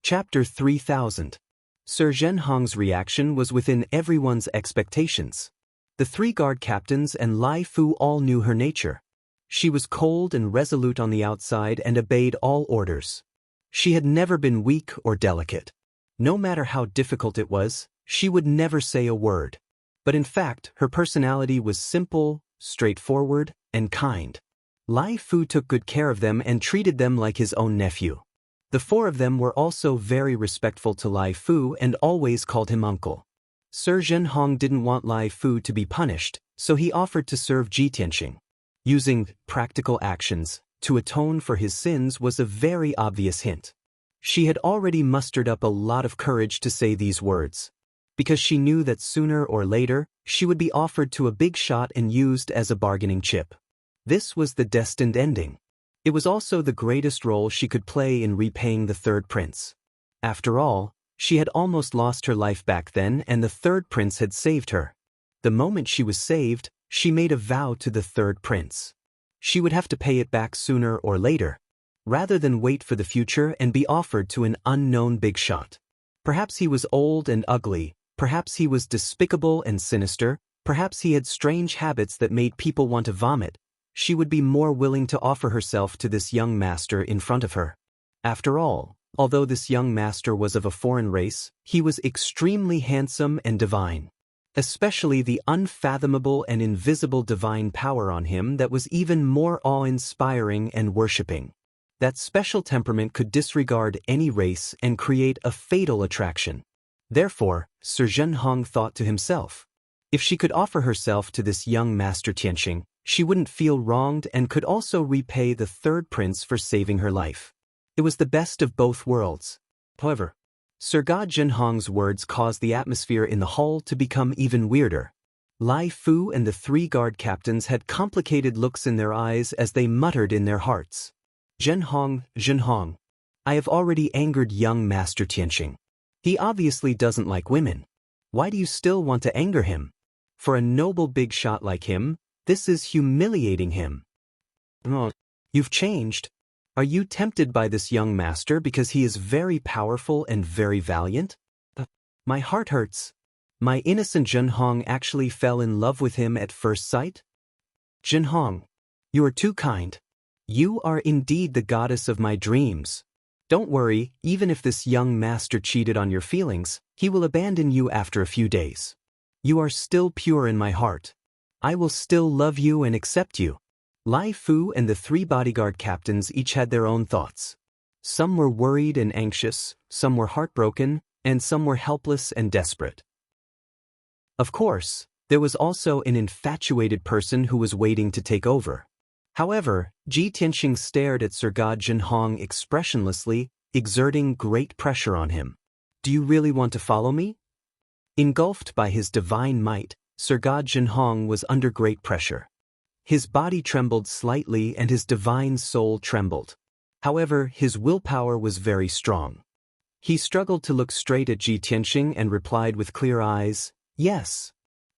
Chapter 3000. Sir Zhenhong's reaction was within everyone's expectations. The three guard captains and Lai Fu all knew her nature. She was cold and resolute on the outside and obeyed all orders. She had never been weak or delicate. No matter how difficult it was, she would never say a word. But in fact, her personality was simple, straightforward, and kind. Lai Fu took good care of them and treated them like his own nephew. The four of them were also very respectful to Lai Fu and always called him uncle. Sir Zhenhong didn't want Lai Fu to be punished, so he offered to serve Ji Tianxing. Using practical actions to atone for his sins was a very obvious hint. She had already mustered up a lot of courage to say these words, because she knew that sooner or later she would be offered to a big shot and used as a bargaining chip. This was the destined ending. It was also the greatest role she could play in repaying the third prince. After all, she had almost lost her life back then and the third prince had saved her. The moment she was saved, she made a vow to the third prince. She would have to pay it back sooner or later, rather than wait for the future and be offered to an unknown big shot. Perhaps he was old and ugly, perhaps he was despicable and sinister, perhaps he had strange habits that made people want to vomit. She would be more willing to offer herself to this young master in front of her. After all, although this young master was of a foreign race, he was extremely handsome and divine. Especially the unfathomable and invisible divine power on him that was even more awe-inspiring and worshipping. That special temperament could disregard any race and create a fatal attraction. Therefore, Sir Zhenhong thought to himself, if she could offer herself to this young master Tianxing, she wouldn't feel wronged and could also repay the third prince for saving her life. It was the best of both worlds. However, Sir Zhenhong's words caused the atmosphere in the hall to become even weirder. Lai Fu and the three guard captains had complicated looks in their eyes as they muttered in their hearts. Zhenhong, I have already angered young Master Tianxing. He obviously doesn't like women. Why do you still want to anger him? For a noble big shot like him, this is humiliating him. Oh, you've changed. Are you tempted by this young master because he is very powerful and very valiant? My heart hurts. My innocent Zhenhong actually fell in love with him at first sight? Zhenhong, you are too kind. You are indeed the goddess of my dreams. Don't worry, even if this young master cheated on your feelings, he will abandon you after a few days. You are still pure in my heart. I will still love you and accept you. Lai Fu and the three bodyguard captains each had their own thoughts. Some were worried and anxious, some were heartbroken, and some were helpless and desperate. Of course, there was also an infatuated person who was waiting to take over. However, Ji Tianxing stared at Sir Zhenhong expressionlessly, exerting great pressure on him. Do you really want to follow me? Engulfed by his divine might, Sir Zhenhong was under great pressure. His body trembled slightly and his divine soul trembled. However, his willpower was very strong. He struggled to look straight at Ji Tianxing and replied with clear eyes, yes.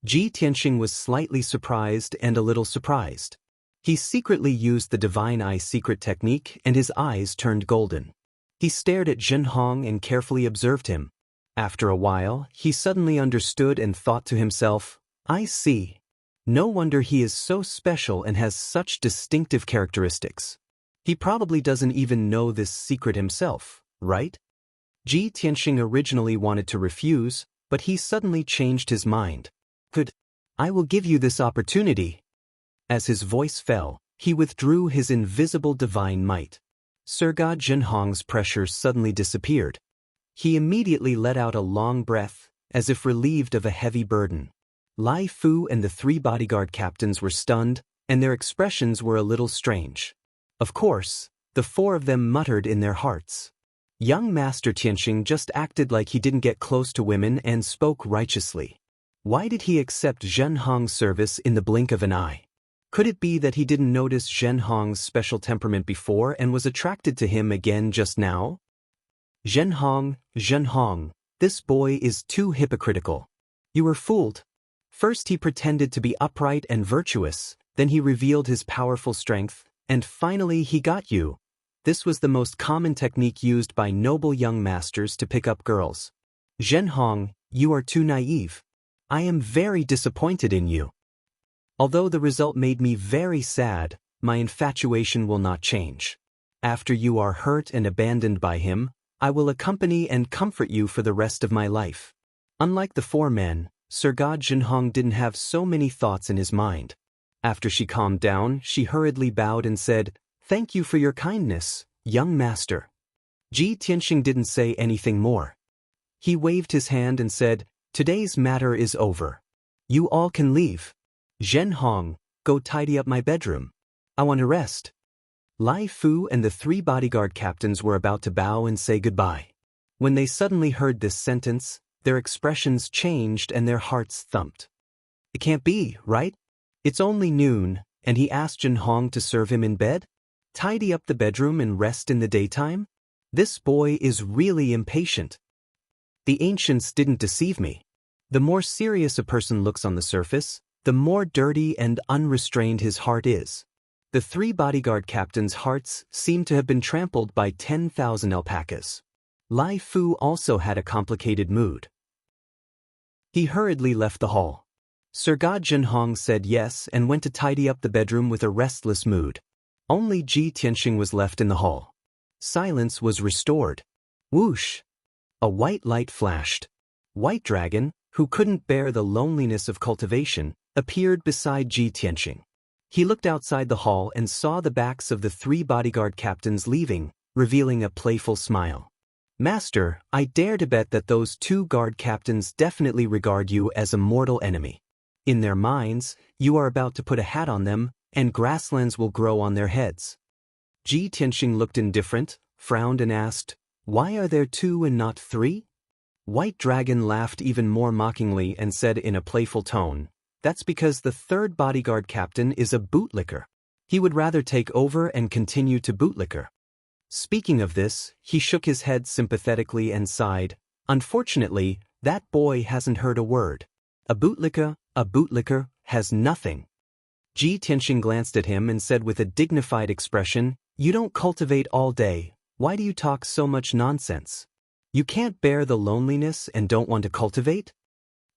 Ji Tianxing was slightly surprised and a little surprised. He secretly used the divine eye secret technique and his eyes turned golden. He stared at Zhenhong and carefully observed him. After a while, he suddenly understood and thought to himself, I see. No wonder he is so special and has such distinctive characteristics. He probably doesn't even know this secret himself, right? Ji Tianxing originally wanted to refuse, but he suddenly changed his mind. I will give you this opportunity. As his voice fell, he withdrew his invisible divine might. Sir Zhenhong's pressure suddenly disappeared. He immediately let out a long breath, as if relieved of a heavy burden. Lai Fu and the three bodyguard captains were stunned, and their expressions were a little strange. Of course, the four of them muttered in their hearts. Young Master Tianxing just acted like he didn't get close to women and spoke righteously. Why did he accept Zhenhong's service in the blink of an eye? Could it be that he didn't notice Zhenhong's special temperament before and was attracted to him again just now? Zhenhong, this boy is too hypocritical. You were fooled. First he pretended to be upright and virtuous, then he revealed his powerful strength, and finally he got you. This was the most common technique used by noble young masters to pick up girls. Zhenhong, you are too naive. I am very disappointed in you. Although the result made me very sad, my infatuation will not change. After you are hurt and abandoned by him, I will accompany and comfort you for the rest of my life. Unlike the four men, Sir God Zhenhong didn't have so many thoughts in his mind. After she calmed down, she hurriedly bowed and said, "Thank you for your kindness, young master." Ji Tianxing didn't say anything more. He waved his hand and said, "Today's matter is over. You all can leave. Zhenhong, go tidy up my bedroom. I want to rest." Lai Fu and the three bodyguard captains were about to bow and say goodbye. When they suddenly heard this sentence, their expressions changed and their hearts thumped. It can't be, right? It's only noon, and he asked Zhenhong to serve him in bed? Tidy up the bedroom and rest in the daytime? This boy is really impatient. The ancients didn't deceive me. The more serious a person looks on the surface, the more dirty and unrestrained his heart is. The three bodyguard captains' hearts seemed to have been trampled by 10,000 alpacas. Lai Fu also had a complicated mood. He hurriedly left the hall. Sir God Zhenhong said yes and went to tidy up the bedroom with a restless mood. Only Ji Tianxing was left in the hall. Silence was restored. Whoosh! A white light flashed. White Dragon, who couldn't bear the loneliness of cultivation, appeared beside Ji Tianxing. He looked outside the hall and saw the backs of the three bodyguard captains leaving, revealing a playful smile. "Master, I dare to bet that those two guard captains definitely regard you as a mortal enemy. In their minds, you are about to put a hat on them, and grasslands will grow on their heads." Ji Tianxing looked indifferent, frowned and asked, "Why are there two and not three?" White Dragon laughed even more mockingly and said in a playful tone, "That's because the third bodyguard captain is a bootlicker. He would rather take over and continue to bootlicker." Speaking of this, he shook his head sympathetically and sighed, "Unfortunately, that boy hasn't heard a word. A bootlicker, has nothing." Ji Tianxing glanced at him and said with a dignified expression, "You don't cultivate all day, why do you talk so much nonsense? You can't bear the loneliness and don't want to cultivate?"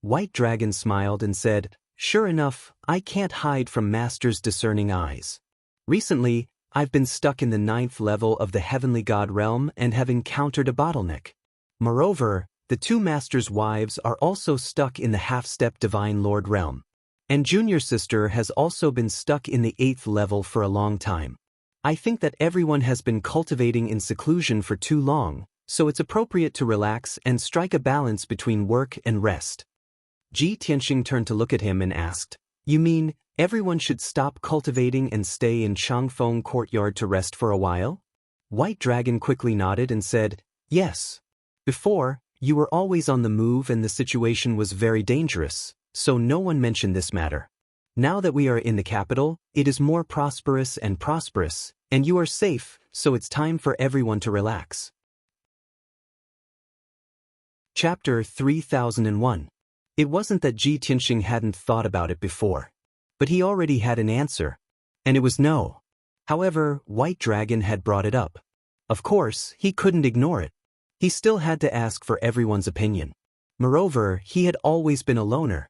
White Dragon smiled and said, "Sure enough, I can't hide from Master's discerning eyes. Recently, I've been stuck in the 9th level of the Heavenly God realm and have encountered a bottleneck. Moreover, the two Masters' wives are also stuck in the half-step Divine Lord realm. And Junior Sister has also been stuck in the 8th level for a long time. I think that everyone has been cultivating in seclusion for too long, so it's appropriate to relax and strike a balance between work and rest." Ji Tianxing turned to look at him and asked, "You mean everyone should stop cultivating and stay in Changfeng Courtyard to rest for a while?" White Dragon quickly nodded and said, "Yes. Before, you were always on the move and the situation was very dangerous, so no one mentioned this matter. Now that we are in the capital, it is more prosperous, and you are safe, so it's time for everyone to relax." Chapter 3001. It wasn't that Ji Tianxing hadn't thought about it before. But he already had an answer. And it was no. However, White Dragon had brought it up. Of course, he couldn't ignore it. He still had to ask for everyone's opinion. Moreover, he had always been a loner.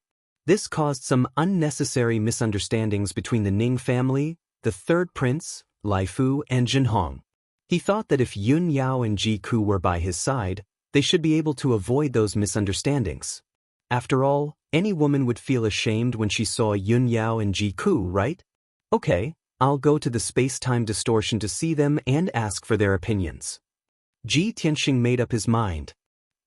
This caused some unnecessary misunderstandings between the Ning family, the third prince, Lai Fu, and Zhenhong. He thought that if Yun Yao and Ji Ku were by his side, they should be able to avoid those misunderstandings. After all, any woman would feel ashamed when she saw Yun Yao and Ji Ku, right? Okay, I'll go to the space-time distortion to see them and ask for their opinions. Ji Tianxing made up his mind.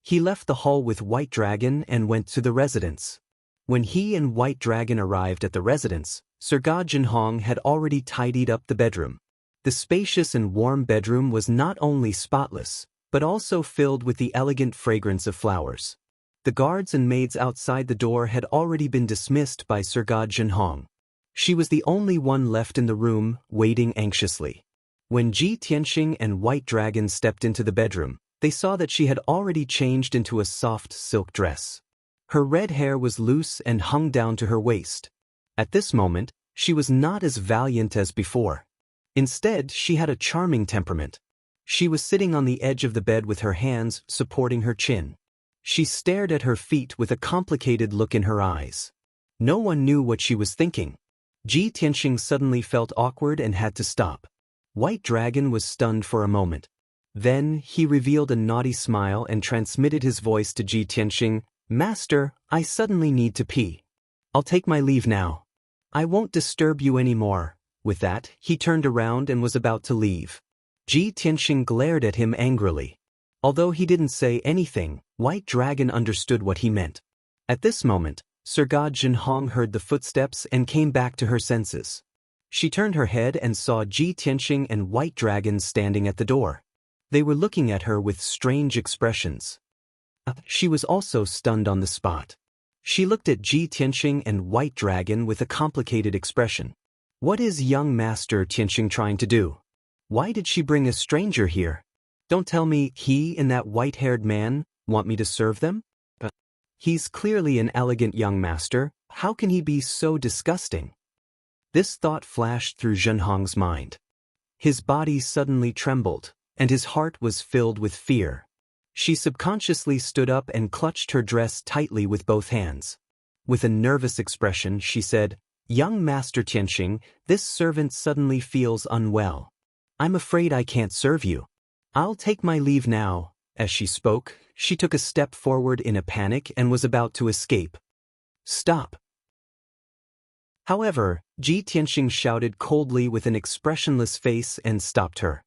He left the hall with White Dragon and went to the residence. When he and White Dragon arrived at the residence, Sir God Zhenhong had already tidied up the bedroom. The spacious and warm bedroom was not only spotless, but also filled with the elegant fragrance of flowers. The guards and maids outside the door had already been dismissed by Sir God Zhenhong. She was the only one left in the room, waiting anxiously. When Ji Tianxing and White Dragon stepped into the bedroom, they saw that she had already changed into a soft silk dress. Her red hair was loose and hung down to her waist. At this moment, she was not as valiant as before. Instead, she had a charming temperament. She was sitting on the edge of the bed with her hands supporting her chin. She stared at her feet with a complicated look in her eyes. No one knew what she was thinking. Ji Tianxing suddenly felt awkward and had to stop. White Dragon was stunned for a moment. Then, he revealed a naughty smile and transmitted his voice to Ji Tianxing. "Master, I suddenly need to pee. I'll take my leave now. I won't disturb you anymore." With that, he turned around and was about to leave. Ji Tianxing glared at him angrily. Although he didn't say anything, White Dragon understood what he meant. At this moment, Sir God Zhenhong heard the footsteps and came back to her senses. She turned her head and saw Ji Tianxing and White Dragon standing at the door. They were looking at her with strange expressions. She was also stunned on the spot. She looked at Ji Tianxing and White Dragon with a complicated expression. What is young Master Tianxing trying to do? Why did she bring a stranger here? Don't tell me he and that white-haired man want me to serve them? He's clearly an elegant young master. How can he be so disgusting? This thought flashed through Zhenhong's mind. His body suddenly trembled, and his heart was filled with fear. She subconsciously stood up and clutched her dress tightly with both hands. With a nervous expression, she said, "Young Master Tianxing, this servant suddenly feels unwell. I'm afraid I can't serve you. I'll take my leave now." As she spoke, she took a step forward in a panic and was about to escape. "Stop!" However, Ji Tianxing shouted coldly with an expressionless face and stopped her.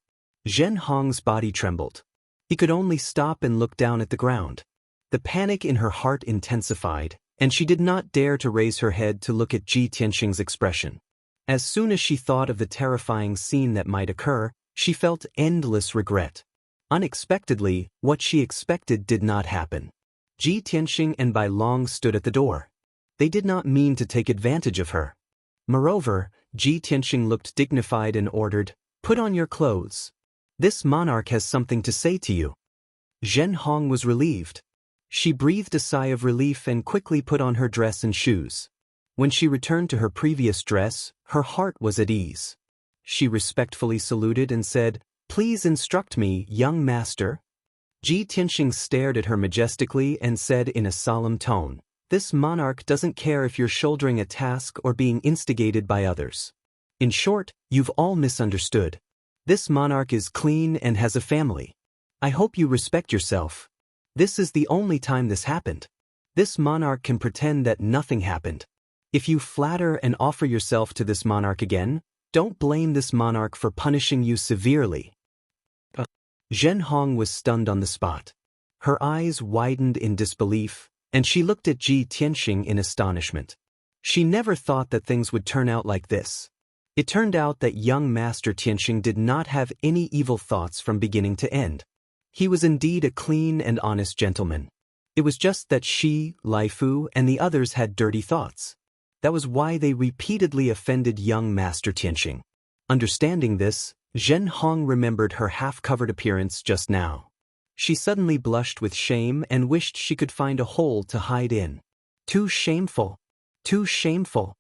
Zhenhong's body trembled. He could only stop and look down at the ground. The panic in her heart intensified, and she did not dare to raise her head to look at Ji Tianxing's expression. As soon as she thought of the terrifying scene that might occur, she felt endless regret. Unexpectedly, what she expected did not happen. Ji Tianxing and Bai Long stood at the door. They did not mean to take advantage of her. Moreover, Ji Tianxing looked dignified and ordered, "Put on your clothes. This monarch has something to say to you." Zhenhong was relieved. She breathed a sigh of relief and quickly put on her dress and shoes. When she returned to her previous dress, her heart was at ease. She respectfully saluted and said, "Please instruct me, young master." Ji Tianxing stared at her majestically and said in a solemn tone, "This monarch doesn't care if you're shouldering a task or being instigated by others. In short, you've all misunderstood. This monarch is clean and has a family. I hope you respect yourself. This is the only time this happened. This monarch can pretend that nothing happened. If you flatter and offer yourself to this monarch again, don't blame this monarch for punishing you severely." Zhenhong was stunned on the spot. Her eyes widened in disbelief, and she looked at Ji Tianxing in astonishment. She never thought that things would turn out like this. It turned out that young Master Tianxing did not have any evil thoughts from beginning to end. He was indeed a clean and honest gentleman. It was just that she, Lai Fu, and the others had dirty thoughts. That was why they repeatedly offended young Master Tianxing. Understanding this, Zhenhong remembered her half-covered appearance just now. She suddenly blushed with shame and wished she could find a hole to hide in. Too shameful. Too shameful.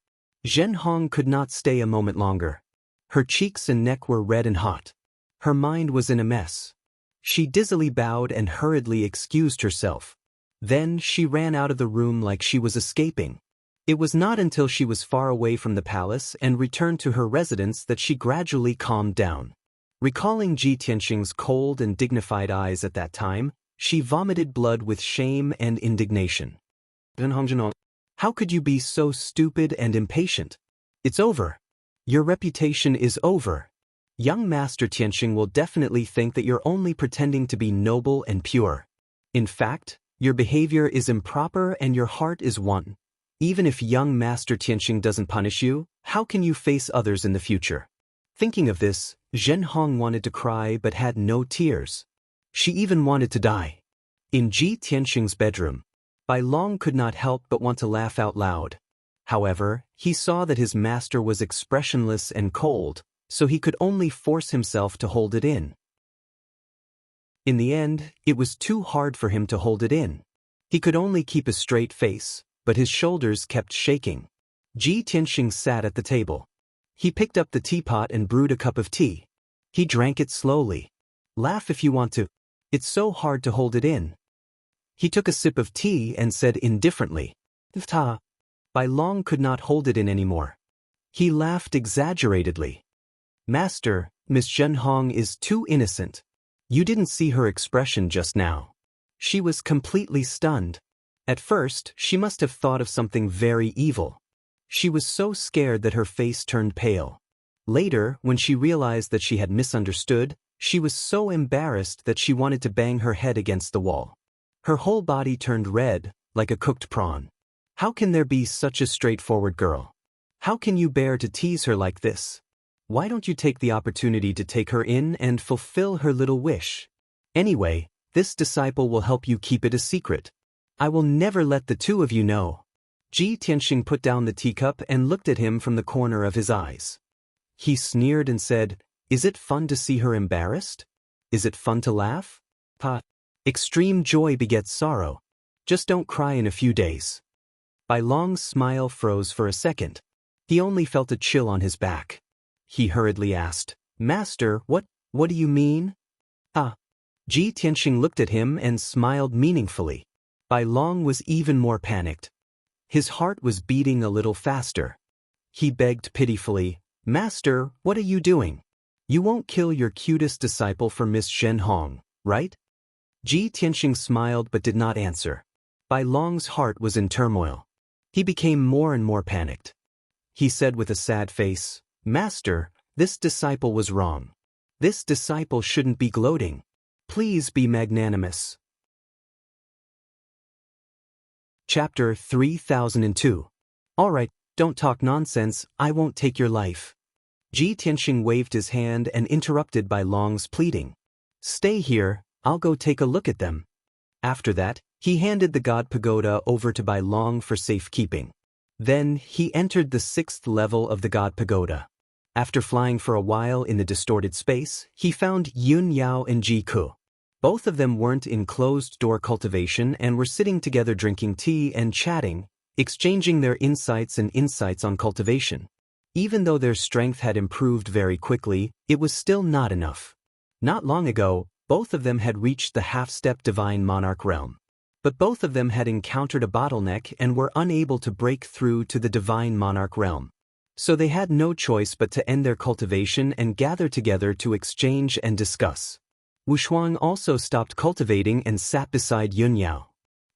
Zhenhong could not stay a moment longer. Her cheeks and neck were red and hot. Her mind was in a mess. She dizzily bowed and hurriedly excused herself. Then she ran out of the room like she was escaping. It was not until she was far away from the palace and returned to her residence that she gradually calmed down. Recalling Ji Tianxing's cold and dignified eyes at that time, she vomited blood with shame and indignation. "Zhenhong, how could you be so stupid and impatient? It's over. Your reputation is over. Young Master Tianxing will definitely think that you're only pretending to be noble and pure. In fact, your behavior is improper and your heart is one. Even if young Master Tianxing doesn't punish you, how can you face others in the future?" Thinking of this, Zhenhong wanted to cry but had no tears. She even wanted to die. In Ji Tianxing's bedroom, Bai Long could not help but want to laugh out loud. However, he saw that his master was expressionless and cold, so he could only force himself to hold it in. In the end, it was too hard for him to hold it in. He could only keep a straight face, but his shoulders kept shaking. Ji Tianxing sat at the table. He picked up the teapot and brewed a cup of tea. He drank it slowly. Laugh if you want to. It's so hard to hold it in. He took a sip of tea and said indifferently, "Ta." Bai Long could not hold it in anymore. He laughed exaggeratedly. "Master, Miss Zhenhong is too innocent. You didn't see her expression just now." She was completely stunned. At first, she must have thought of something very evil. She was so scared that her face turned pale. Later, when she realized that she had misunderstood, she was so embarrassed that she wanted to bang her head against the wall. Her whole body turned red, like a cooked prawn. How can there be such a straightforward girl? How can you bear to tease her like this? Why don't you take the opportunity to take her in and fulfill her little wish? Anyway, this disciple will help you keep it a secret. I will never let the two of you know. Ji Tianxing put down the teacup and looked at him from the corner of his eyes. He sneered and said, "Is it fun to see her embarrassed? Is it fun to laugh? Pa. Extreme joy begets sorrow. Just don't cry in a few days." Bai Long's smile froze for a second. He only felt a chill on his back. He hurriedly asked, "Master, what do you mean?" "Ah." Ji Tianxing looked at him and smiled meaningfully. Bai Long was even more panicked. His heart was beating a little faster. He begged pitifully, "Master, what are you doing? You won't kill your cutest disciple for Miss Zhenhong, right?" Ji Tianxing smiled but did not answer. Bai Long's heart was in turmoil. He became more and more panicked. He said with a sad face, "Master, this disciple was wrong. This disciple shouldn't be gloating. Please be magnanimous." Chapter 3002. All right, don't talk nonsense, I won't take your life. Ji Tianxing waved his hand and interrupted Bai Long's pleading. "Stay here, I'll go take a look at them." After that, he handed the God Pagoda over to Bai Long for safekeeping. Then, he entered the 6th level of the God Pagoda. After flying for a while in the distorted space, he found Yun Yao and Ji Ku. Both of them weren't in closed-door cultivation and were sitting together drinking tea and chatting, exchanging their insights on cultivation. Even though their strength had improved very quickly, it was still not enough. Not long ago, both of them had reached the half-step divine monarch realm. But both of them had encountered a bottleneck and were unable to break through to the divine monarch realm. So they had no choice but to end their cultivation and gather together to exchange and discuss. Wuxia also stopped cultivating and sat beside Yun Yao.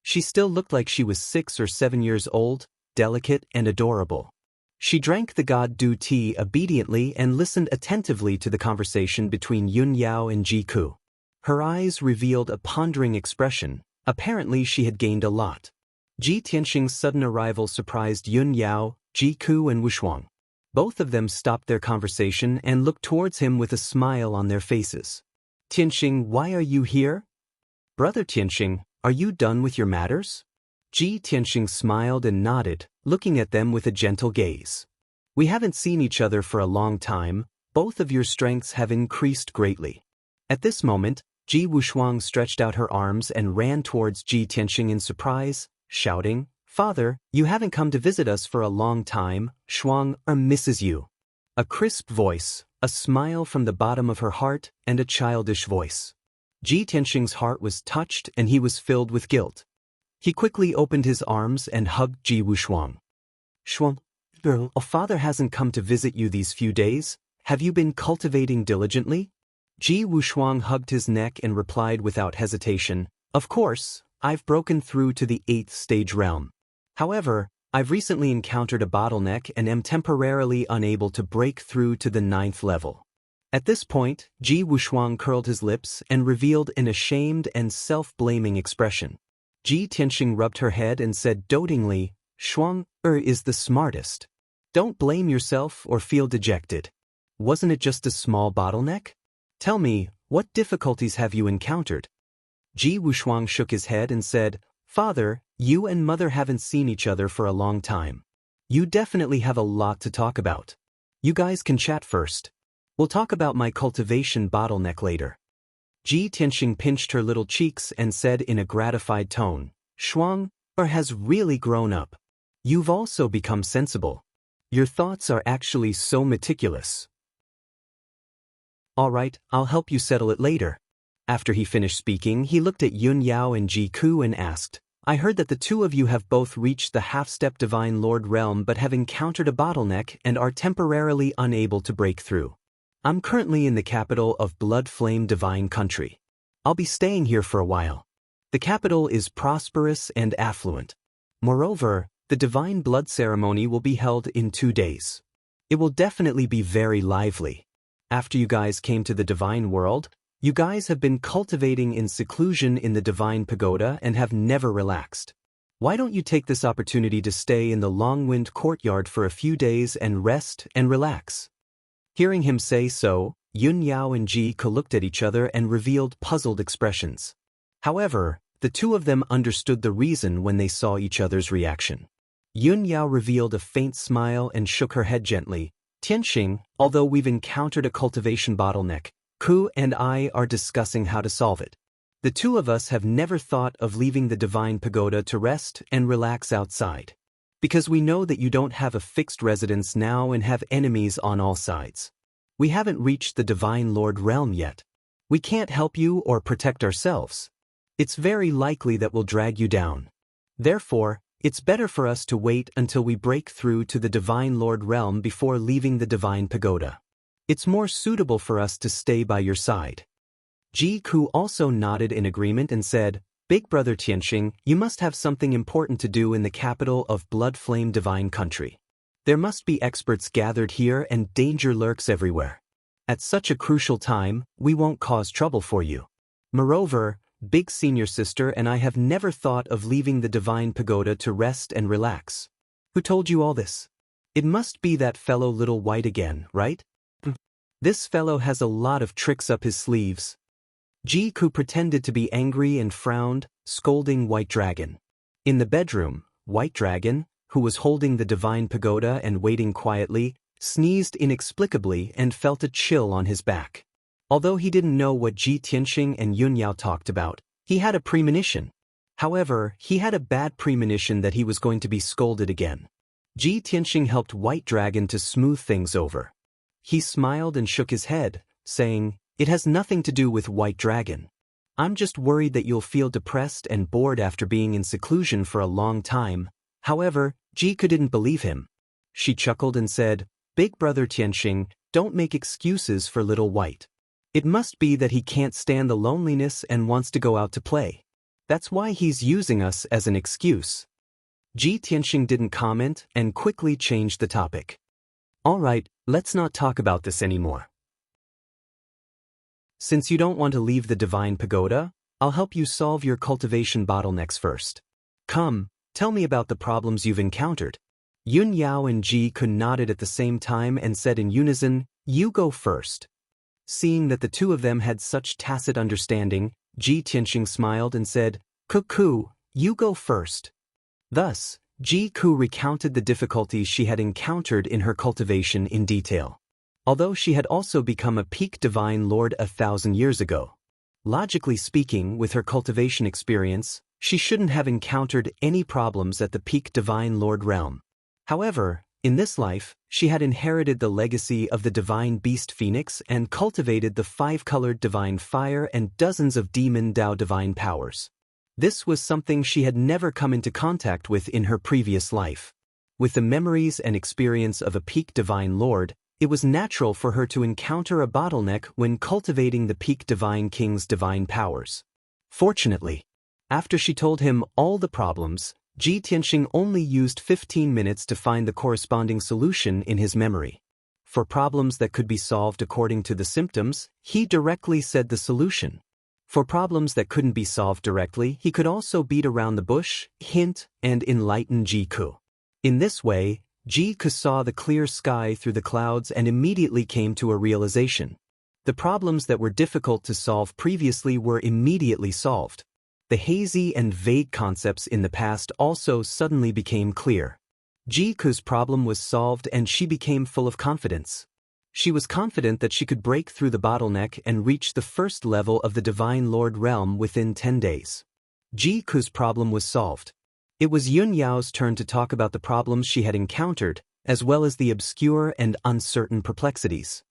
She still looked like she was 6 or 7 years old, delicate and adorable. She drank the God Du tea obediently and listened attentively to the conversation between Yun Yao and Ji Ku. Her eyes revealed a pondering expression. Apparently she had gained a lot. Ji Tianxing's sudden arrival surprised Yun Yao, Ji Ku and Wuxia. Both of them stopped their conversation and looked towards him with a smile on their faces. "Tianxing, why are you here?" "Brother Tianxing, are you done with your matters?" Ji Tianxing smiled and nodded, looking at them with a gentle gaze. "We haven't seen each other for a long time, both of your strengths have increased greatly." At this moment, Ji Wuxia stretched out her arms and ran towards Ji Tianxing in surprise, shouting, "Father, you haven't come to visit us for a long time, Shuang misses you." A crisp voice, a smile from the bottom of her heart, and a childish voice. Ji Tianxing's heart was touched and he was filled with guilt. He quickly opened his arms and hugged Ji Wuxia. "Shuang, girl, father hasn't come to visit you these few days. Have you been cultivating diligently?" Ji Wuxia hugged his neck and replied without hesitation, "Of course, I've broken through to the 8th stage realm. However, I've recently encountered a bottleneck and am temporarily unable to break through to the 9th level." At this point, Ji Wuxia curled his lips and revealed an ashamed and self-blaming expression. Ji Tianxing rubbed her head and said dotingly, "Shuang is the smartest. Don't blame yourself or feel dejected. Wasn't it just a small bottleneck? Tell me, what difficulties have you encountered?" Ji Wuxia shook his head and said, "Father, you and Mother haven't seen each other for a long time. You definitely have a lot to talk about. You guys can chat first. We'll talk about my cultivation bottleneck later." Ji Tianxing pinched her little cheeks and said in a gratified tone, "Shuang has really grown up. You've also become sensible. Your thoughts are actually so meticulous. Alright, I'll help you settle it later. After he finished speaking, he looked at Yun Yao and Ji Ku and asked, I heard that the two of you have both reached the half-step Divine Lord realm but have encountered a bottleneck and are temporarily unable to break through. I'm currently in the capital of Blood Flame Divine Country. I'll be staying here for a while. The capital is prosperous and affluent. Moreover, the Divine Blood ceremony will be held in 2 days. It will definitely be very lively. After you guys came to the Divine World, you guys have been cultivating in seclusion in the Divine Pagoda and have never relaxed. Why don't you take this opportunity to stay in the Longwind Courtyard for a few days and rest and relax? Hearing him say so, Yun Yao and Ji Ku looked at each other and revealed puzzled expressions. However, the two of them understood the reason when they saw each other's reaction. Yun Yao revealed a faint smile and shook her head gently. Tianxing, although we've encountered a cultivation bottleneck, Ku and I are discussing how to solve it. The two of us have never thought of leaving the Divine Pagoda to rest and relax outside. Because we know that you don't have a fixed residence now and have enemies on all sides. We haven't reached the Divine Lord realm yet. We can't help you or protect ourselves. It's very likely that we'll drag you down. Therefore, it's better for us to wait until we break through to the Divine Lord realm before leaving the Divine Pagoda. It's more suitable for us to stay by your side. Ji Ku also nodded in agreement and said, Big Brother Tianxing, you must have something important to do in the capital of Blood Flame Divine Country. There must be experts gathered here and danger lurks everywhere. At such a crucial time, we won't cause trouble for you. Moreover, Big Senior Sister and I have never thought of leaving the Divine Pagoda to rest and relax. Who told you all this? It must be that fellow Little White again, right? This fellow has a lot of tricks up his sleeves. Ji Ku pretended to be angry and frowned, scolding White Dragon. In the bedroom, White Dragon, who was holding the Divine Pagoda and waiting quietly, sneezed inexplicably and felt a chill on his back. Although he didn't know what Ji Tianxing and Yun Yao talked about, he had a premonition. However, he had a bad premonition that he was going to be scolded again. Ji Tianxing helped White Dragon to smooth things over. He smiled and shook his head, saying, It has nothing to do with White Dragon. I'm just worried that you'll feel depressed and bored after being in seclusion for a long time. However, Ji Ku didn't believe him. She chuckled and said, Big Brother Tianxing, don't make excuses for Little White. It must be that he can't stand the loneliness and wants to go out to play. That's why he's using us as an excuse. Ji Tianxing didn't comment and quickly changed the topic. Alright, let's not talk about this anymore. Since you don't want to leave the Divine Pagoda, I'll help you solve your cultivation bottlenecks first. Come, tell me about the problems you've encountered. Yun Yao and Ji Ku nodded at the same time and said in unison, You go first. Seeing that the two of them had such tacit understanding, Ji Tianxing smiled and said, Ku, you go first. Thus, Ji Ku recounted the difficulties she had encountered in her cultivation in detail. Although she had also become a peak Divine Lord 1,000 years ago. Logically speaking, with her cultivation experience, she shouldn't have encountered any problems at the peak Divine Lord realm. However, in this life, she had inherited the legacy of the Divine Beast Phoenix and cultivated the 5-colored Divine Fire and dozens of Demon Dao Divine powers. This was something she had never come into contact with in her previous life. With the memories and experience of a peak Divine Lord, it was natural for her to encounter a bottleneck when cultivating the peak Divine King's divine powers. Fortunately, after she told him all the problems, Ji Tianxing only used 15 minutes to find the corresponding solution in his memory. For problems that could be solved according to the symptoms, he directly said the solution. For problems that couldn't be solved directly, he could also beat around the bush, hint, and enlighten Ji Ku. In this way, Ji Ku saw the clear sky through the clouds and immediately came to a realization. The problems that were difficult to solve previously were immediately solved. The hazy and vague concepts in the past also suddenly became clear. Ji Ku's problem was solved and she became full of confidence. She was confident that she could break through the bottleneck and reach the first level of the Divine Lord realm within 10 days. Ji Ku's problem was solved. It was Yun Yao's turn to talk about the problems she had encountered, as well as the obscure and uncertain perplexities.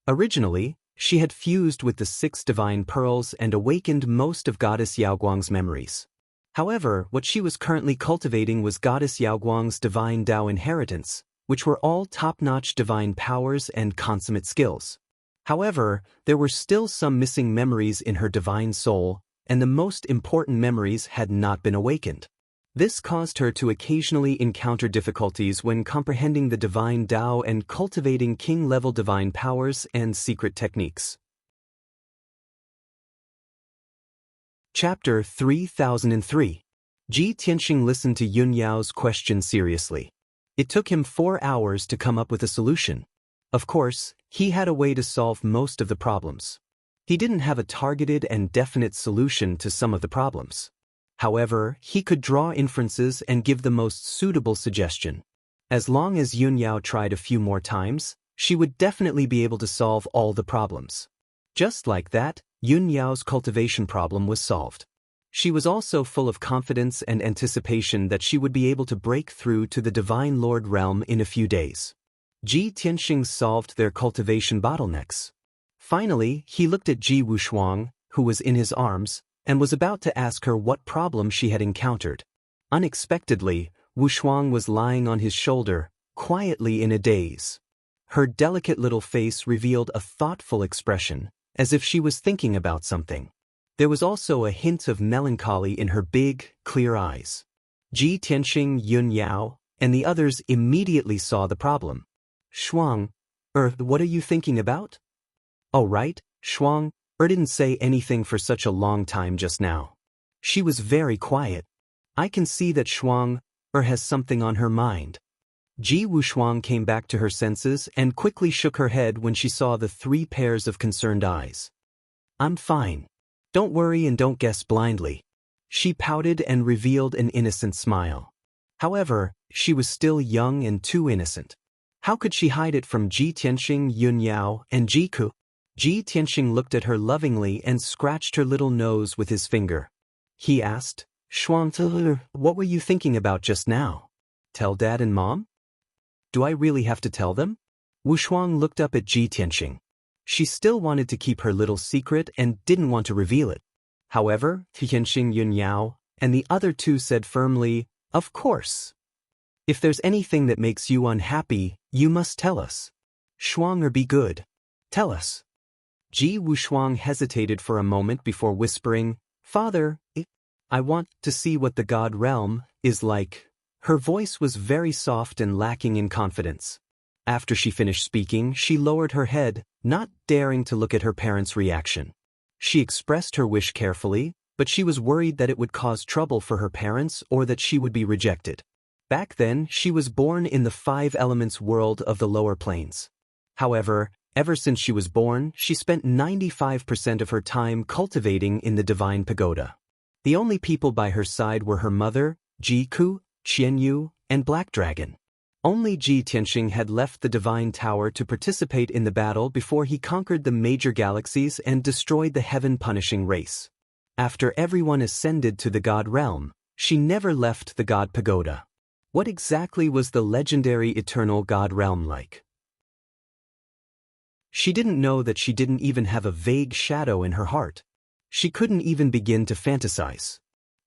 Originally, she had fused with the 6 divine pearls and awakened most of Goddess Yaoguang's memories. However, what she was currently cultivating was Goddess Yaoguang's divine Dao inheritance, which were all top-notch divine powers and consummate skills. However, there were still some missing memories in her divine soul, and the most important memories had not been awakened. This caused her to occasionally encounter difficulties when comprehending the divine Dao and cultivating king-level divine powers and secret techniques. Chapter 3003. Ji Tianxing listened to Yun Yao's question seriously. It took him 4 hours to come up with a solution. Of course, he had a way to solve most of the problems. He didn't have a targeted and definite solution to some of the problems. However, he could draw inferences and give the most suitable suggestion. As long as Yun Yao tried a few more times, she would definitely be able to solve all the problems. Just like that, Yun Yao's cultivation problem was solved. She was also full of confidence and anticipation that she would be able to break through to the Divine Lord realm in a few days. Ji Tianxing solved their cultivation bottlenecks. Finally, he looked at Ji Wushuang, who was in his arms, and was about to ask her what problem she had encountered. Unexpectedly, Wushuang was lying on his shoulder, quietly in a daze. Her delicate little face revealed a thoughtful expression, as if she was thinking about something. There was also a hint of melancholy in her big, clear eyes. Ji Tianxing, Yun Yao, and the others immediately saw the problem. Shuang, what are you thinking about? Oh right, Shuang, didn't say anything for such a long time just now. She was very quiet. I can see that Shuang has something on her mind. Ji Wushuang came back to her senses and quickly shook her head when she saw the 3 pairs of concerned eyes. I'm fine. Don't worry and don't guess blindly. She pouted and revealed an innocent smile. However, she was still young and too innocent. How could she hide it from Ji Tianxing, Yun Yao, and Ji Ku? Ji Tianxing looked at her lovingly and scratched her little nose with his finger. He asked, Shuang, what were you thinking about just now? Tell Dad and Mom? Do I really have to tell them? Wushuang looked up at Ji Tianxing. She still wanted to keep her little secret and didn't want to reveal it. However, Tianxing, Yun Yao, and the other 2 said firmly, Of course. If there's anything that makes you unhappy, you must tell us. Shuang, be good. Tell us. Ji Wushuang hesitated for a moment before whispering, Father, I want to see what the God realm is like. Her voice was very soft and lacking in confidence. After she finished speaking, she lowered her head, not daring to look at her parents' reaction. She expressed her wish carefully, but she was worried that it would cause trouble for her parents or that she would be rejected. Back then, she was born in the 5 elements world of the lower planes. However, ever since she was born, she spent 95% of her time cultivating in the divine pagoda. The only people by her side were her mother, Ji Ku, Qian Yu, and Black Dragon. Only Ji Tianxing had left the divine tower to participate in the battle before he conquered the major galaxies and destroyed the heaven-punishing race. After everyone ascended to the God realm, she never left the God pagoda. What exactly was the legendary eternal God realm like? She didn't know that she didn't even have a vague shadow in her heart. She couldn't even begin to fantasize.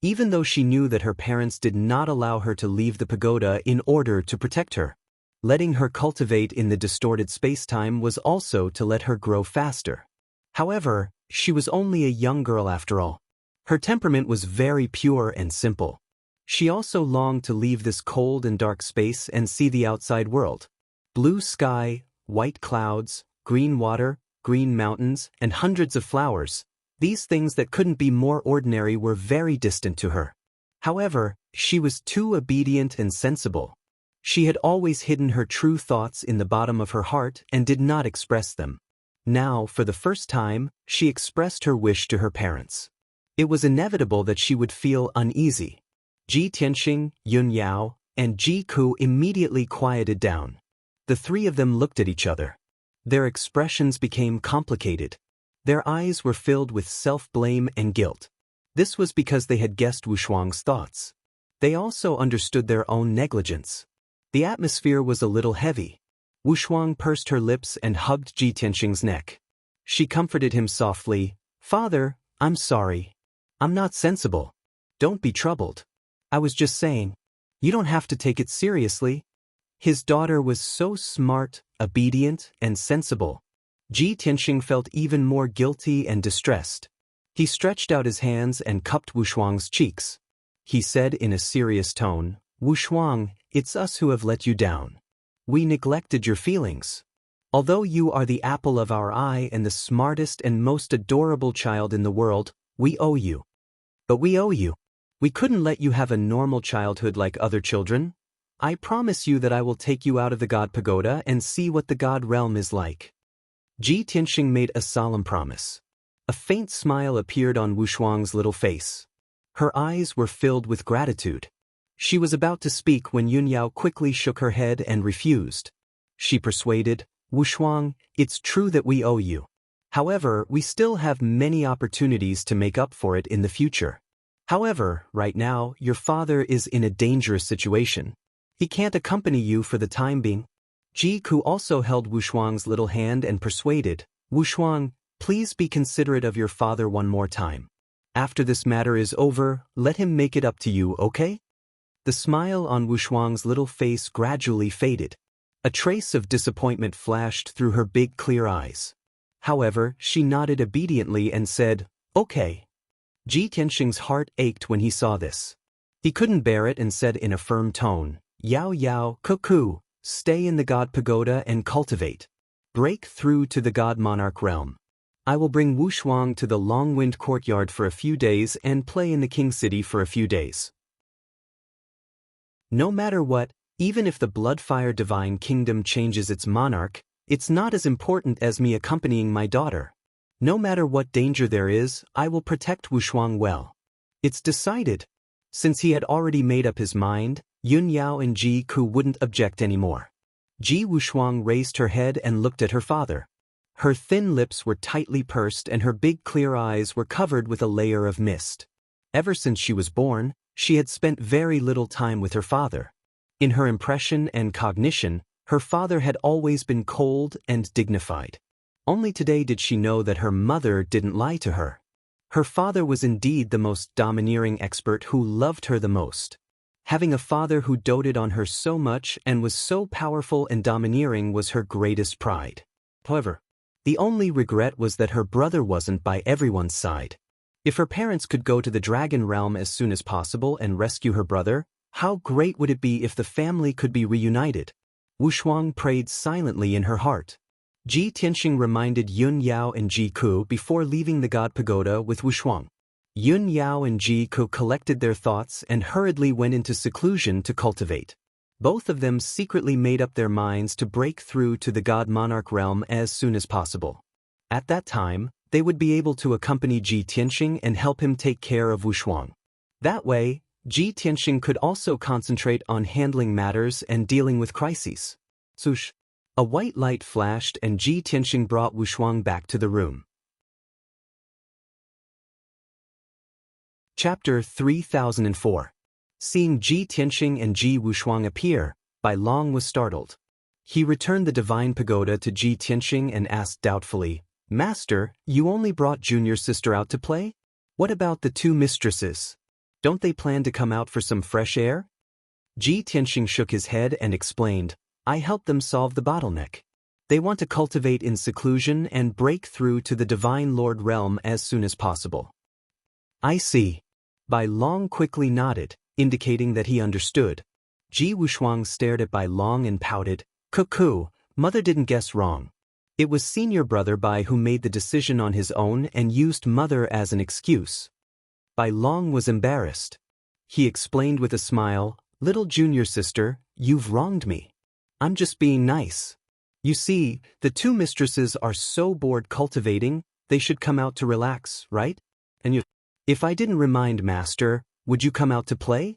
Even though she knew that her parents did not allow her to leave the pagoda in order to protect her. Letting her cultivate in the distorted spacetime was also to let her grow faster. However, she was only a young girl after all. Her temperament was very pure and simple. She also longed to leave this cold and dark space and see the outside world. Blue sky, white clouds, green water, green mountains, and hundreds of flowers. These things that couldn't be more ordinary were very distant to her. However, she was too obedient and sensible. She had always hidden her true thoughts in the bottom of her heart and did not express them. Now, for the first time, she expressed her wish to her parents. It was inevitable that she would feel uneasy. Ji Tianxing, Yun Yao, and Ji Ku immediately quieted down. The 3 of them looked at each other. Their expressions became complicated. Their eyes were filled with self-blame and guilt. This was because they had guessed Wushuang's thoughts. They also understood their own negligence. The atmosphere was a little heavy. Wuxuang pursed her lips and hugged Ji Tianxing's neck. She comforted him softly. Father, I'm sorry. I'm not sensible. Don't be troubled. I was just saying. You don't have to take it seriously. His daughter was so smart, obedient, and sensible. Ji Tianxing felt even more guilty and distressed. He stretched out his hands and cupped Wuxuang's cheeks. He said in a serious tone, Wuxuang, it's us who have let you down. We neglected your feelings. Although you are the apple of our eye and the smartest and most adorable child in the world, we owe you. But we owe you. We couldn't let you have a normal childhood like other children. I promise you that I will take you out of the God Pagoda and see what the God realm is like. Ji Tianxing made a solemn promise. A faint smile appeared on Wuxuang's little face. Her eyes were filled with gratitude. She was about to speak when Yunyao quickly shook her head and refused. She persuaded, Wuxuang, it's true that we owe you. However, we still have many opportunities to make up for it in the future. However, right now, your father is in a dangerous situation. He can't accompany you for the time being. Ji Ku also held Wuxuang's little hand and persuaded, Wuxuang, please be considerate of your father one more time. After this matter is over, let him make it up to you, okay? The smile on Wuxuang's little face gradually faded. A trace of disappointment flashed through her big clear eyes. However, she nodded obediently and said, okay. Ji Tianxing's heart ached when he saw this. He couldn't bear it and said in a firm tone, Yao Yao, Cuckoo, stay in the God Pagoda and cultivate. Break through to the God Monarch realm. I will bring Wuxuang to the Long-Wind courtyard for a few days and play in the King City for a few days. No matter what, even if the Bloodfire Divine Kingdom changes its monarch, it's not as important as me accompanying my daughter. No matter what danger there is, I will protect Wuxuang well. It's decided. Since he had already made up his mind, Yun Yao and Ji Ku wouldn't object anymore. Ji Wuxuang raised her head and looked at her father. Her thin lips were tightly pursed and her big clear eyes were covered with a layer of mist. Ever since she was born, she had spent very little time with her father. In her impression and cognition, her father had always been cold and dignified. Only today did she know that her mother didn't lie to her. Her father was indeed the most domineering expert who loved her the most. Having a father who doted on her so much and was so powerful and domineering was her greatest pride. However, the only regret was that her brother wasn't by everyone's side. If her parents could go to the Dragon Realm as soon as possible and rescue her brother, how great would it be if the family could be reunited? Wuxuang prayed silently in her heart. Ji Tianxing reminded Yun Yao and Ji Ku before leaving the God Pagoda with Wuxuang. Yun Yao and Ji Ku collected their thoughts and hurriedly went into seclusion to cultivate. Both of them secretly made up their minds to break through to the God Monarch realm as soon as possible. At that time, they would be able to accompany Ji Tianxing and help him take care of Wuxuang. That way, Ji Tianxing could also concentrate on handling matters and dealing with crises. Swoosh! A white light flashed and Ji Tianxing brought Wuxuang back to the room. Chapter 3004. Seeing Ji Tianxing and Ji Wuxuang appear, Bai Long was startled. He returned the divine pagoda to Ji Tianxing and asked doubtfully, Master, you only brought junior sister out to play? What about the two mistresses? Don't they plan to come out for some fresh air? Ji Tianxing shook his head and explained, I helped them solve the bottleneck. They want to cultivate in seclusion and break through to the Divine Lord realm as soon as possible. I see. Bai Long quickly nodded, indicating that he understood. Ji Wuxuang stared at Bai Long and pouted, Cuckoo, mother didn't guess wrong. It was senior brother Bai who made the decision on his own and used mother as an excuse. Bai Long was embarrassed. He explained with a smile, Little junior sister, you've wronged me. I'm just being nice. You see, the two mistresses are so bored cultivating, they should come out to relax, right? And you, if I didn't remind Master, would you come out to play?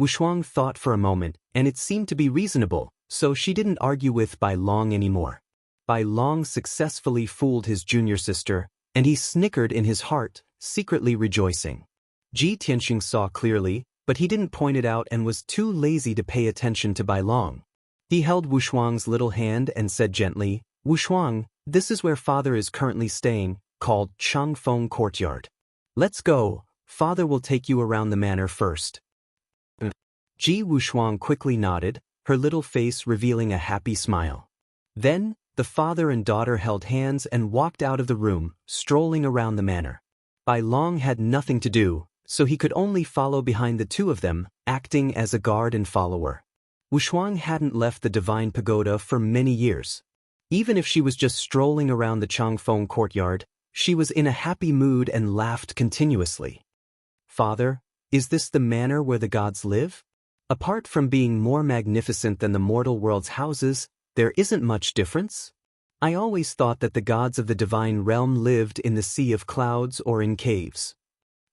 Wuxuang thought for a moment, and it seemed to be reasonable, so she didn't argue with Bai Long anymore. Bai Long successfully fooled his junior sister, and he snickered in his heart, secretly rejoicing. Ji Tianxing saw clearly, but he didn't point it out and was too lazy to pay attention to Bai Long. He held Wushuang's little hand and said gently, "Wushuang, this is where father is currently staying, called Changfeng Courtyard. Let's go, father will take you around the manor first." Ji Wushuang quickly nodded, her little face revealing a happy smile. Then, the father and daughter held hands and walked out of the room, strolling around the manor. Bai Long had nothing to do, so he could only follow behind the two of them, acting as a guard and follower. Wushuang hadn't left the divine pagoda for many years. Even if she was just strolling around the Changfeng courtyard, she was in a happy mood and laughed continuously. "Father, is this the manor where the gods live? Apart from being more magnificent than the mortal world's houses, there isn't much difference? I always thought that the gods of the divine realm lived in the sea of clouds or in caves.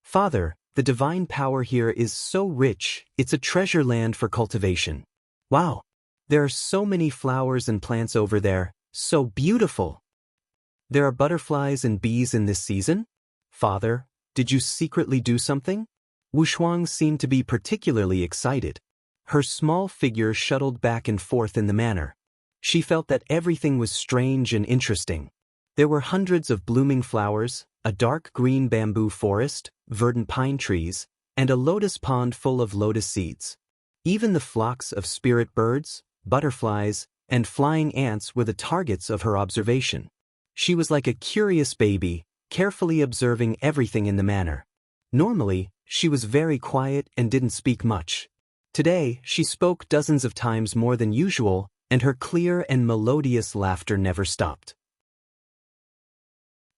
Father, the divine power here is so rich, it's a treasure land for cultivation. Wow! There are so many flowers and plants over there, so beautiful. There are butterflies and bees in this season? Father, did you secretly do something?" Wushuang seemed to be particularly excited. Her small figure shuttled back and forth in the manor. She felt that everything was strange and interesting. There were hundreds of blooming flowers, a dark green bamboo forest, verdant pine trees, and a lotus pond full of lotus seeds. Even the flocks of spirit birds, butterflies, and flying ants were the targets of her observation. She was like a curious baby, carefully observing everything in the manor. Normally, she was very quiet and didn't speak much. Today, she spoke dozens of times more than usual, and her clear and melodious laughter never stopped.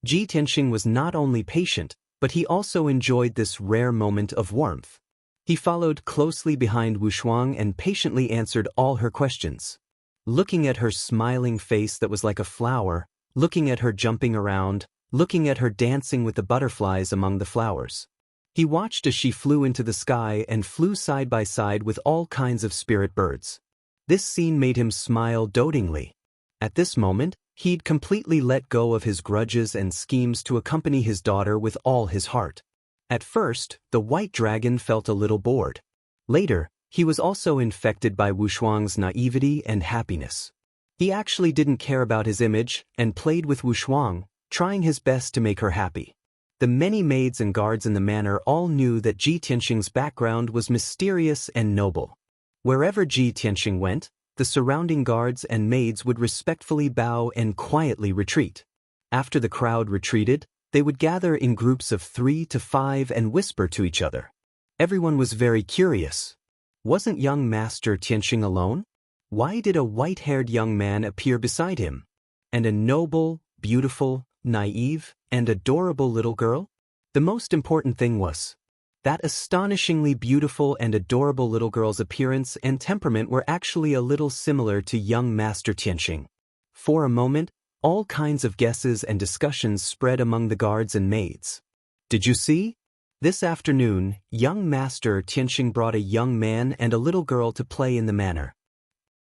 Ji Tianxing was not only patient, but he also enjoyed this rare moment of warmth. He followed closely behind Wushuang and patiently answered all her questions. Looking at her smiling face that was like a flower, looking at her jumping around, looking at her dancing with the butterflies among the flowers. He watched as she flew into the sky and flew side by side with all kinds of spirit birds. This scene made him smile dotingly. At this moment, he'd completely let go of his grudges and schemes to accompany his daughter with all his heart. At first, the white dragon felt a little bored. Later, he was also infected by Wushuang's naivety and happiness. He actually didn't care about his image and played with Wushuang, trying his best to make her happy. The many maids and guards in the manor all knew that Ji Tianxing's background was mysterious and noble. Wherever Ji Tianxing went, the surrounding guards and maids would respectfully bow and quietly retreat. After the crowd retreated, they would gather in groups of 3 to 5 and whisper to each other. Everyone was very curious. Wasn't young Master Tianxing alone? Why did a white-haired young man appear beside him? And a noble, beautiful, naive, and adorable little girl? The most important thing was that astonishingly beautiful and adorable little girl's appearance and temperament were actually a little similar to young Master Tianxing. For a moment, all kinds of guesses and discussions spread among the guards and maids. Did you see? This afternoon, young Master Tianxing brought a young man and a little girl to play in the manor.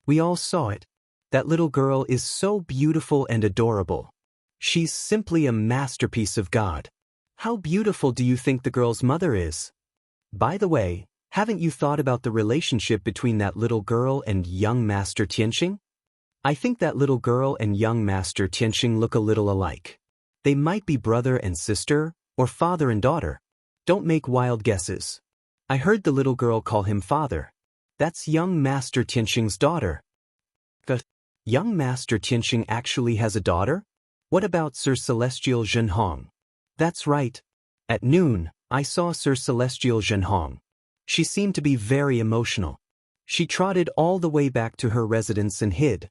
We all saw it. That little girl is so beautiful and adorable. She's simply a masterpiece of God. How beautiful do you think the girl's mother is? By the way, haven't you thought about the relationship between that little girl and young Master Tianxing? I think that little girl and young Master Tianxing look a little alike. They might be brother and sister, or father and daughter. Don't make wild guesses. I heard the little girl call him father. That's young Master Tianxing's daughter. But young Master Tianxing actually has a daughter? What about Sir Celestial Zhenhong? That's right. At noon, I saw Sir Celestial Zhenhong. She seemed to be very emotional. She trotted all the way back to her residence and hid.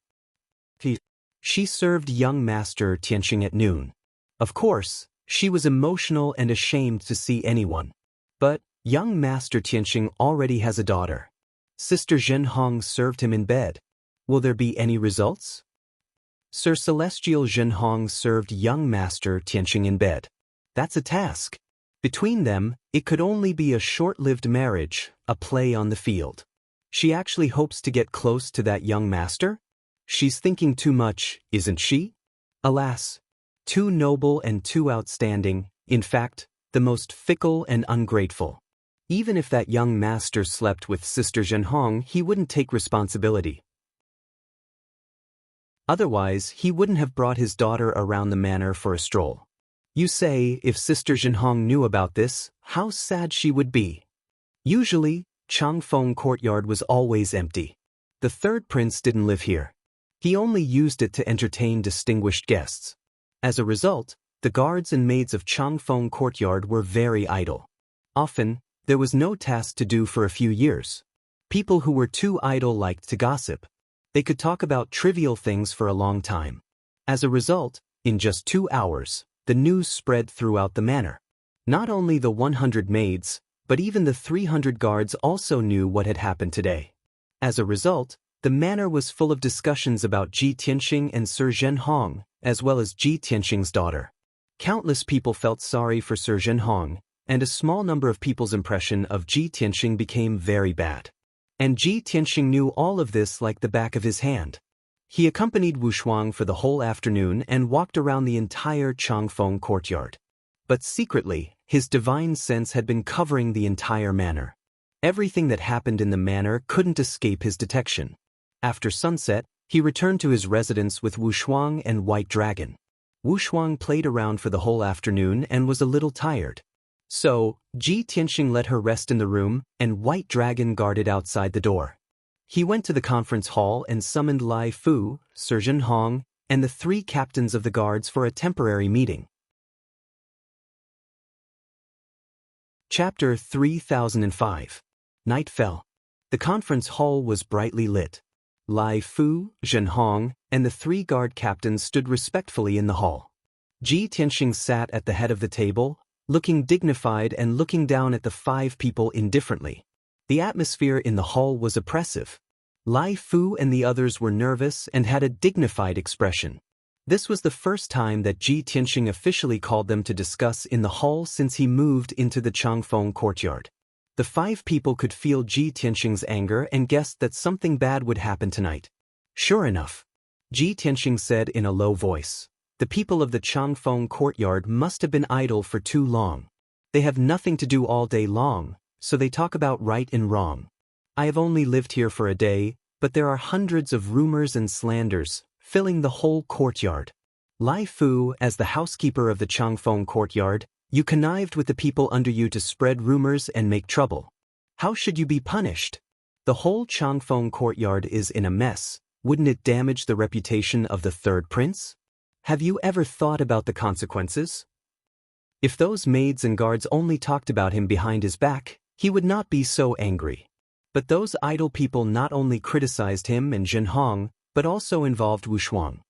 She served young Master Tianxing at noon. Of course, she was emotional and ashamed to see anyone. But young Master Tianxing already has a daughter. Sister Zhenhong served him in bed. Will there be any results? Sir Celestial Zhenhong served young Master Tianxing in bed. That's a task. Between them, it could only be a short-lived marriage, a play on the field. She actually hopes to get close to that young master? She's thinking too much, isn't she? Alas, too noble and too outstanding, in fact, the most fickle and ungrateful. Even if that young master slept with Sister Zhenhong, he wouldn't take responsibility. Otherwise, he wouldn't have brought his daughter around the manor for a stroll. You say, if Sister Zhenhong knew about this, how sad she would be. Usually, Changfeng Courtyard was always empty. The third prince didn't live here. He only used it to entertain distinguished guests. As a result, the guards and maids of Changfeng Courtyard were very idle. Often, there was no task to do for a few years. People who were too idle liked to gossip. They could talk about trivial things for a long time. As a result, in just 2 hours, the news spread throughout the manor. Not only the 100 maids, but even the 300 guards also knew what had happened today. As a result, the manor was full of discussions about Ji Tianxing and Sir Zhenhong, as well as Ji Tianxing's daughter. Countless people felt sorry for Sir Zhenhong, and a small number of people's impression of Ji Tianxing became very bad. And Ji Tianxing knew all of this like the back of his hand. He accompanied Wuxia for the whole afternoon and walked around the entire Changfeng Courtyard. But secretly, his divine sense had been covering the entire manor. Everything that happened in the manor couldn't escape his detection. After sunset, he returned to his residence with Wuxia and White Dragon. Wuxia played around for the whole afternoon and was a little tired. So, Ji Tianxing let her rest in the room, and White Dragon guarded outside the door. He went to the conference hall and summoned Lai Fu, Sir Zhenhong, and the 3 captains of the guards for a temporary meeting. Chapter 3005. Night fell. The conference hall was brightly lit. Lai Fu, Zhenhong, and the 3 guard captains stood respectfully in the hall. Ji Tianxing sat at the head of the table, looking dignified and looking down at the 5 people indifferently. The atmosphere in the hall was oppressive. Lai Fu and the others were nervous and had a dignified expression. This was the first time that Ji Tianxing officially called them to discuss in the hall since he moved into the Changfeng Courtyard. The 5 people could feel Ji Tianxing's anger and guessed that something bad would happen tonight. Sure enough, Ji Tianxing said in a low voice, "The people of the Changfeng Courtyard must have been idle for too long. They have nothing to do all day long, so they talk about right and wrong. I have only lived here for a day, but there are hundreds of rumors and slanders filling the whole courtyard. Lai Fu, as the housekeeper of the Changfeng Courtyard, you connived with the people under you to spread rumors and make trouble. How should you be punished? The whole Changfeng Courtyard is in a mess. Wouldn't it damage the reputation of the third prince? Have you ever thought about the consequences? If those maids and guards only talked about him behind his back, he would not be so angry. But those idle people not only criticized him and Zhenhong, but also involved Wuxia.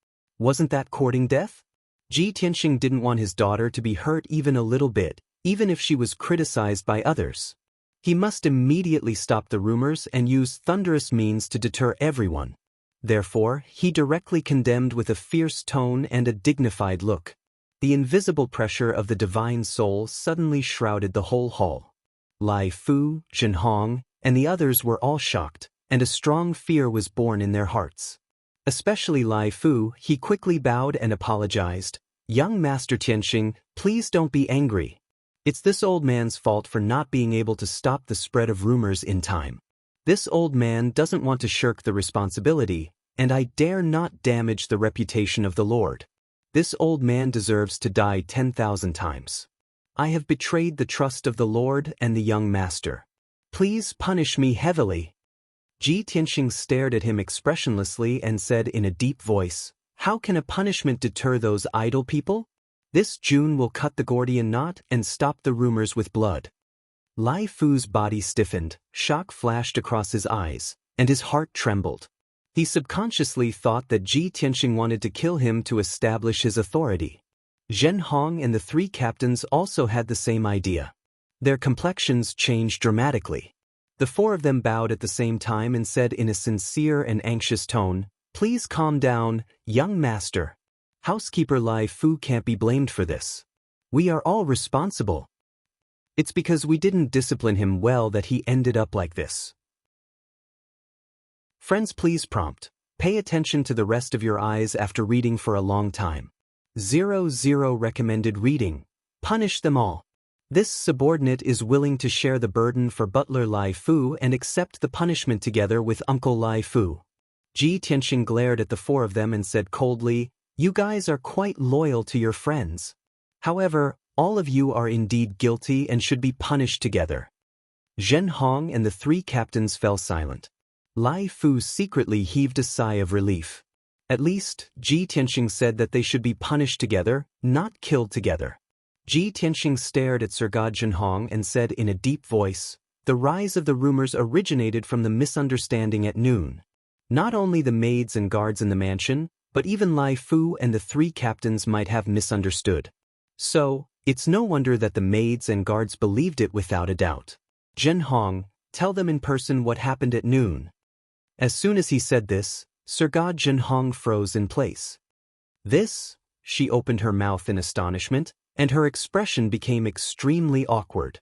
Wasn't that courting death? Ji Tianxing didn't want his daughter to be hurt even a little bit, even if she was criticized by others. He must immediately stop the rumors and use thunderous means to deter everyone. Therefore, he directly condemned with a fierce tone and a dignified look. The invisible pressure of the divine soul suddenly shrouded the whole hall. Lai Fu, Zhenhong, and the others were all shocked, and a strong fear was born in their hearts. Especially Lai Fu, he quickly bowed and apologized. "Young Master Tianxing, please don't be angry. It's this old man's fault for not being able to stop the spread of rumors in time. This old man doesn't want to shirk the responsibility, and I dare not damage the reputation of the Lord. This old man deserves to die 10,000 times. I have betrayed the trust of the Lord and the young master. Please punish me heavily." Ji Tianxing stared at him expressionlessly and said in a deep voice, "How can a punishment deter those idle people? This June will cut the Gordian knot and stop the rumors with blood." Lai Fu's body stiffened, shock flashed across his eyes, and his heart trembled. He subconsciously thought that Ji Tianxing wanted to kill him to establish his authority. Zhenhong and the 3 captains also had the same idea. Their complexions changed dramatically. The 4 of them bowed at the same time and said in a sincere and anxious tone, "Please calm down, young master. Housekeeper Lai Fu can't be blamed for this. We are all responsible. It's because we didn't discipline him well that he ended up like this." Friends, please prompt. Pay attention to the rest of your eyes after reading for a long time. 00 recommended reading. Punish them all. This subordinate is willing to share the burden for Butler Lai Fu and accept the punishment together with Uncle Lai Fu. Ji Tianxing glared at the four of them and said coldly, "You guys are quite loyal to your friends. However, all of you are indeed guilty and should be punished together." Zhen Hong and the three captains fell silent. Lai Fu secretly heaved a sigh of relief. At least, Ji Tianxing said that they should be punished together, not killed together. Ji Tianxing stared at Sir God Zhen Hong and said in a deep voice, "The rise of the rumors originated from the misunderstanding at noon. Not only the maids and guards in the mansion, but even Lai Fu and the three captains might have misunderstood. So, it's no wonder that the maids and guards believed it without a doubt. Zhen Hong, tell them in person what happened at noon." As soon as he said this, Sir God Zhen Hong froze in place. "This?" She opened her mouth in astonishment, and her expression became extremely awkward.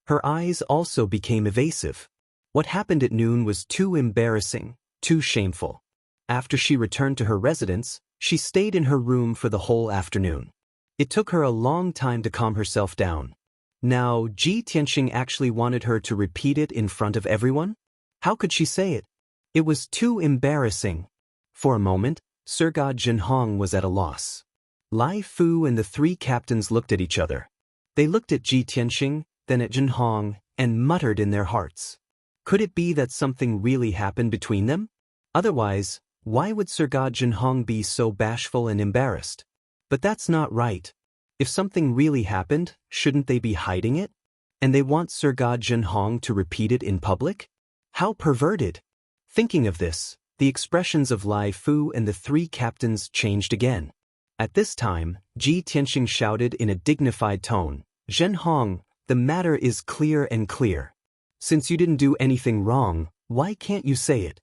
Her eyes also became evasive. What happened at noon was too embarrassing, too shameful. After she returned to her residence, she stayed in her room for the whole afternoon. It took her a long time to calm herself down. Now, Ji Tianxing actually wanted her to repeat it in front of everyone? How could she say it? It was too embarrassing. For a moment, Sir God Zhen Hong was at a loss. Lai Fu and the three captains looked at each other. They looked at Ji Tianxing, then at Zhen Hong, and muttered in their hearts. Could it be that something really happened between them? Otherwise, why would Sir God Zhen Hong be so bashful and embarrassed? But that's not right. If something really happened, shouldn't they be hiding it? And they want Sir God Zhen Hong to repeat it in public? How perverted! Thinking of this, the expressions of Lai Fu and the three captains changed again. At this time, Ji Tianxing shouted in a dignified tone, "Zhen Hong, the matter is clear and clear. Since you didn't do anything wrong, why can't you say it?"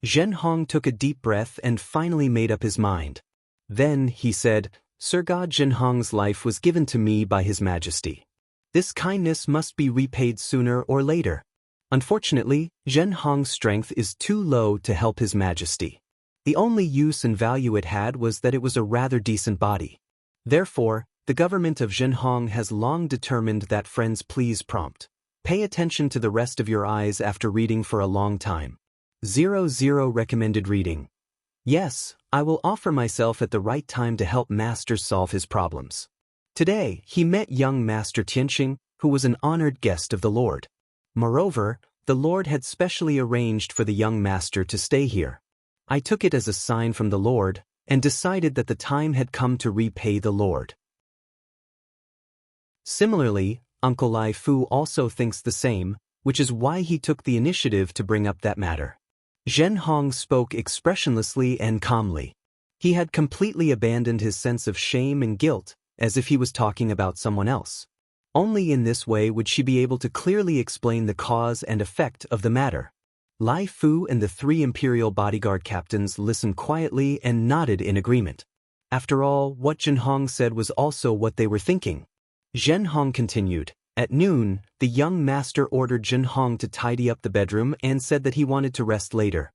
Zhen Hong took a deep breath and finally made up his mind. Then, he said, "Sir God Zhen Hong's life was given to me by His Majesty. This kindness must be repaid sooner or later. Unfortunately, Zhen Hong's strength is too low to help His Majesty. The only use and value it had was that it was a rather decent body. Therefore, the government of Zhen Hong has long determined that friends please prompt. Pay attention to the rest of your eyes after reading for a long time. 00 recommended reading. Yes, I will offer myself at the right time to help Master solve his problems." Today, he met young Master Tianxing, who was an honored guest of the Lord. Moreover, the Lord had specially arranged for the young master to stay here. I took it as a sign from the Lord, and decided that the time had come to repay the Lord. Similarly, Uncle Lai Fu also thinks the same, which is why he took the initiative to bring up that matter. Zhen Hong spoke expressionlessly and calmly. He had completely abandoned his sense of shame and guilt, as if he was talking about someone else. Only in this way would she be able to clearly explain the cause and effect of the matter. Lai Fu and the three imperial bodyguard captains listened quietly and nodded in agreement. After all, what Zhen Hong said was also what they were thinking. Zhen Hong continued. At noon, the young master ordered Zhen Hong to tidy up the bedroom and said that he wanted to rest later.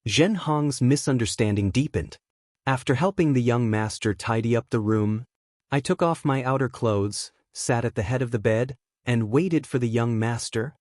Zhen Hong's misunderstanding deepened. After helping the young master tidy up the room, I took off my outer clothes, sat at the head of the bed, and waited for the young master.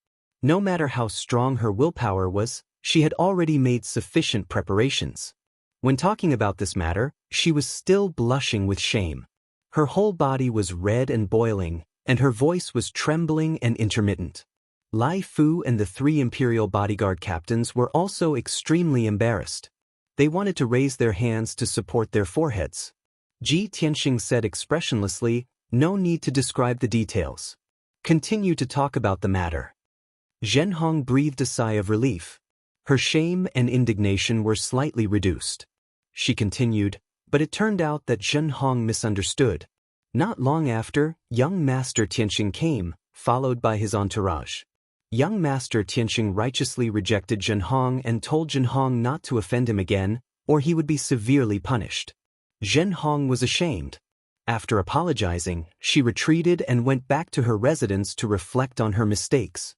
No matter how strong her willpower was, she had already made sufficient preparations. When talking about this matter, she was still blushing with shame. Her whole body was red and boiling, and her voice was trembling and intermittent. Lai Fu and the three imperial bodyguard captains were also extremely embarrassed. They wanted to raise their hands to support their foreheads. Ji Tianxing said expressionlessly, "No need to describe the details. Continue to talk about the matter." Zhen Hong breathed a sigh of relief. Her shame and indignation were slightly reduced. She continued, but it turned out that Zhen Hong misunderstood. Not long after, young Master Tianxing came, followed by his entourage. Young Master Tianxing righteously rejected Zhen Hong and told Zhen Hong not to offend him again, or he would be severely punished. Zhen Hong was ashamed. After apologizing, she retreated and went back to her residence to reflect on her mistakes.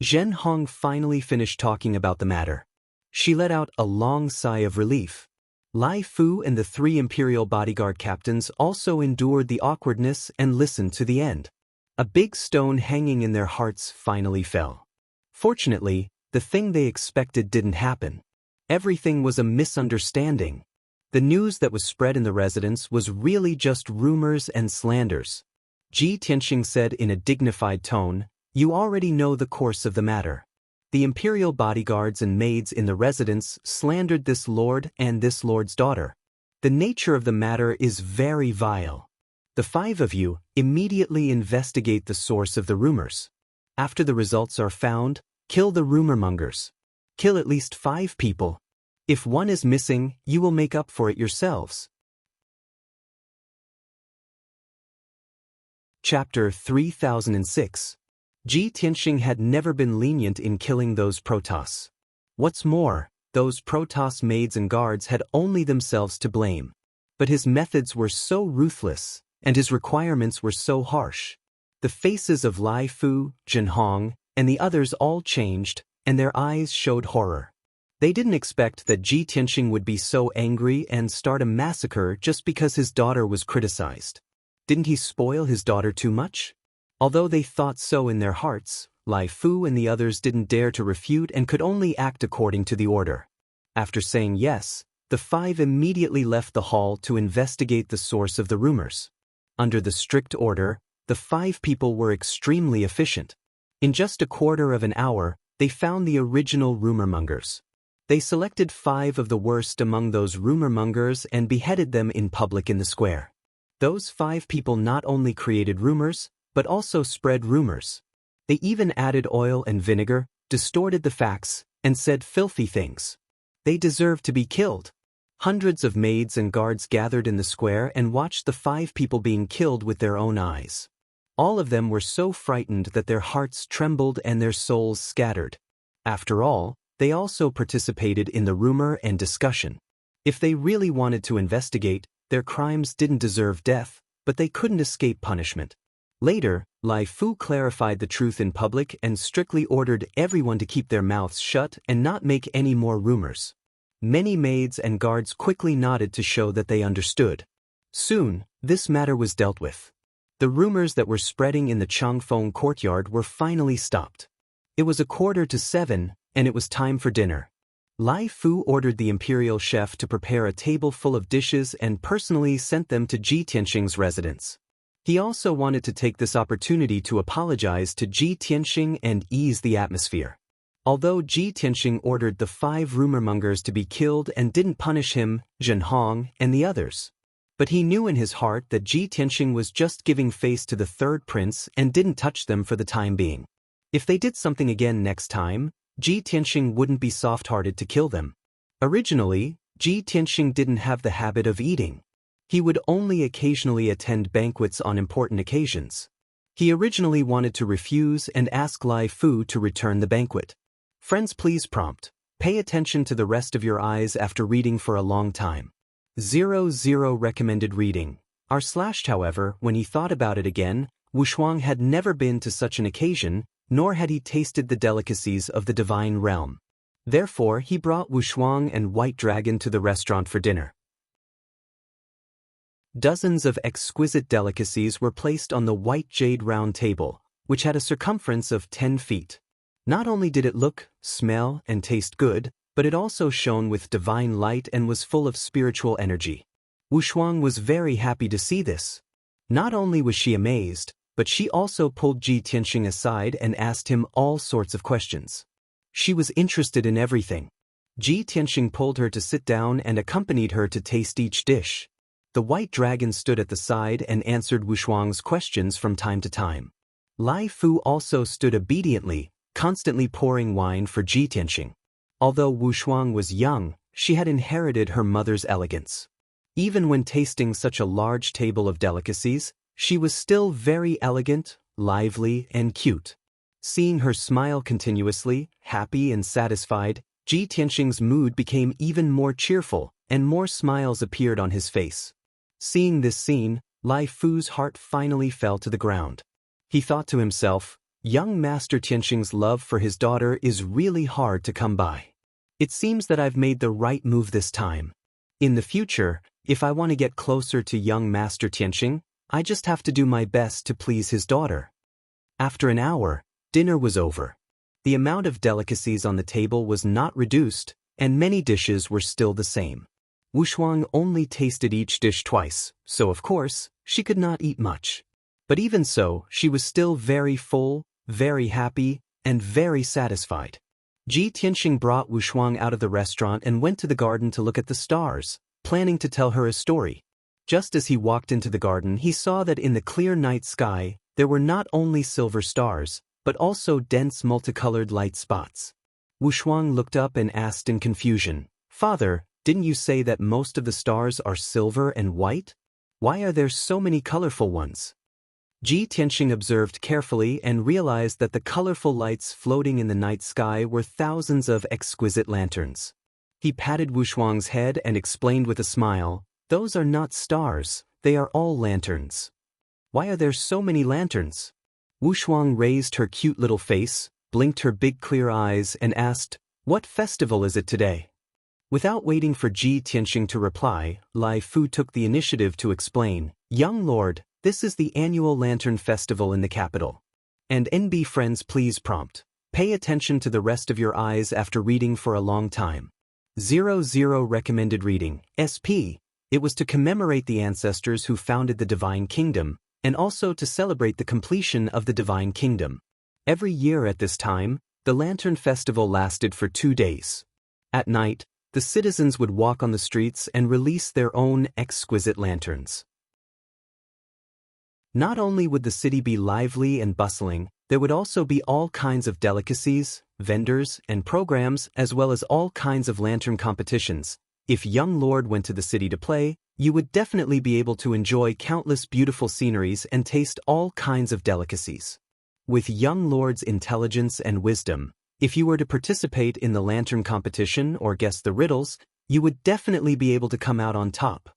Zhen Hong finally finished talking about the matter. She let out a long sigh of relief. Lai Fu and the three imperial bodyguard captains also endured the awkwardness and listened to the end. A big stone hanging in their hearts finally fell. Fortunately, the thing they expected didn't happen. Everything was a misunderstanding. The news that was spread in the residence was really just rumors and slanders. Ji Tianxing said in a dignified tone, "You already know the course of the matter. The imperial bodyguards and maids in the residence slandered this lord and this lord's daughter. The nature of the matter is very vile. The 5 of you immediately investigate the source of the rumors. After the results are found, kill the rumormongers. Kill at least 5 people. If one is missing, you will make up for it yourselves." Chapter 3006. Ji Tianxing had never been lenient in killing those Protoss. What's more, those Protoss maids and guards had only themselves to blame. But his methods were so ruthless, and his requirements were so harsh. The faces of Lai Fu, Jin Hong, and the others all changed, and their eyes showed horror. They didn't expect that Ji Tianxing would be so angry and start a massacre just because his daughter was criticized. Didn't he spoil his daughter too much? Although they thought so in their hearts, Lai Fu and the others didn't dare to refute and could only act according to the order. After saying yes, the 5 immediately left the hall to investigate the source of the rumors. Under the strict order, the 5 people were extremely efficient. In just a quarter of an hour, they found the original rumormongers. They selected 5 of the worst among those rumormongers and beheaded them in public in the square. Those 5 people not only created rumors, but also spread rumors. They even added oil and vinegar, distorted the facts, and said filthy things. They deserved to be killed. Hundreds of maids and guards gathered in the square and watched the 5 people being killed with their own eyes. All of them were so frightened that their hearts trembled and their souls scattered. After all, they also participated in the rumor and discussion. If they really wanted to investigate, their crimes didn't deserve death, but they couldn't escape punishment. Later, Lai Fu clarified the truth in public and strictly ordered everyone to keep their mouths shut and not make any more rumors. Many maids and guards quickly nodded to show that they understood. Soon, this matter was dealt with. The rumors that were spreading in the Changfeng courtyard were finally stopped. It was 6:45, and it was time for dinner. Lai Fu ordered the imperial chef to prepare a table full of dishes and personally sent them to Ji Tianxing's residence. He also wanted to take this opportunity to apologize to Ji Tianxing and ease the atmosphere. Although Ji Tianxing ordered the 5 rumormongers to be killed and didn't punish him, Jin Hong, and the others. But he knew in his heart that Ji Tianxing was just giving face to the 3rd prince and didn't touch them for the time being. If they did something again next time, Ji Tianxing wouldn't be soft-hearted to kill them. Originally, Ji Tianxing didn't have the habit of eating. He would only occasionally attend banquets on important occasions. He originally wanted to refuse and ask Lai Fu to return the banquet. Friends, please prompt. Pay attention to the rest of your eyes after reading for a long time. 00 recommended reading. However, when he thought about it again, Wuxia had never been to such an occasion, nor had he tasted the delicacies of the divine realm. Therefore, he brought Wuxia and White Dragon to the restaurant for dinner. Dozens of exquisite delicacies were placed on the white jade round table, which had a circumference of 10 feet. Not only did it look, smell, and taste good, but it also shone with divine light and was full of spiritual energy. Wuxia was very happy to see this. Not only was she amazed, but she also pulled Ji Tianxing aside and asked him all sorts of questions. She was interested in everything. Ji Tianxing pulled her to sit down and accompanied her to taste each dish. The white dragon stood at the side and answered Wuxia's questions from time to time. Lai Fu also stood obediently, constantly pouring wine for Ji Tianxing. Although Wuxia was young, she had inherited her mother's elegance. Even when tasting such a large table of delicacies, she was still very elegant, lively, and cute. Seeing her smile continuously, happy and satisfied, Ji Tianxing's mood became even more cheerful, and more smiles appeared on his face. Seeing this scene, Lai Fu's heart finally fell to the ground. He thought to himself, young Master Tianxing's love for his daughter is really hard to come by. It seems that I've made the right move this time. In the future, if I want to get closer to young Master Tianxing, I just have to do my best to please his daughter. After an hour, dinner was over. The amount of delicacies on the table was not reduced, and many dishes were still the same. Wuxuang only tasted each dish twice, so of course, she could not eat much. But even so, she was still very full, very happy, and very satisfied. Ji Tianxing brought Wuxuang out of the restaurant and went to the garden to look at the stars, planning to tell her a story. Just as he walked into the garden, he saw that in the clear night sky, there were not only silver stars, but also dense multicolored light spots. Wuxuang looked up and asked in confusion, "Father, didn't you say that most of the stars are silver and white? Why are there so many colorful ones?" Ji Tianxing observed carefully and realized that the colorful lights floating in the night sky were thousands of exquisite lanterns. He patted Wuxuang's head and explained with a smile, "Those are not stars, they are all lanterns." "Why are there so many lanterns?" Wuxuang raised her cute little face, blinked her big clear eyes, and asked, "What festival is it today?" Without waiting for Ji Tianxing to reply, Lai Fu took the initiative to explain, "Young lord, this is the annual Lantern Festival in the capital. And NB friends, please prompt. Pay attention to the rest of your eyes after reading for a long time. 00 recommended reading, SP. It was to commemorate the ancestors who founded the Divine Kingdom, and also to celebrate the completion of the Divine Kingdom. Every year at this time, the Lantern Festival lasted for 2 days. At night, the citizens would walk on the streets and release their own exquisite lanterns. Not only would the city be lively and bustling, there would also be all kinds of delicacies, vendors, and programs, as well as all kinds of lantern competitions. If young lord went to the city to play, you would definitely be able to enjoy countless beautiful sceneries and taste all kinds of delicacies. With young lord's intelligence and wisdom, if you were to participate in the lantern competition or guess the riddles, you would definitely be able to come out on top.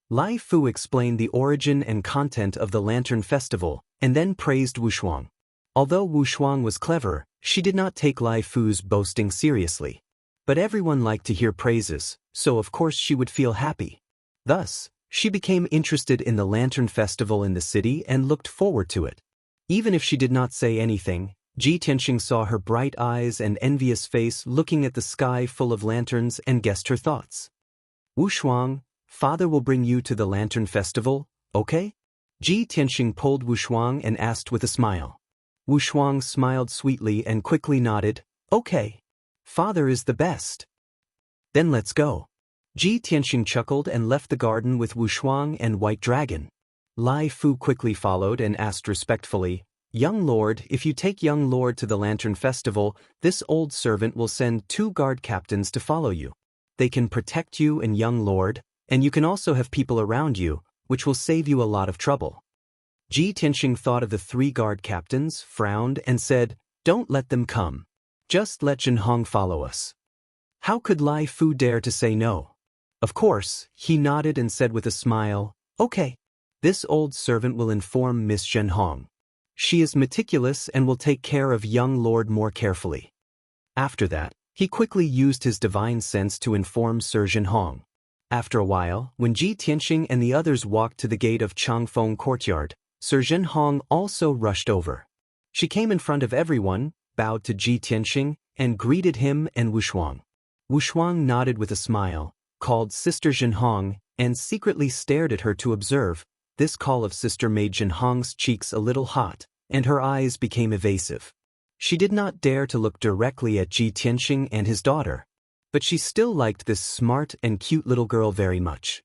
Lai Fu explained the origin and content of the Lantern Festival, and then praised Wuxuang. Although Wuxuang was clever, she did not take Lai Fu's boasting seriously. But everyone liked to hear praises, so of course she would feel happy. Thus, she became interested in the Lantern Festival in the city and looked forward to it. Even if she did not say anything, Ji Tianxing saw her bright eyes and envious face looking at the sky full of lanterns and guessed her thoughts. "Wuxuang, Father will bring you to the Lantern Festival, okay?" Ji Tianxing pulled Wuxuang and asked with a smile. Wuxuang smiled sweetly and quickly nodded, "Okay. Father is the best." "Then let's go." Ji Tianxing chuckled and left the garden with Wuxuang and White Dragon. Lai Fu quickly followed and asked respectfully, "Young lord, if you take young lord to the Lantern Festival, this old servant will send 2 guard captains to follow you. They can protect you and young lord, and you can also have people around you, which will save you a lot of trouble." Ji Tianxing thought of the 3 guard captains, frowned, and said, "Don't let them come. Just let Zhenhong follow us." How could Lai Fu dare to say no? Of course, he nodded and said with a smile, "Okay. This old servant will inform Miss Zhenhong. She is meticulous and will take care of young lord more carefully." After that, he quickly used his divine sense to inform Sir Zhenhong. After a while, when Ji Tianxing and the others walked to the gate of Changfeng Courtyard, Sir Zhenhong also rushed over. She came in front of everyone, bowed to Ji Tianxing, and greeted him and Wuxuang. Wuxuang nodded with a smile, called Sister Zhenhong, and secretly stared at her to observe. This call of sister made Zhenhong's cheeks a little hot, and her eyes became evasive. She did not dare to look directly at Ji Tianxing and his daughter. But she still liked this smart and cute little girl very much.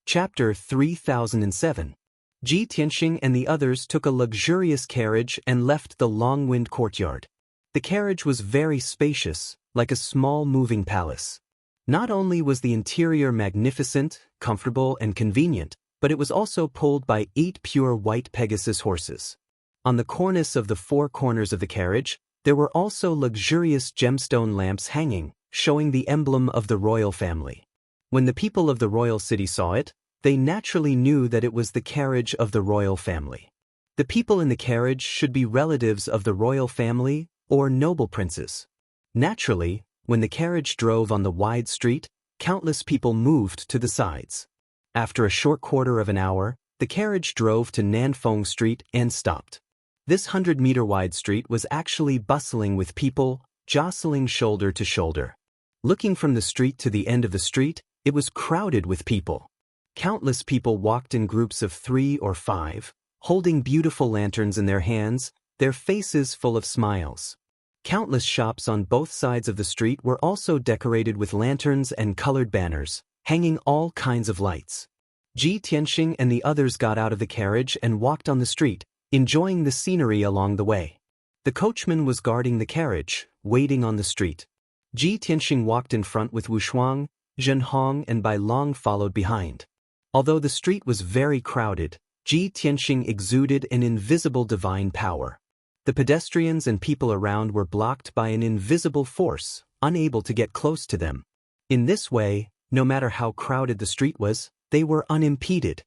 Chapter 3007. Ji Tianxing and the others took a luxurious carriage and left the long-winded courtyard. The carriage was very spacious, like a small moving palace. Not only was the interior magnificent, comfortable, and convenient, but it was also pulled by 8 pure white Pegasus horses. On the cornice of the 4 corners of the carriage, there were also luxurious gemstone lamps hanging, showing the emblem of the royal family. When the people of the royal city saw it, they naturally knew that it was the carriage of the royal family. The people in the carriage should be relatives of the royal family or noble princes. Naturally, when the carriage drove on the wide street, countless people moved to the sides. After a short quarter of an hour, the carriage drove to Nanfeng Street and stopped. This 100-meter-wide street was actually bustling with people, jostling shoulder to shoulder. Looking from the street to the end of the street, it was crowded with people. Countless people walked in groups of 3 or 5, holding beautiful lanterns in their hands, their faces full of smiles. Countless shops on both sides of the street were also decorated with lanterns and colored banners, hanging all kinds of lights. Ji Tianxing and the others got out of the carriage and walked on the street, enjoying the scenery along the way. The coachman was guarding the carriage, waiting on the street. Ji Tianxing walked in front with Wuxia, Xianxia and Bai Long followed behind. Although the street was very crowded, Ji Tianxing exuded an invisible divine power. The pedestrians and people around were blocked by an invisible force, unable to get close to them. In this way, no matter how crowded the street was, they were unimpeded.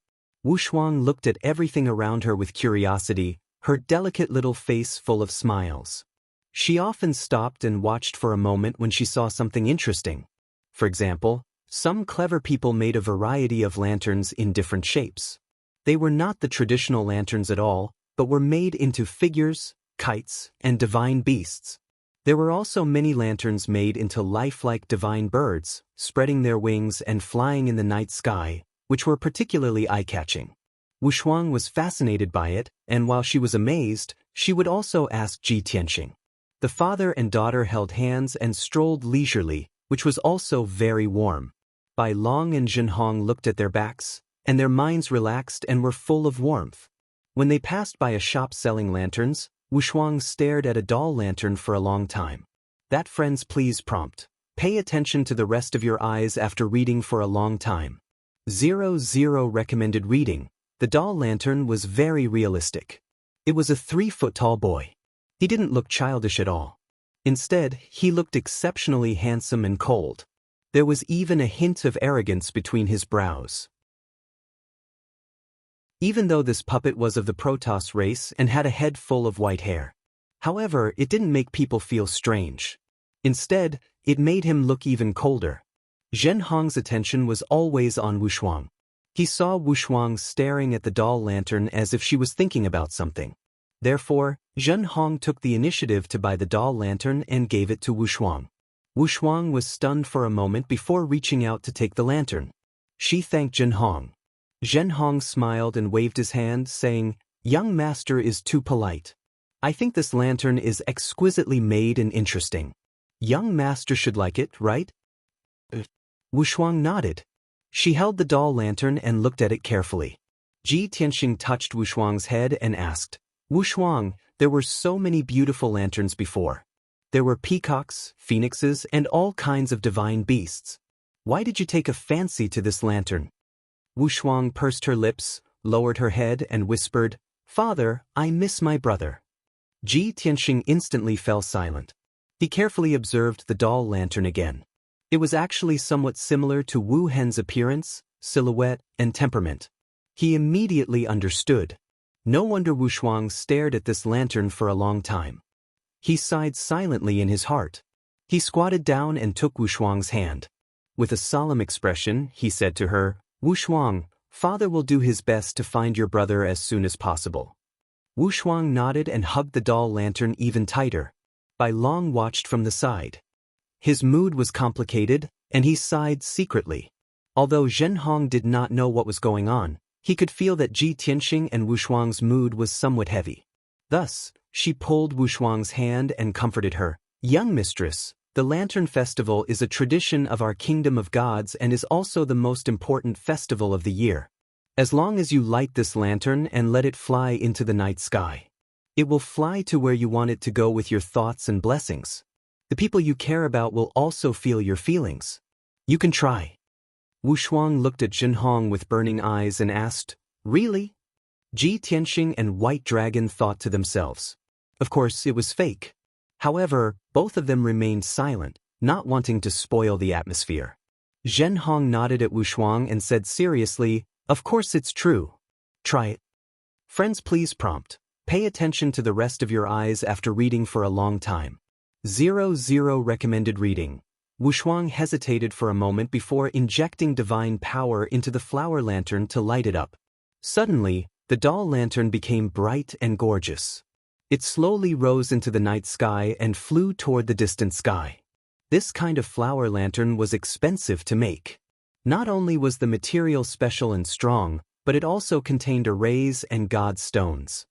Wuxia looked at everything around her with curiosity, her delicate little face full of smiles. She often stopped and watched for a moment when she saw something interesting. For example, some clever people made a variety of lanterns in different shapes. They were not the traditional lanterns at all, but were made into figures, kites, and divine beasts. There were also many lanterns made into lifelike divine birds, spreading their wings and flying in the night sky, which were particularly eye-catching. Wuxia was fascinated by it, and while she was amazed, she would also ask Ji Tianxing. The father and daughter held hands and strolled leisurely, which was also very warm. Bai Long and Xianxia looked at their backs, and their minds relaxed and were full of warmth. When they passed by a shop selling lanterns, Wuxia stared at a doll lantern for a long time. That, friends, please prompt. Pay attention to the rest of your eyes after reading for a long time. 00 recommended reading. The doll lantern was very realistic. It was a 3-foot-tall boy. He didn't look childish at all. Instead, he looked exceptionally handsome and cold. There was even a hint of arrogance between his brows. Even though this puppet was of the Protoss race and had a head full of white hair. However, it didn't make people feel strange. Instead, it made him look even colder. Xianxia's attention was always on Wuxia. He saw Wuxia staring at the doll lantern as if she was thinking about something. Therefore, Xianxia took the initiative to buy the doll lantern and gave it to Wuxia. Wuxia was stunned for a moment before reaching out to take the lantern. She thanked Xianxia. Xianxia smiled and waved his hand, saying, "Young master is too polite. I think this lantern is exquisitely made and interesting. Young master should like it, right?" Wuxia nodded. She held the doll lantern and looked at it carefully. Ji Tianxing touched Wuxia's head and asked, "Wuxia, there were so many beautiful lanterns before. There were peacocks, phoenixes, and all kinds of divine beasts. Why did you take a fancy to this lantern?" Wuxia pursed her lips, lowered her head, and whispered, "Father, I miss my brother." Ji Tianxing instantly fell silent. He carefully observed the doll lantern again. It was actually somewhat similar to Wu Hen's appearance, silhouette, and temperament. He immediately understood. No wonder Wuxia stared at this lantern for a long time. He sighed silently in his heart. He squatted down and took Wuxia's hand. With a solemn expression, he said to her, "Wuxia, father will do his best to find your brother as soon as possible." Wuxia nodded and hugged the doll lantern even tighter. Bai Long watched from the side. His mood was complicated, and he sighed secretly. Although Xianxia did not know what was going on, he could feel that Ji Tianxing and Wuxia's mood was somewhat heavy. Thus, she pulled Wuxia's hand and comforted her. "Young mistress, the Lantern Festival is a tradition of our Kingdom of Gods and is also the most important festival of the year. As long as you light this lantern and let it fly into the night sky, it will fly to where you want it to go with your thoughts and blessings. The people you care about will also feel your feelings. You can try." Wuxia looked at Xianxia with burning eyes and asked, "Really?" Ji Tianxing and White Dragon thought to themselves. Of course, it was fake. However, both of them remained silent, not wanting to spoil the atmosphere. Xianxia nodded at Wuxia and said seriously, "Of course it's true. Try it." Friends, please prompt. Pay attention to the rest of your eyes after reading for a long time. 00 recommended reading. Wuxia hesitated for a moment before injecting divine power into the flower lantern to light it up. Suddenly, the doll lantern became bright and gorgeous. It slowly rose into the night sky and flew toward the distant sky. This kind of flower lantern was expensive to make. Not only was the material special and strong, but it also contained arrays and god stones.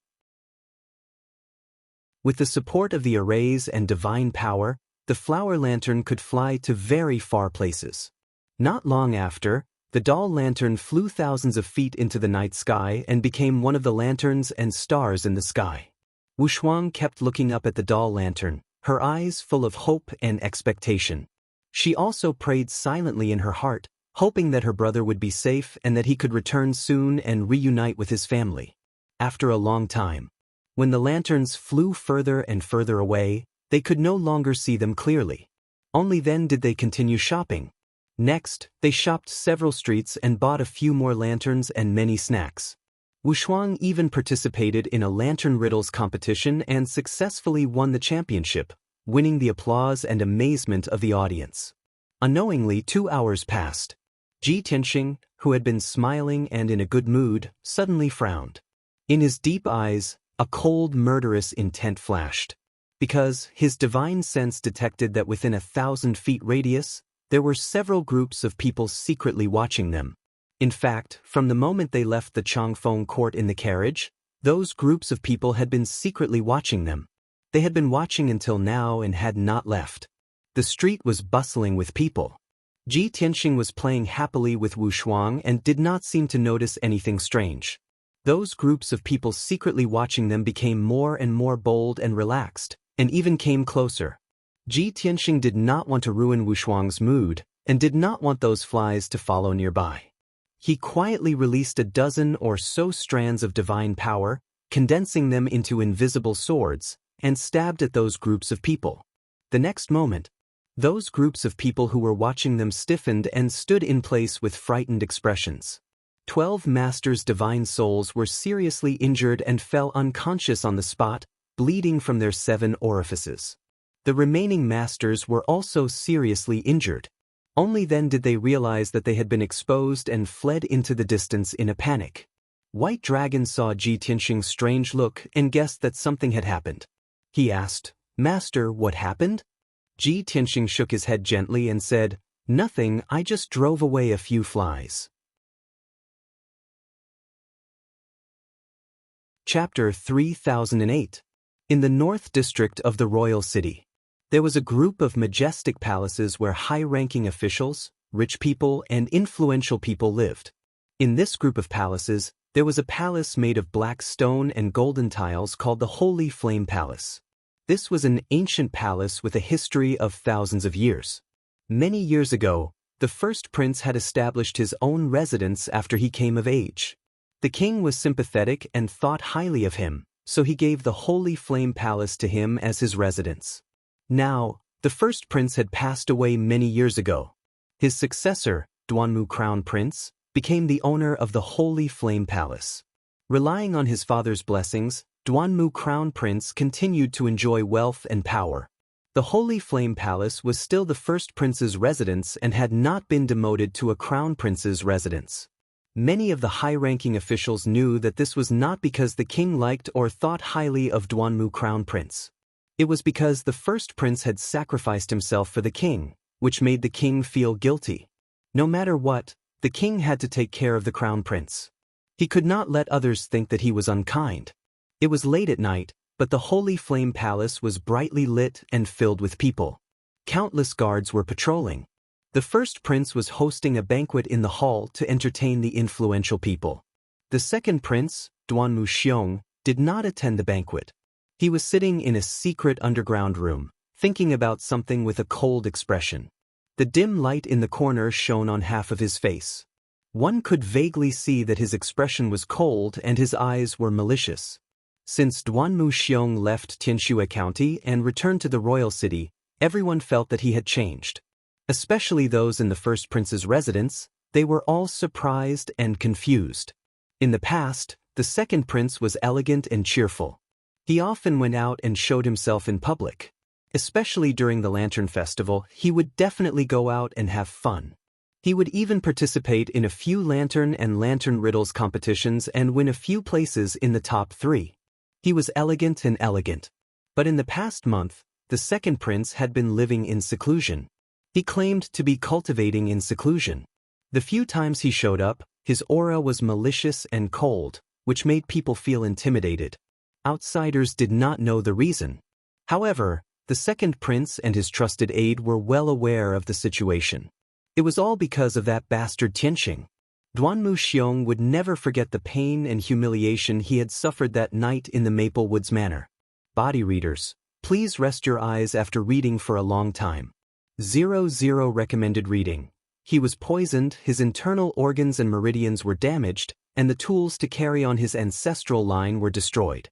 With the support of the arrays and divine power, the flower lantern could fly to very far places. Not long after, the doll lantern flew thousands of feet into the night sky and became one of the lanterns and stars in the sky. Wuxia kept looking up at the doll lantern, her eyes full of hope and expectation. She also prayed silently in her heart, hoping that her brother would be safe and that he could return soon and reunite with his family. After a long time, when the lanterns flew further and further away, they could no longer see them clearly. Only then did they continue shopping. Next, they shopped several streets and bought a few more lanterns and many snacks. Wuxia even participated in a lantern riddles competition and successfully won the championship, winning the applause and amazement of the audience. Unknowingly, 2 hours passed. Xianxia, who had been smiling and in a good mood, suddenly frowned. In his deep eyes, a cold, murderous intent flashed. Because his divine sense detected that within 1,000 feet radius, there were several groups of people secretly watching them. In fact, from the moment they left the Changfeng court in the carriage, those groups of people had been secretly watching them. They had been watching until now and had not left. The street was bustling with people. Xianxia was playing happily with Wuxia and did not seem to notice anything strange. Those groups of people secretly watching them became more and more bold and relaxed, and even came closer. Xianxia did not want to ruin Wuxia's mood, and did not want those flies to follow nearby. He quietly released a dozen or so strands of divine power, condensing them into invisible swords, and stabbed at those groups of people. The next moment, those groups of people who were watching them stiffened and stood in place with frightened expressions. 12 masters' divine souls were seriously injured and fell unconscious on the spot, bleeding from their 7 orifices. The remaining masters were also seriously injured. Only then did they realize that they had been exposed and fled into the distance in a panic. White Dragon saw Xianxia's strange look and guessed that something had happened. He asked, "Master, what happened?" Xianxia shook his head gently and said, "Nothing, I just drove away a few flies." Chapter 3008. In the North District of the Royal City, there was a group of majestic palaces where high-ranking officials, rich people, and influential people lived. In this group of palaces, there was a palace made of black stone and golden tiles called the Holy Flame Palace. This was an ancient palace with a history of thousands of years. Many years ago, the first prince had established his own residence after he came of age. The king was sympathetic and thought highly of him, so he gave the Holy Flame Palace to him as his residence. Now, the first prince had passed away many years ago. His successor, Duanmu Crown Prince, became the owner of the Holy Flame Palace. Relying on his father's blessings, Duanmu Crown Prince continued to enjoy wealth and power. The Holy Flame Palace was still the first prince's residence and had not been demoted to a crown prince's residence. Many of the high-ranking officials knew that this was not because the king liked or thought highly of Duanmu Crown Prince. It was because the first prince had sacrificed himself for the king, which made the king feel guilty. No matter what, the king had to take care of the crown prince. He could not let others think that he was unkind. It was late at night, but the Holy Flame Palace was brightly lit and filled with people. Countless guards were patrolling. The first prince was hosting a banquet in the hall to entertain the influential people. The second prince, Duanmu Xiong, did not attend the banquet. He was sitting in a secret underground room, thinking about something with a cold expression. The dim light in the corner shone on half of his face. One could vaguely see that his expression was cold and his eyes were malicious. Since Duanmu Xiong left Tianxue County and returned to the royal city, everyone felt that he had changed. Especially those in the first prince's residence, they were all surprised and confused. In the past, the second prince was elegant and cheerful. He often went out and showed himself in public. Especially during the Lantern Festival, he would definitely go out and have fun. He would even participate in a few lantern and lantern riddles competitions and win a few places in the top 3. He was elegant and elegant. But in the past month, the second prince had been living in seclusion. He claimed to be cultivating in seclusion. The few times he showed up, his aura was malicious and cold, which made people feel intimidated. Outsiders did not know the reason. However, the second prince and his trusted aide were well aware of the situation. It was all because of that bastard Tianxing. Duanmu Xiong would never forget the pain and humiliation he had suffered that night in the Maple Woods Manor. Body readers, please rest your eyes after reading for a long time. 00 recommended reading. He was poisoned, his internal organs and meridians were damaged, and the tools to carry on his ancestral line were destroyed.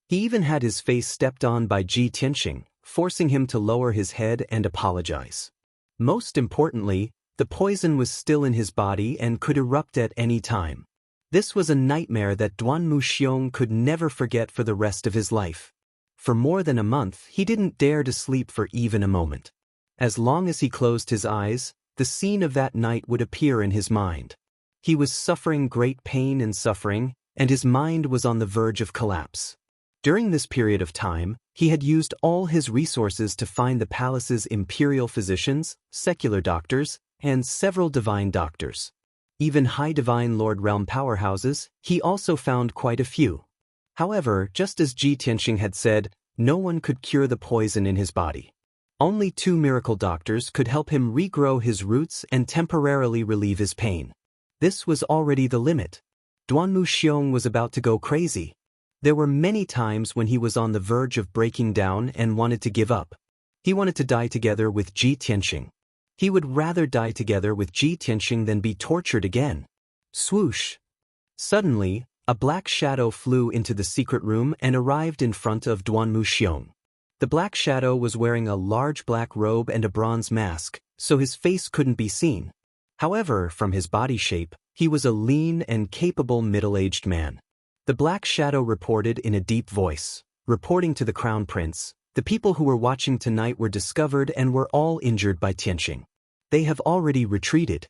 He even had his face stepped on by Ji Tianxing, forcing him to lower his head and apologize. Most importantly, the poison was still in his body and could erupt at any time. This was a nightmare that Duanmu Xiong could never forget for the rest of his life. For more than a month, he didn't dare to sleep for even a moment. As long as he closed his eyes, the scene of that night would appear in his mind. He was suffering great pain and suffering, and his mind was on the verge of collapse. During this period of time, he had used all his resources to find the palace's imperial physicians, secular doctors, and several divine doctors. Even high divine lord realm powerhouses, he also found quite a few. However, just as Ji Tianxing had said, no one could cure the poison in his body. Only 2 miracle doctors could help him regrow his roots and temporarily relieve his pain. This was already the limit. Duanmu Xiong was about to go crazy. There were many times when he was on the verge of breaking down and wanted to give up. He wanted to die together with Ji Tianxing. He would rather die together with Ji Tianxing than be tortured again. Swoosh! Suddenly, a black shadow flew into the secret room and arrived in front of Duanmu Xiong. The black shadow was wearing a large black robe and a bronze mask, so his face couldn't be seen. However, from his body shape, he was a lean and capable middle-aged man. The black shadow reported in a deep voice. Reporting to the crown prince, the people who were watching tonight were discovered and were all injured by Tianxing. They have already retreated.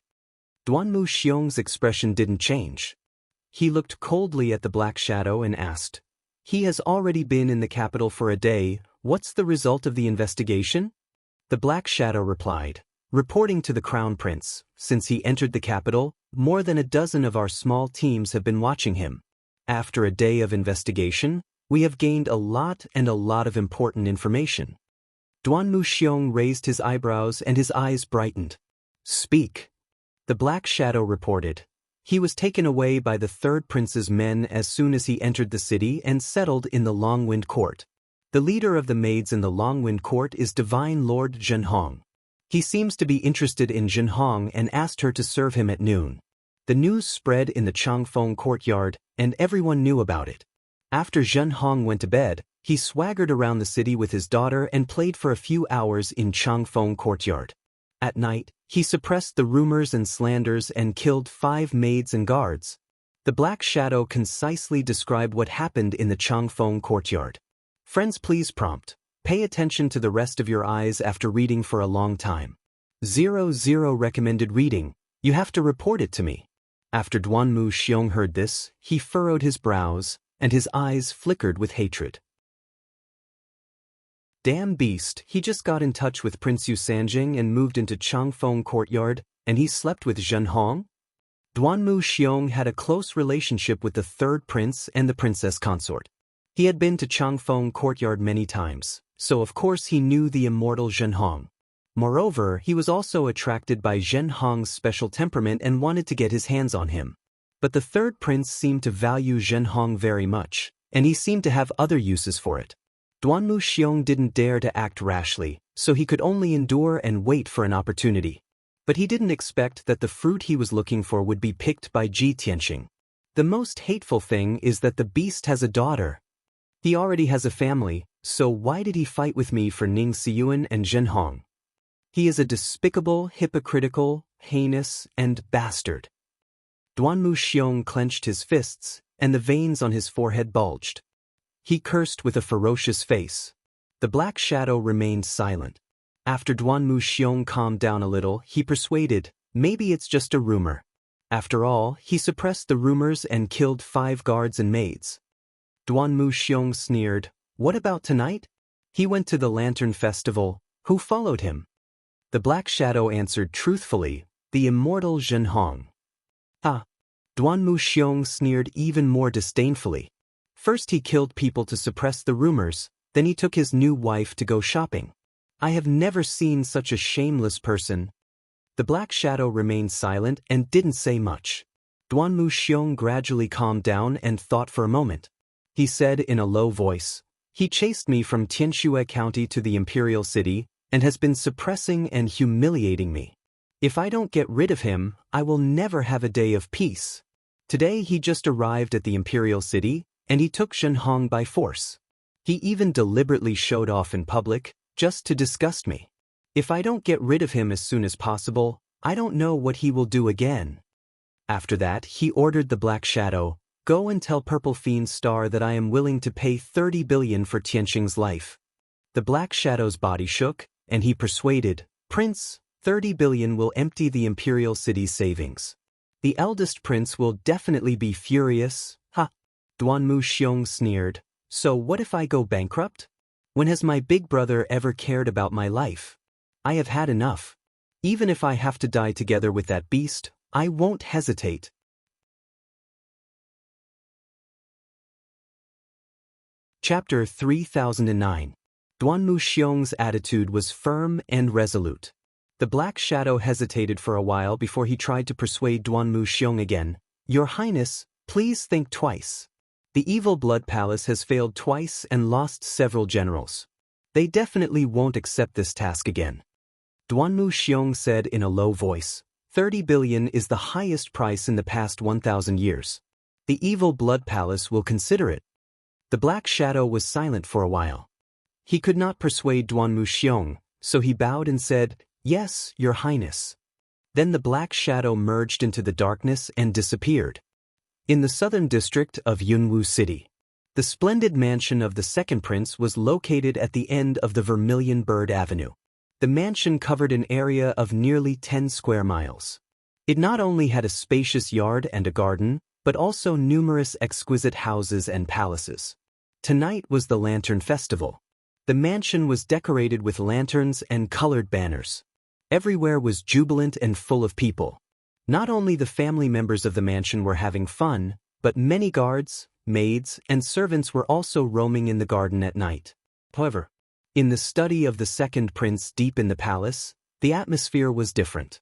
Duanmu Xiong's expression didn't change. He looked coldly at the black shadow and asked, "He has already been in the capital for a day. What's the result of the investigation?" The black shadow replied, reporting to the crown prince, "Since he entered the capital, more than a dozen of our small teams have been watching him. After a day of investigation, we have gained a lot of important information." Duanmu Xiong raised his eyebrows and his eyes brightened. "Speak." The black shadow reported. He was taken away by the third prince's men as soon as he entered the city and settled in the Longwind Court. The leader of the maids in the Longwind Court is Divine Lord Zhenhong. He seems to be interested in Zhenhong and asked her to serve him at noon. The news spread in the Changfeng courtyard, and everyone knew about it. After Zhenhong went to bed, he swaggered around the city with his daughter and played for a few hours in Changfeng courtyard. At night, he suppressed the rumors and slanders and killed 5 maids and guards. The black shadow concisely described what happened in the Changfeng courtyard. Friends, please prompt. Pay attention to the rest of your eyes after reading for a long time. 00 recommended reading. You have to report it to me. After Duanmu Xiong heard this, he furrowed his brows, and his eyes flickered with hatred. Damn beast, he just got in touch with Prince Yu Sanjing and moved into Changfeng courtyard, and he slept with Zhenhong? Duanmu Xiong had a close relationship with the third prince and the princess consort. He had been to Changfeng courtyard many times, so of course he knew the immortal Zhenhong. Moreover, he was also attracted by Zhenhong's special temperament and wanted to get his hands on him. But the third prince seemed to value Zhenhong very much, and he seemed to have other uses for it. Duanmu Xiong didn't dare to act rashly, so he could only endure and wait for an opportunity. But he didn't expect that the fruit he was looking for would be picked by Ji Tianxing. The most hateful thing is that the beast has a daughter. He already has a family, so why did he fight with me for Ning Xiyuan and Zhenhong? He is a despicable, hypocritical, heinous, and bastard. Duanmu Xiong clenched his fists, and the veins on his forehead bulged. He cursed with a ferocious face. The black shadow remained silent. After Duanmu Xiong calmed down a little, he persuaded, maybe it's just a rumor. After all, he suppressed the rumors and killed 5 guards and maids. Duanmu Xiong sneered, what about tonight? He went to the Lantern Festival. Who followed him? The Black Shadow answered truthfully, the immortal Zhenhong. Ah! Duanmu Xiong sneered even more disdainfully. First he killed people to suppress the rumors, then he took his new wife to go shopping. I have never seen such a shameless person. The Black Shadow remained silent and didn't say much. Duanmu Xiong gradually calmed down and thought for a moment. He said in a low voice, he chased me from Tianxue County to the Imperial City and has been suppressing and humiliating me. If I don't get rid of him, I will never have a day of peace. Today he just arrived at the Imperial City, and he took Zhenhong by force. He even deliberately showed off in public, just to disgust me. If I don't get rid of him as soon as possible, I don't know what he will do again. After that, he ordered the Black Shadow, go and tell Purple Fiend Star that I am willing to pay 30 billion for Tianxing's life. The Black Shadow's body shook, and he persuaded, Prince, 30 billion will empty the Imperial City's savings. The eldest prince will definitely be furious. Ha! Duanmu Xiong sneered, so what if I go bankrupt? When has my big brother ever cared about my life? I have had enough. Even if I have to die together with that beast, I won't hesitate. Chapter 3009. Duanmu Xiong's attitude was firm and resolute. The Black Shadow hesitated for a while before he tried to persuade Duanmu Xiong again. Your Highness, please think twice. The Evil Blood Palace has failed twice and lost several generals. They definitely won't accept this task again. Duanmu Xiong said in a low voice, 30 billion is the highest price in the past 1,000 years. The Evil Blood Palace will consider it. The Black Shadow was silent for a while. He could not persuade Duanmu Xiong, so he bowed and said, Yes, Your Highness. Then the Black Shadow merged into the darkness and disappeared. In the southern district of Yunwu City, the splendid mansion of the second prince was located at the end of the Vermilion Bird Avenue. The mansion covered an area of nearly 10 square miles. It not only had a spacious yard and a garden, but also numerous exquisite houses and palaces. Tonight was the Lantern Festival. The mansion was decorated with lanterns and colored banners. Everywhere was jubilant and full of people. Not only the family members of the mansion were having fun, but many guards, maids, and servants were also roaming in the garden at night. However, in the study of the second prince deep in the palace, the atmosphere was different.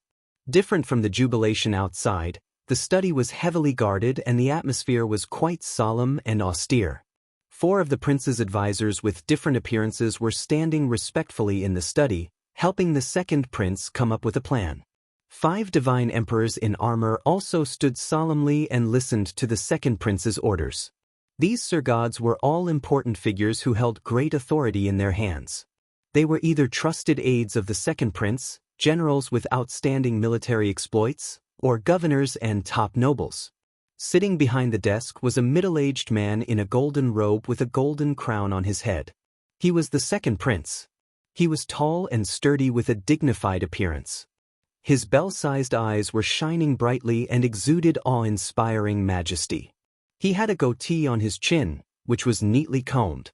Different from the jubilation outside, the study was heavily guarded and the atmosphere was quite solemn and austere. 4 of the prince's advisors with different appearances were standing respectfully in the study, helping the second prince come up with a plan. 5 divine emperors in armor also stood solemnly and listened to the second prince's orders. These sir-gods were all important figures who held great authority in their hands. They were either trusted aides of the second prince, generals with outstanding military exploits, or governors and top nobles. Sitting behind the desk was a middle-aged man in a golden robe with a golden crown on his head. He was the second prince. He was tall and sturdy with a dignified appearance. His bell-sized eyes were shining brightly and exuded awe-inspiring majesty. He had a goatee on his chin, which was neatly combed.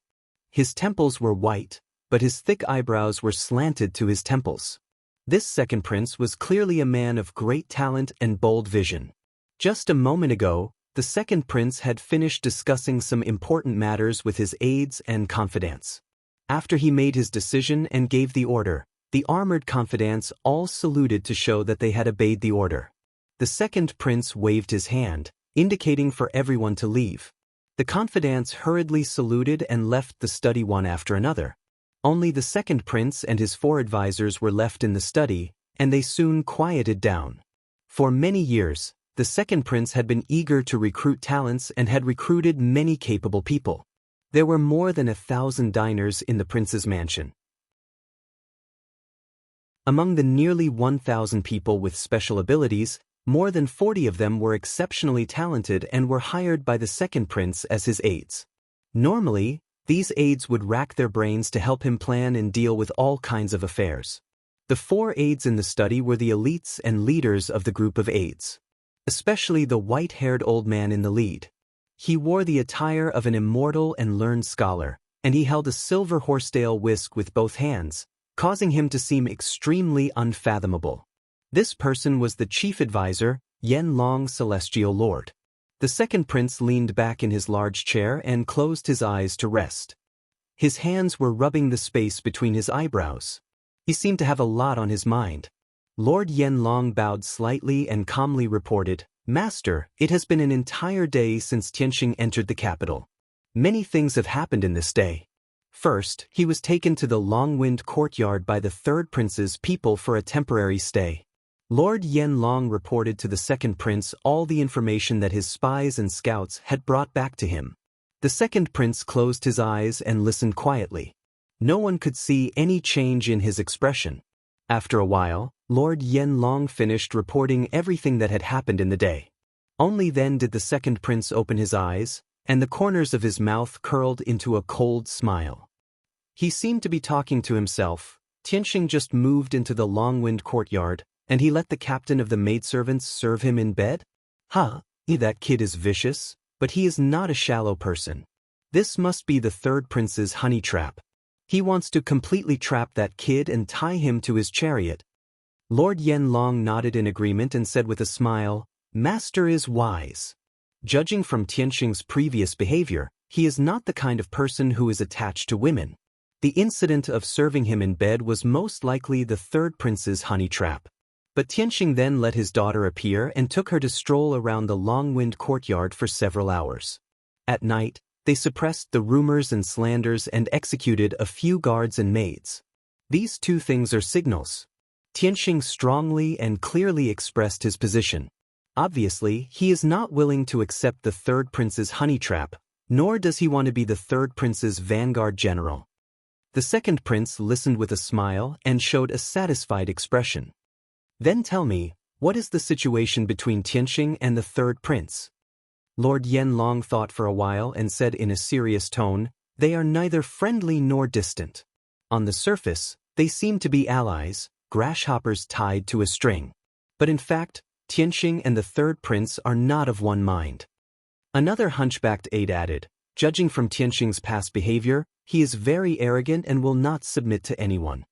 His temples were white, but his thick eyebrows were slanted to his temples. This second prince was clearly a man of great talent and bold vision. Just a moment ago, the second prince had finished discussing some important matters with his aides and confidants. After he made his decision and gave the order, the armored confidants all saluted to show that they had obeyed the order. The second prince waved his hand, indicating for everyone to leave. The confidants hurriedly saluted and left the study one after another. Only the second prince and his 4 advisors were left in the study, and they soon quieted down. For many years, the second prince had been eager to recruit talents and had recruited many capable people. There were more than 1,000 diners in the prince's mansion. Among the nearly 1,000 people with special abilities, more than 40 of them were exceptionally talented and were hired by the second prince as his aides. Normally, these aides would rack their brains to help him plan and deal with all kinds of affairs. The 4 aides in the study were the elites and leaders of the group of aides. Especially the white-haired old man in the lead. He wore the attire of an immortal and learned scholar, and he held a silver horsetail whisk with both hands, causing him to seem extremely unfathomable. This person was the chief advisor, Yanlong Celestial Lord. The second prince leaned back in his large chair and closed his eyes to rest. His hands were rubbing the space between his eyebrows. He seemed to have a lot on his mind. Lord Yanlong bowed slightly and calmly reported, "Master, it has been an entire day since Tianxing entered the capital. Many things have happened in this day. First, he was taken to the long-wind courtyard by the third prince's people for a temporary stay. Lord Yanlong reported to the second prince all the information that his spies and scouts had brought back to him. The second prince closed his eyes and listened quietly. No one could see any change in his expression. After a while, Lord Yanlong finished reporting everything that had happened in the day. Only then did the second prince open his eyes, and the corners of his mouth curled into a cold smile. He seemed to be talking to himself. Tianxing just moved into the long-wind courtyard, and he let the captain of the maidservants serve him in bed? That kid is vicious, but he is not a shallow person. This must be the third prince's honey trap. He wants to completely trap that kid and tie him to his chariot. Lord Yanlong nodded in agreement and said with a smile, "Master is wise." Judging from Tianxing's previous behavior, he is not the kind of person who is attached to women. The incident of serving him in bed was most likely the third prince's honey trap. But Tianxing then let his daughter appear and took her to stroll around the long-wind courtyard for several hours. At night, they suppressed the rumors and slanders and executed a few guards and maids. These 2 things are signals. Tianxing strongly and clearly expressed his position. Obviously, he is not willing to accept the third prince's honey trap, nor does he want to be the third prince's vanguard general. The second prince listened with a smile and showed a satisfied expression. "Then tell me, what is the situation between Tianxing and the third prince?" Lord Yanlong thought for a while and said in a serious tone, "They are neither friendly nor distant. On the surface, they seem to be allies, grasshoppers tied to a string. But in fact, Tianxing and the third prince are not of one mind." Another hunchbacked aide added, "Judging from Tianxing's past behavior, he is very arrogant and will not submit to anyone.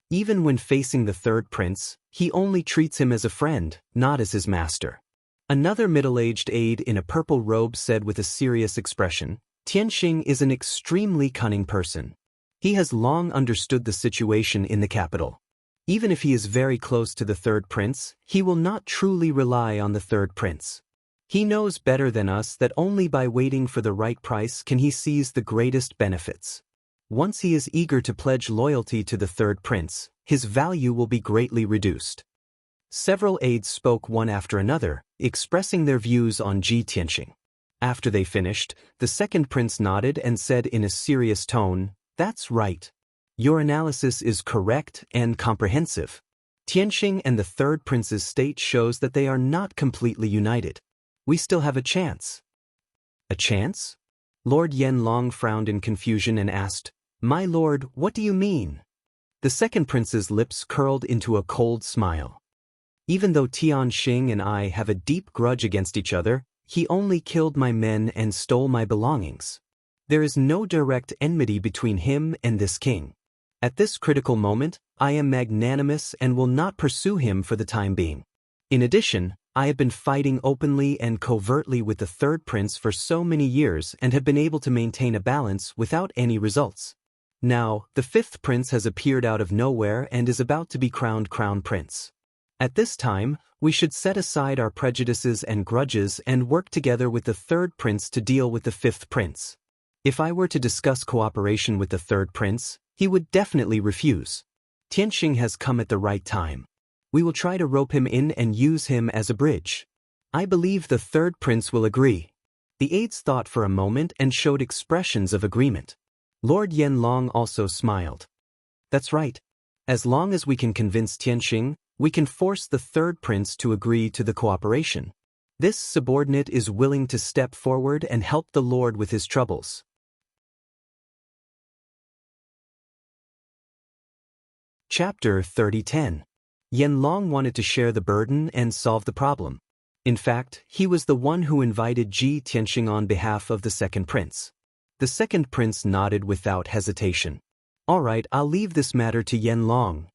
Even when facing the third prince, he only treats him as a friend, not as his master." Another middle-aged aide in a purple robe said with a serious expression, "Tianxing is an extremely cunning person. He has long understood the situation in the capital. Even if he is very close to the third prince, he will not truly rely on the third prince. He knows better than us that only by waiting for the right price can he seize the greatest benefits. Once he is eager to pledge loyalty to the third prince, his value will be greatly reduced." Several aides spoke one after another, expressing their views on Tianxing. After they finished, the second prince nodded and said in a serious tone, "That's right. Your analysis is correct and comprehensive. Tianxing and the third prince's state shows that they are not completely united. We still have a chance." "A chance?" Lord Yanlong frowned in confusion and asked, "My lord, what do you mean?" The second prince's lips curled into a cold smile. "Even though Tianxing and I have a deep grudge against each other, he only killed my men and stole my belongings. There is no direct enmity between him and this king. At this critical moment, I am magnanimous and will not pursue him for the time being. In addition, I have been fighting openly and covertly with the third prince for so many years and have been able to maintain a balance without any results. Now, the fifth prince has appeared out of nowhere and is about to be crowned crown prince. At this time, we should set aside our prejudices and grudges and work together with the third prince to deal with the fifth prince. If I were to discuss cooperation with the third prince, he would definitely refuse. Tianxing has come at the right time. We will try to rope him in and use him as a bridge. I believe the third prince will agree." The aides thought for a moment and showed expressions of agreement. Lord Yanlong also smiled. "That's right. As long as we can convince Tianxing, we can force the third prince to agree to the cooperation. This subordinate is willing to step forward and help the lord with his troubles. Chapter 30:10. Yanlong wanted to share the burden and solve the problem. In fact, he was the one who invited Ji Tianxing on behalf of the second prince. The second prince nodded without hesitation. All right, I'll leave this matter to Yanlong.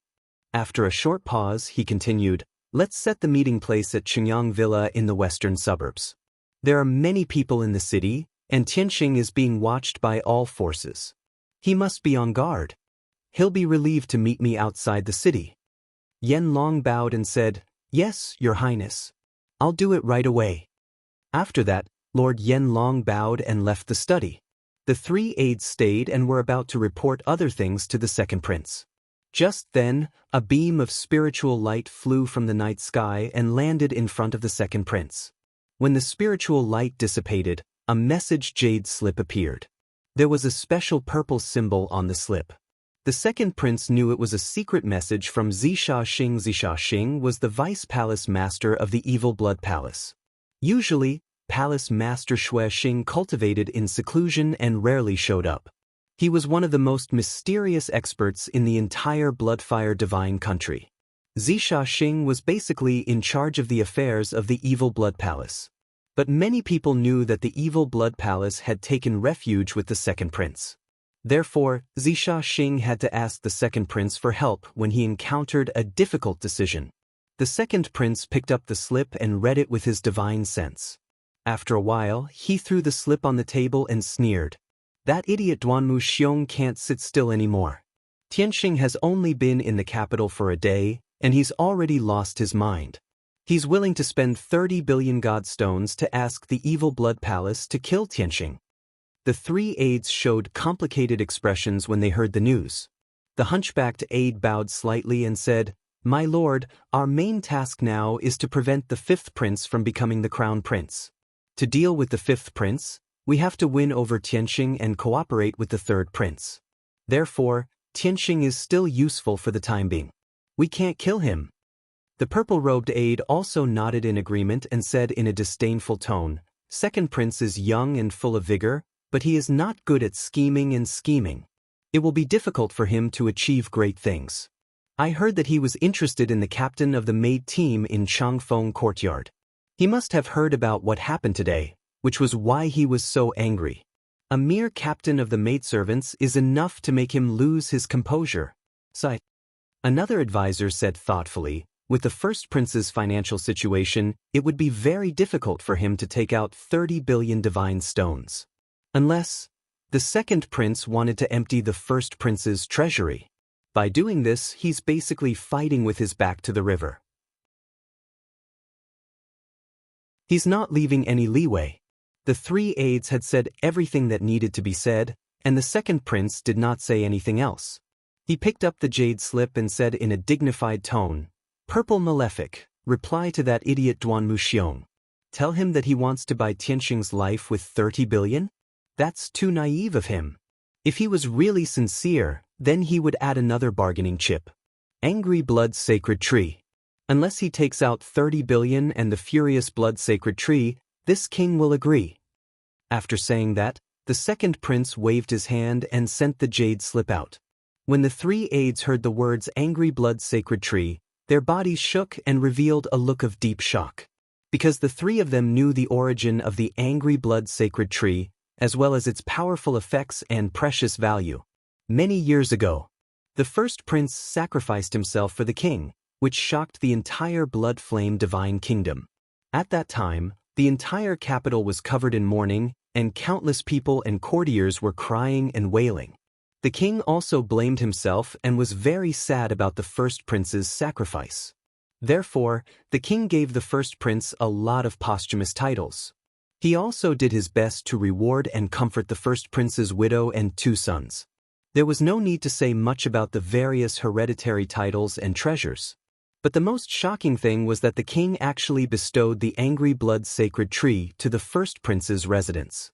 After a short pause, he continued, let's set the meeting place at Qingyang Villa in the western suburbs. There are many people in the city, and Tianxing is being watched by all forces. He must be on guard. He'll be relieved to meet me outside the city. Yanlong bowed and said, yes, Your Highness. I'll do it right away. After that, Lord Yanlong bowed and left the study. The three aides stayed and were about to report other things to the second prince. Just then, a beam of spiritual light flew from the night sky and landed in front of the second prince. When the spiritual light dissipated, a message jade slip appeared. There was a special purple symbol on the slip. The second prince knew it was a secret message from Xiaxia. Xiaxia was the vice palace master of the evil blood palace. Usually, palace master Xiaxia cultivated in seclusion and rarely showed up. He was one of the most mysterious experts in the entire Bloodfire divine country. Xiaxia was basically in charge of the affairs of the evil blood palace. But many people knew that the evil blood palace had taken refuge with the second prince. Therefore, Xiaxia had to ask the second prince for help when he encountered a difficult decision. The second prince picked up the slip and read it with his divine sense. After a while, he threw the slip on the table and sneered. That idiot Duanmu Xiong can't sit still anymore. Tianxing has only been in the capital for a day, and he's already lost his mind. He's willing to spend 30 billion godstones to ask the evil blood palace to kill Tianxing. The three aides showed complicated expressions when they heard the news. The hunchbacked aide bowed slightly and said, my lord, our main task now is to prevent the fifth prince from becoming the crown prince. To deal with the fifth prince, we have to win over Tianxing and cooperate with the third prince. Therefore, Tianxing is still useful for the time being. We can't kill him. The purple-robed aide also nodded in agreement and said in a disdainful tone, second prince is young and full of vigor, but he is not good at scheming and scheming. It will be difficult for him to achieve great things. I heard that he was interested in the captain of the maid team in Changfeng Courtyard. He must have heard about what happened today, which was why he was so angry. A mere captain of the maidservants is enough to make him lose his composure. Sigh. Another advisor said thoughtfully, with the first prince's financial situation, it would be very difficult for him to take out 30 billion divine stones. Unless the second prince wanted to empty the first prince's treasury. By doing this, he's basically fighting with his back to the river. He's not leaving any leeway. The three aides had said everything that needed to be said, and the second prince did not say anything else. He picked up the jade slip and said in a dignified tone, Purple Malefic, reply to that idiot Duanmu Xiong. Tell him that he wants to buy Tianxing's life with 30 billion? That's too naive of him. If he was really sincere, then he would add another bargaining chip. Angry Blood Sacred Tree. Unless he takes out 30 billion and the Furious Blood Sacred Tree, this king will agree. After saying that, the second prince waved his hand and sent the jade slip out. When the three aides heard the words Angry Blood Sacred Tree, their bodies shook and revealed a look of deep shock. Because the three of them knew the origin of the Angry Blood Sacred Tree, as well as its powerful effects and precious value. Many years ago, the first prince sacrificed himself for the king, which shocked the entire blood flame divine kingdom. At that time, the entire capital was covered in mourning, and countless people and courtiers were crying and wailing. The king also blamed himself and was very sad about the first prince's sacrifice. Therefore, the king gave the first prince a lot of posthumous titles. He also did his best to reward and comfort the first prince's widow and 2 sons. There was no need to say much about the various hereditary titles and treasures. But the most shocking thing was that the king actually bestowed the Angry Blood Sacred Tree to the first prince's residence.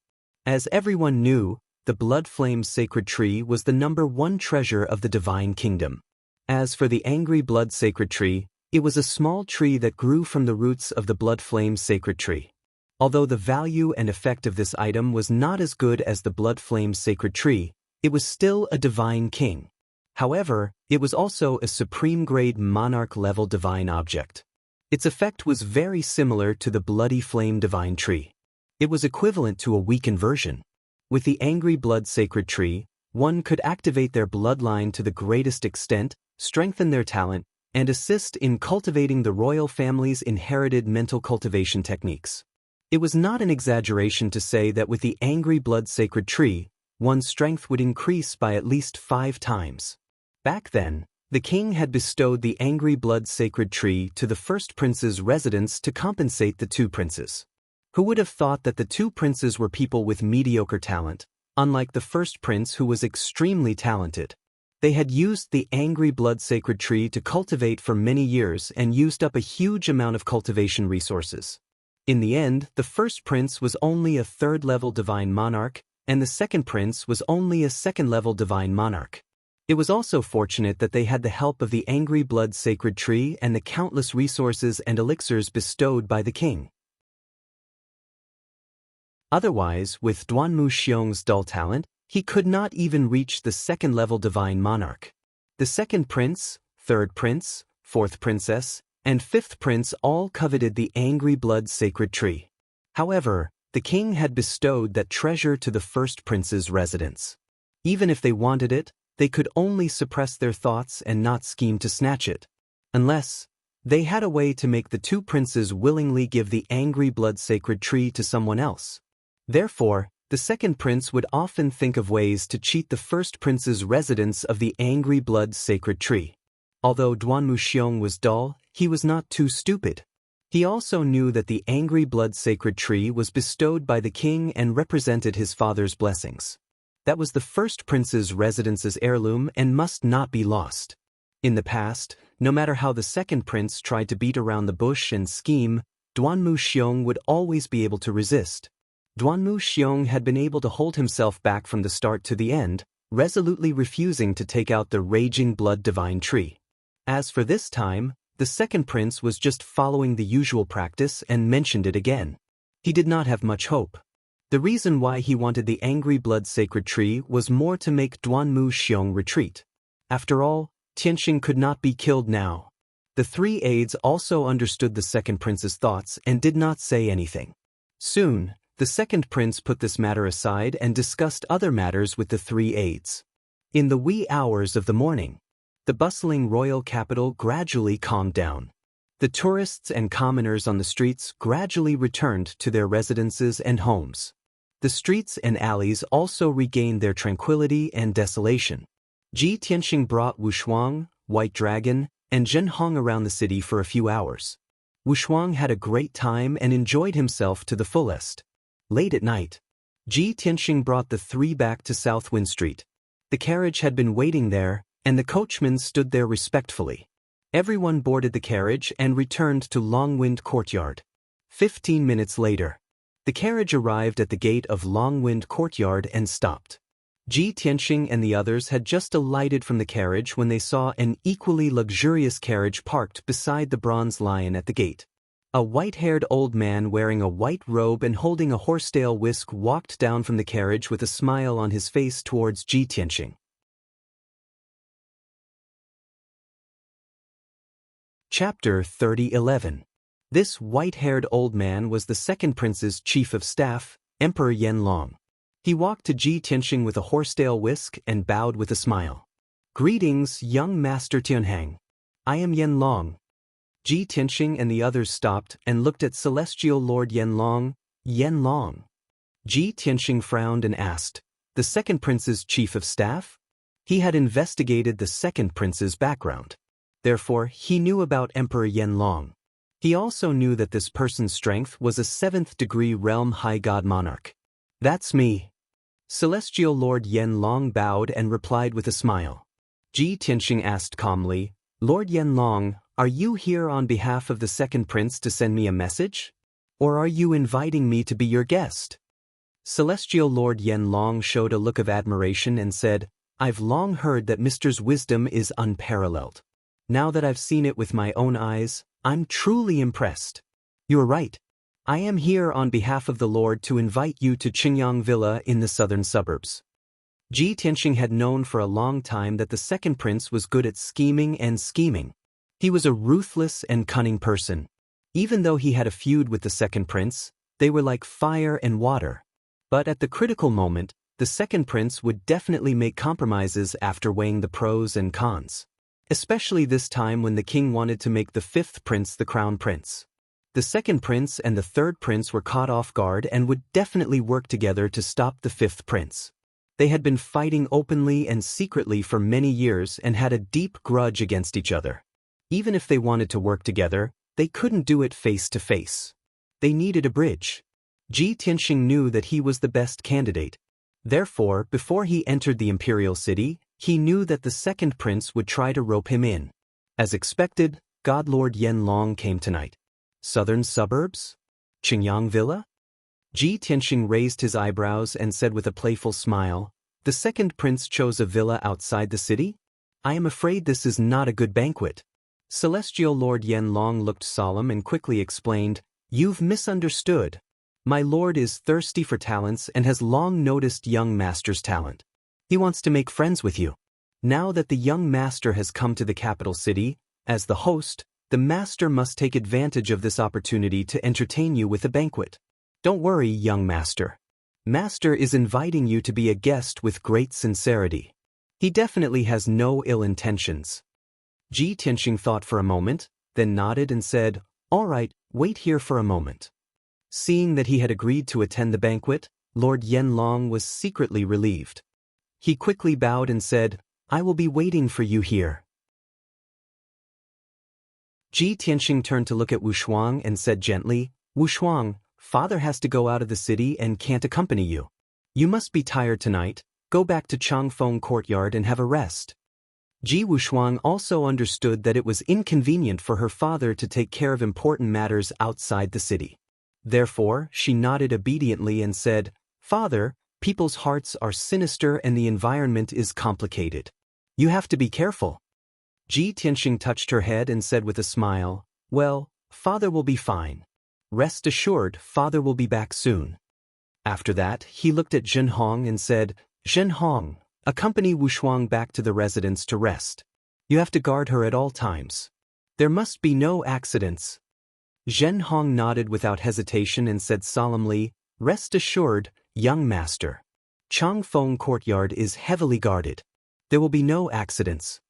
As everyone knew, the Blood Flame Sacred Tree was the #1 treasure of the divine kingdom. As for the Angry Blood Sacred Tree, it was a small tree that grew from the roots of the Blood Flame Sacred Tree. Although the value and effect of this item was not as good as the Blood Flame Sacred Tree, it was still a divine king. However, it was also a supreme-grade monarch-level divine object. Its effect was very similar to the bloody flame divine tree. It was equivalent to a weakened version. With the angry blood sacred tree, one could activate their bloodline to the greatest extent, strengthen their talent, and assist in cultivating the royal family's inherited mental cultivation techniques. It was not an exaggeration to say that with the angry blood sacred tree, one's strength would increase by at least 5 times. Back then, the king had bestowed the angry blood sacred tree to the first prince's residence to compensate the 2 princes. Who would have thought that the 2 princes were people with mediocre talent, unlike the first prince who was extremely talented? They had used the angry blood sacred tree to cultivate for many years and used up a huge amount of cultivation resources. In the end, the first prince was only a 3rd-level divine monarch, and the second prince was only a 2nd-level divine monarch. It was also fortunate that they had the help of the angry blood sacred tree and the countless resources and elixirs bestowed by the king. Otherwise, with Duanmu Xiong's dull talent, he could not even reach the 2nd-level divine monarch. The 2nd prince, 3rd prince, 4th princess, and 5th prince all coveted the angry blood sacred tree. However, the king had bestowed that treasure to the first prince's residence. Even if they wanted it, they could only suppress their thoughts and not scheme to snatch it. Unless they had a way to make the 2 princes willingly give the angry blood sacred tree to someone else. Therefore, the 2nd prince would often think of ways to cheat the first prince's residence of the angry blood sacred tree. Although Duanmu Xiong was dull, he was not too stupid. He also knew that the angry blood sacred tree was bestowed by the king and represented his father's blessings. That was the first prince's residence's heirloom and must not be lost. In the past, no matter how the 2nd prince tried to beat around the bush and scheme, Duanmu Xiong would always be able to resist. Duanmu Xiong had been able to hold himself back from the start to the end, resolutely refusing to take out the raging blood divine tree. As for this time, the 2nd prince was just following the usual practice and mentioned it again. He did not have much hope. The reason why he wanted the angry blood sacred tree was more to make Duanmu Xiong retreat. After all, Tianxing could not be killed now. The 3 aides also understood the 2nd prince's thoughts and did not say anything. Soon, the 2nd prince put this matter aside and discussed other matters with the 3 aides. In the wee hours of the morning, the bustling royal capital gradually calmed down. The tourists and commoners on the streets gradually returned to their residences and homes. The streets and alleys also regained their tranquility and desolation. Ji Tianxing brought Wushuang, White Dragon, and Zhenhong around the city for a few hours. Wushuang had a great time and enjoyed himself to the fullest. Late at night, Ji Tianxing brought the 3 back to South Wind Street. The carriage had been waiting there, and the coachman stood there respectfully. Everyone boarded the carriage and returned to Longwind Courtyard. 15 minutes later, the carriage arrived at the gate of Longwind Courtyard and stopped. Ji Tianxing and the others had just alighted from the carriage when they saw an equally luxurious carriage parked beside the bronze lion at the gate. A white-haired old man wearing a white robe and holding a horsetail whisk walked down from the carriage with a smile on his face towards Ji Tianxing. Chapter 30:11. This white-haired old man was the 2nd prince's chief of staff, Emperor Yanlong. He walked to Ji Tianxing with a horsetail whisk and bowed with a smile. "Greetings, young Master Tianhang. I am Yanlong." Ji Tianxing and the others stopped and looked at Celestial Lord Yanlong. "Yanlong." Ji Tianxing frowned and asked, "The 2nd prince's chief of staff?" He had investigated the 2nd prince's background. Therefore, he knew about Emperor Yanlong. He also knew that this person's strength was a 7th-degree realm high god monarch. "That's me." Celestial Lord Yanlong bowed and replied with a smile. Ji Tianxing asked calmly, "Lord Yanlong, are you here on behalf of the 2nd prince to send me a message? Or are you inviting me to be your guest?" Celestial Lord Yanlong showed a look of admiration and said, "I've long heard that Mr.'s wisdom is unparalleled. Now that I've seen it with my own eyes, I'm truly impressed. You're right. I am here on behalf of the Lord to invite you to Qingyang Villa in the southern suburbs." Ji Tianxing had known for a long time that the second prince was good at scheming and scheming. He was a ruthless and cunning person. Even though he had a feud with the second prince, they were like fire and water. But at the critical moment, the second prince would definitely make compromises after weighing the pros and cons. Especially this time when the king wanted to make the fifth prince the crown prince. The second prince and the third prince were caught off guard and would definitely work together to stop the fifth prince. They had been fighting openly and secretly for many years and had a deep grudge against each other. Even if they wanted to work together, they couldn't do it face to face. They needed a bridge. Ji Tianxing knew that he was the best candidate. Therefore, before he entered the imperial city, he knew that the second prince would try to rope him in. As expected, God Lord Yanlong came tonight. Southern suburbs? Qingyang Villa? Ji Tianxing raised his eyebrows and said with a playful smile, "The second prince chose a villa outside the city? I am afraid this is not a good banquet." Celestial Lord Yanlong looked solemn and quickly explained, "You've misunderstood. My lord is thirsty for talents and has long noticed young master's talent. He wants to make friends with you. Now that the young master has come to the capital city, as the host, the master must take advantage of this opportunity to entertain you with a banquet. Don't worry, young master. Master is inviting you to be a guest with great sincerity. He definitely has no ill intentions." Ji Tianxing thought for a moment, then nodded and said, "All right, wait here for a moment." Seeing that he had agreed to attend the banquet, Lord Yanlong was secretly relieved. He quickly bowed and said, "I will be waiting for you here." Ji Tianxing turned to look at Wushuang and said gently, "Wushuang, father has to go out of the city and can't accompany you. You must be tired tonight. Go back to Changfeng courtyard and have a rest." Ji Wushuang also understood that it was inconvenient for her father to take care of important matters outside the city. Therefore, she nodded obediently and said, "Father, people's hearts are sinister and the environment is complicated. You have to be careful." Ji Tianxing touched her head and said with a smile, "Well, father will be fine. Rest assured, father will be back soon." After that, he looked at Zhenhong and said, "Zhenhong, accompany Wushuang back to the residence to rest. You have to guard her at all times. There must be no accidents." Zhenhong nodded without hesitation and said solemnly, "Rest assured, young master. Changfeng courtyard is heavily guarded. There will be no accidents."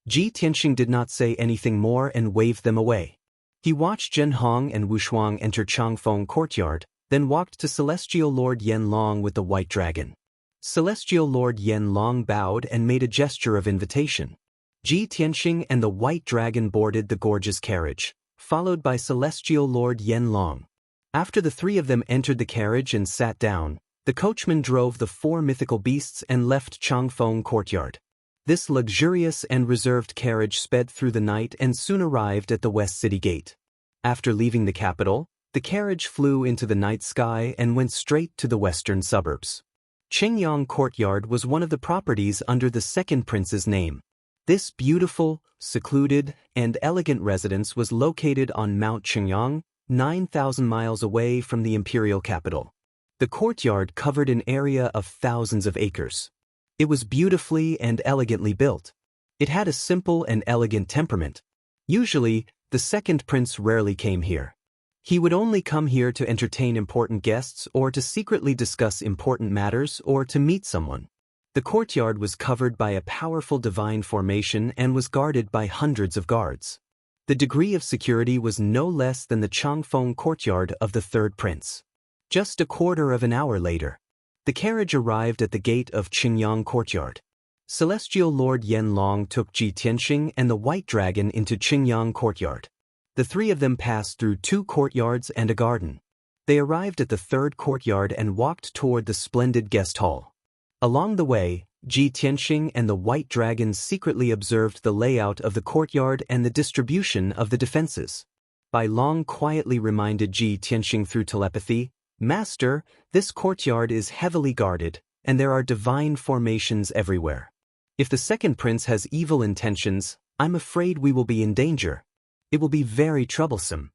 Ji Tianxing did not say anything more and waved them away. He watched Zhenhong and Wushuang enter Changfeng courtyard, then walked to Celestial Lord Yanlong with the white dragon. Celestial Lord Yanlong bowed and made a gesture of invitation. Ji Tianxing and the white dragon boarded the gorgeous carriage, followed by Celestial Lord Yanlong. After the three of them entered the carriage and sat down, the coachman drove the four mythical beasts and left Changfeng courtyard. This luxurious and reserved carriage sped through the night and soon arrived at the West City Gate. After leaving the capital, the carriage flew into the night sky and went straight to the western suburbs. Qingyang Courtyard was one of the properties under the second prince's name. This beautiful, secluded, and elegant residence was located on Mount Qingyang, 9,000 miles away from the imperial capital. The courtyard covered an area of thousands of acres. It was beautifully and elegantly built. It had a simple and elegant temperament. Usually, the second prince rarely came here. He would only come here to entertain important guests or to secretly discuss important matters or to meet someone. The courtyard was covered by a powerful divine formation and was guarded by hundreds of guards. The degree of security was no less than the Changfeng courtyard of the third prince. Just a quarter of an hour later, the carriage arrived at the gate of Qingyang courtyard. Celestial Lord Yanlong took Ji Tianxing and the white dragon into Qingyang courtyard. The three of them passed through 2 courtyards and a garden. They arrived at the third courtyard and walked toward the splendid guest hall. Along the way, Ji Tianxing and the white dragon secretly observed the layout of the courtyard and the distribution of the defenses. Bai Long quietly reminded Ji Tianxing through telepathy, "Master, this courtyard is heavily guarded, and there are divine formations everywhere. If the second prince has evil intentions, I'm afraid we will be in danger. It will be very troublesome."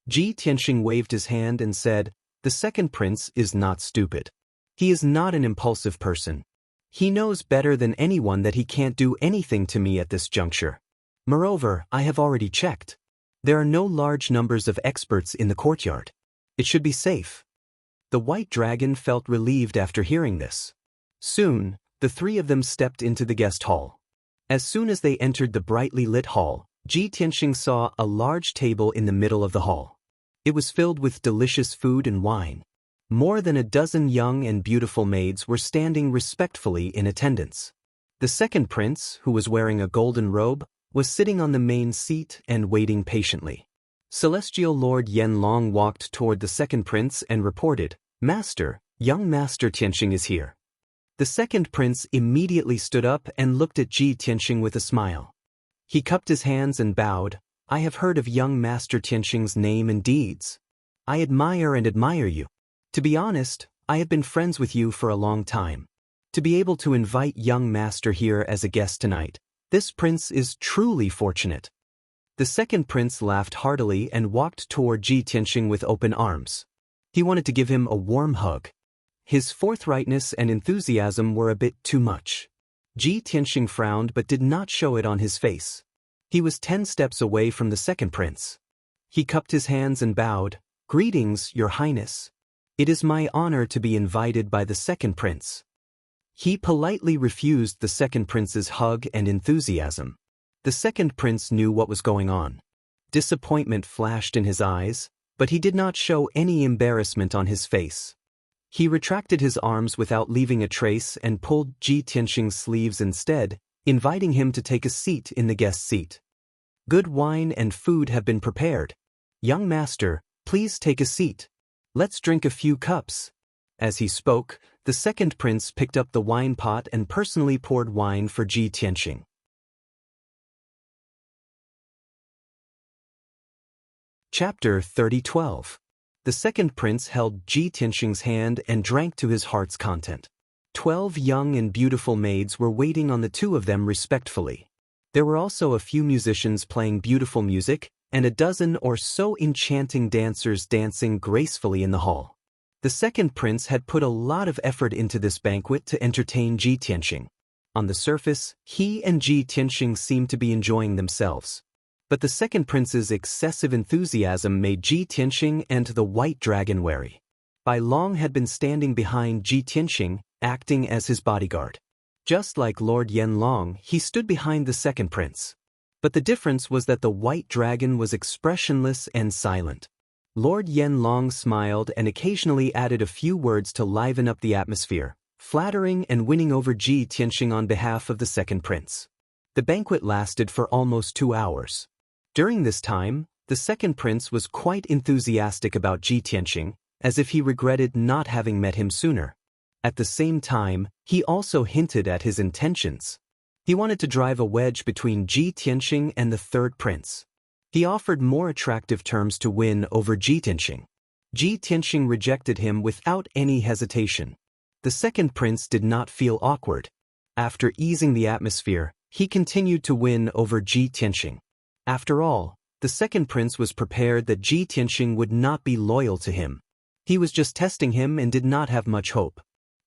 Ji Tianxing waved his hand and said, "The second prince is not stupid. He is not an impulsive person. He knows better than anyone that he can't do anything to me at this juncture. Moreover, I have already checked. There are no large numbers of experts in the courtyard. It should be safe. The white dragon felt relieved after hearing this. Soon, the three of them stepped into the guest hall. As soon as they entered the brightly lit hall, Ji Tianxing saw a large table in the middle of the hall. It was filled with delicious food and wine. More than a dozen young and beautiful maids were standing respectfully in attendance. The second prince, who was wearing a golden robe, was sitting on the main seat and waiting patiently. Celestial Lord Yanlong walked toward the second prince and reported, "Master, young Master Tianxing is here." The second prince immediately stood up and looked at Ji Tianxing with a smile. He cupped his hands and bowed. "I have heard of young Master Tianxing's name and deeds. I admire you. To be honest, I have been friends with you for a long time. To be able to invite young Master here as a guest tonight, this prince is truly fortunate." The second prince laughed heartily and walked toward Ji Tianxing with open arms. He wanted to give him a warm hug. His forthrightness and enthusiasm were a bit too much. Ji Tianxing frowned but did not show it on his face. He was 10 steps away from the second prince. He cupped his hands and bowed. "Greetings, Your Highness. It is my honor to be invited by the second prince." He politely refused the second prince's hug and enthusiasm. The second prince knew what was going on. Disappointment flashed in his eyes, but he did not show any embarrassment on his face. He retracted his arms without leaving a trace and pulled Ji Tianxing's sleeves instead, inviting him to take a seat in the guest seat. "Good wine and food have been prepared. Young master, please take a seat. Let's drink a few cups." As he spoke, the second prince picked up the wine pot and personally poured wine for Ji Tianxing. Chapter 30:12. The second prince held Ji Tianxing's hand and drank to his heart's content. 12 young and beautiful maids were waiting on the two of them respectfully. There were also a few musicians playing beautiful music, and a dozen or so enchanting dancers dancing gracefully in the hall. The second prince had put a lot of effort into this banquet to entertain Ji Tianxing. On the surface, he and Ji Tianxing seemed to be enjoying themselves. But the second prince's excessive enthusiasm made Ji Tianxing and the white dragon wary. Bai Long had been standing behind Ji Tianxing, acting as his bodyguard. Just like Lord Yanlong, he stood behind the second prince. But the difference was that the white dragon was expressionless and silent. Lord Yanlong smiled and occasionally added a few words to liven up the atmosphere, flattering and winning over Ji Tianxing on behalf of the second prince. The banquet lasted for almost 2 hours. During this time, the second prince was quite enthusiastic about Ji Tianxing, as if he regretted not having met him sooner. At the same time, he also hinted at his intentions. He wanted to drive a wedge between Ji Tianxing and the third prince. He offered more attractive terms to win over Ji Tianxing. Ji Tianxing rejected him without any hesitation. The second prince did not feel awkward. After easing the atmosphere, he continued to win over Ji Tianxing. After all, the second prince was prepared that Ji Tianxing would not be loyal to him. He was just testing him and did not have much hope.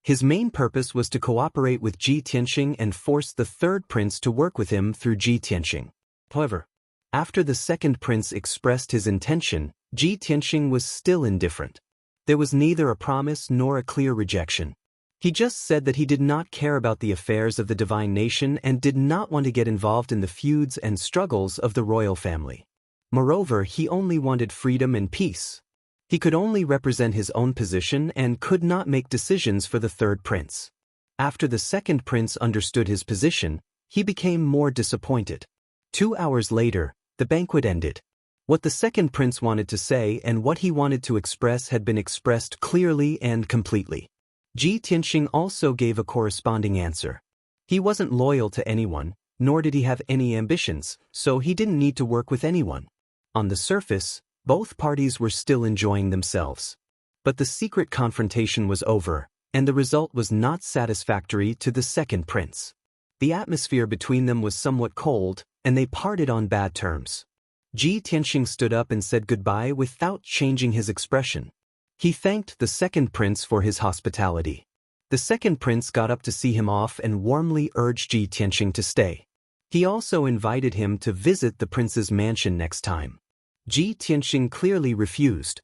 His main purpose was to cooperate with Ji Tianxing and force the third prince to work with him through Ji Tianxing. However, after the second prince expressed his intention, Ji Tianxing was still indifferent. There was neither a promise nor a clear rejection. He just said that he did not care about the affairs of the divine nation and did not want to get involved in the feuds and struggles of the royal family. Moreover, he only wanted freedom and peace. He could only represent his own position and could not make decisions for the third prince. After the second prince understood his position, he became more disappointed. 2 hours later, the banquet ended. What the second prince wanted to say and what he wanted to express had been expressed clearly and completely. Ji Tianxing also gave a corresponding answer. He wasn't loyal to anyone, nor did he have any ambitions, so he didn't need to work with anyone. On the surface, both parties were still enjoying themselves. But the secret confrontation was over, and the result was not satisfactory to the second prince. The atmosphere between them was somewhat cold, and they parted on bad terms. Ji Tianxing stood up and said goodbye without changing his expression. He thanked the second prince for his hospitality. The second prince got up to see him off and warmly urged Ji Tianxing to stay. He also invited him to visit the prince's mansion next time. Ji Tianxing clearly refused.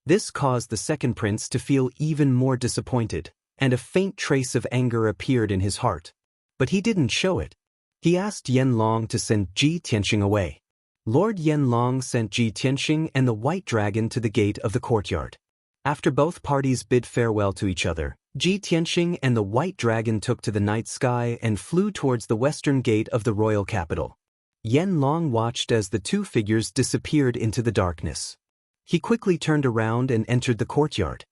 This caused the second prince to feel even more disappointed, and a faint trace of anger appeared in his heart. But he didn't show it. He asked Yanlong to send Ji Tianxing away. Lord Yanlong sent Ji Tianxing and the white dragon to the gate of the courtyard. After both parties bid farewell to each other, Ji Tianxing and the white dragon took to the night sky and flew towards the western gate of the royal capital. Yanlong watched as the two figures disappeared into the darkness. He quickly turned around and entered the courtyard.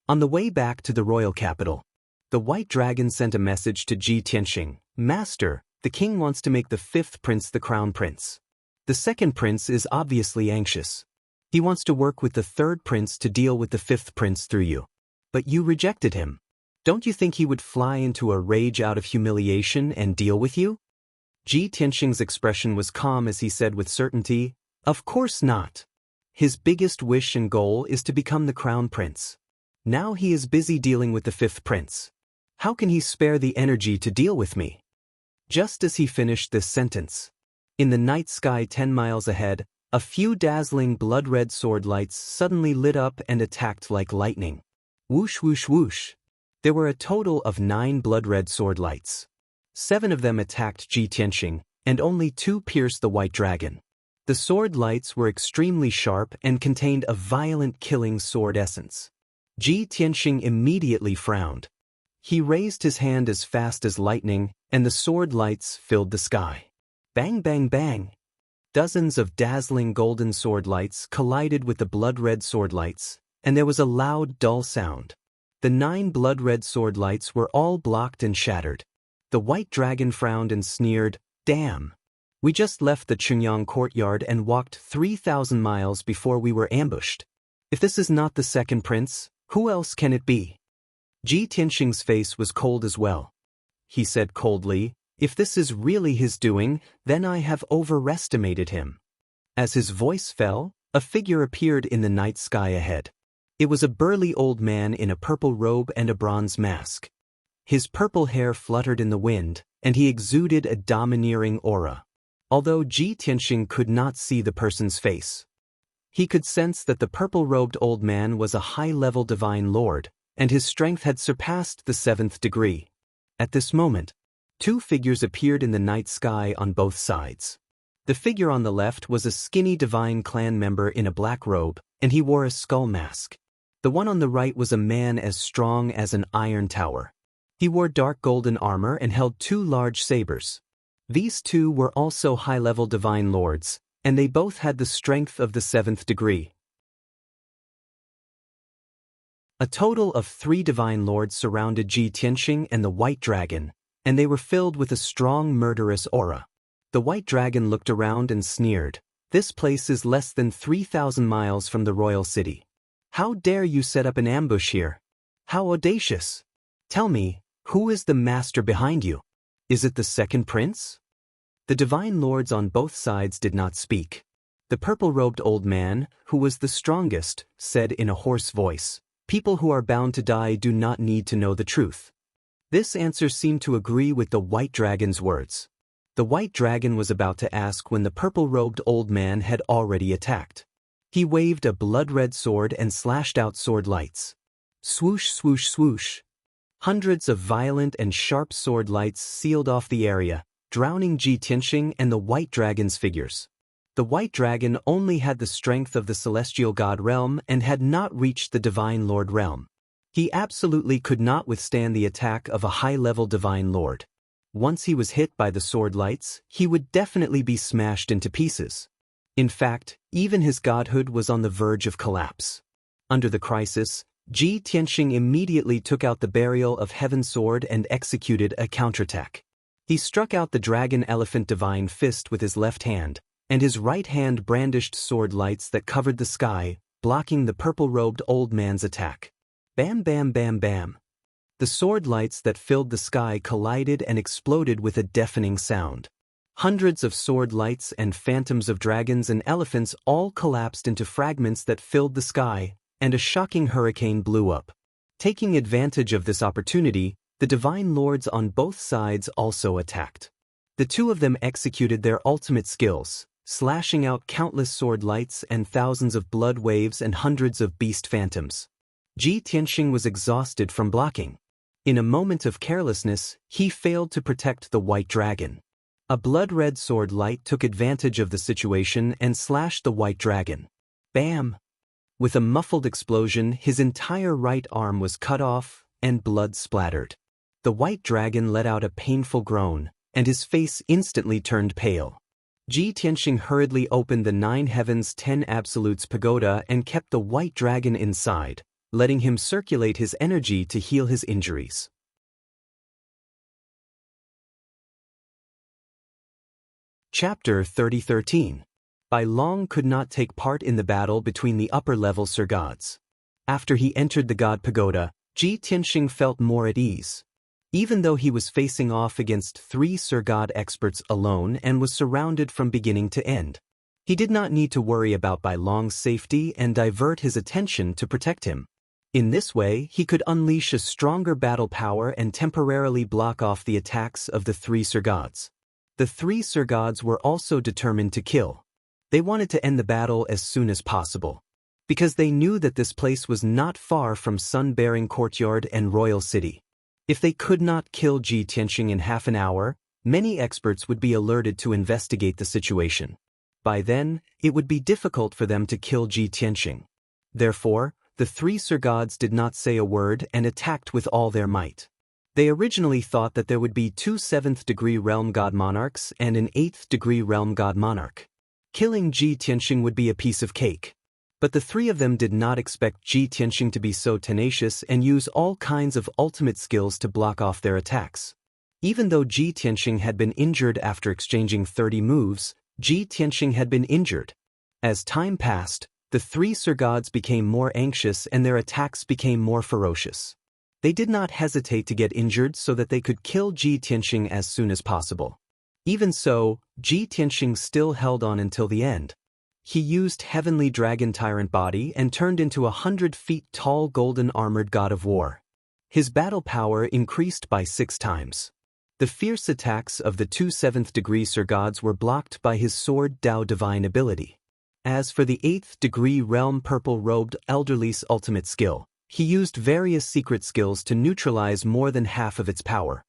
On the way back to the royal capital, the white dragon sent a message to Ji Tianxing. Master, the king wants to make the fifth prince the crown prince. The second prince is obviously anxious. He wants to work with the third prince to deal with the fifth prince through you. But you rejected him. Don't you think he would fly into a rage out of humiliation and deal with you? Ji Tianxing's expression was calm as he said with certainty, Of course not. His biggest wish and goal is to become the crown prince. Now he is busy dealing with the fifth prince. How can he spare the energy to deal with me? Just as he finished this sentence, in the night sky 10 miles ahead, a few dazzling blood-red sword lights suddenly lit up and attacked like lightning. Whoosh whoosh whoosh. There were a total of 9 blood-red sword lights. 7 of them attacked Ji Tianxing, and only 2 pierced the white dragon. The sword lights were extremely sharp and contained a violent killing sword essence. Ji Tianxing immediately frowned. He raised his hand as fast as lightning, and the sword lights filled the sky. Bang bang bang! Dozens of dazzling golden sword lights collided with the blood-red sword lights, and there was a loud, dull sound. The 9 blood-red sword lights were all blocked and shattered. The white dragon frowned and sneered, Damn! We just left the Qingyang courtyard and walked 3,000 miles before we were ambushed. If this is not the second prince, who else can it be? Ji Tianxing's face was cold as well. He said coldly, If this is really his doing, then I have overestimated him. As his voice fell, a figure appeared in the night sky ahead. It was a burly old man in a purple robe and a bronze mask. His purple hair fluttered in the wind, and he exuded a domineering aura. Although Ji Tianxing could not see the person's face, he could sense that the purple-robed old man was a high-level divine lord, and his strength had surpassed the 7th degree. At this moment, 2 figures appeared in the night sky on both sides. The figure on the left was a skinny divine clan member in a black robe, and he wore a skull mask. The one on the right was a man as strong as an iron tower. He wore dark golden armor and held 2 large sabers. These 2 were also high-level divine lords, and they both had the strength of the 7th degree. A total of 3 divine lords surrounded Ji Tianxing and the white dragon, and they were filled with a strong murderous aura. The white dragon looked around and sneered, This place is less than 3,000 miles from the royal city. How dare you set up an ambush here? How audacious! Tell me, who is the master behind you? Is it the second prince? The divine lords on both sides did not speak. The purple-robed old man, who was the strongest, said in a hoarse voice, People who are bound to die do not need to know the truth. This answer seemed to agree with the white dragon's words. The white dragon was about to ask when the purple-robed old man had already attacked. He waved a blood-red sword and slashed out sword lights. Swoosh, swoosh, swoosh. Hundreds of violent and sharp sword lights sealed off the area, drowning Ji Tianxing and the white dragon's figures. The white dragon only had the strength of the celestial god realm and had not reached the divine lord realm. He absolutely could not withstand the attack of a high-level divine lord. Once he was hit by the sword lights, he would definitely be smashed into pieces. In fact, even his godhood was on the verge of collapse. Under the crisis, Ji Tianxing immediately took out the Burial of Heaven sword and executed a counterattack. He struck out the dragon elephant divine fist with his left hand, and his right hand brandished sword lights that covered the sky, blocking the purple-robed old man's attack. Bam bam bam bam. The sword lights that filled the sky collided and exploded with a deafening sound. Hundreds of sword lights and phantoms of dragons and elephants all collapsed into fragments that filled the sky, and a shocking hurricane blew up. Taking advantage of this opportunity, the divine lords on both sides also attacked. The two of them executed their ultimate skills, slashing out countless sword lights and thousands of blood waves and hundreds of beast phantoms. Ji Tianxing was exhausted from blocking. In a moment of carelessness, he failed to protect the white dragon. A blood-red sword light took advantage of the situation and slashed the white dragon. Bam! With a muffled explosion, his entire right arm was cut off, and blood splattered. The white dragon let out a painful groan, and his face instantly turned pale. Ji Tianxing hurriedly opened the 9 Heavens 10 Absolutes pagoda and kept the white dragon inside, letting him circulate his energy to heal his injuries. Chapter 3013. Bai Long could not take part in the battle between the upper-level Sir Gods. After he entered the God Pagoda, Ji Tianxing felt more at ease. Even though he was facing off against 3 Sir God experts alone and was surrounded from beginning to end, he did not need to worry about Bai Long's safety and divert his attention to protect him. In this way, he could unleash a stronger battle power and temporarily block off the attacks of the 3 Sir Gods. The 3 Sir Gods were also determined to kill. They wanted to end the battle as soon as possible, because they knew that this place was not far from Sun-bearing Courtyard and Royal City. If they could not kill Ji Tianxing in half an hour, many experts would be alerted to investigate the situation. By then, it would be difficult for them to kill Ji Tianxing. Therefore, the 3 Sir Gods did not say a word and attacked with all their might. They originally thought that there would be 2 7th-degree Realm God Monarchs and an 8th-degree Realm God Monarch. Killing Ji Tianxing would be a piece of cake. But the 3 of them did not expect Ji Tianxing to be so tenacious and use all kinds of ultimate skills to block off their attacks. Even though Ji Tianxing had been injured after exchanging 30 moves, Ji Tianxing had been injured. As time passed, the 3 Sir Gods became more anxious and their attacks became more ferocious. They did not hesitate to get injured so that they could kill Ji Tianxing as soon as possible. Even so, Ji Tianxing still held on until the end. He used Heavenly Dragon Tyrant Body and turned into 100 feet tall golden armored god of war. His battle power increased by 6 times. The fierce attacks of the 2 7th-degree Sir Gods were blocked by his sword Dao Divine ability. As for the 8th-degree Realm Purple-Robed Elderly's ultimate skill, he used various secret skills to neutralize more than half of its power.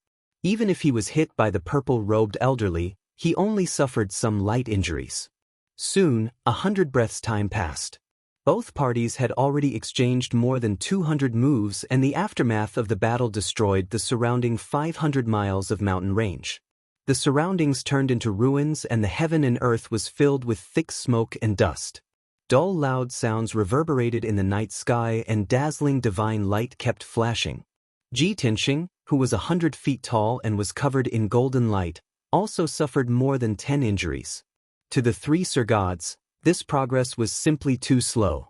Even if he was hit by the purple-robed elderly, he only suffered some light injuries. Soon, 100 breaths' time passed. Both parties had already exchanged more than 200 moves, and the aftermath of the battle destroyed the surrounding 500 miles of mountain range. The surroundings turned into ruins and the heaven and earth was filled with thick smoke and dust. Dull loud sounds reverberated in the night sky and dazzling divine light kept flashing. Ji Tianxing, who was 100 feet tall and was covered in golden light, also suffered more than 10 injuries. To the 3 Sir Gods, this progress was simply too slow.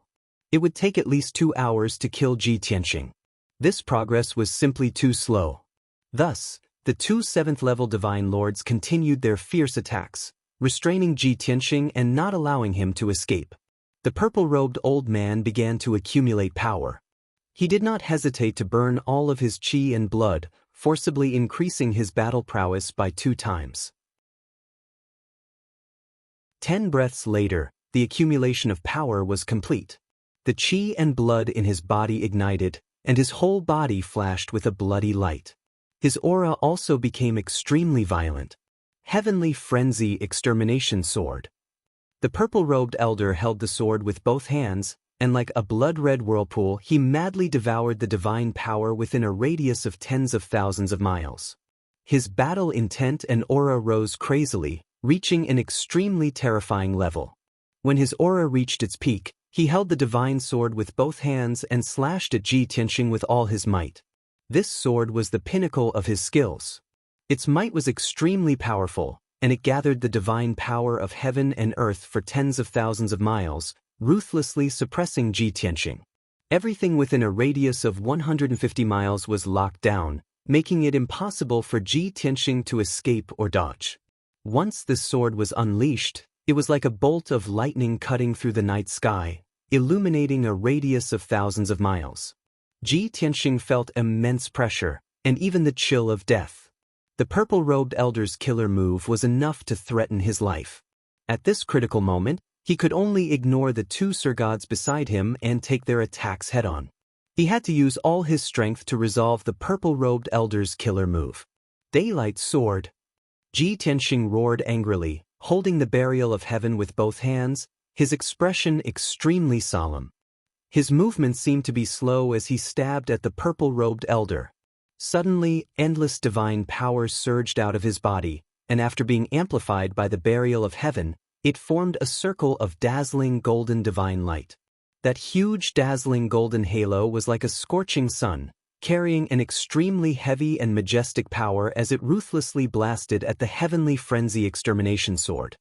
It would take at least 2 hours to kill Ji Tianxing. This progress was simply too slow. Thus, the 2 7th-level Divine Lords continued their fierce attacks, restraining Ji Tianxing and not allowing him to escape. The purple-robed old man began to accumulate power. He did not hesitate to burn all of his qi and blood, forcibly increasing his battle prowess by 2 times. 10 breaths later, the accumulation of power was complete. The qi and blood in his body ignited, and his whole body flashed with a bloody light. His aura also became extremely violent. Heavenly Frenzy Extermination Sword. The purple-robed elder held the sword with both hands, and like a blood-red whirlpool he madly devoured the divine power within a radius of tens of thousands of miles. His battle intent and aura rose crazily, reaching an extremely terrifying level. When his aura reached its peak, he held the divine sword with both hands and slashed at Ji Tianxing with all his might. This sword was the pinnacle of his skills. Its might was extremely powerful, and it gathered the divine power of heaven and earth for tens of thousands of miles, ruthlessly suppressing Ji Tianxing. Everything within a radius of 150 miles was locked down, making it impossible for Ji Tianxing to escape or dodge. Once the sword was unleashed, it was like a bolt of lightning cutting through the night sky, illuminating a radius of thousands of miles. Ji Tianxing felt immense pressure, and even the chill of death. The purple-robed elder's killer move was enough to threaten his life. At this critical moment, he could only ignore the two Sir Gods beside him and take their attacks head-on. He had to use all his strength to resolve the purple-robed elder's killer move. Daylight Sword. Ji Tianxing roared angrily, holding the barrier of heaven with both hands, his expression extremely solemn. His movements seemed to be slow as he stabbed at the purple-robed elder. Suddenly, endless divine power surged out of his body, and after being amplified by the barrier of heaven, it formed a circle of dazzling golden divine light. That huge dazzling golden halo was like a scorching sun, carrying an extremely heavy and majestic power as it ruthlessly blasted at the heavenly frenzy extermination sword.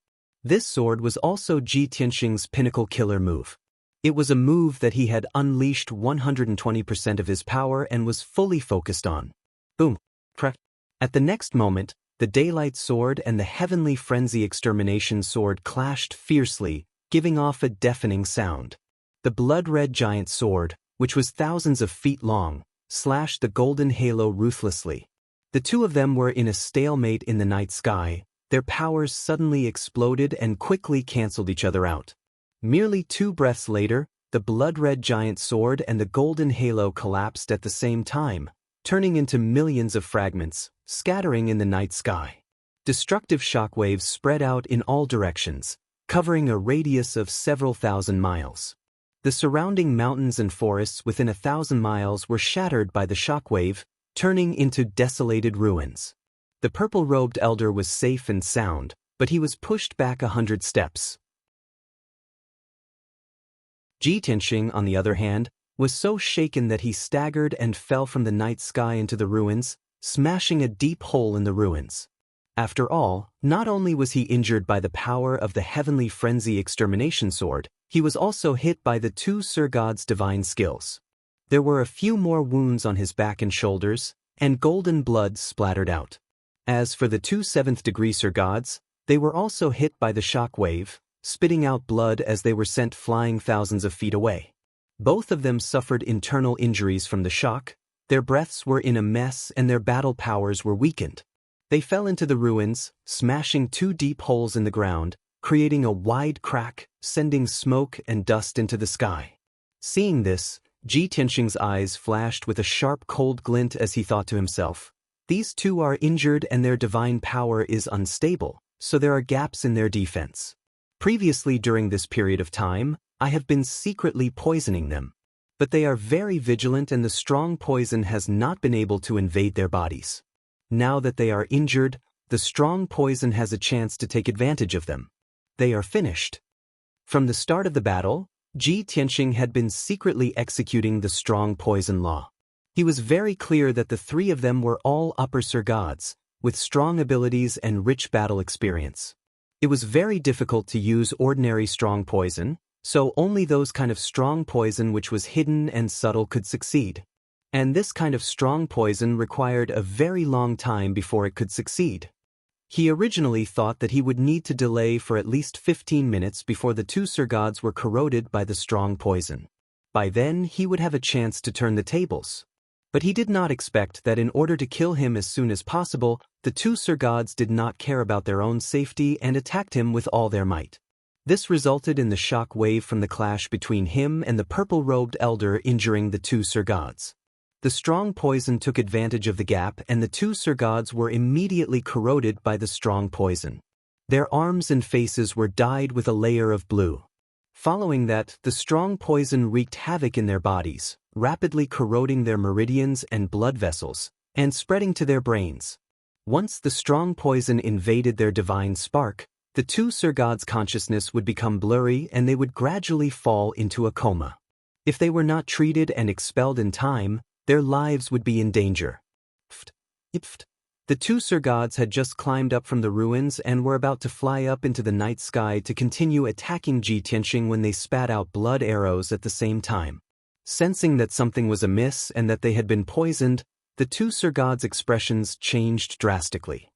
This sword was also Ji Tianxing's pinnacle killer move. It was a move that he had unleashed 120% of his power and was fully focused on. Boom! Crack! At the next moment, the daylight sword and the heavenly frenzy extermination sword clashed fiercely, giving off a deafening sound. The blood-red giant sword, which was thousands of feet long, slashed the golden halo ruthlessly. The two of them were in a stalemate in the night sky. Their powers suddenly exploded and quickly cancelled each other out. Merely 2 breaths later, the blood-red giant sword and the golden halo collapsed at the same time, turning into millions of fragments, scattering in the night sky. Destructive shockwaves spread out in all directions, covering a radius of several thousand miles. The surrounding mountains and forests within 1,000 miles were shattered by the shockwave, turning into desolated ruins. The purple-robed elder was safe and sound, but he was pushed back 100 steps. Ji Tianxing, on the other hand, was so shaken that he staggered and fell from the night sky into the ruins, smashing a deep hole in the ruins. After all, not only was he injured by the power of the heavenly frenzy extermination sword, he was also hit by the two Sir Gods' divine skills. There were a few more wounds on his back and shoulders, and golden blood splattered out. As for the two 7th-degree Sir Gods, they were also hit by the shock wave, spitting out blood as they were sent flying thousands of feet away. Both of them suffered internal injuries from the shock, their breaths were in a mess and their battle powers were weakened. They fell into the ruins, smashing 2 deep holes in the ground, creating a wide crack, sending smoke and dust into the sky. Seeing this, Ji Tianxing's eyes flashed with a sharp cold glint as he thought to himself, "These two are injured and their divine power is unstable, so there are gaps in their defense. Previously during this period of time, I have been secretly poisoning them. But they are very vigilant and the strong poison has not been able to invade their bodies. Now that they are injured, the strong poison has a chance to take advantage of them. They are finished." From the start of the battle, Ji Tianxing had been secretly executing the strong poison law. He was very clear that the 3 of them were all upper Sir Gods, with strong abilities and rich battle experience. It was very difficult to use ordinary strong poison, so only those kind of strong poison which was hidden and subtle could succeed. And this kind of strong poison required a very long time before it could succeed. He originally thought that he would need to delay for at least 15 minutes before the 2 Sir Gods were corroded by the strong poison. By then, he would have a chance to turn the tables. But he did not expect that in order to kill him as soon as possible, the 2 Sir Gods did not care about their own safety and attacked him with all their might. This resulted in the shock wave from the clash between him and the purple-robed elder injuring the 2 Sir Gods. The strong poison took advantage of the gap and the 2 Sir Gods were immediately corroded by the strong poison. Their arms and faces were dyed with a layer of blue. Following that, the strong poison wreaked havoc in their bodies, rapidly corroding their meridians and blood vessels, and spreading to their brains. Once the strong poison invaded their divine spark, the 2 Sir Gods' consciousness would become blurry and they would gradually fall into a coma. If they were not treated and expelled in time, their lives would be in danger. The 2 Sir Gods had just climbed up from the ruins and were about to fly up into the night sky to continue attacking Ji Tianxing when they spat out blood arrows at the same time. Sensing that something was amiss and that they had been poisoned, the 2 Sir Gods' expressions changed drastically.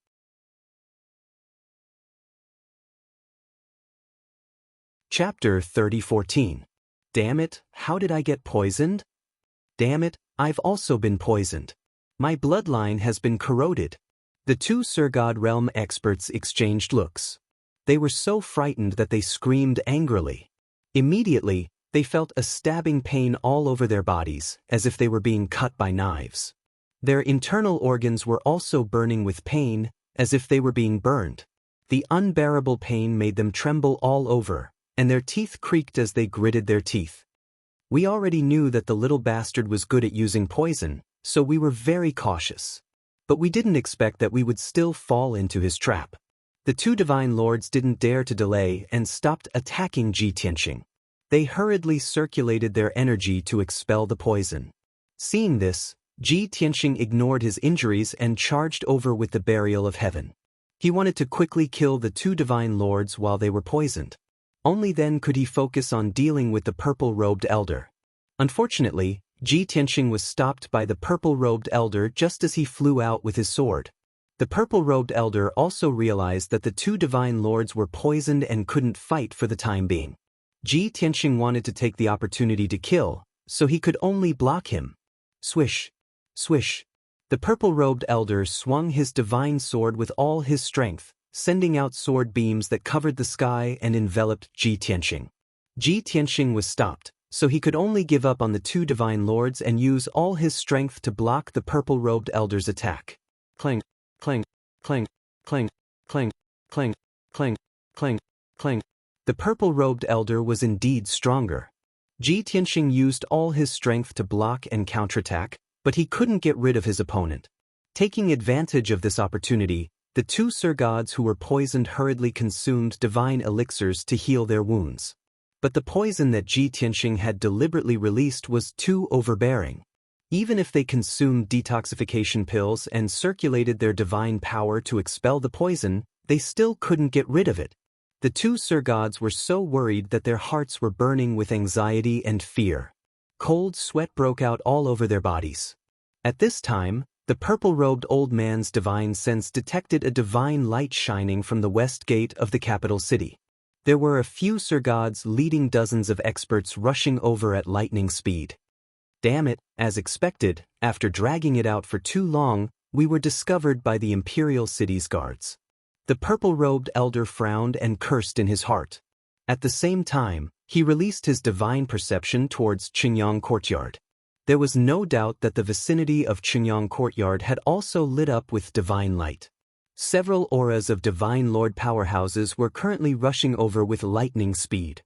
Chapter 30:14. Damn it, how did I get poisoned? Damn it, I've also been poisoned. My bloodline has been corroded. The two Sir God realm experts exchanged looks. They were so frightened that they screamed angrily. Immediately, they felt a stabbing pain all over their bodies, as if they were being cut by knives. Their internal organs were also burning with pain, as if they were being burned. The unbearable pain made them tremble all over, and their teeth creaked as they gritted their teeth. We already knew that the little bastard was good at using poison, so we were very cautious. But we didn't expect that we would still fall into his trap. The two divine lords didn't dare to delay and stopped attacking Ji Tianxing. They hurriedly circulated their energy to expel the poison. Seeing this, Ji Tianxing ignored his injuries and charged over with the burial of heaven. He wanted to quickly kill the two divine lords while they were poisoned. Only then could he focus on dealing with the purple-robed elder. Unfortunately, Ji Tianxing was stopped by the purple-robed elder just as he flew out with his sword. The purple-robed elder also realized that the two divine lords were poisoned and couldn't fight for the time being. Ji Tianxing wanted to take the opportunity to kill, so he could only block him. Swish, swish. The purple-robed elder swung his divine sword with all his strength, sending out sword beams that covered the sky and enveloped Ji Tianxing. Ji Tianxing was stopped, so he could only give up on the two divine lords and use all his strength to block the purple-robed elder's attack. Clang, clang, clang, clang, clang, clang, clang, clang, clang. The purple-robed elder was indeed stronger. Ji Tianxing used all his strength to block and counterattack, but he couldn't get rid of his opponent. Taking advantage of this opportunity, the two Sir Gods who were poisoned hurriedly consumed divine elixirs to heal their wounds. But the poison that Ji Tianxing had deliberately released was too overbearing. Even if they consumed detoxification pills and circulated their divine power to expel the poison, they still couldn't get rid of it. The two Sir Gods were so worried that their hearts were burning with anxiety and fear. Cold sweat broke out all over their bodies. At this time, the purple-robed old man's divine sense detected a divine light shining from the west gate of the capital city. There were a few Sir Gods leading dozens of experts rushing over at lightning speed. Damn it, as expected, after dragging it out for too long, we were discovered by the Imperial City's guards. The purple-robed elder frowned and cursed in his heart. At the same time, he released his divine perception towards Qingyang Courtyard. There was no doubt that the vicinity of Qingyang Courtyard had also lit up with divine light. Several auras of divine lord powerhouses were currently rushing over with lightning speed.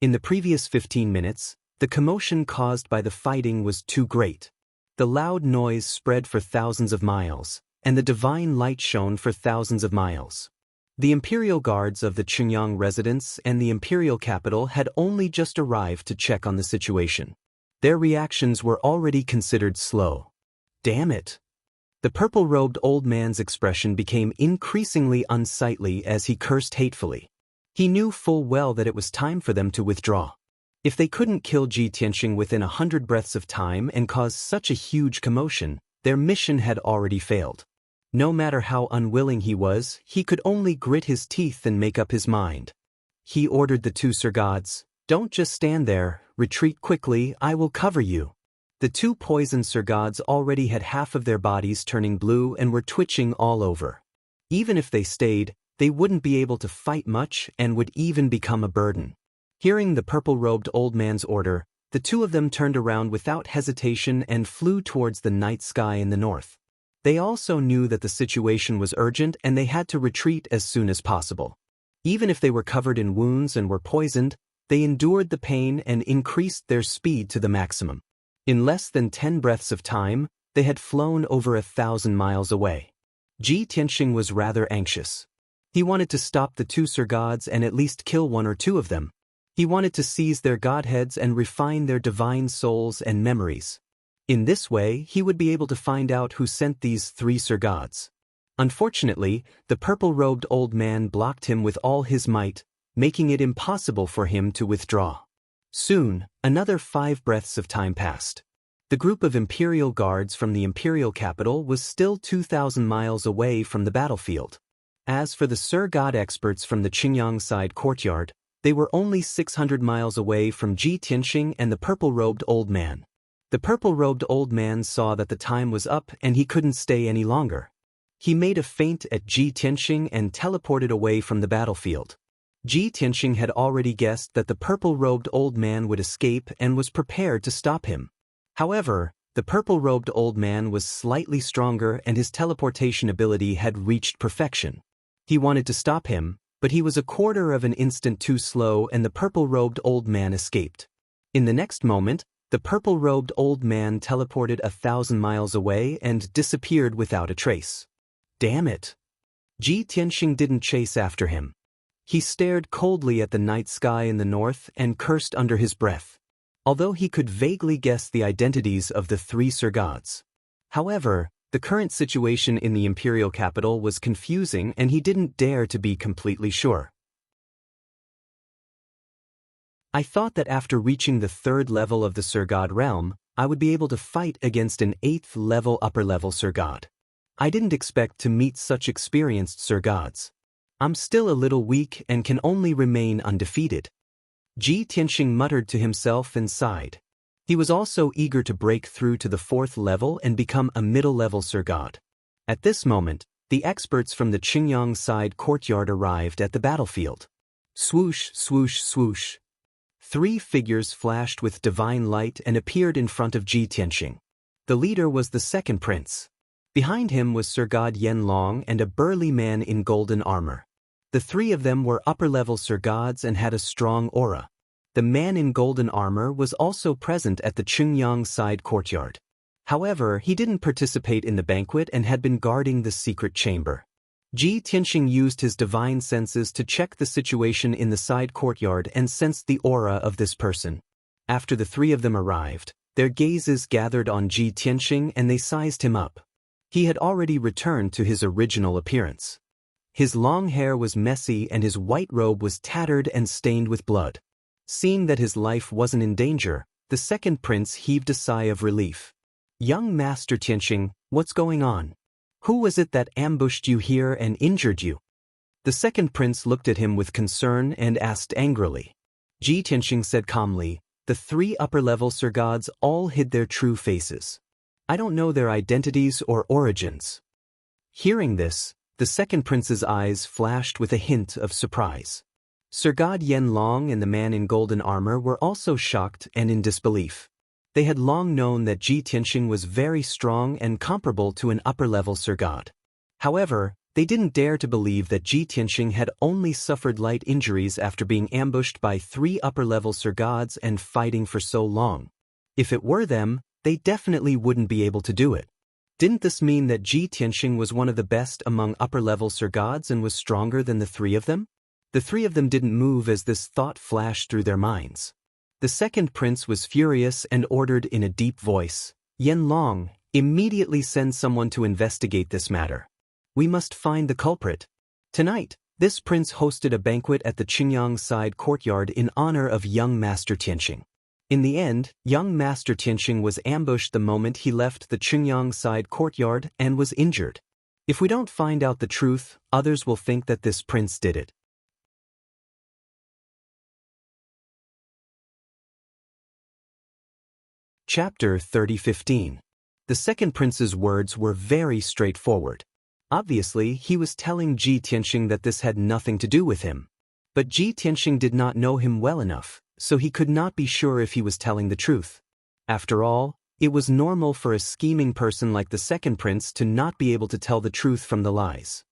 In the previous 15 minutes, the commotion caused by the fighting was too great. The loud noise spread for thousands of miles, and the divine light shone for thousands of miles. The Imperial Guards of the Qingyang residence and the Imperial capital had only just arrived to check on the situation. Their reactions were already considered slow. Damn it! The purple-robed old man's expression became increasingly unsightly as he cursed hatefully. He knew full well that it was time for them to withdraw. If they couldn't kill Ji Tianxing within 100 breaths of time and cause such a huge commotion, their mission had already failed. No matter how unwilling he was, he could only grit his teeth and make up his mind. He ordered the two Sir Gods, "Don't just stand there, retreat quickly, I will cover you." The two poisoned Sir Gods already had half of their bodies turning blue and were twitching all over. Even if they stayed, they wouldn't be able to fight much and would even become a burden. Hearing the purple-robed old man's order, the two of them turned around without hesitation and flew towards the night sky in the north. They also knew that the situation was urgent and they had to retreat as soon as possible. Even if they were covered in wounds and were poisoned, they endured the pain and increased their speed to the maximum. In less than 10 breaths of time, they had flown over 1,000 miles away. Ji Tianxing was rather anxious. He wanted to stop the two Sir Gods and at least kill one or two of them. He wanted to seize their godheads and refine their divine souls and memories. In this way, he would be able to find out who sent these three Sir Gods. Unfortunately, the purple-robed old man blocked him with all his might, making it impossible for him to withdraw. Soon, another 5 breaths of time passed. The group of Imperial Guards from the Imperial capital was still 2,000 miles away from the battlefield. As for the Sir God experts from the Qingyang side courtyard, They were only 600 miles away from Ji Tianxing and the purple-robed old man. The purple-robed old man saw that the time was up and he couldn't stay any longer. He made a feint at Ji Tianxing and teleported away from the battlefield. Ji Tianxing had already guessed that the purple-robed old man would escape and was prepared to stop him. However, the purple-robed old man was slightly stronger and his teleportation ability had reached perfection. He wanted to stop him, but he was a quarter of an instant too slow and the purple-robed old man escaped. In the next moment, the purple-robed old man teleported 1,000 miles away and disappeared without a trace. Damn it! Ji Tianxing didn't chase after him. He stared coldly at the night sky in the north and cursed under his breath, although he could vaguely guess the identities of the three Sir-gods. However, the current situation in the imperial capital was confusing and he didn't dare to be completely sure. I thought that after reaching the 3rd level of the Sir-god realm, I would be able to fight against an 8th level upper-level Sir-god. I didn't expect to meet such experienced Sir-gods. I'm still a little weak and can only remain undefeated. Ji Tianxing muttered to himself and sighed. He was also eager to break through to the 4th level and become a middle-level Sir-god. At this moment, the experts from the Qingyang side courtyard arrived at the battlefield. Swoosh, swoosh, swoosh. 3 figures flashed with divine light and appeared in front of Ji Tianxing. The leader was the 2nd prince. Behind him was Sir-god Yanlong and a burly man in golden armor. The 3 of them were upper-level Sir-gods and had a strong aura. The man in golden armor was also present at the Qingyang side courtyard. However, he didn't participate in the banquet and had been guarding the secret chamber. Ji Tianxing used his divine senses to check the situation in the side courtyard and sensed the aura of this person. After the 3 of them arrived, their gazes gathered on Ji Tianxing and they sized him up. He had already returned to his original appearance. His long hair was messy and his white robe was tattered and stained with blood. Seeing that his life wasn't in danger, the 2nd prince heaved a sigh of relief. "Young Master Tianxing, what's going on? Who was it that ambushed you here and injured you?" The 2nd prince looked at him with concern and asked angrily. Ji Tianxing said calmly, "The 3 upper-level Sir-gods all hid their true faces. I don't know their identities or origins." Hearing this, the 2nd prince's eyes flashed with a hint of surprise. Sir-god Yanlong and the man in golden armor were also shocked and in disbelief. They had long known that Ji Tianxing was very strong and comparable to an upper-level Sir-god. However, they didn't dare to believe that Ji Tianxing had only suffered light injuries after being ambushed by 3 upper-level Sir-gods and fighting for so long. If it were them, they definitely wouldn't be able to do it. Didn't this mean that Ji Tianxing was one of the best among upper-level Sir-gods and was stronger than the 3 of them? The 3 of them didn't move as this thought flashed through their minds. The 2nd prince was furious and ordered in a deep voice, "Yanlong, immediately send someone to investigate this matter. We must find the culprit." Tonight, this prince hosted a banquet at the Qingyang side courtyard in honor of young Master Tianxing. In the end, young Master Tianxing was ambushed the moment he left the Qingyang side courtyard and was injured. If we don't find out the truth, others will think that this prince did it. Chapter 30:15. The 2nd prince's words were very straightforward. Obviously, he was telling Ji Tianxing that this had nothing to do with him. But Ji Tianxing did not know him well enough, so he could not be sure if he was telling the truth. After all, it was normal for a scheming person like the 2nd prince to not be able to tell the truth from the lies.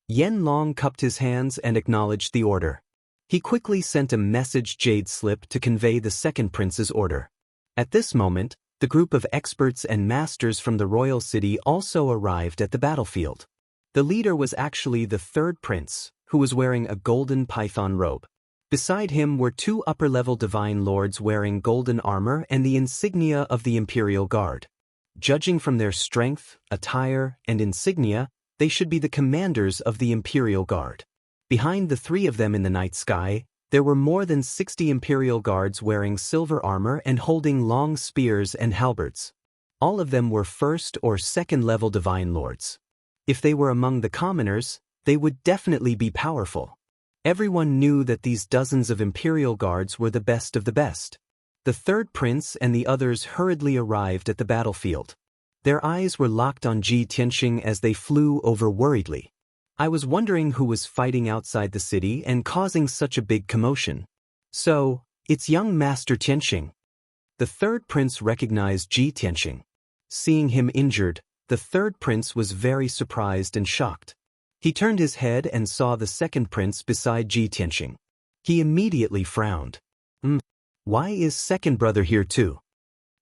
Yanlong cupped his hands and acknowledged the order. He quickly sent a message jade slip to convey the 2nd prince's order. At this moment, the group of experts and masters from the royal city also arrived at the battlefield. The leader was actually the 3rd prince, who was wearing a golden python robe. Beside him were 2 upper-level divine lords wearing golden armor and the insignia of the Imperial Guard. Judging from their strength, attire, and insignia, they should be the commanders of the Imperial Guard. Behind the 3 of them in the night sky, there were more than 60 Imperial Guards wearing silver armor and holding long spears and halberds. All of them were 1st or 2nd level divine lords. If they were among the commoners, they would definitely be powerful. Everyone knew that these dozens of imperial guards were the best of the best. The third prince and the others hurriedly arrived at the battlefield. Their eyes were locked on Ji Tianxing as they flew over worriedly. I was wondering who was fighting outside the city and causing such a big commotion. So, it's young Master Tianxing. The third prince recognized Ji Tianxing. Seeing him injured, the third prince was very surprised and shocked. He turned his head and saw the second prince beside Ji Tianxing. He immediately frowned. Why is second brother here too?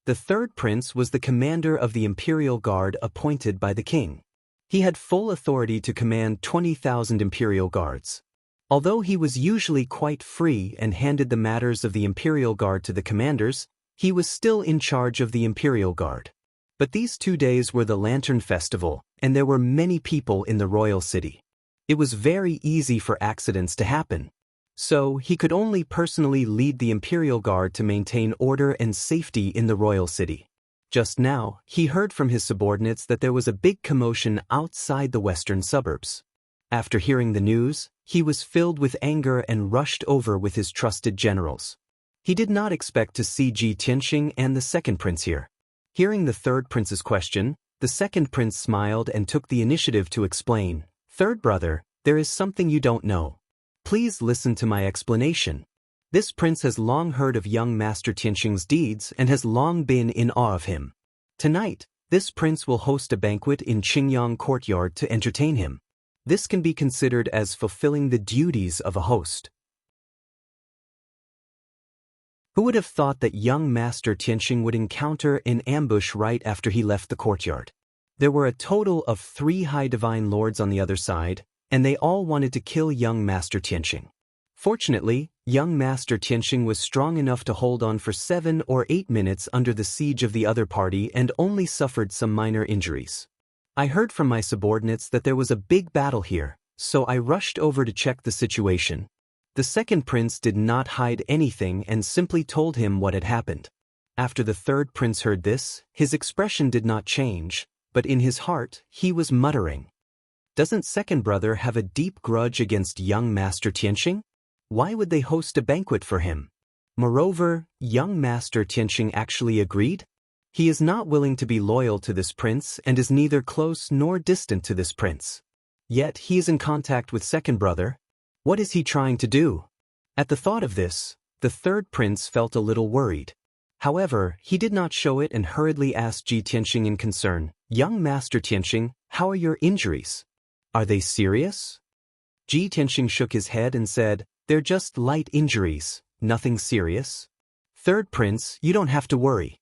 The third prince was the commander of the imperial guard appointed by the king. He had full authority to command 20,000 imperial guards. Although he was usually quite free and handed the matters of the imperial guard to the commanders, he was still in charge of the imperial guard. But these 2 days were the Lantern Festival, and there were many people in the royal city. It was very easy for accidents to happen. So, he could only personally lead the imperial guard to maintain order and safety in the royal city. Just now, he heard from his subordinates that there was a big commotion outside the western suburbs. After hearing the news, he was filled with anger and rushed over with his trusted generals. He did not expect to see Ji Tianxing and the second prince here. Hearing the third prince's question, the second prince smiled and took the initiative to explain, "Third brother, there is something you don't know. Please listen to my explanation. This prince has long heard of young Master Tianxing's deeds and has long been in awe of him. Tonight, this prince will host a banquet in Qingyang courtyard to entertain him. This can be considered as fulfilling the duties of a host." Who would have thought that young Master Tianxing would encounter an ambush right after he left the courtyard? There were a total of 3 high divine lords on the other side, and they all wanted to kill young Master Tianxing. Fortunately, young Master Tianxing was strong enough to hold on for 7 or 8 minutes under the siege of the other party and only suffered some minor injuries. I heard from my subordinates that there was a big battle here, so I rushed over to check the situation. The second prince did not hide anything and simply told him what had happened. After the third prince heard this, his expression did not change, but in his heart, he was muttering. Doesn't second brother have a deep grudge against young Master Tianxing? Why would they host a banquet for him? Moreover, young Master Tianxing actually agreed? He is not willing to be loyal to this prince and is neither close nor distant to this prince. Yet he is in contact with second brother. What is he trying to do? At the thought of this, the third prince felt a little worried. However, he did not show it and hurriedly asked Ji Tianxing in concern, "Young Master Tianxing, how are your injuries? Are they serious?" Ji Tianxing shook his head and said, "They're just light injuries, nothing serious." "Third prince, you don't have to worry."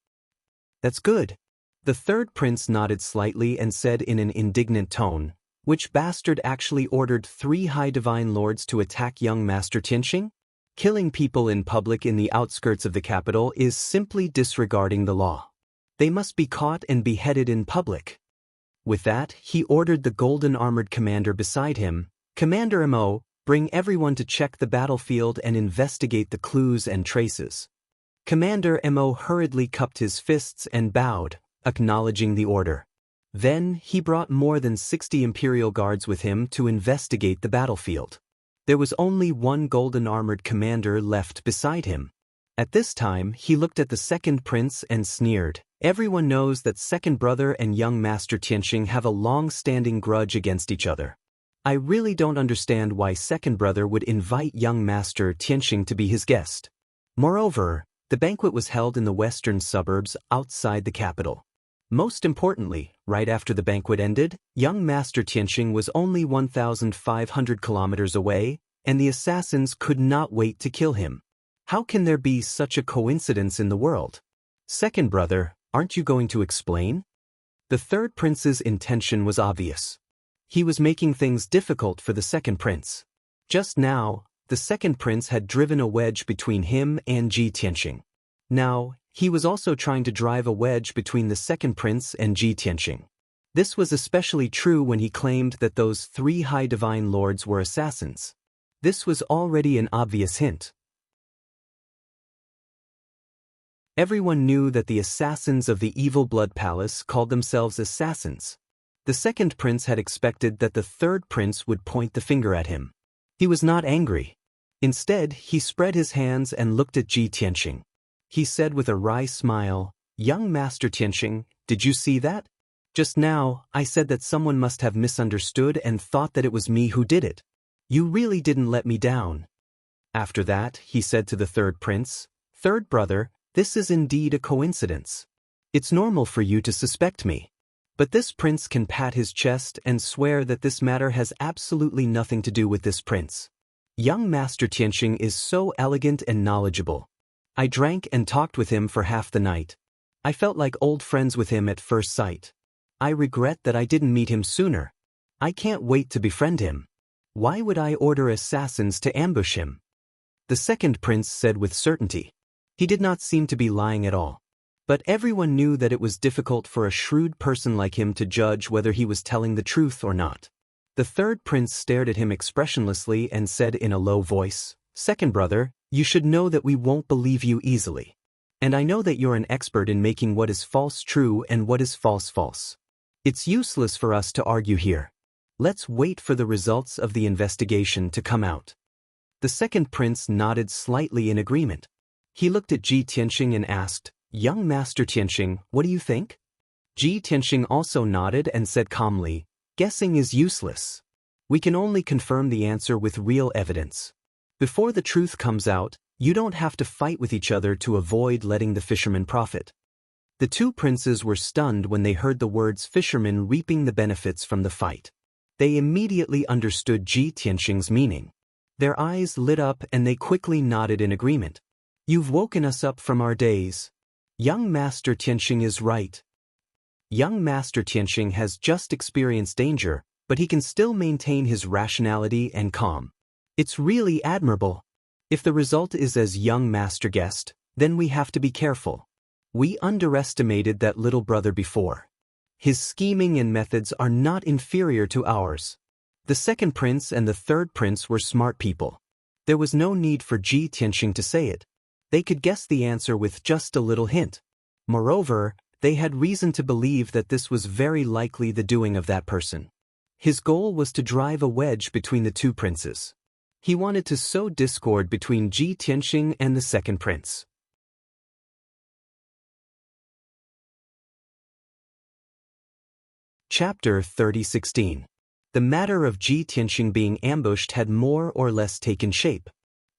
"That's good." The third prince nodded slightly and said in an indignant tone, "Which bastard actually ordered 3 high divine lords to attack young Master Tianxing? Killing people in public in the outskirts of the capital is simply disregarding the law. They must be caught and beheaded in public." With that, he ordered the golden armored commander beside him, "Commander Mo, bring everyone to check the battlefield and investigate the clues and traces." Commander Mo hurriedly cupped his fists and bowed, acknowledging the order. Then, he brought more than 60 imperial guards with him to investigate the battlefield. There was only one golden armored commander left beside him. At this time, he looked at the second prince and sneered. "Everyone knows that second brother and young Master Tianxing have a long-standing grudge against each other. I really don't understand why second brother would invite young Master Tianxing to be his guest." Moreover, the banquet was held in the western suburbs outside the capital. Most importantly, right after the banquet ended, young Master Tianxing was only 1,500 kilometers away, and the assassins could not wait to kill him. How can there be such a coincidence in the world? "Second brother, aren't you going to explain?" The third prince's intention was obvious. He was making things difficult for the second prince. Just now, the second prince had driven a wedge between him and Ji Tianxing. Now, he was also trying to drive a wedge between the second prince and Ji Tianxing. This was especially true when he claimed that those 3 high divine lords were assassins. This was already an obvious hint. Everyone knew that the assassins of the Evil Blood Palace called themselves assassins. The second prince had expected that the third prince would point the finger at him. He was not angry. Instead, he spread his hands and looked at Ji Tianxing. He said with a wry smile, "Young Master Tianxing, did you see that? Just now, I said that someone must have misunderstood and thought that it was me who did it. You really didn't let me down." After that, he said to the third prince, "Third brother, this is indeed a coincidence. It's normal for you to suspect me. But this prince can pat his chest and swear that this matter has absolutely nothing to do with this prince. Young Master Tianxing is so elegant and knowledgeable. I drank and talked with him for half the night. I felt like old friends with him at first sight. I regret that I didn't meet him sooner. I can't wait to befriend him. Why would I order assassins to ambush him?" The second prince said with certainty. He did not seem to be lying at all. But everyone knew that it was difficult for a shrewd person like him to judge whether he was telling the truth or not. The third prince stared at him expressionlessly and said in a low voice, "Second brother, you should know that we won't believe you easily. And I know that you're an expert in making what is false true and what is false false. It's useless for us to argue here. Let's wait for the results of the investigation to come out." The second prince nodded slightly in agreement. He looked at Ji Tianxing and asked, "Young Master Tianxing, what do you think?" Ji Tianxing also nodded and said calmly, "Guessing is useless. We can only confirm the answer with real evidence. Before the truth comes out, you don't have to fight with each other to avoid letting the fisherman profit." The two princes were stunned when they heard the words fisherman reaping the benefits from the fight. They immediately understood Ji Tianxing's meaning. Their eyes lit up and they quickly nodded in agreement. "You've woken us up from our daze. Young Master Tianxing is right. Young Master Tianxing has just experienced danger, but he can still maintain his rationality and calm. It's really admirable. If the result is as young Master guessed, then we have to be careful. We underestimated that little brother before. His scheming and methods are not inferior to ours." The second prince and the third prince were smart people. There was no need for Ji Tianxing to say it. They could guess the answer with just a little hint. Moreover, they had reason to believe that this was very likely the doing of that person. His goal was to drive a wedge between the two princes. He wanted to sow discord between Ji Tianxing and the second prince. Chapter 30:16. The matter of Ji Tianxing being ambushed had more or less taken shape.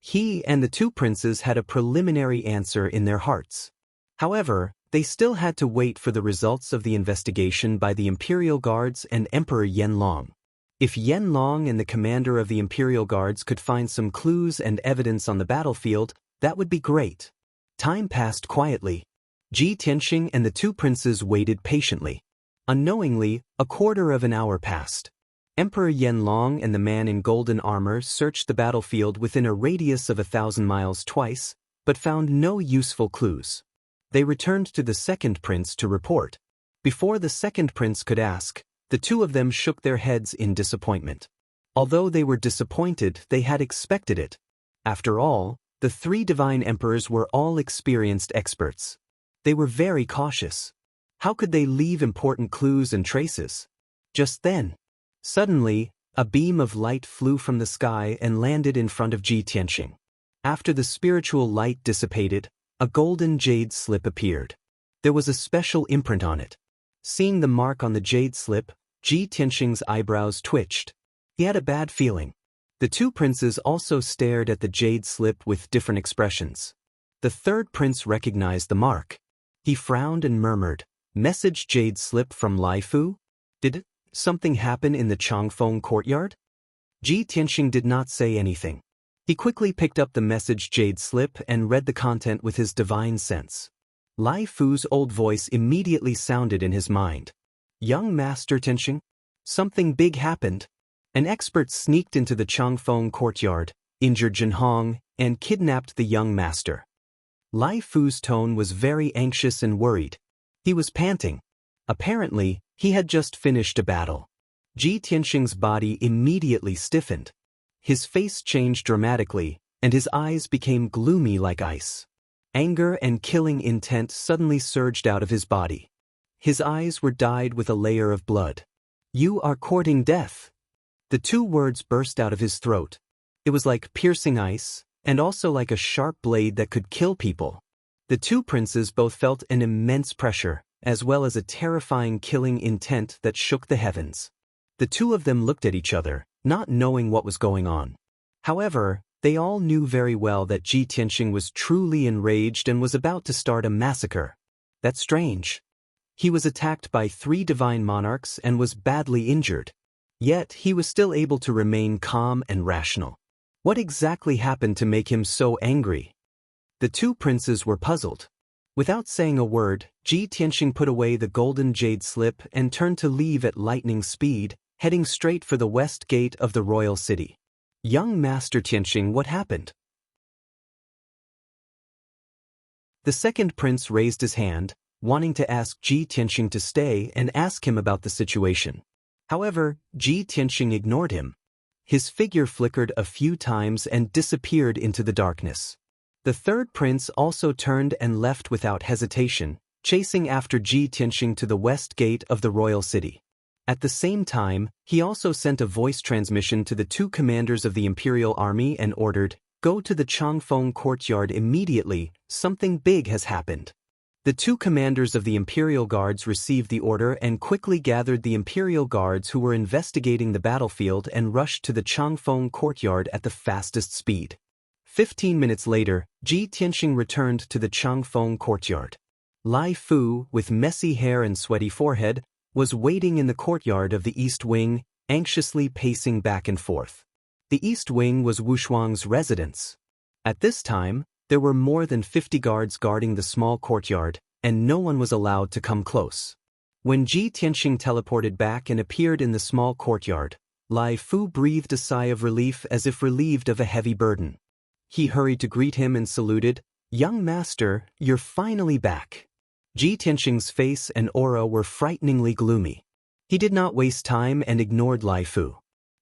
He and the two princes had a preliminary answer in their hearts. However, they still had to wait for the results of the investigation by the Imperial Guards and Emperor Yanlong. If Yanlong and the commander of the Imperial Guards could find some clues and evidence on the battlefield, that would be great. Time passed quietly. Ji Tianxing and the two princes waited patiently. Unknowingly, a quarter of an hour passed. Emperor Yanlong and the man in golden armor searched the battlefield within a radius of 1,000 miles twice, but found no useful clues. They returned to the second prince to report. Before the second prince could ask, the two of them shook their heads in disappointment. Although they were disappointed, they had expected it. After all, the three divine emperors were all experienced experts. They were very cautious. How could they leave important clues and traces? Just then, suddenly, a beam of light flew from the sky and landed in front of Ji Tianxing. After the spiritual light dissipated, a golden jade slip appeared. There was a special imprint on it. Seeing the mark on the jade slip, Ji Tianxing's eyebrows twitched. He had a bad feeling. The two princes also stared at the jade slip with different expressions. The third prince recognized the mark. He frowned and murmured, "Message jade slip from Lai Fu? Did something happen in the Changfeng courtyard?" Ji Tianxing did not say anything. He quickly picked up the message jade slip and read the content with his divine sense. Lai Fu's old voice immediately sounded in his mind. "Young Master Tianxing? Something big happened. An expert sneaked into the Changfeng courtyard, injured Jinhong, and kidnapped the young master." Lai Fu's tone was very anxious and worried. He was panting. Apparently, he had just finished a battle. Ji Tianxing's body immediately stiffened. His face changed dramatically, and his eyes became gloomy like ice. Anger and killing intent suddenly surged out of his body. His eyes were dyed with a layer of blood. "You are courting death." The two words burst out of his throat. It was like piercing ice, and also like a sharp blade that could kill people. The two princes both felt an immense pressure, as well as a terrifying killing intent that shook the heavens. The two of them looked at each other, not knowing what was going on. However, they all knew very well that Ji Tianxing was truly enraged and was about to start a massacre. That's strange. He was attacked by 3 divine monarchs and was badly injured. Yet he was still able to remain calm and rational. What exactly happened to make him so angry? The two princes were puzzled. Without saying a word, Ji Tianxing put away the golden jade slip and turned to leave at lightning speed, heading straight for the west gate of the royal city. Young Master Tianxing, what happened? The second prince raised his hand, wanting to ask Ji Tianxing to stay and ask him about the situation. However, Ji Tianxing ignored him. His figure flickered a few times and disappeared into the darkness. The third prince also turned and left without hesitation, chasing after Ji Tianxing to the west gate of the royal city. At the same time, he also sent a voice transmission to the 2 commanders of the imperial army and ordered, "Go to the Changfeng courtyard immediately, something big has happened." The 2 commanders of the imperial guards received the order and quickly gathered the imperial guards who were investigating the battlefield and rushed to the Changfeng courtyard at the fastest speed. 15 minutes later, Ji Tianxing returned to the Changfeng courtyard. Lai Fu, with messy hair and sweaty forehead, was waiting in the courtyard of the East Wing, anxiously pacing back and forth. The East Wing was Wushuang's residence. At this time, there were more than 50 guards guarding the small courtyard, and no one was allowed to come close. When Ji Tianxing teleported back and appeared in the small courtyard, Lai Fu breathed a sigh of relief as if relieved of a heavy burden. He hurried to greet him and saluted, "Young master, you're finally back." Ji Tianxing's face and aura were frighteningly gloomy. He did not waste time and ignored Lai Fu.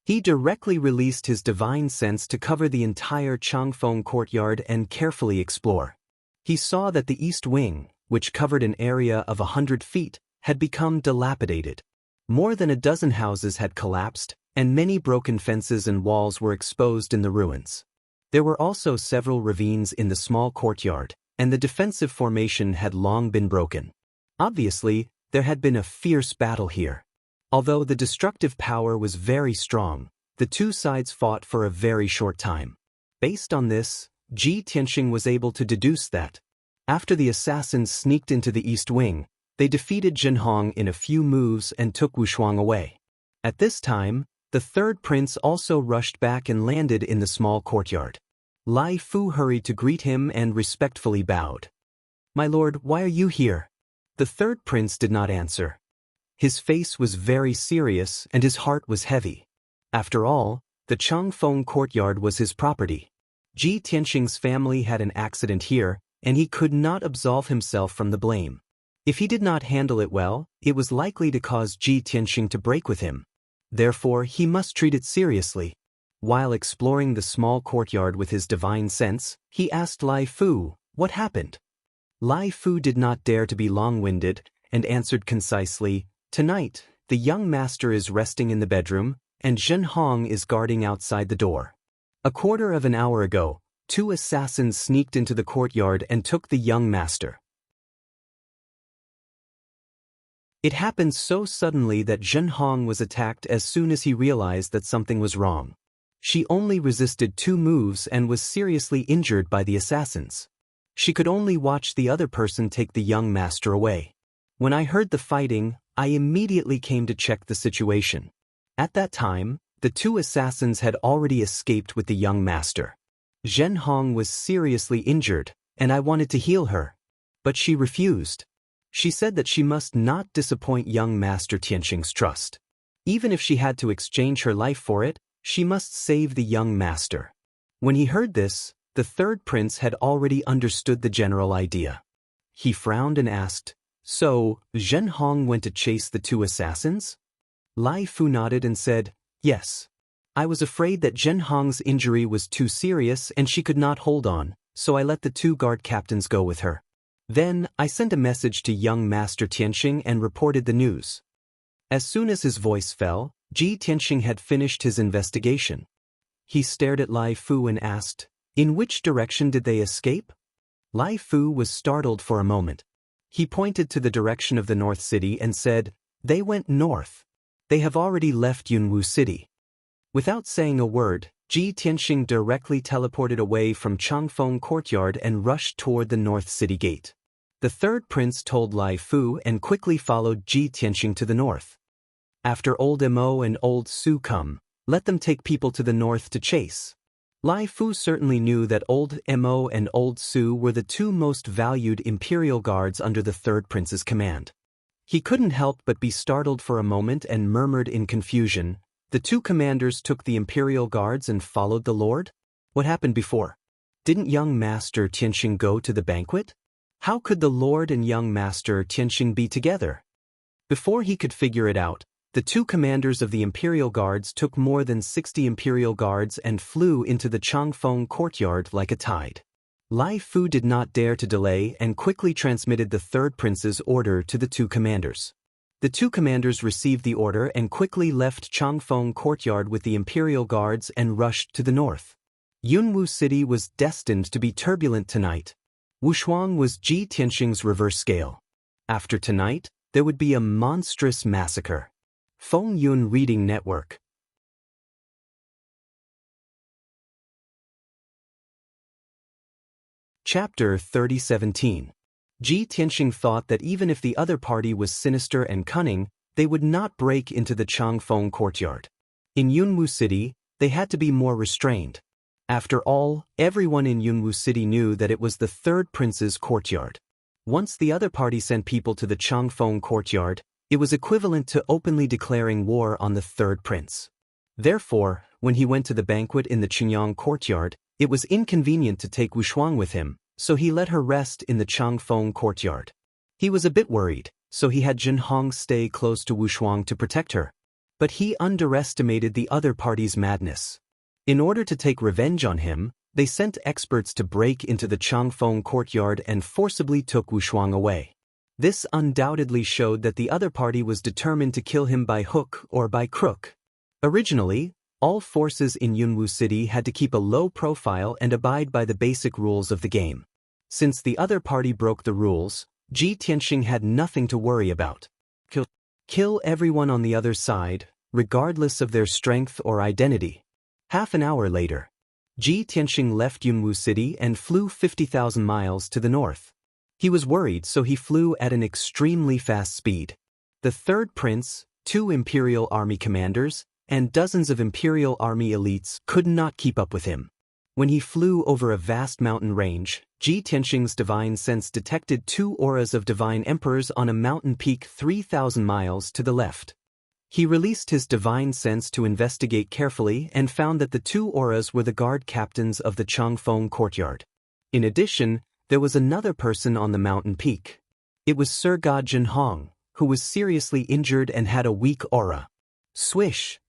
He directly released his divine sense to cover the entire Changfeng courtyard and carefully explore. He saw that the East Wing, which covered an area of 100 feet, had become dilapidated. More than a dozen houses had collapsed, and many broken fences and walls were exposed in the ruins. There were also several ravines in the small courtyard, and the defensive formation had long been broken. Obviously, there had been a fierce battle here. Although the destructive power was very strong, the two sides fought for a very short time. Based on this, Ji Tianxing was able to deduce that, after the assassins sneaked into the East Wing, they defeated Zhenhong in a few moves and took Wushuang away. At this time, the third prince also rushed back and landed in the small courtyard. Lai Fu hurried to greet him and respectfully bowed. "My lord, why are you here?" The third prince did not answer. His face was very serious and his heart was heavy. After all, the Changfeng courtyard was his property. Ji Tianxing's family had an accident here, and he could not absolve himself from the blame. If he did not handle it well, it was likely to cause Ji Tianxing to break with him. Therefore, he must treat it seriously. While exploring the small courtyard with his divine sense, he asked Lai Fu, "What happened?" Lai Fu did not dare to be long-winded, and answered concisely, "Tonight, the young master is resting in the bedroom, and Zhenhong is guarding outside the door. A quarter of an hour ago, 2 assassins sneaked into the courtyard and took the young master. It happened so suddenly that Zhenhong was attacked as soon as he realized that something was wrong. She only resisted 2 moves and was seriously injured by the assassins. She could only watch the other person take the young master away. When I heard the fighting, I immediately came to check the situation. At that time, the 2 assassins had already escaped with the young master. Zhenhong was seriously injured, and I wanted to heal her. But she refused. She said that she must not disappoint young Master Tianxing's trust. Even if she had to exchange her life for it, she must save the young master. When he heard this, the third prince had already understood the general idea. He frowned and asked, "So, Zhenhong went to chase the 2 assassins?" Lai Fu nodded and said, "Yes. I was afraid that Zhenhong's injury was too serious and she could not hold on, so I let the 2 guard captains go with her. Then, I sent a message to young Master Tianxing and reported the news." As soon as his voice fell, Ji Tianxing had finished his investigation. He stared at Lai Fu and asked, "In which direction did they escape?" Lai Fu was startled for a moment. He pointed to the direction of the North City and said, "They went north. They have already left Yunwu City." Without saying a word, Ji Tianxing directly teleported away from Changfeng Courtyard and rushed toward the North City gate. The third prince told Lai Fu and quickly followed Ji Tianxing to the north. "After old Mo and old Su come, let them take people to the north to chase." Lai Fu certainly knew that old Mo and old Su were the two most valued imperial guards under the third prince's command. He couldn't help but be startled for a moment and murmured in confusion, "The two commanders took the imperial guards and followed the lord? What happened before? Didn't young master Tianxing go to the banquet? How could the lord and young master Tianxing be together?" Before he could figure it out, the two commanders of the imperial guards took more than 60 imperial guards and flew into the Changfeng Courtyard like a tide. Lai Fu did not dare to delay and quickly transmitted the third prince's order to the two commanders. The two commanders received the order and quickly left Changfeng Courtyard with the imperial guards and rushed to the north. Yunwu City was destined to be turbulent tonight. Wushuang was Ji Tianxing's reverse scale. After tonight, there would be a monstrous massacre. Feng Yun Reading Network. Chapter 3017. Ji Tianxing thought that even if the other party was sinister and cunning, they would not break into the Changfeng Courtyard. In Yunwu City, they had to be more restrained. After all, everyone in Yunwu City knew that it was the third prince's courtyard. Once the other party sent people to the Changfeng Courtyard, it was equivalent to openly declaring war on the third prince. Therefore, when he went to the banquet in the Qingyang Courtyard, it was inconvenient to take Wushuang with him, so he let her rest in the Changfeng Courtyard. He was a bit worried, so he had Zhenhong stay close to Wushuang to protect her. But he underestimated the other party's madness. In order to take revenge on him, they sent experts to break into the Changfeng Courtyard and forcibly took Wushuang away. This undoubtedly showed that the other party was determined to kill him by hook or by crook. Originally, all forces in Yunwu City had to keep a low profile and abide by the basic rules of the game. Since the other party broke the rules, Ji Tianxing had nothing to worry about. Kill everyone on the other side, regardless of their strength or identity. Half an hour later, Ji Tianxing left Yunwu City and flew 50,000 miles to the north. He was worried, so he flew at an extremely fast speed. The third prince, 2 imperial army commanders, and dozens of imperial army elites could not keep up with him. When he flew over a vast mountain range, Ji Tianxing's divine sense detected 2 auras of divine emperors on a mountain peak 3,000 miles to the left. He released his divine sense to investigate carefully and found that the 2 auras were the guard captains of the Changfeng Courtyard. In addition, there was another person on the mountain peak. It was Sir God Zhenhong, who was seriously injured and had a weak aura. Swish!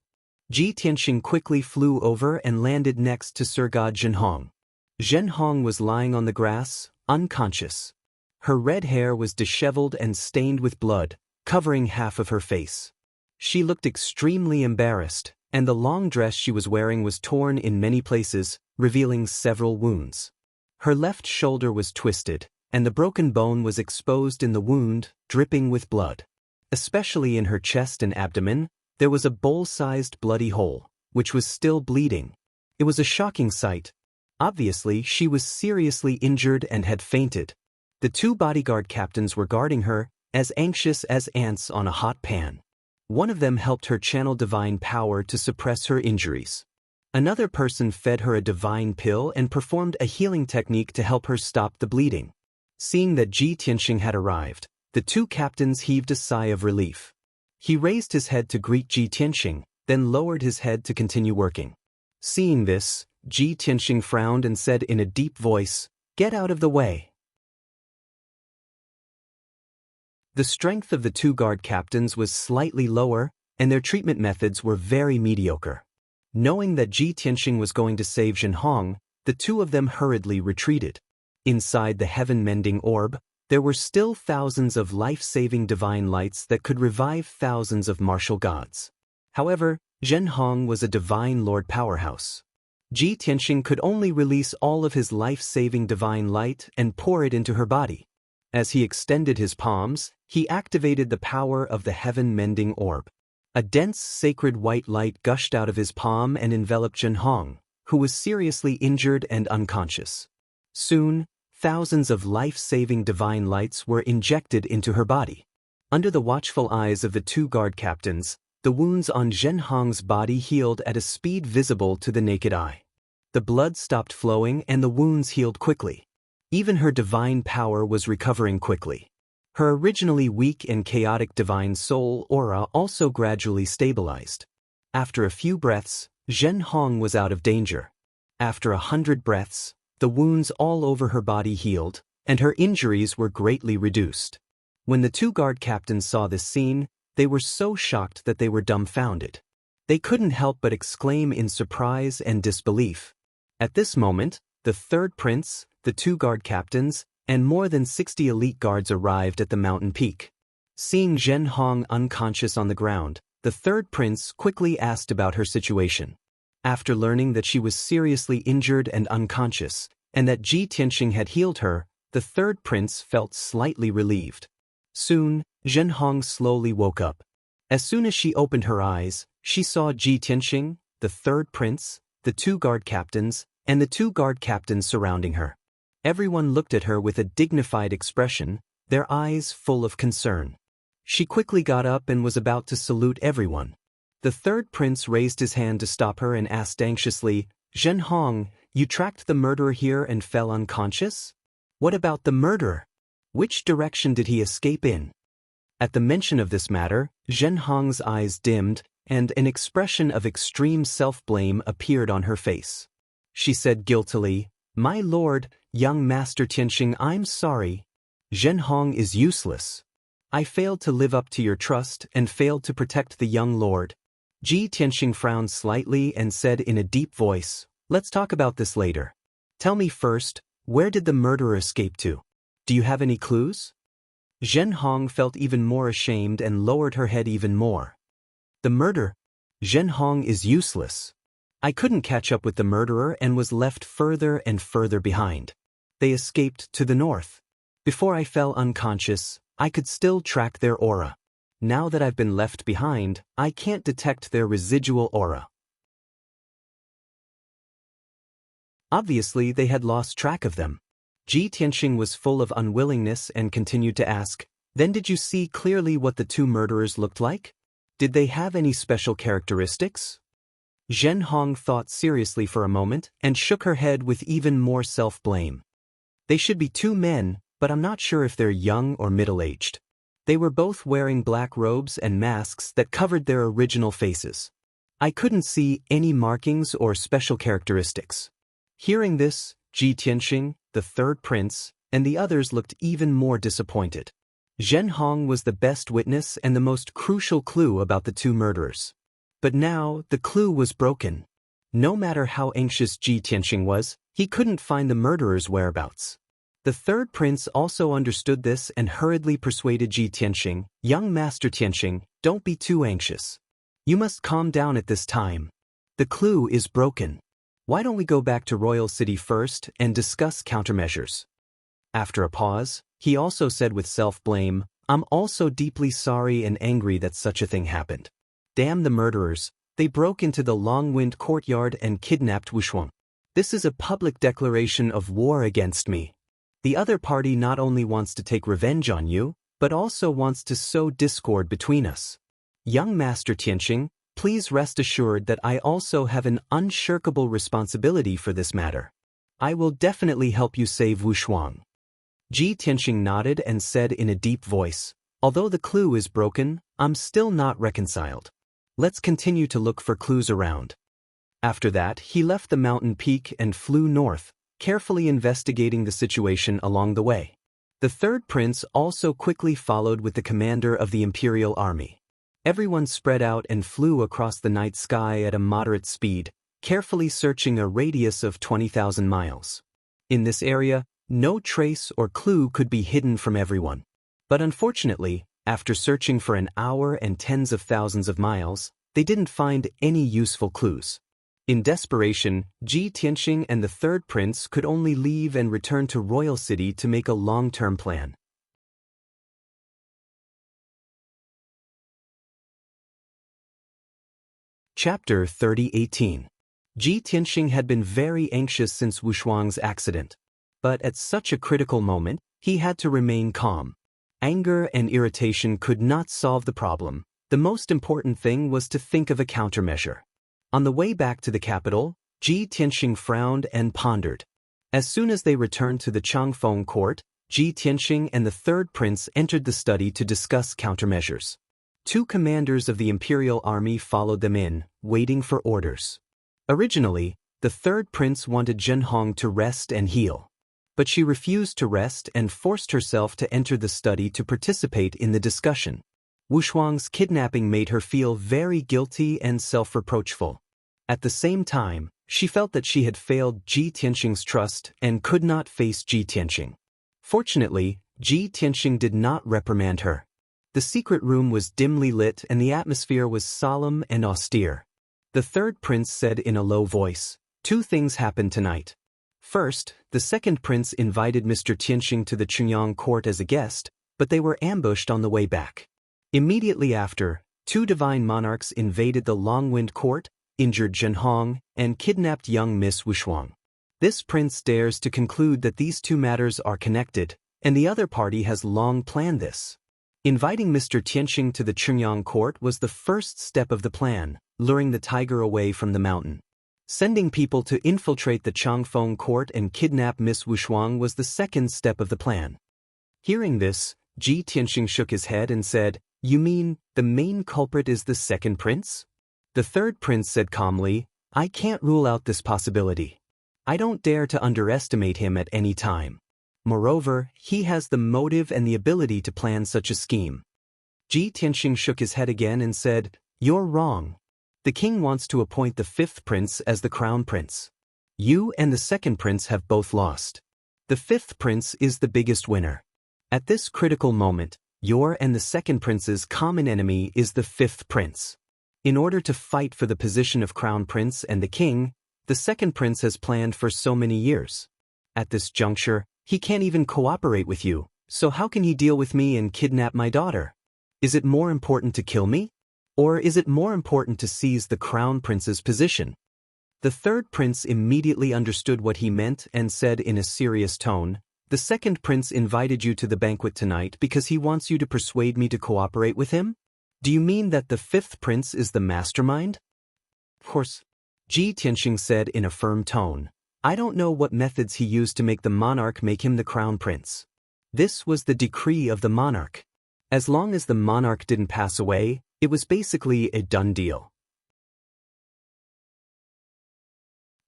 Ji Tianxing quickly flew over and landed next to Sir God Zhenhong. Zhenhong was lying on the grass, unconscious. Her red hair was disheveled and stained with blood, covering half of her face. She looked extremely embarrassed, and the long dress she was wearing was torn in many places, revealing several wounds. Her left shoulder was twisted, and the broken bone was exposed in the wound, dripping with blood. Especially in her chest and abdomen, there was a bowl-sized bloody hole, which was still bleeding. It was a shocking sight. Obviously, she was seriously injured and had fainted. The 2 bodyguard captains were guarding her, as anxious as ants on a hot pan. One of them helped her channel divine power to suppress her injuries. Another person fed her a divine pill and performed a healing technique to help her stop the bleeding. Seeing that Ji Tianxing had arrived, the 2 captains heaved a sigh of relief. He raised his head to greet Ji Tianxing, then lowered his head to continue working. Seeing this, Ji Tianxing frowned and said in a deep voice, "Get out of the way." The strength of the 2 guard captains was slightly lower, and their treatment methods were very mediocre. Knowing that Ji Tianxing was going to save Zhenhong, the 2 of them hurriedly retreated. Inside the heaven-mending orb, there were still thousands of life-saving divine lights that could revive thousands of martial gods. However, Zhenhong was a divine lord powerhouse. Ji Tianxing could only release all of his life-saving divine light and pour it into her body. As he extended his palms, he activated the power of the heaven-mending orb. A dense, sacred white light gushed out of his palm and enveloped Zhenhong, who was seriously injured and unconscious. Soon, thousands of life-saving divine lights were injected into her body. Under the watchful eyes of the two guard captains, the wounds on Zhenhong's body healed at a speed visible to the naked eye. The blood stopped flowing and the wounds healed quickly. Even her divine power was recovering quickly. Her originally weak and chaotic divine soul aura also gradually stabilized. After a few breaths, Zhenhong was out of danger. After 100 breaths, the wounds all over her body healed, and her injuries were greatly reduced. When the two guard captains saw this scene, they were so shocked that they were dumbfounded. They couldn't help but exclaim in surprise and disbelief. At this moment, the third prince, the two guard captains, and more than 60 elite guards arrived at the mountain peak. Seeing Zhenhong unconscious on the ground, the third prince quickly asked about her situation. After learning that she was seriously injured and unconscious, and that Ji Tianxing had healed her, the third prince felt slightly relieved. Soon, Zhenhong slowly woke up. As soon as she opened her eyes, she saw Ji Tianxing, the third prince, the two guard captains, and the two guard captains surrounding her. Everyone looked at her with a dignified expression, their eyes full of concern. She quickly got up and was about to salute everyone. The third prince raised his hand to stop her and asked anxiously, "Zhenhong, you tracked the murderer here and fell unconscious? What about the murderer? Which direction did he escape in?" At the mention of this matter, Zhenhong's eyes dimmed, and an expression of extreme self-blame appeared on her face. She said guiltily, "My lord, young Master Tianxing, I'm sorry. Zhenhong is useless. I failed to live up to your trust and failed to protect the young lord." Ji Tianxing frowned slightly and said in a deep voice, "Let's talk about this later. Tell me first, where did the murderer escape to? Do you have any clues?" Zhenhong felt even more ashamed and lowered her head even more. "The murder? Zhenhong is useless. I couldn't catch up with the murderer and was left further and further behind. They escaped to the north. Before I fell unconscious, I could still track their aura. Now that I've been left behind, I can't detect their residual aura." Obviously, they had lost track of them. Ji Tianxing was full of unwillingness and continued to ask, "Then did you see clearly what the two murderers looked like? Did they have any special characteristics?" Zhenhong thought seriously for a moment and shook her head with even more self-blame. "They should be two men, but I'm not sure if they're young or middle-aged. They were both wearing black robes and masks that covered their original faces. I couldn't see any markings or special characteristics." Hearing this, Ji Tianxing, the third prince, and the others looked even more disappointed. Zhenhong was the best witness and the most crucial clue about the two murderers. But now, the clue was broken. No matter how anxious Ji Tianxing was, he couldn't find the murderer's whereabouts. The third prince also understood this and hurriedly persuaded Ji Tianxing, "Young Master Tianxing, don't be too anxious. You must calm down at this time. The clue is broken. Why don't we go back to Royal City first and discuss countermeasures?" After a pause, he also said with self-blame, "I'm also deeply sorry and angry that such a thing happened. Damn the murderers, they broke into the Longwind courtyard and kidnapped Wuxia. This is a public declaration of war against me. The other party not only wants to take revenge on you, but also wants to sow discord between us. Young Master Tianxing, please rest assured that I also have an unshirkable responsibility for this matter. I will definitely help you save Wuxia." Ji Tianxing nodded and said in a deep voice, "Although the clue is broken, I'm still not reconciled. Let's continue to look for clues around." After that, he left the mountain peak and flew north, carefully investigating the situation along the way. The third prince also quickly followed with the commander of the imperial army. Everyone spread out and flew across the night sky at a moderate speed, carefully searching a radius of 20,000 miles. In this area, no trace or clue could be hidden from everyone. But unfortunately, after searching for an hour and tens of thousands of miles, they didn't find any useful clues. In desperation, Ji Tianxing and the third prince could only leave and return to Royal City to make a long-term plan. Chapter 30:18. Ji Tianxing had been very anxious since Wushuang's accident. But at such a critical moment, he had to remain calm. Anger and irritation could not solve the problem. The most important thing was to think of a countermeasure. On the way back to the capital, Ji Tianxing frowned and pondered. As soon as they returned to the Changfeng court, Ji Tianxing and the third prince entered the study to discuss countermeasures. Two commanders of the imperial army followed them in, waiting for orders. Originally, the third prince wanted Zhenhong to rest and heal. But she refused to rest and forced herself to enter the study to participate in the discussion. Wushuang's kidnapping made her feel very guilty and self-reproachful. At the same time, she felt that she had failed Ji Tianxing's trust and could not face Ji Tianxing. Fortunately, Ji Tianxing did not reprimand her. The secret room was dimly lit and the atmosphere was solemn and austere. The third prince said in a low voice, "Two things happened tonight. First, the second prince invited Mr. Tianxing to the Chunyang court as a guest, but they were ambushed on the way back. Immediately after, two divine monarchs invaded the Longwind court, injured Zhenhong, and kidnapped young Miss Wushuang. This prince dares to conclude that these two matters are connected, and the other party has long planned this. Inviting Mr. Tianxing to the Chunyang court was the first step of the plan, luring the tiger away from the mountain. Sending people to infiltrate the Changfeng court and kidnap Miss Wushuang was the second step of the plan." Hearing this, Ji Tianxing shook his head and said, "You mean, the main culprit is the second prince?" The third prince said calmly, "I can't rule out this possibility. I don't dare to underestimate him at any time. Moreover, he has the motive and the ability to plan such a scheme." Ji Tianxing shook his head again and said, "You're wrong. The king wants to appoint the fifth prince as the crown prince. You and the second prince have both lost. The fifth prince is the biggest winner. At this critical moment, your and the second prince's common enemy is the fifth prince. In order to fight for the position of crown prince and the king, the second prince has planned for so many years. At this juncture, he can't even cooperate with you, so how can he deal with me and kidnap my daughter? Is it more important to kill me? Or is it more important to seize the crown prince's position?" The third prince immediately understood what he meant and said in a serious tone, "The second prince invited you to the banquet tonight because he wants you to persuade me to cooperate with him? Do you mean that the fifth prince is the mastermind?" "Of course," Ji Tianxing said in a firm tone. "I don't know what methods he used to make the monarch make him the crown prince. This was the decree of the monarch. As long as the monarch didn't pass away, it was basically a done deal.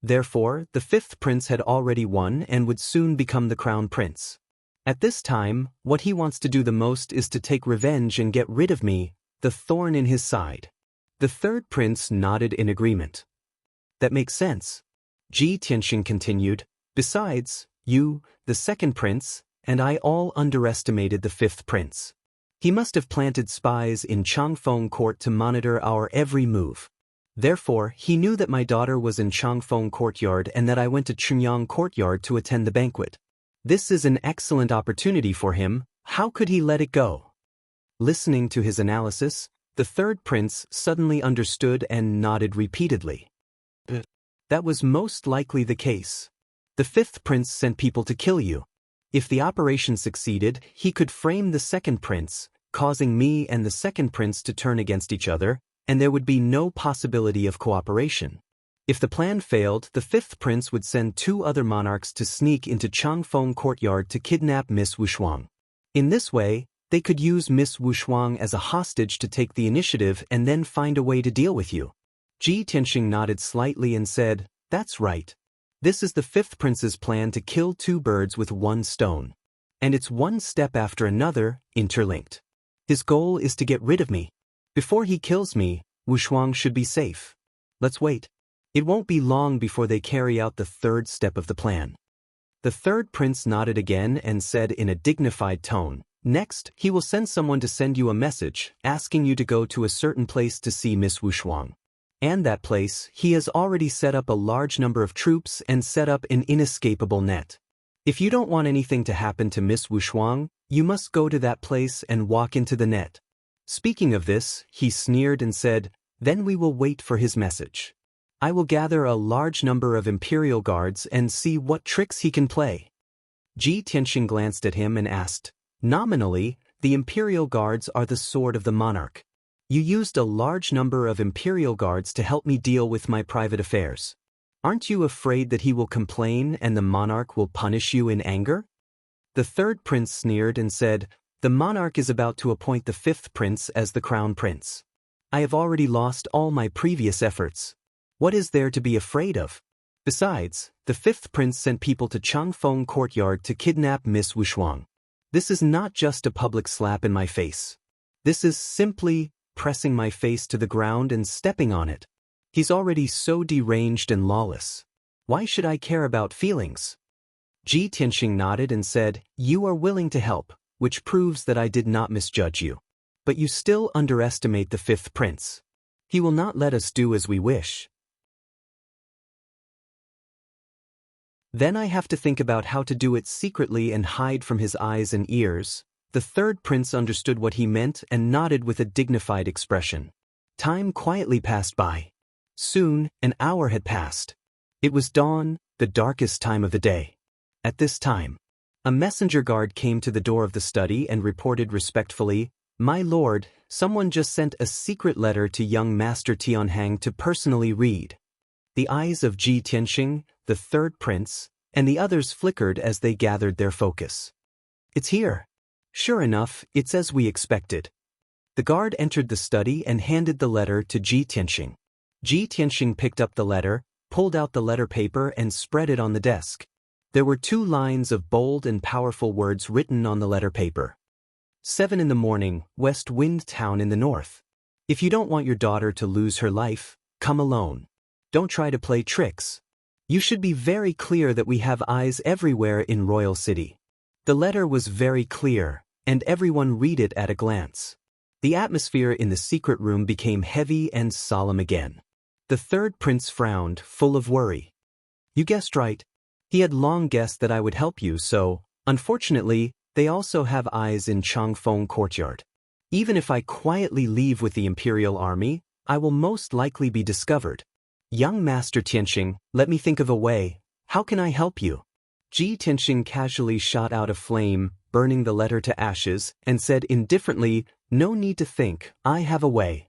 Therefore, the fifth prince had already won and would soon become the crown prince. At this time, what he wants to do the most is to take revenge and get rid of me, the thorn in his side." The third prince nodded in agreement. "That makes sense." Ji Tianxing continued, "Besides, you, the second prince, and I all underestimated the fifth prince. He must have planted spies in Changfeng court to monitor our every move. Therefore, he knew that my daughter was in Changfeng courtyard and that I went to Chunyang courtyard to attend the banquet. This is an excellent opportunity for him. How could he let it go?" Listening to his analysis, the third prince suddenly understood and nodded repeatedly. "That was most likely the case. The fifth prince sent people to kill you. If the operation succeeded, he could frame the second prince, causing me and the second prince to turn against each other, and there would be no possibility of cooperation. If the plan failed, the fifth prince would send two other monarchs to sneak into Changfeng courtyard to kidnap Miss Wushuang. In this way, they could use Miss Wushuang as a hostage to take the initiative and then find a way to deal with you." Ji Tianxing nodded slightly and said, "That's right. This is the fifth prince's plan to kill two birds with one stone. And it's one step after another, interlinked. His goal is to get rid of me. Before he kills me, Wushuang should be safe. Let's wait. It won't be long before they carry out the third step of the plan." The third prince nodded again and said in a dignified tone, "Next, he will send someone to send you a message, asking you to go to a certain place to see Miss Wushuang. And that place, he has already set up a large number of troops and set up an inescapable net. If you don't want anything to happen to Miss Wushuang, you must go to that place and walk into the net. Speaking of this, he sneered and said, then we will wait for his message. I will gather a large number of imperial guards and see what tricks he can play. Ji Tianxing glanced at him and asked, nominally, the imperial guards are the sword of the monarch. You used a large number of imperial guards to help me deal with my private affairs. Aren't you afraid that he will complain and the monarch will punish you in anger? The third prince sneered and said, the monarch is about to appoint the fifth prince as the crown prince. I have already lost all my previous efforts. What is there to be afraid of? Besides, the fifth prince sent people to Changfeng courtyard to kidnap Miss Wushuang. This is not just a public slap in my face. This is simply pressing my face to the ground and stepping on it. He's already so deranged and lawless. Why should I care about feelings? Ji Tianxing nodded and said, you are willing to help, which proves that I did not misjudge you. But you still underestimate the fifth prince. He will not let us do as we wish. Then I have to think about how to do it secretly and hide from his eyes and ears. The third prince understood what he meant and nodded with a dignified expression. Time quietly passed by. Soon, an hour had passed. It was dawn, the darkest time of the day. At this time, a messenger guard came to the door of the study and reported respectfully, my lord, someone just sent a secret letter to young Master Tianhang to personally read. The eyes of Ji Tianxing, the third prince, and the others flickered as they gathered their focus. It's here. Sure enough, it's as we expected. The guard entered the study and handed the letter to Ji Tianxing. Ji Tianxing picked up the letter, pulled out the letter paper and spread it on the desk. There were 2 lines of bold and powerful words written on the letter paper. 7 in the morning, West Wind Town in the north. If you don't want your daughter to lose her life, come alone. Don't try to play tricks. You should be very clear that we have eyes everywhere in Royal City. The letter was very clear, and everyone read it at a glance. The atmosphere in the secret room became heavy and solemn again. The third prince frowned, full of worry. You guessed right. He had long guessed that I would help you, so, unfortunately, they also have eyes in Changfeng courtyard. Even if I quietly leave with the imperial army, I will most likely be discovered. Young Master Tianxing, let me think of a way. How can I help you? Ji Tianxing casually shot out a flame, burning the letter to ashes, and said indifferently, no need to think, I have a way.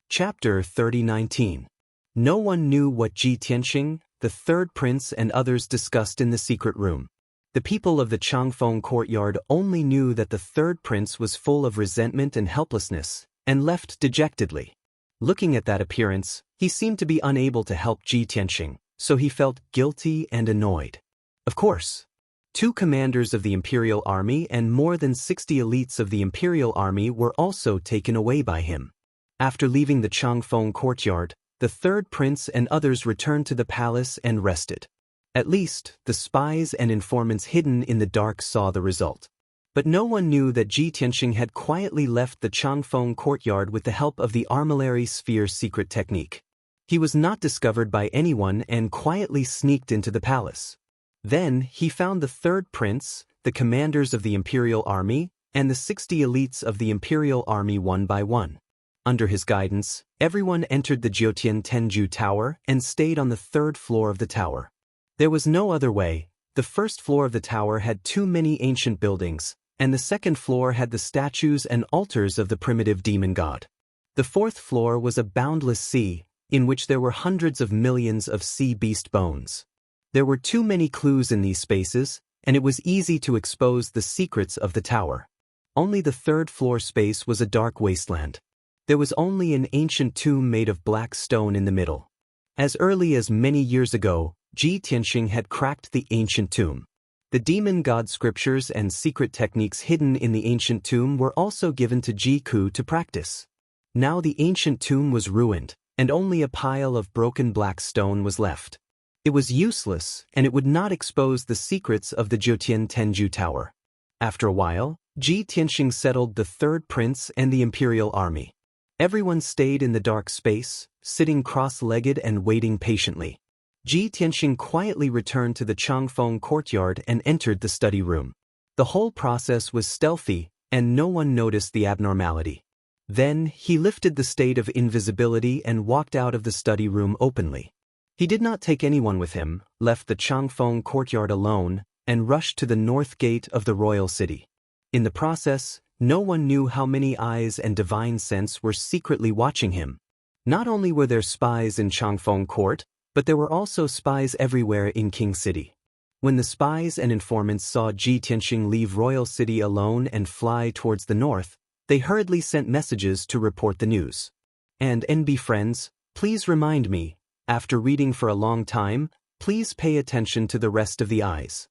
Chapter 30:19. No one knew what Ji Tianxing, the third prince and others discussed in the secret room. The people of the Changfeng courtyard only knew that the third prince was full of resentment and helplessness, and left dejectedly. Looking at that appearance, he seemed to be unable to help Ji Tianxing, so he felt guilty and annoyed. Of course, 2 commanders of the imperial army and more than 60 elites of the imperial army were also taken away by him. After leaving the Changfeng courtyard, the third prince and others returned to the palace and rested. At least, the spies and informants hidden in the dark saw the result. But no one knew that Ji Tianxing had quietly left the Changfeng courtyard with the help of the armillary sphere secret technique. He was not discovered by anyone and quietly sneaked into the palace. Then, he found the third prince, the commanders of the imperial army, and the 60 elites of the imperial army one by one. Under his guidance, everyone entered the Jiutian Tenju Tower and stayed on the 3rd floor of the tower. There was no other way. The 1st floor of the tower had too many ancient buildings, and the 2nd floor had the statues and altars of the primitive demon god. The 4th floor was a boundless sea, in which there were hundreds of millions of sea beast bones. There were too many clues in these spaces, and it was easy to expose the secrets of the tower. Only the 3rd floor space was a dark wasteland. There was only an ancient tomb made of black stone in the middle. As early as many years ago, Ji Tianxing had cracked the ancient tomb. The demon god scriptures and secret techniques hidden in the ancient tomb were also given to Ji Ku to practice. Now the ancient tomb was ruined, and only a pile of broken black stone was left. It was useless, and it would not expose the secrets of the Jiutian Tenju Tower. After a while, Ji Tianxing settled the third prince and the imperial army. Everyone stayed in the dark space, sitting cross-legged and waiting patiently. Ji Tianxing quietly returned to the Changfeng courtyard and entered the study room. The whole process was stealthy, and no one noticed the abnormality. Then, he lifted the state of invisibility and walked out of the study room openly. He did not take anyone with him, left the Changfeng courtyard alone, and rushed to the north gate of the royal city. In the process, no one knew how many eyes and divine sense were secretly watching him. Not only were there spies in Changfeng court, but there were also spies everywhere in King City. When the spies and informants saw Ji Tianxing leave royal city alone and fly towards the north, they hurriedly sent messages to report the news. And NB friends, please remind me, after reading for a long time, please pay attention to the rest of the eyes.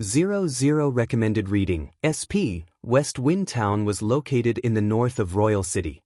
00 Recommended Reading. SP, West Wind Town was located in the north of Royal City.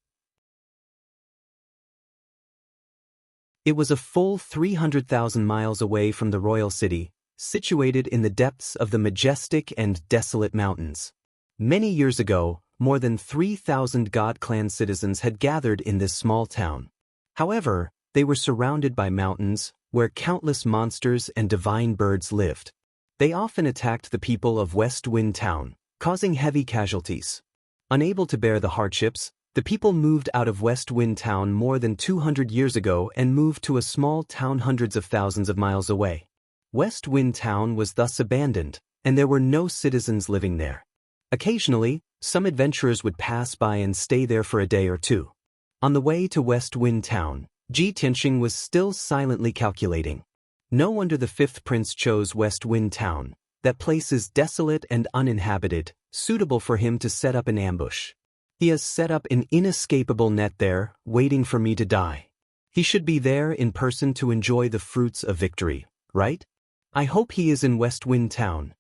It was a full 300,000 miles away from the Royal City, situated in the depths of the majestic and desolate mountains. Many years ago, more than 3,000 God Clan citizens had gathered in this small town. However, they were surrounded by mountains, where countless monsters and divine birds lived. They often attacked the people of West Wind Town, causing heavy casualties. Unable to bear the hardships, the people moved out of West Wind Town more than 200 years ago and moved to a small town hundreds of thousands of miles away. West Wind Town was thus abandoned, and there were no citizens living there. Occasionally, some adventurers would pass by and stay there for a day or two. On the way to West Wind Town, Ji Tianxing was still silently calculating. No wonder the fifth prince chose West Wind Town. That place is desolate and uninhabited, suitable for him to set up an ambush. He has set up an inescapable net there, waiting for me to die. He should be there in person to enjoy the fruits of victory, right? I hope he is in West Wind Town.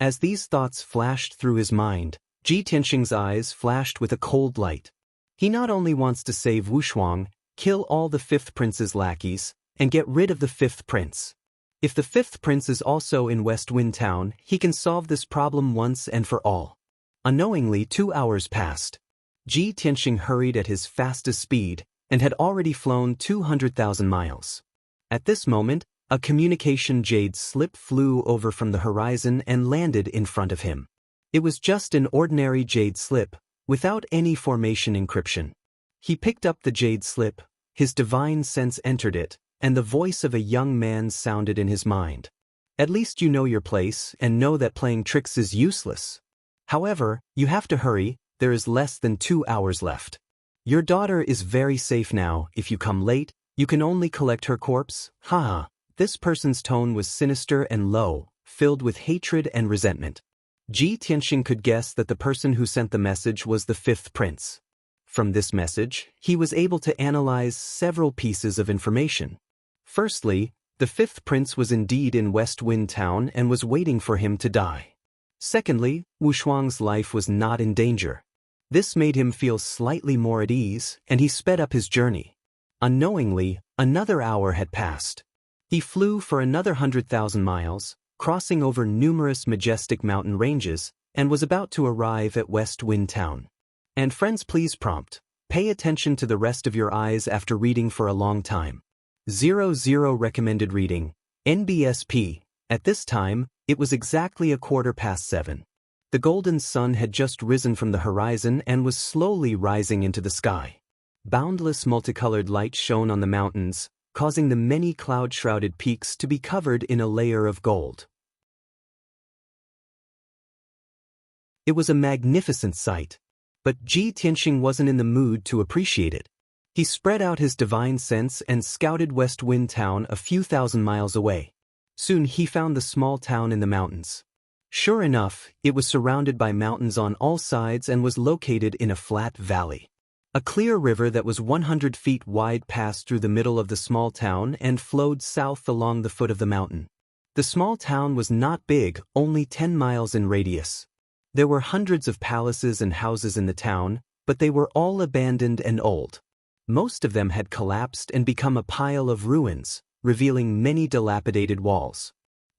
As these thoughts flashed through his mind, Ji Tianxing's eyes flashed with a cold light. He not only wants to save Wuxia, kill all the fifth prince's lackeys, and get rid of the fifth prince. If the fifth prince is also in West Wind Town, he can solve this problem once and for all. Unknowingly, 2 hours passed. Ji Tianxing hurried at his fastest speed, and had already flown 200,000 miles. At this moment, a communication jade slip flew over from the horizon and landed in front of him. It was just an ordinary jade slip, without any formation encryption. He picked up the jade slip, his divine sense entered it, and the voice of a young man sounded in his mind. At least you know your place and know that playing tricks is useless. However, you have to hurry, there is less than 2 hours left. Your daughter is very safe now. If you come late, you can only collect her corpse. Haha. This person's tone was sinister and low, filled with hatred and resentment. Ji Tianxing could guess that the person who sent the message was the fifth prince. From this message, he was able to analyze several pieces of information. Firstly, the fifth prince was indeed in West Wind Town and was waiting for him to die. Secondly, Wuxia's life was not in danger. This made him feel slightly more at ease, and he sped up his journey. Unknowingly, another hour had passed. He flew for another 100,000 miles, crossing over numerous majestic mountain ranges, and was about to arrive at West Wind Town. And friends, please prompt. Pay attention to the rest of your eyes after reading for a long time. 00 Recommended Reading. NBSP. At this time, it was exactly 7:15. The golden sun had just risen from the horizon and was slowly rising into the sky. Boundless multicolored light shone on the mountains, causing the many cloud-shrouded peaks to be covered in a layer of gold. It was a magnificent sight, but Ji Tianxing wasn't in the mood to appreciate it. He spread out his divine sense and scouted West Wind Town a few thousand miles away. Soon he found the small town in the mountains. Sure enough, it was surrounded by mountains on all sides and was located in a flat valley. A clear river that was 100 feet wide passed through the middle of the small town and flowed south along the foot of the mountain. The small town was not big, only 10 miles in radius. There were hundreds of palaces and houses in the town, but they were all abandoned and old. Most of them had collapsed and become a pile of ruins, revealing many dilapidated walls.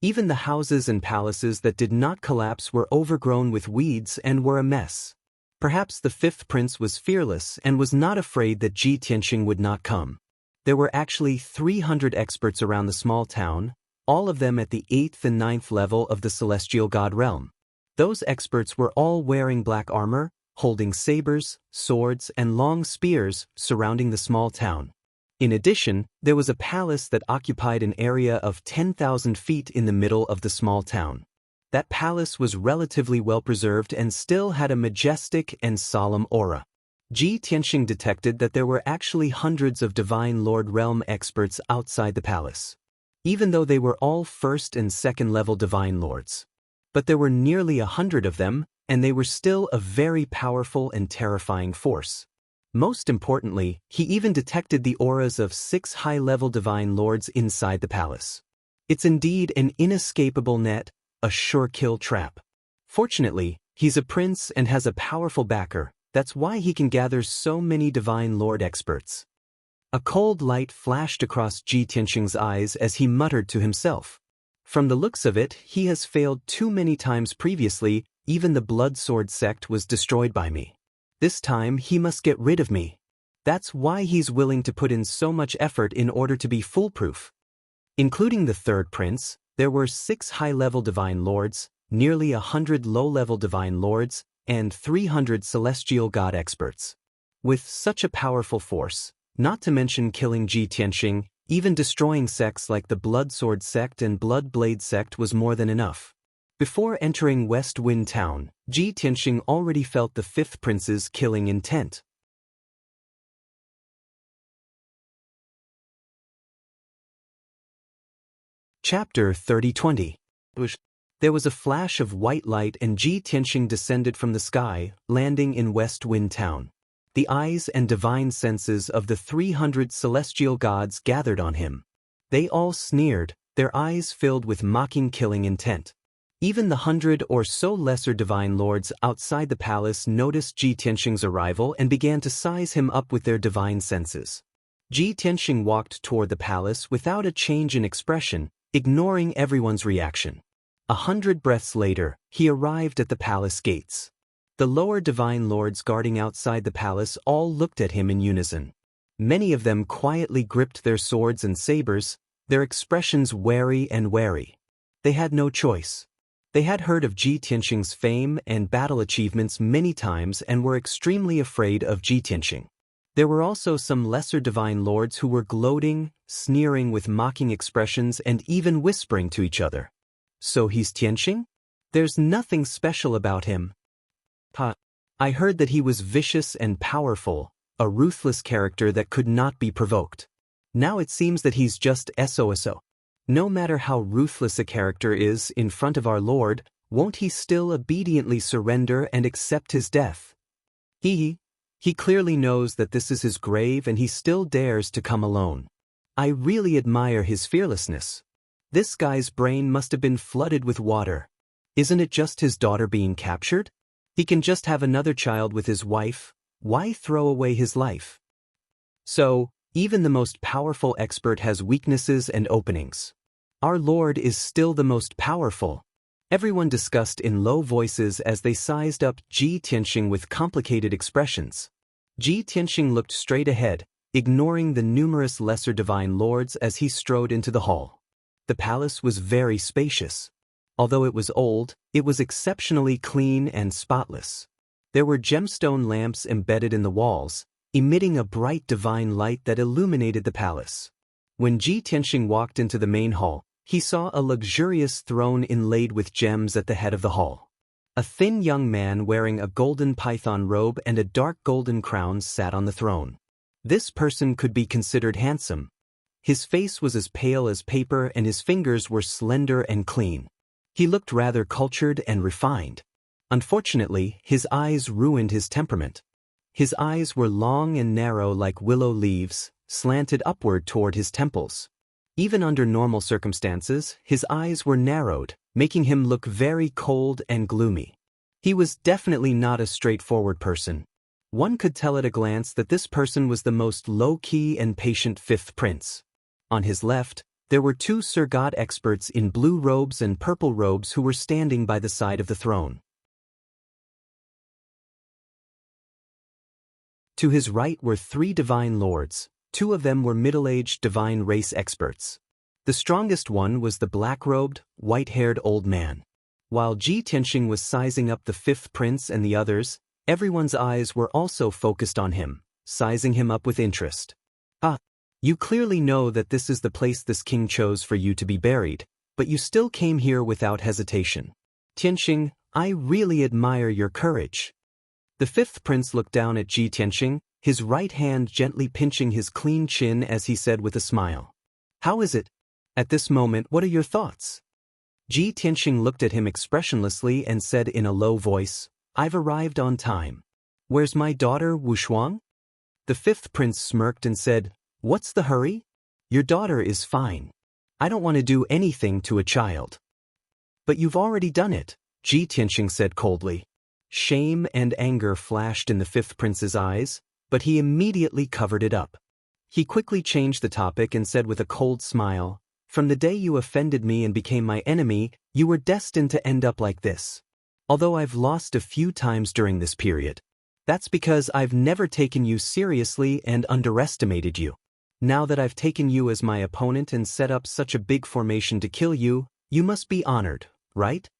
Even the houses and palaces that did not collapse were overgrown with weeds and were a mess. Perhaps the fifth prince was fearless and was not afraid that Ji Tianxing would not come. There were actually 300 experts around the small town, all of them at the 8th and 9th level of the celestial god realm. Those experts were all wearing black armor, holding sabers, swords, and long spears surrounding the small town. In addition, there was a palace that occupied an area of 10,000 feet in the middle of the small town. That palace was relatively well preserved and still had a majestic and solemn aura. Ji Tianxing detected that there were actually hundreds of Divine Lord Realm experts outside the palace, even though they were all first and second level Divine Lords. But there were nearly 100 of them, and they were still a very powerful and terrifying force. Most importantly, he even detected the auras of 6 high-level Divine Lords inside the palace. It's indeed an inescapable net, a sure kill trap. Fortunately, he's a prince and has a powerful backer. That's why he can gather so many Divine Lord experts. A cold light flashed across Ji Tianxing's eyes as he muttered to himself. From the looks of it, he has failed too many times previously. Even the Blood Sword sect was destroyed by me. This time he must get rid of me. That's why he's willing to put in so much effort in order to be foolproof. Including the third prince, there were 6 high-level Divine Lords, nearly 100 low-level Divine Lords, and 300 celestial god experts. With such a powerful force, not to mention killing Ji Tianxing, even destroying sects like the Blood Sword sect and Blood Blade sect was more than enough. Before entering West Wind Town, Ji Tianxing already felt the fifth prince's killing intent. Chapter 30-20. There was a flash of white light and Ji Tianxing descended from the sky, landing in West Wind Town. The eyes and divine senses of the 300 celestial gods gathered on him. They all sneered, their eyes filled with mocking killing intent. Even the 100 or so lesser divine lords outside the palace noticed Ji Tianxing's arrival and began to size him up with their divine senses. Ji Tianxing walked toward the palace without a change in expression, ignoring everyone's reaction. 100 breaths later, he arrived at the palace gates. The lower divine lords guarding outside the palace all looked at him in unison. Many of them quietly gripped their swords and sabers, their expressions wary and wary. They had no choice. They had heard of Ji Tianxing's fame and battle achievements many times and were extremely afraid of Ji Tianxing. There were also some lesser divine lords who were gloating, sneering with mocking expressions and even whispering to each other. So he's Tianxing? There's nothing special about him. I heard that he was vicious and powerful, a ruthless character that could not be provoked. Now it seems that he's just SOSO. No matter how ruthless a character is in front of our Lord, won't he still obediently surrender and accept his death? He clearly knows that this is his grave and he still dares to come alone. I really admire his fearlessness. This guy's brain must have been flooded with water. Isn't it just his daughter being captured? He can just have another child with his wife. Why throw away his life? So, even the most powerful expert has weaknesses and openings. Our Lord is still the most powerful. Everyone discussed in low voices as they sized up Ji Tianxing with complicated expressions. Ji Tianxing looked straight ahead, ignoring the numerous lesser divine lords as he strode into the hall. The palace was very spacious. Although it was old, it was exceptionally clean and spotless. There were gemstone lamps embedded in the walls, emitting a bright divine light that illuminated the palace. When Ji Tianxing walked into the main hall, he saw a luxurious throne inlaid with gems at the head of the hall. A thin young man wearing a golden python robe and a dark golden crown sat on the throne. This person could be considered handsome. His face was as pale as paper and his fingers were slender and clean. He looked rather cultured and refined. Unfortunately, his eyes ruined his temperament. His eyes were long and narrow like willow leaves, slanted upward toward his temples. Even under normal circumstances, his eyes were narrowed, making him look very cold and gloomy. He was definitely not a straightforward person. One could tell at a glance that this person was the most low-key and patient fifth prince. On his left, There were two Sir God experts in blue robes and purple robes who were standing by the side of the throne. To his right were three divine lords. Two of them were middle-aged divine race experts. The strongest one was the black-robed, white-haired old man. While Ji Tianxing was sizing up the fifth prince and the others, everyone's eyes were also focused on him, sizing him up with interest. Ah, you clearly know that this is the place this king chose for you to be buried, but you still came here without hesitation. Tianxing, I really admire your courage. The fifth prince looked down at Ji Tianxing, his right hand gently pinching his clean chin as he said with a smile. How is it? At this moment, what are your thoughts? Ji Tianxing looked at him expressionlessly and said in a low voice, I've arrived on time. Where's my daughter Wuxia? The fifth prince smirked and said, What's the hurry? Your daughter is fine. I don't want to do anything to a child. But you've already done it, Ji Tianxing said coldly. Shame and anger flashed in the fifth prince's eyes, but he immediately covered it up. He quickly changed the topic and said with a cold smile, From the day you offended me and became my enemy, you were destined to end up like this. Although I've lost a few times during this period. That's because I've never taken you seriously and underestimated you. Now that I've taken you as my opponent and set up such a big formation to kill you, you must be honored, right?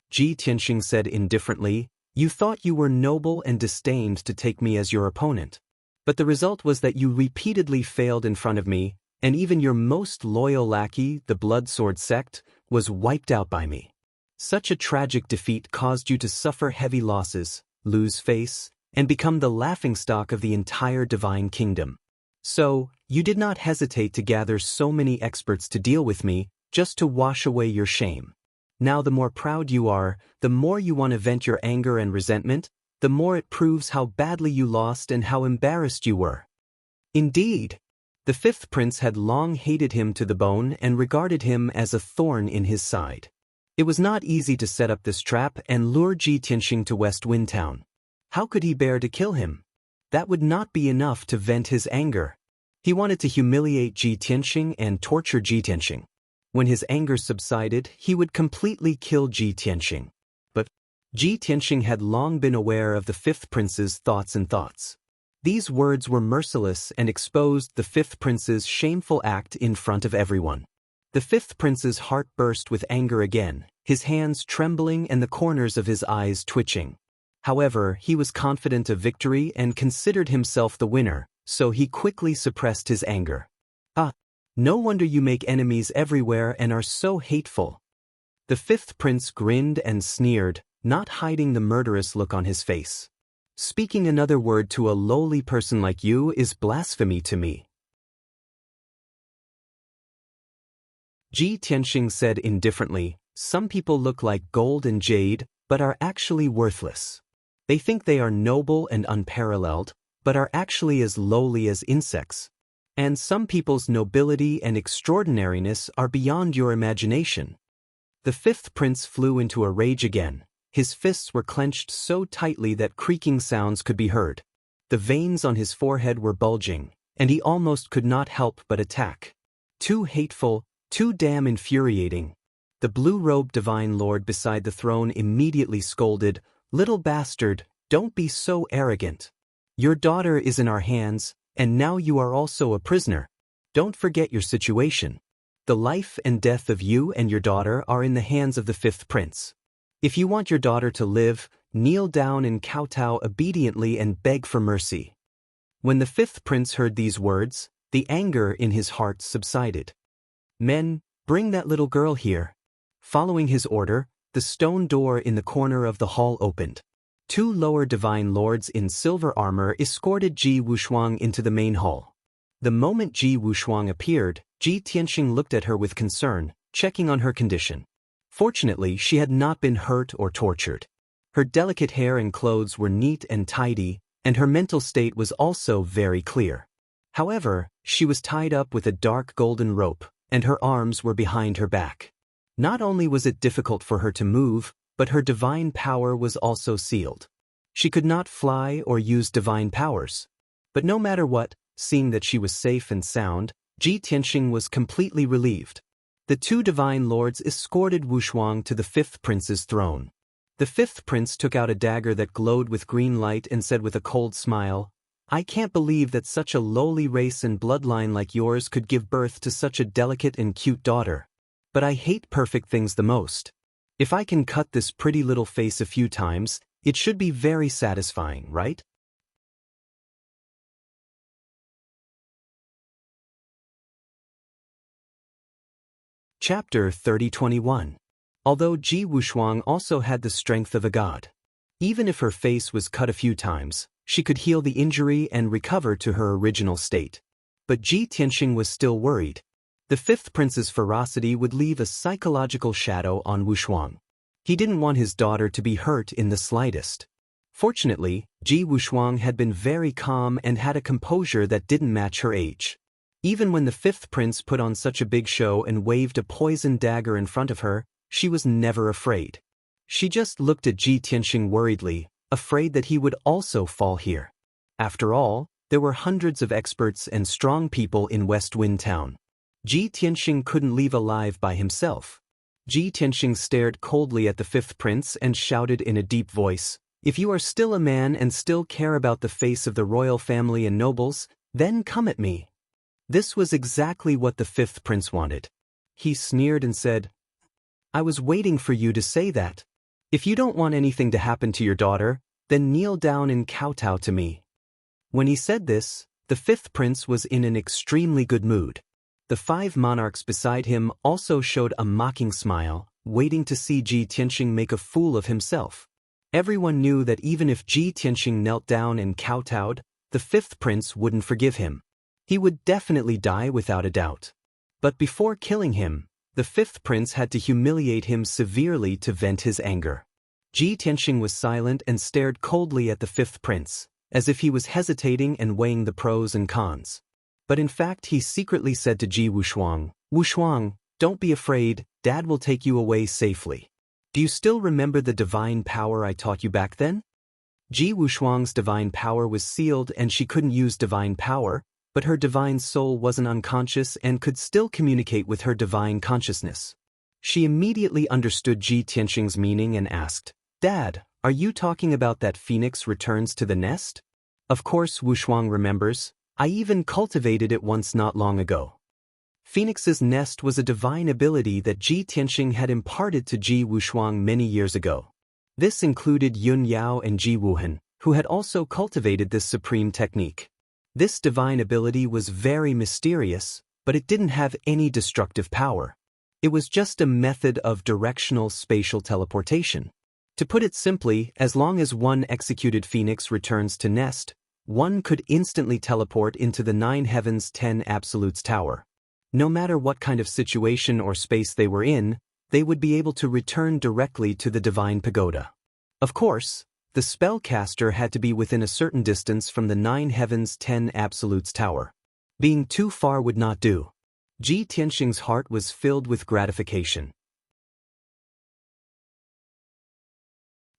Ji Tianxing said indifferently, You thought you were noble and disdained to take me as your opponent. But the result was that you repeatedly failed in front of me, and even your most loyal lackey, the Blood Sword sect, was wiped out by me. Such a tragic defeat caused you to suffer heavy losses, lose face, and become the laughingstock of the entire divine kingdom. So, you did not hesitate to gather so many experts to deal with me, just to wash away your shame. Now the more proud you are, the more you want to vent your anger and resentment, the more it proves how badly you lost and how embarrassed you were. Indeed, the fifth prince had long hated him to the bone and regarded him as a thorn in his side. It was not easy to set up this trap and lure Ji Tianxing to West Wind Town. How could he bear to kill him? That would not be enough to vent his anger. He wanted to humiliate Ji Tianxing and torture Ji Tianxing. When his anger subsided, he would completely kill Ji Tianxing. But Ji Tianxing had long been aware of the fifth prince's thoughts. These words were merciless and exposed the fifth prince's shameful act in front of everyone. The fifth prince's heart burst with anger again, his hands trembling and the corners of his eyes twitching. However, he was confident of victory and considered himself the winner, so he quickly suppressed his anger. Ah, no wonder you make enemies everywhere and are so hateful. The fifth prince grinned and sneered, not hiding the murderous look on his face. Speaking another word to a lowly person like you is blasphemy to me. Ji Tianxing said indifferently, Some people look like gold and jade, but are actually worthless. They think they are noble and unparalleled, but are actually as lowly as insects. And some people's nobility and extraordinariness are beyond your imagination. The fifth prince flew into a rage again. His fists were clenched so tightly that creaking sounds could be heard. The veins on his forehead were bulging, and he almost could not help but attack. Too hateful, too damn infuriating. The blue-robed divine lord beside the throne immediately scolded, Little bastard, don't be so arrogant. Your daughter is in our hands, and now you are also a prisoner. Don't forget your situation. The life and death of you and your daughter are in the hands of the fifth prince. If you want your daughter to live, kneel down and kowtow obediently and beg for mercy. When the fifth prince heard these words, the anger in his heart subsided. Men, bring that little girl here. Following his order, the stone door in the corner of the hall opened. Two lower divine lords in silver armor escorted Ji Wuxia into the main hall. The moment Ji Wuxia appeared, Ji Tianxing looked at her with concern, checking on her condition. Fortunately, she had not been hurt or tortured. Her delicate hair and clothes were neat and tidy, and her mental state was also very clear. However, she was tied up with a dark golden rope, and her arms were behind her back. Not only was it difficult for her to move, but her divine power was also sealed. She could not fly or use divine powers. But no matter what, seeing that she was safe and sound, Ji Tianxing was completely relieved. The two divine lords escorted Wuxia to the fifth prince's throne. The fifth prince took out a dagger that glowed with green light and said with a cold smile, "I can't believe that such a lowly race and bloodline like yours could give birth to such a delicate and cute daughter. But I hate perfect things the most. If I can cut this pretty little face a few times, it should be very satisfying, right?" Chapter 30:21. Although Ji Wuxia also had the strength of a god. Even if her face was cut a few times, she could heal the injury and recover to her original state. But Ji Tianxing was still worried. The fifth prince's ferocity would leave a psychological shadow on Wuxia. He didn't want his daughter to be hurt in the slightest. Fortunately, Ji Wuxia had been very calm and had a composure that didn't match her age. Even when the fifth prince put on such a big show and waved a poisoned dagger in front of her, she was never afraid. She just looked at Ji Tianxing worriedly, afraid that he would also fall here. After all, there were hundreds of experts and strong people in West Wind Town. Ji Tianxing couldn't leave alive by himself. Ji Tianxing stared coldly at the fifth prince and shouted in a deep voice, "If you are still a man and still care about the face of the royal family and nobles, then come at me." This was exactly what the fifth prince wanted. He sneered and said, "I was waiting for you to say that. If you don't want anything to happen to your daughter, then kneel down and kowtow to me." When he said this, the fifth prince was in an extremely good mood. The five monarchs beside him also showed a mocking smile, waiting to see Ji Tianxing make a fool of himself. Everyone knew that even if Ji Tianxing knelt down and kowtowed, the fifth prince wouldn't forgive him. He would definitely die without a doubt. But before killing him, the fifth prince had to humiliate him severely to vent his anger. Ji Tianxing was silent and stared coldly at the fifth prince, as if he was hesitating and weighing the pros and cons. But in fact he secretly said to Ji Wuxia, "Wuxia, don't be afraid, Dad will take you away safely. Do you still remember the divine power I taught you back then?" Ji Wuxia's divine power was sealed and she couldn't use divine power, but her divine soul wasn't unconscious and could still communicate with her divine consciousness. She immediately understood Ji Tianxing's meaning and asked, "Dad, are you talking about that phoenix returns to the nest?" Of course Wuxia remembers. "I even cultivated it once not long ago." Phoenix's nest was a divine ability that Ji Tianxing had imparted to Ji Wuxia many years ago. This included Yun Yao and Ji Wuhan, who had also cultivated this supreme technique. This divine ability was very mysterious, but it didn't have any destructive power. It was just a method of directional spatial teleportation. To put it simply, as long as one executed phoenix returns to nest, one could instantly teleport into the 9 Heavens 10 Absolutes Tower. No matter what kind of situation or space they were in, they would be able to return directly to the divine pagoda. Of course, the spellcaster had to be within a certain distance from the 9 Heavens 10 Absolutes Tower. Being too far would not do. Ji Tianxing's heart was filled with gratification.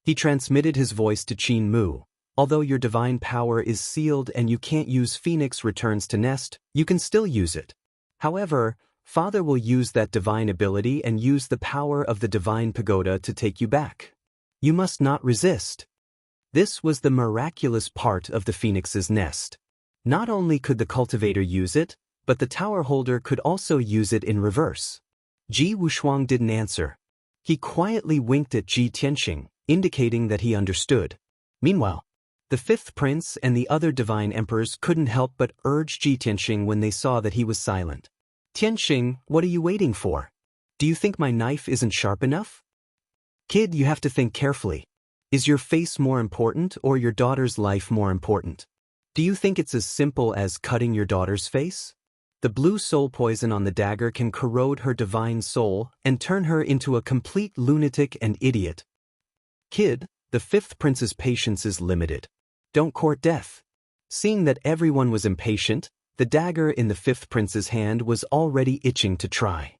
He transmitted his voice to Qin Mu. "Although your divine power is sealed and you can't use Phoenix Returns to Nest, you can still use it. However, Father will use that divine ability and use the power of the divine pagoda to take you back. You must not resist." This was the miraculous part of the phoenix's nest. Not only could the cultivator use it, but the tower holder could also use it in reverse. Ji Wuxia didn't answer. He quietly winked at Ji Tianxing, indicating that he understood. Meanwhile, the fifth prince and the other divine emperors couldn't help but urge Ji Tianxing when they saw that he was silent. "Tianxing, what are you waiting for? Do you think my knife isn't sharp enough?" "Kid, you have to think carefully. Is your face more important or your daughter's life more important? Do you think it's as simple as cutting your daughter's face? The blue soul poison on the dagger can corrode her divine soul and turn her into a complete lunatic and idiot. Kid, the fifth prince's patience is limited. Don't court death." Seeing that everyone was impatient, the dagger in the fifth prince's hand was already itching to try.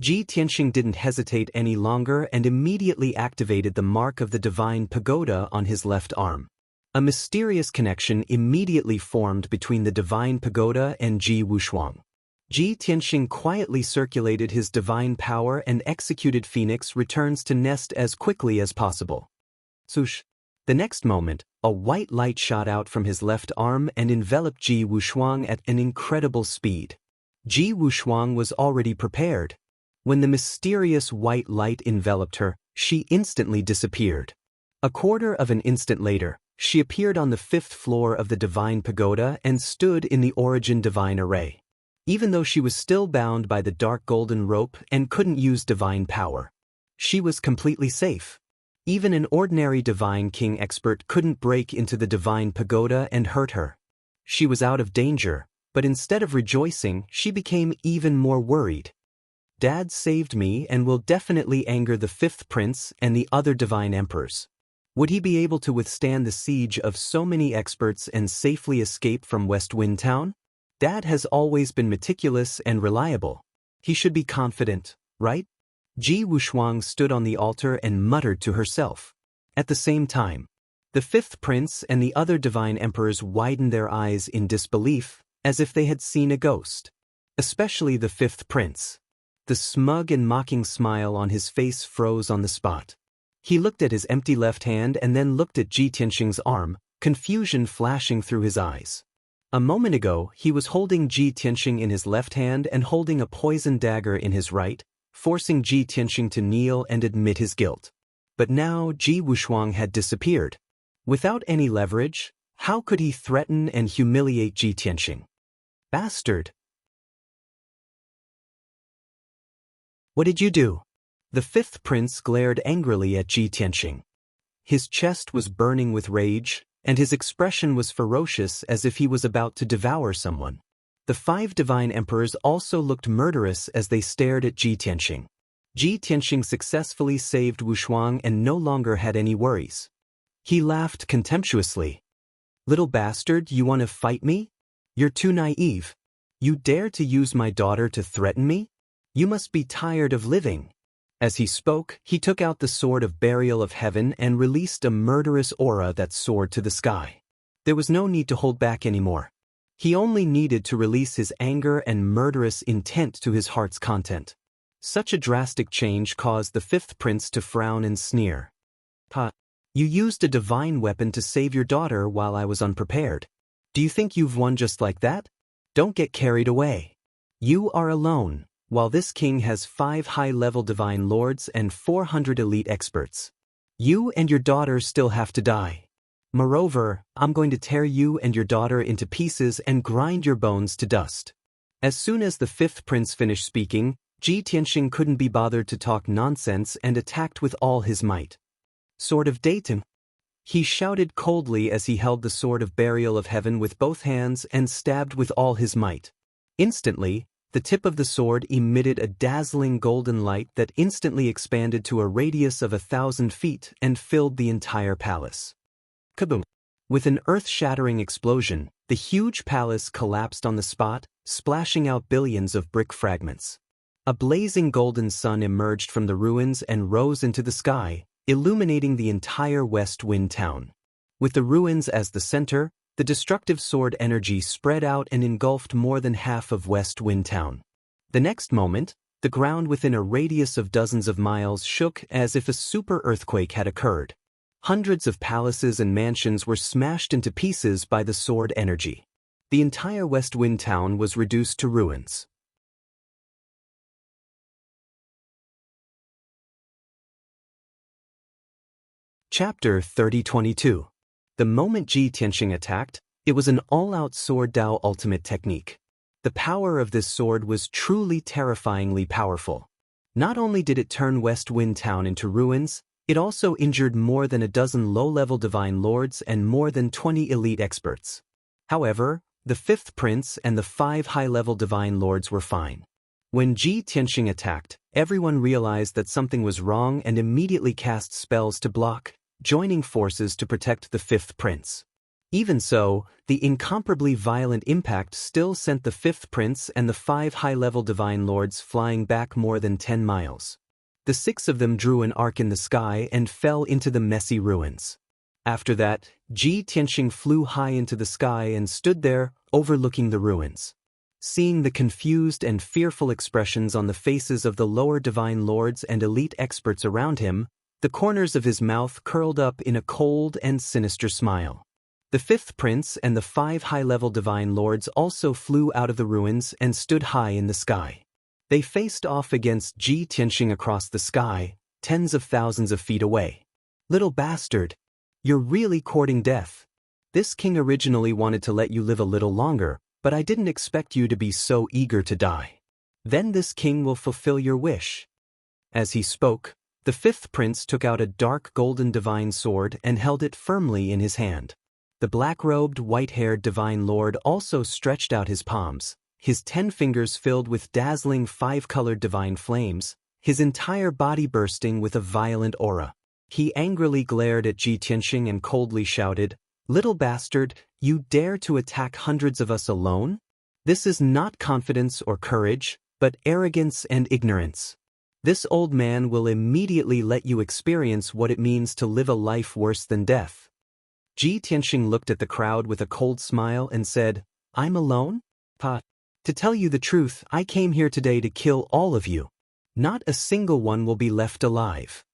Ji Tianxing didn't hesitate any longer and immediately activated the mark of the divine pagoda on his left arm. A mysterious connection immediately formed between the divine pagoda and Ji Wuxia. Ji Tianxing quietly circulated his divine power and executed Phoenix returns to nest as quickly as possible. Swoosh. The next moment, a white light shot out from his left arm and enveloped Ji Wushuang at an incredible speed. Ji Wushuang was already prepared. When the mysterious white light enveloped her, she instantly disappeared. A quarter of an instant later, she appeared on the 5th floor of the Divine Pagoda and stood in the Origin Divine Array. Even though she was still bound by the dark golden rope and couldn't use divine power, she was completely safe. Even an ordinary Divine King expert couldn't break into the Divine Pagoda and hurt her. She was out of danger, but instead of rejoicing, she became even more worried. Dad saved me and will definitely anger the 5th prince and the other divine emperors. Would he be able to withstand the siege of so many experts and safely escape from West Wind Town? Dad has always been meticulous and reliable. He should be confident, right? Ji Wushuang stood on the altar and muttered to herself. At the same time, the 5th prince and the other divine emperors widened their eyes in disbelief, as if they had seen a ghost. Especially the 5th prince. The smug and mocking smile on his face froze on the spot. He looked at his empty left hand and then looked at Ji Tianxing's arm, confusion flashing through his eyes. A moment ago, he was holding Ji Tianxing in his left hand and holding a poison dagger in his right, forcing Ji Tianxing to kneel and admit his guilt. But now Ji Wushuang had disappeared. Without any leverage, how could he threaten and humiliate Ji Tianxing? Bastard! What did you do? The 5th prince glared angrily at Ji Tianxing. His chest was burning with rage, and his expression was ferocious as if he was about to devour someone. The 5 divine emperors also looked murderous as they stared at Ji Tianxing. Ji Tianxing successfully saved Wushuang and no longer had any worries. He laughed contemptuously. Little bastard, you want to fight me? You're too naive. You dare to use my daughter to threaten me? You must be tired of living. As he spoke, he took out the sword of burial of heaven and released a murderous aura that soared to the sky. There was no need to hold back anymore. He only needed to release his anger and murderous intent to his heart's content. Such a drastic change caused the 5th prince to frown and sneer. "Ha! You used a divine weapon to save your daughter while I was unprepared. Do you think you've won just like that? Don't get carried away. You are alone, while this king has 5 high-level divine lords and 400 elite experts. You and your daughter still have to die. Moreover, I'm going to tear you and your daughter into pieces and grind your bones to dust." As soon as the 5th prince finished speaking, Ji Tianxing couldn't be bothered to talk nonsense and attacked with all his might. "Sword of Datum!" He shouted coldly as he held the sword of burial of heaven with both hands and stabbed with all his might. Instantly, the tip of the sword emitted a dazzling golden light that instantly expanded to a radius of 1,000 feet and filled the entire palace. Kaboom! With an earth-shattering explosion, the huge palace collapsed on the spot, splashing out billions of brick fragments. A blazing golden sun emerged from the ruins and rose into the sky, illuminating the entire West Wind Town. With the ruins as the center, the destructive sword energy spread out and engulfed more than half of West Wind Town. The next moment, the ground within a radius of dozens of miles shook as if a super earthquake had occurred. Hundreds of palaces and mansions were smashed into pieces by the sword energy. The entire West Wind Town was reduced to ruins. Chapter 3022. The moment Ji Tianxing attacked, it was an all-out sword Dao ultimate technique. The power of this sword was truly terrifyingly powerful. Not only did it turn West Wind Town into ruins, it also injured more than a dozen low-level divine lords and more than 20 elite experts. However, the 5th prince and the 5 high-level divine lords were fine. When Ji Tianxing attacked, everyone realized that something was wrong and immediately cast spells to block, joining forces to protect the 5th prince. Even so, the incomparably violent impact still sent the 5th prince and the 5 high-level divine lords flying back more than 10 miles. The 6 of them drew an arc in the sky and fell into the messy ruins. After that, Ji Tianxing flew high into the sky and stood there, overlooking the ruins. Seeing the confused and fearful expressions on the faces of the lower divine lords and elite experts around him, the corners of his mouth curled up in a cold and sinister smile. The fifth prince and the 5 high-level divine lords also flew out of the ruins and stood high in the sky. They faced off against Ji Tianxing across the sky, tens of thousands of feet away. Little bastard! You're really courting death. This king originally wanted to let you live a little longer, but I didn't expect you to be so eager to die. Then this king will fulfill your wish. As he spoke, the fifth prince took out a dark golden divine sword and held it firmly in his hand. The black-robed, white-haired divine lord also stretched out his palms, his 10 fingers filled with dazzling 5-colored divine flames, his entire body bursting with a violent aura. He angrily glared at Ji Tianxing and coldly shouted, "Little bastard, you dare to attack hundreds of us alone? This is not confidence or courage, but arrogance and ignorance. This old man will immediately let you experience what it means to live a life worse than death." Ji Tianxing looked at the crowd with a cold smile and said, "I'm alone? To tell you the truth, I came here today to kill all of you. Not a single one will be left alive."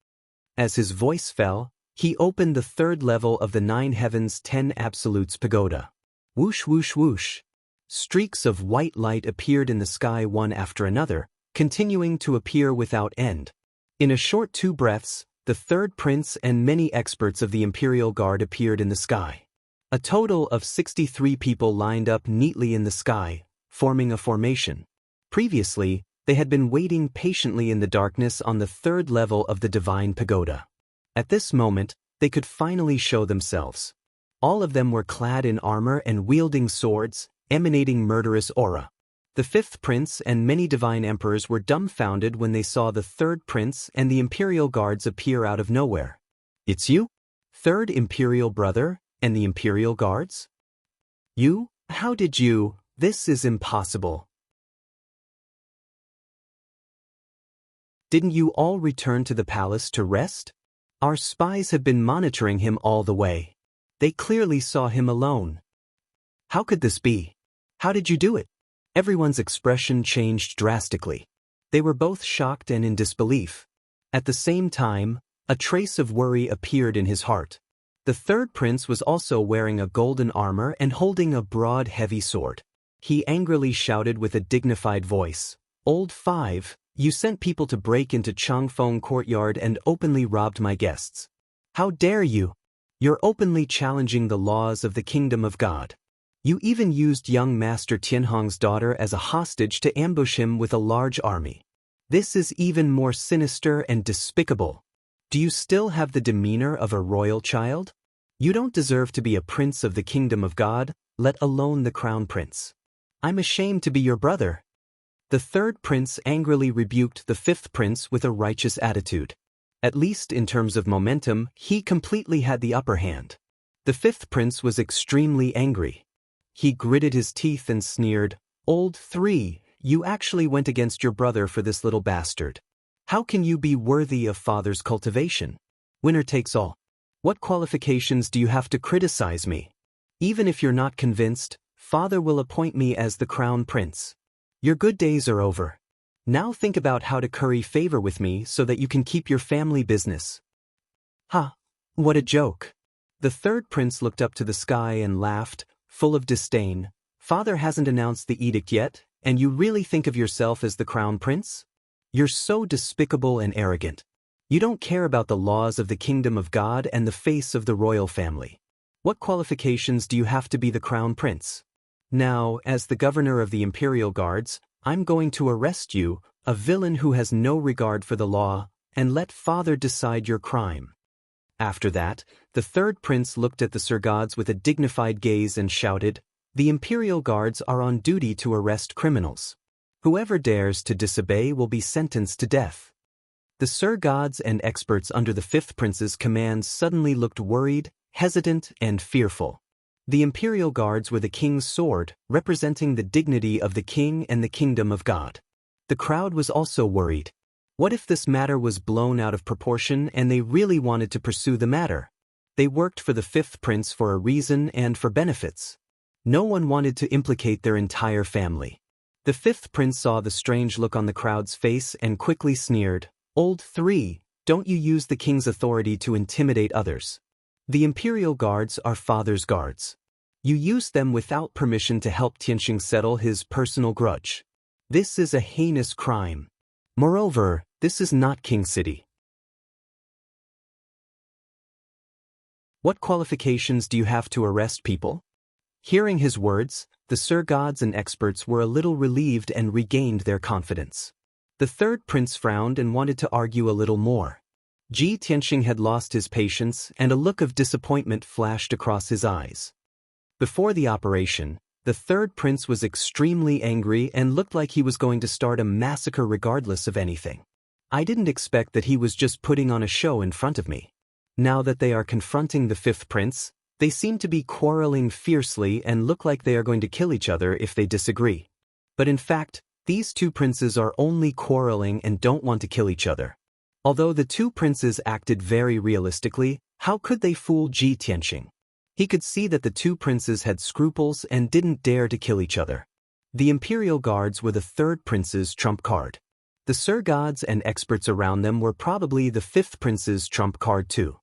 As his voice fell, he opened the 3rd level of the 9 Heavens 10 Absolutes pagoda. Whoosh whoosh whoosh. Streaks of white light appeared in the sky one after another, continuing to appear without end. In a short 2 breaths, the 3rd prince and many experts of the Imperial Guard appeared in the sky. A total of 63 people lined up neatly in the sky, forming a formation. Previously, they had been waiting patiently in the darkness on the 3rd level of the Divine Pagoda. At this moment, they could finally show themselves. All of them were clad in armor and wielding swords, emanating murderous aura. The 5th prince and many divine emperors were dumbfounded when they saw the 3rd prince and the Imperial Guards appear out of nowhere. "It's you? 3rd Imperial brother, and the Imperial Guards? You? How did you? This is impossible. Didn't you all return to the palace to rest? Our spies have been monitoring him all the way. They clearly saw him alone. How could this be? How did you do it?" Everyone's expression changed drastically. They were both shocked and in disbelief. At the same time, a trace of worry appeared in his heart. The 3rd prince was also wearing a golden armor and holding a broad, heavy sword. He angrily shouted with a dignified voice, "Old 5, you sent people to break into Changfeng Courtyard and openly robbed my guests. How dare you? You're openly challenging the laws of the Kingdom of God. You even used young Master Tianhong's daughter as a hostage to ambush him with a large army. This is even more sinister and despicable. Do you still have the demeanor of a royal child? You don't deserve to be a prince of the Kingdom of God, let alone the crown prince. I'm ashamed to be your brother." The 3rd prince angrily rebuked the 5th prince with a righteous attitude. At least in terms of momentum, he completely had the upper hand. The 5th prince was extremely angry. He gritted his teeth and sneered, "Old 3, you actually went against your brother for this little bastard. How can you be worthy of father's cultivation? Winner takes all. What qualifications do you have to criticize me? Even if you're not convinced, father will appoint me as the crown prince. Your good days are over. Now think about how to curry favor with me so that you can keep your family business." "Ha! What a joke." The 3rd prince looked up to the sky and laughed, full of disdain. "Father hasn't announced the edict yet, and you really think of yourself as the crown prince? You're so despicable and arrogant. You don't care about the laws of the Kingdom of God and the face of the royal family. What qualifications do you have to be the crown prince? Now, as the governor of the Imperial Guards, I'm going to arrest you, a villain who has no regard for the law, and let father decide your crime." After that, the 3rd prince looked at the Sir Gods with a dignified gaze and shouted, "The Imperial Guards are on duty to arrest criminals. Whoever dares to disobey will be sentenced to death." The Sir Gods and experts under the 5th prince's command suddenly looked worried, hesitant, and fearful. The Imperial Guards were the king's sword, representing the dignity of the king and the Kingdom of God. The crowd was also worried. What if this matter was blown out of proportion and they really wanted to pursue the matter? They worked for the 5th prince for a reason and for benefits. No one wanted to implicate their entire family. The fifth prince saw the strange look on the crowd's face and quickly sneered, "Old three, don't you use the king's authority to intimidate others. The imperial guards are father's guards. You use them without permission to help Tianxing settle his personal grudge. This is a heinous crime. Moreover, this is not King City. What qualifications do you have to arrest people?" Hearing his words, the Sir Gods and experts were a little relieved and regained their confidence. The third prince frowned and wanted to argue a little more. Ji Tianxing had lost his patience, and a look of disappointment flashed across his eyes. Before the operation, the third prince was extremely angry and looked like he was going to start a massacre regardless of anything. I didn't expect that he was just putting on a show in front of me. Now that they are confronting the fifth prince, they seem to be quarreling fiercely and look like they are going to kill each other if they disagree. But in fact, these two princes are only quarreling and don't want to kill each other. Although the two princes acted very realistically, how could they fool Ji Tianxing? He could see that the two princes had scruples and didn't dare to kill each other. The imperial guards were the third prince's trump card. The Sir Gods and experts around them were probably the fifth prince's trump card too.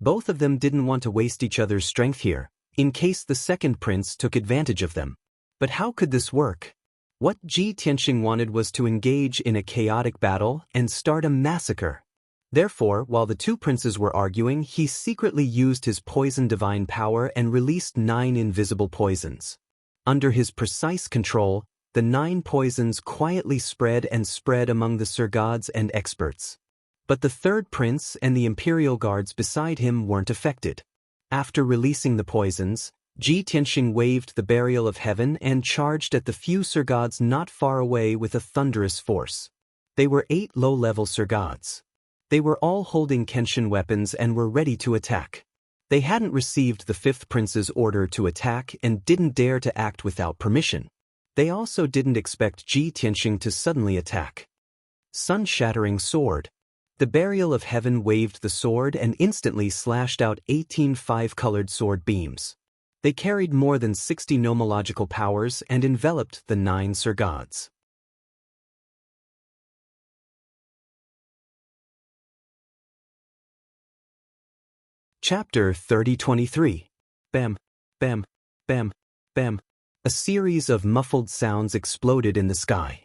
Both of them didn't want to waste each other's strength here, in case the second prince took advantage of them. But how could this work? What Ji Tianxing wanted was to engage in a chaotic battle and start a massacre. Therefore, while the two princes were arguing, he secretly used his poison divine power and released 9 invisible poisons. Under his precise control, the 9 poisons quietly spread among the Sir Gods and experts. But the third prince and the imperial guards beside him weren't affected. After releasing the poisons, Ji Tianxing waved the burial of heaven and charged at the few Sir Gods not far away with a thunderous force. They were 8 low-level Sir Gods. They were all holding Kenshin weapons and were ready to attack. They hadn't received the fifth prince's order to attack and didn't dare to act without permission. They also didn't expect Ji Tianxing to suddenly attack. Sun-shattering sword. The burial of heaven waved the sword and instantly slashed out 18 5-colored sword beams. They carried more than 60 nomological powers and enveloped the 9 Sir Gods. Chapter 3023. Bam, bam, bam, bam. A series of muffled sounds exploded in the sky.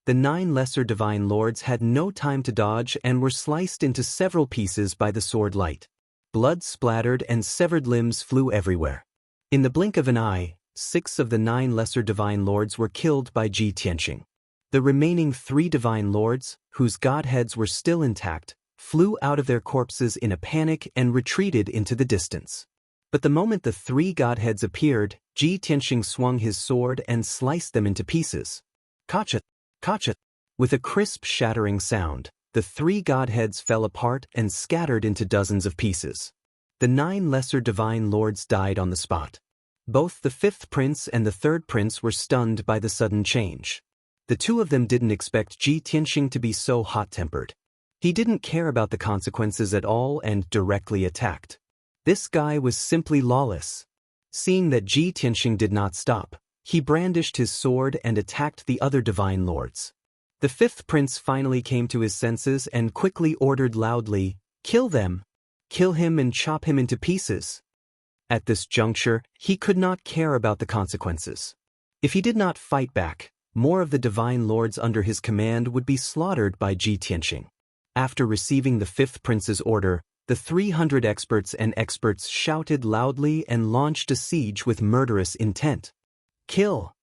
The 9 lesser divine lords had no time to dodge and were sliced into several pieces by the sword light. Blood splattered and severed limbs flew everywhere. In the blink of an eye, 6 of the 9 lesser divine lords were killed by Ji Tianxing. The remaining 3 divine lords, whose godheads were still intact, flew out of their corpses in a panic and retreated into the distance. But the moment the 3 godheads appeared, Ji Tianxing swung his sword and sliced them into pieces. Kacha! Kacha! With a crisp shattering sound, the 3 godheads fell apart and scattered into dozens of pieces. The 9 lesser divine lords died on the spot. Both the 5th prince and the 3rd prince were stunned by the sudden change. The 2 of them didn't expect Ji Tianxing to be so hot-tempered. He didn't care about the consequences at all and directly attacked. This guy was simply lawless. Seeing that Ji Tianxing did not stop, he brandished his sword and attacked the other divine lords. The 5th prince finally came to his senses and quickly ordered loudly, "Kill them! Kill him and chop him into pieces!" At this juncture, he could not care about the consequences. If he did not fight back, more of the divine lords under his command would be slaughtered by Ji Tianxing. After receiving the 5th prince's order, the 300 experts and experts shouted loudly and launched a siege with murderous intent. "Kill!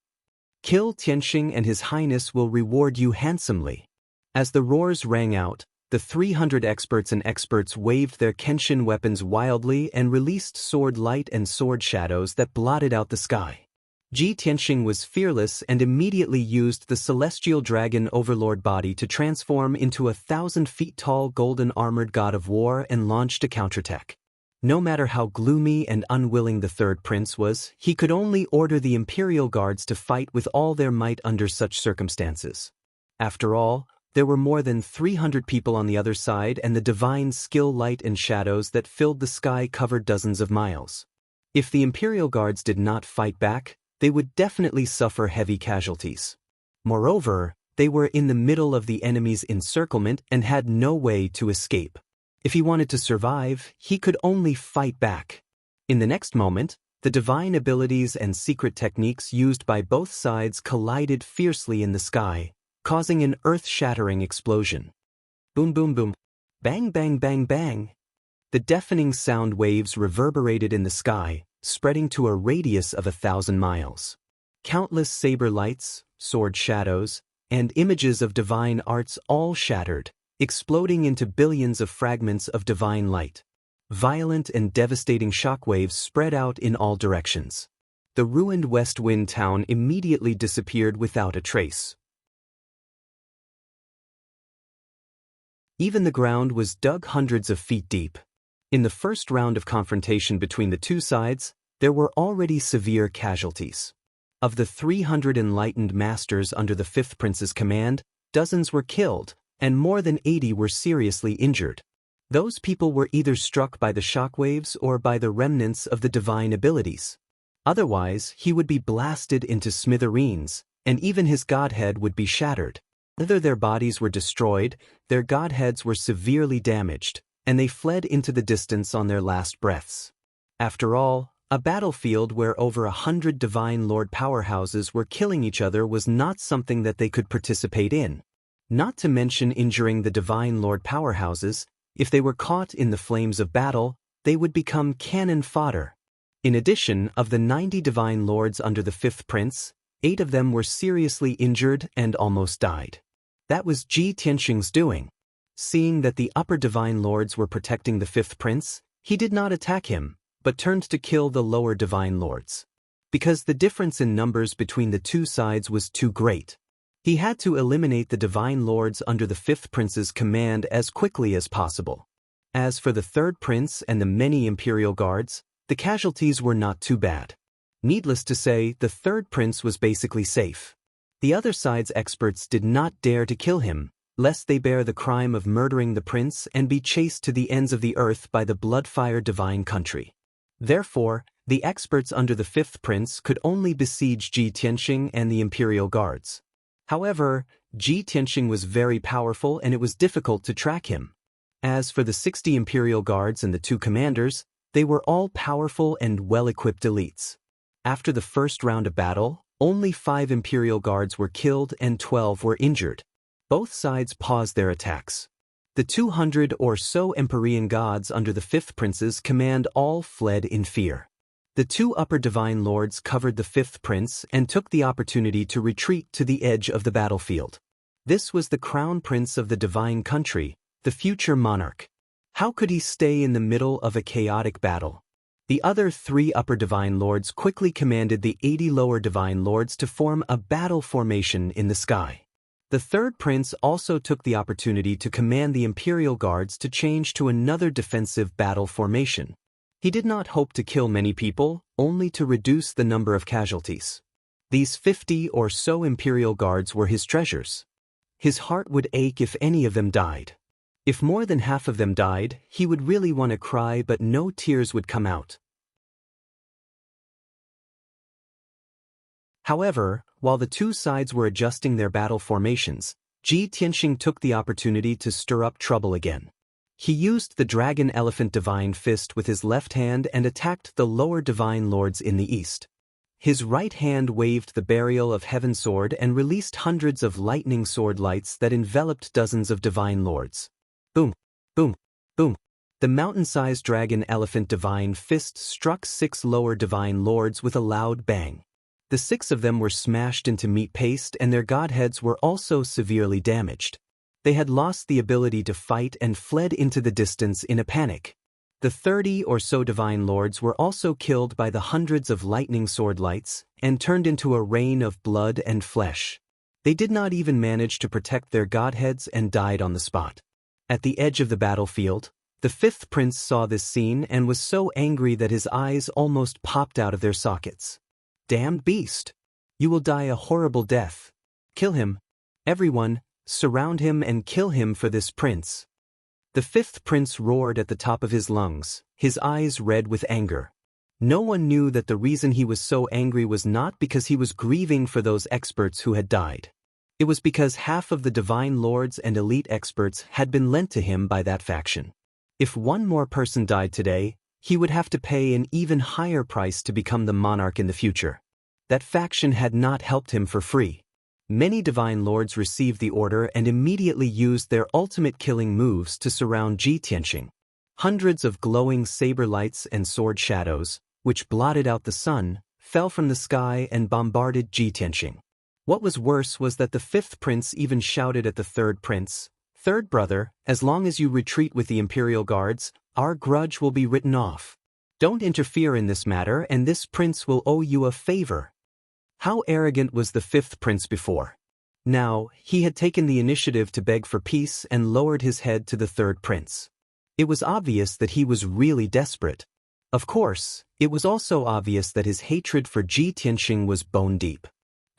Kill Tianxing and His Highness will reward you handsomely." As the roars rang out, the 300 experts and experts waved their Kenshin weapons wildly and released sword light and sword shadows that blotted out the sky. Ji Tianxing was fearless and immediately used the celestial dragon overlord body to transform into a 1,000 feet tall golden armored god of war and launched a counterattack. No matter how gloomy and unwilling the 3rd prince was, he could only order the imperial guards to fight with all their might under such circumstances. After all, there were more than 300 people on the other side, and the divine skill light and shadows that filled the sky covered dozens of miles. If the imperial guards did not fight back, they would definitely suffer heavy casualties. Moreover, they were in the middle of the enemy's encirclement and had no way to escape. If he wanted to survive, he could only fight back. In the next moment, the divine abilities and secret techniques used by both sides collided fiercely in the sky, causing an earth-shattering explosion. Boom boom boom. Bang bang bang bang. The deafening sound waves reverberated in the sky, spreading to a radius of 1,000 miles. Countless saber lights, sword shadows, and images of divine arts all shattered, exploding into billions of fragments of divine light. Violent and devastating shockwaves spread out in all directions. The ruined West Wind town immediately disappeared without a trace. Even the ground was dug hundreds of feet deep. In the first round of confrontation between the two sides, there were already severe casualties. Of the 300 enlightened masters under the Fifth Prince's command, dozens were killed, and more than 80 were seriously injured. Those people were either struck by the shockwaves or by the remnants of the divine abilities. Otherwise, he would be blasted into smithereens, and even his godhead would be shattered. Whether their bodies were destroyed, their godheads were severely damaged, and they fled into the distance on their last breaths. After all, a battlefield where over 100 Divine Lord powerhouses were killing each other was not something that they could participate in. Not to mention injuring the Divine Lord powerhouses, if they were caught in the flames of battle, they would become cannon fodder. In addition, of the 90 Divine Lords under the Fifth Prince, 8 of them were seriously injured and almost died. That was Ji Tianxing's doing. Seeing that the upper Divine Lords were protecting the Fifth Prince, he did not attack him, but turned to kill the lower Divine Lords. Because the difference in numbers between the two sides was too great. He had to eliminate the Divine Lords under the Fifth Prince's command as quickly as possible. As for the Third Prince and the many Imperial Guards, the casualties were not too bad. Needless to say, the Third Prince was basically safe. The other side's experts did not dare to kill him, lest they bear the crime of murdering the prince and be chased to the ends of the earth by the bloodfire divine country. Therefore, the experts under the Fifth Prince could only besiege Ji Tianxing and the Imperial Guards. However, Ji Tianxing was very powerful and it was difficult to track him. As for the 60 Imperial Guards and the 2 commanders, they were all powerful and well-equipped elites. After the first round of battle, only 5 Imperial Guards were killed and 12 were injured. Both sides paused their attacks. The 200 or so Empyrean gods under the Fifth Prince's command all fled in fear. The 2 upper Divine Lords covered the Fifth Prince and took the opportunity to retreat to the edge of the battlefield. This was the Crown Prince of the Divine Country, the future monarch. How could he stay in the middle of a chaotic battle? The other 3 upper Divine Lords quickly commanded the 80 lower Divine Lords to form a battle formation in the sky. The Third Prince also took the opportunity to command the Imperial Guards to change to another defensive battle formation. He did not hope to kill many people, only to reduce the number of casualties. These 50 or so Imperial Guards were his treasures. His heart would ache if any of them died. If more than half of them died, he would really want to cry, but no tears would come out. However, while the two sides were adjusting their battle formations, Ji Tianxing took the opportunity to stir up trouble again. He used the Dragon Elephant Divine Fist with his left hand and attacked the lower Divine Lords in the east. His right hand waved the Burial of Heaven sword and released hundreds of lightning sword lights that enveloped dozens of Divine Lords. Boom, boom, boom. The mountain-sized Dragon Elephant Divine Fist struck 6 lower Divine Lords with a loud bang. The 6 of them were smashed into meat paste and their godheads were also severely damaged. They had lost the ability to fight and fled into the distance in a panic. The 30 or so Divine Lords were also killed by the hundreds of lightning sword lights and turned into a rain of blood and flesh. They did not even manage to protect their godheads and died on the spot. At the edge of the battlefield, the Fifth Prince saw this scene and was so angry that his eyes almost popped out of their sockets. Damned beast! You will die a horrible death. Kill him. Everyone, surround him and kill him for this prince. The Fifth Prince roared at the top of his lungs, his eyes red with anger. No one knew that the reason he was so angry was not because he was grieving for those experts who had died. It was because half of the divine lords and elite experts had been lent to him by that faction. If one more person died today, he would have to pay an even higher price to become the monarch in the future. That faction had not helped him for free. Many divine lords received the order and immediately used their ultimate killing moves to surround Ji Tianxing. Hundreds of glowing saber lights and sword shadows, which blotted out the sun, fell from the sky and bombarded Ji Tianxing. What was worse was that the fifth prince even shouted at the third prince, "Third brother, as long as you retreat with the imperial guards, our grudge will be written off. Don't interfere in this matter and this prince will owe you a favor." How arrogant was the fifth prince before? Now, he had taken the initiative to beg for peace and lowered his head to the third prince. It was obvious that he was really desperate. Of course, it was also obvious that his hatred for Ji Tianxing was bone deep.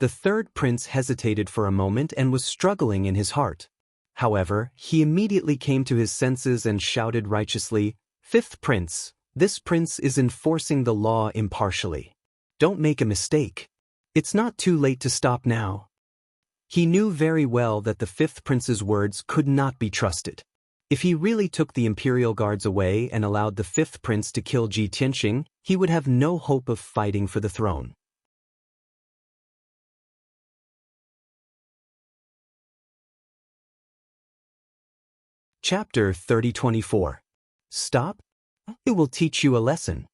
The third prince hesitated for a moment and was struggling in his heart. However, he immediately came to his senses and shouted righteously, "Fifth prince, this prince is enforcing the law impartially. Don't make a mistake. It's not too late to stop now." He knew very well that the fifth prince's words could not be trusted. If he really took the imperial guards away and allowed the fifth prince to kill Ji Tianxing, he would have no hope of fighting for the throne. Chapter 30-24. Stop? It will teach you a lesson.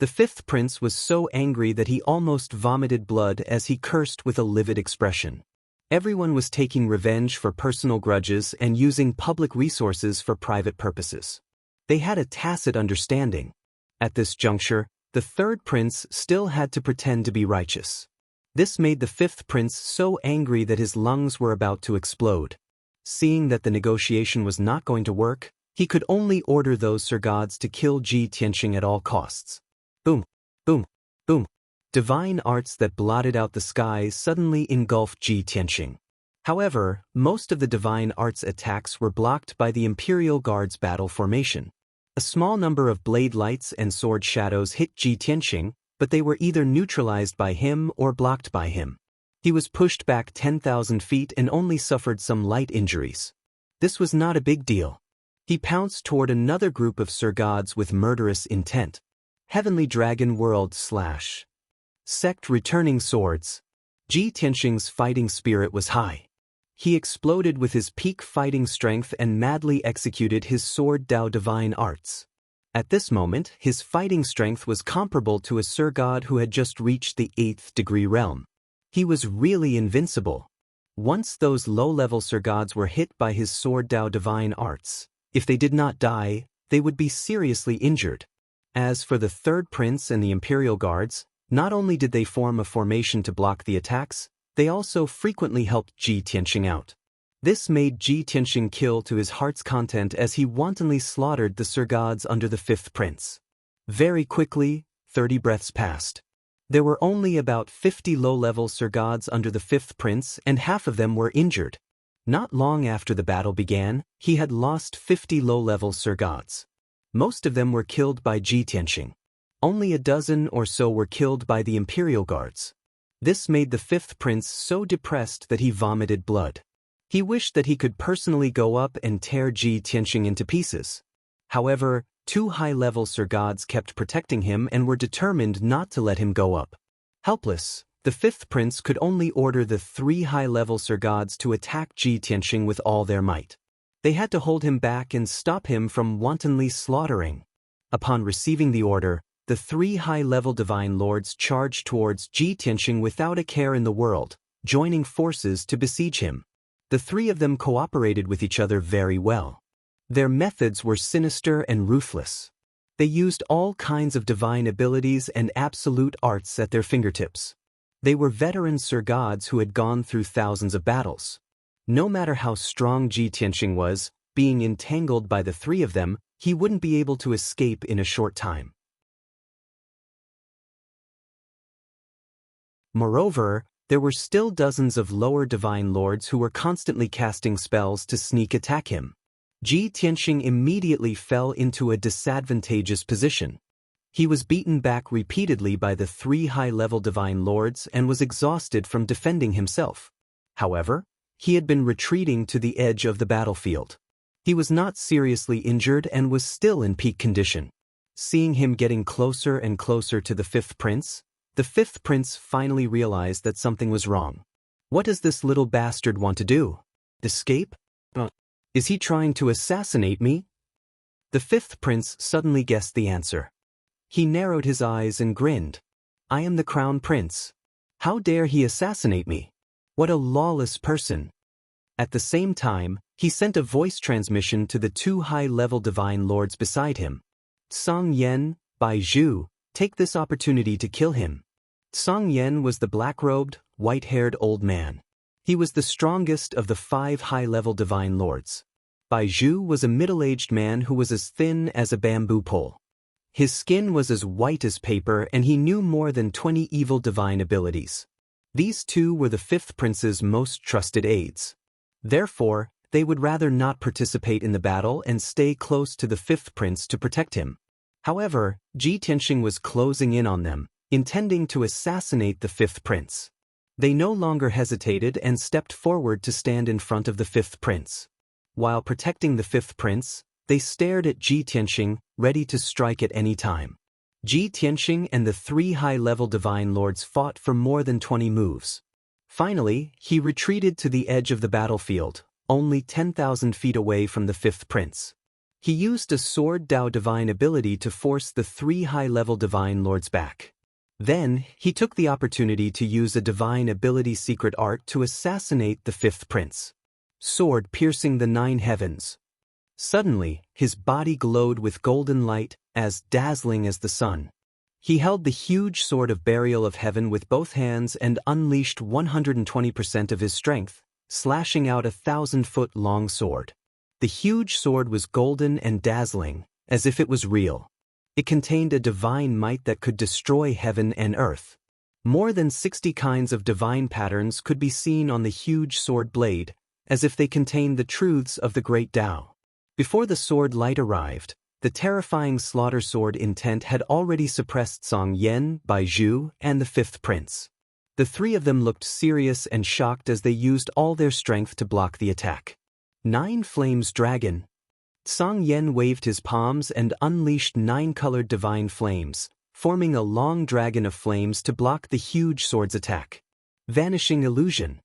The fifth prince was so angry that he almost vomited blood as he cursed with a livid expression. Everyone was taking revenge for personal grudges and using public resources for private purposes. They had a tacit understanding. At this juncture, the third prince still had to pretend to be righteous. This made the fifth prince so angry that his lungs were about to explode. Seeing that the negotiation was not going to work, he could only order those Sir Gods to kill Ji Tianxing at all costs. Boom, boom, boom. Divine arts that blotted out the sky suddenly engulfed Ji Tianxing. However, most of the divine arts attacks were blocked by the Imperial Guard's battle formation. A small number of blade lights and sword shadows hit Ji Tianxing, but they were either neutralized by him or blocked by him. He was pushed back 10,000 feet and only suffered some light injuries. This was not a big deal. He pounced toward another group of Sir Gods with murderous intent. Heavenly Dragon World / Sect Returning Swords. Ji Tianxing's fighting spirit was high. He exploded with his peak fighting strength and madly executed his Sword Dao divine arts. At this moment, his fighting strength was comparable to a Sir God who had just reached the 8th degree realm. He was really invincible. Once those low-level Sir Gods were hit by his Sword Dao divine arts, if they did not die, they would be seriously injured. As for the third prince and the Imperial Guards, not only did they form a formation to block the attacks, they also frequently helped Ji Tianxing out. This made Ji Tianxing kill to his heart's content as he wantonly slaughtered the Sir Gods under the fifth prince. Very quickly, 30 breaths passed. There were only about 50 low-level Sir Gods under the fifth prince and half of them were injured. Not long after the battle began, he had lost 50 low-level Sir Gods. Most of them were killed by Ji Tianxing. Only a dozen or so were killed by the Imperial Guards. This made the fifth prince so depressed that he vomited blood. He wished that he could personally go up and tear Ji Tianxing into pieces. However, 2 high-level Sir Gods kept protecting him and were determined not to let him go up. Helpless, the fifth prince could only order the 3 high-level Sir Gods to attack Ji Tianxing with all their might. They had to hold him back and stop him from wantonly slaughtering. Upon receiving the order, the 3 high-level divine lords charged towards Ji Tianxing without a care in the world, joining forces to besiege him. The 3 of them cooperated with each other very well. Their methods were sinister and ruthless. They used all kinds of divine abilities and absolute arts at their fingertips. They were veteran Sir Gods who had gone through thousands of battles. No matter how strong Ji Tianxing was, being entangled by the 3 of them, he wouldn't be able to escape in a short time. Moreover, there were still dozens of lower divine lords who were constantly casting spells to sneak attack him. Ji Tianxing immediately fell into a disadvantageous position. He was beaten back repeatedly by the 3 high-level divine lords and was exhausted from defending himself. However, he had been retreating to the edge of the battlefield. He was not seriously injured and was still in peak condition. Seeing him getting closer and closer to the fifth prince finally realized that something was wrong. What does this little bastard want to do? Escape? Is he trying to assassinate me? The fifth prince suddenly guessed the answer. He narrowed his eyes and grinned. I am the crown prince. How dare he assassinate me? What a lawless person. At the same time, he sent a voice transmission to the two high-level divine lords beside him. Song Yan, Bai Zhu, take this opportunity to kill him. Song Yan was the black-robed, white-haired old man. He was the strongest of the 5 high-level divine lords. Bai Zhu was a middle-aged man who was as thin as a bamboo pole. His skin was as white as paper and he knew more than 20 evil divine abilities. These two were the fifth prince's most trusted aides. Therefore, they would rather not participate in the battle and stay close to the fifth prince to protect him. However, Ji Tianxing was closing in on them, intending to assassinate the fifth prince. They no longer hesitated and stepped forward to stand in front of the fifth prince. While protecting the fifth prince, they stared at Ji Tianxing, ready to strike at any time. Ji Tianxing and the 3 high-level divine lords fought for more than 20 moves. Finally, he retreated to the edge of the battlefield, only 10,000 feet away from the fifth prince. He used a sword Dao divine ability to force the 3 high-level divine lords back. Then, he took the opportunity to use a divine ability secret art to assassinate the fifth prince. Sword piercing the 9 heavens. Suddenly, his body glowed with golden light, as dazzling as the sun. He held the huge sword of burial of heaven with both hands and unleashed 120% of his strength, slashing out a 1,000-foot-long sword. The huge sword was golden and dazzling, as if it was real. It contained a divine might that could destroy heaven and earth. More than 60 kinds of divine patterns could be seen on the huge sword blade, as if they contained the truths of the great Tao. Before the sword light arrived, the terrifying slaughter sword intent had already suppressed Song Yan, Bai Zhu, and the fifth prince. The 3 of them looked serious and shocked as they used all their strength to block the attack. 9 Flames Dragon. Song Yan waved his palms and unleashed 9 colored divine flames, forming a long dragon of flames to block the huge sword's attack. Vanishing Illusion.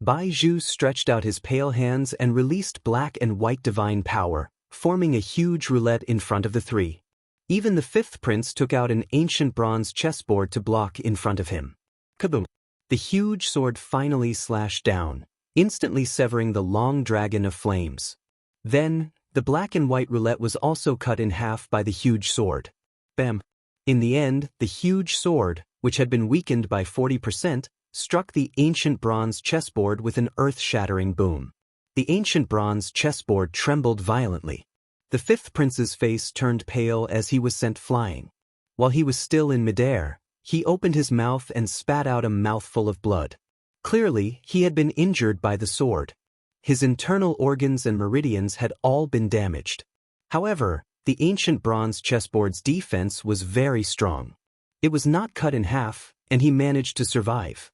Bai Zhu stretched out his pale hands and released black and white divine power, forming a huge roulette in front of the 3. Even the fifth prince took out an ancient bronze chessboard to block in front of him. Kaboom! The huge sword finally slashed down, instantly severing the long dragon of flames. Then, the black and white roulette was also cut in half by the huge sword. Bam! In the end, the huge sword, which had been weakened by 40%, struck the ancient bronze chessboard with an earth-shattering boom. The ancient bronze chessboard trembled violently. The fifth prince's face turned pale as he was sent flying. While he was still in midair, he opened his mouth and spat out a mouthful of blood. Clearly, he had been injured by the sword. His internal organs and meridians had all been damaged. However, the ancient bronze chessboard's defense was very strong. It was not cut in half, and he managed to survive.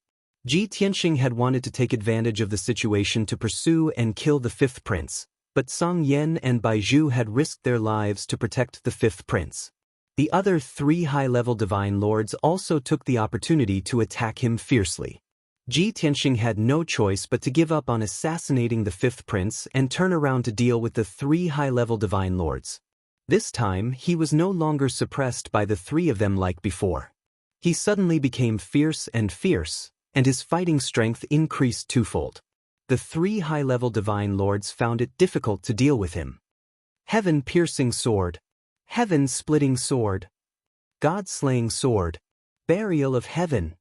Ji Tianxing had wanted to take advantage of the situation to pursue and kill the fifth prince, but Song Yan and Bai Zhu had risked their lives to protect the fifth prince. The other 3 high-level divine lords also took the opportunity to attack him fiercely. Ji Tianxing had no choice but to give up on assassinating the fifth prince and turn around to deal with the 3 high-level divine lords. This time, he was no longer suppressed by the 3 of them like before. He suddenly became fierce, and his fighting strength increased twofold. The 3 high-level divine lords found it difficult to deal with him. Heaven-piercing sword, heaven-splitting sword, God-slaying sword, burial of heaven.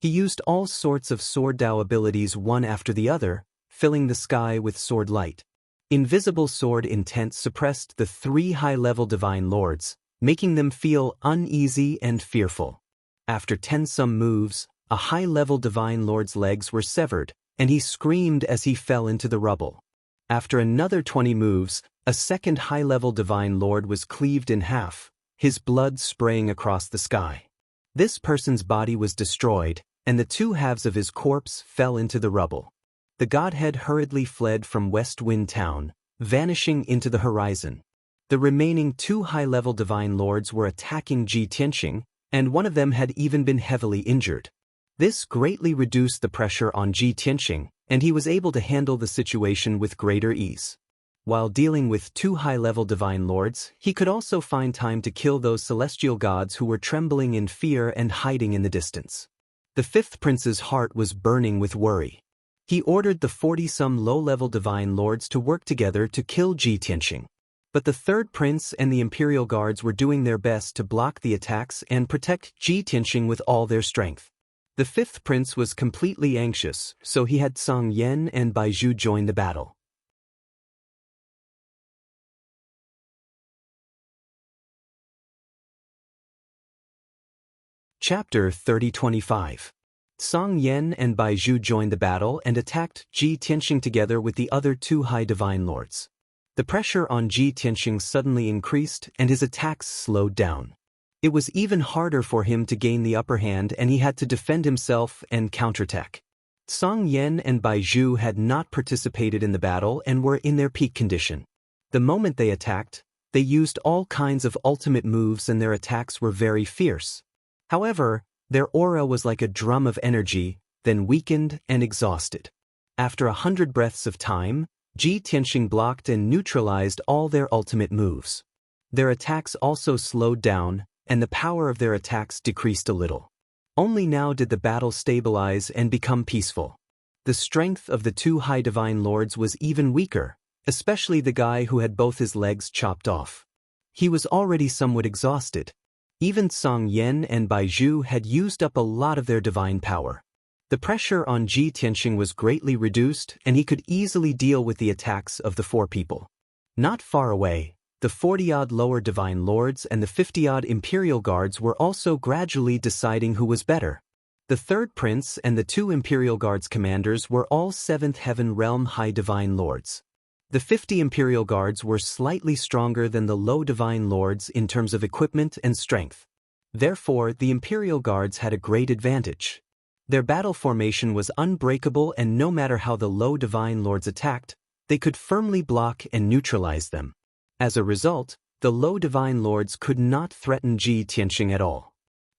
He used all sorts of sword Dao abilities one after the other, filling the sky with sword light. Invisible sword intent suppressed the 3 high-level divine lords, making them feel uneasy and fearful. After 10 some moves, a high-level divine lord's legs were severed, and he screamed as he fell into the rubble. After another 20 moves, a second high-level divine lord was cleaved in half, his blood spraying across the sky. This person's body was destroyed, and the two halves of his corpse fell into the rubble. The godhead hurriedly fled from West Wind Town, vanishing into the horizon. The remaining two high-level divine lords were attacking Ji Tianxing, and one of them had even been heavily injured. This greatly reduced the pressure on Ji Tianxing, and he was able to handle the situation with greater ease. While dealing with two high-level divine lords, he could also find time to kill those celestial gods who were trembling in fear and hiding in the distance. The fifth prince's heart was burning with worry. He ordered the 40-some low-level divine lords to work together to kill Ji Tianxing. But the third prince and the imperial guards were doing their best to block the attacks and protect Ji Tianxing with all their strength. The fifth prince was completely anxious, so he had Song Yan and Baizhu join the battle. Chapter 30-25. Song Yan and Baizhu joined the battle and attacked Ji Tianxing together with the other two high divine lords. The pressure on Ji Tianxing suddenly increased and his attacks slowed down. It was even harder for him to gain the upper hand, and he had to defend himself and counterattack. Song Yan and Baizhu had not participated in the battle and were in their peak condition. The moment they attacked, they used all kinds of ultimate moves and their attacks were very fierce. However, their aura was like a drum of energy, then weakened and exhausted. After 100 breaths of time, Ji Tianxing blocked and neutralized all their ultimate moves. Their attacks also slowed down, and the power of their attacks decreased a little. Only now did the battle stabilize and become peaceful. The strength of the two high divine lords was even weaker, especially the guy who had both his legs chopped off. He was already somewhat exhausted. Even Song Yan and Baizhu had used up a lot of their divine power. The pressure on Ji Tianxing was greatly reduced, and he could easily deal with the attacks of the four people. Not far away, the 40-odd lower divine lords and the 50-odd imperial guards were also gradually deciding who was better. The third prince and the two imperial guards commanders were all 7th heaven realm high divine lords. The 50 imperial guards were slightly stronger than the low divine lords in terms of equipment and strength. Therefore, the imperial guards had a great advantage. Their battle formation was unbreakable, and no matter how the low divine lords attacked, they could firmly block and neutralize them. As a result, the low divine lords could not threaten Ji Tianxing at all.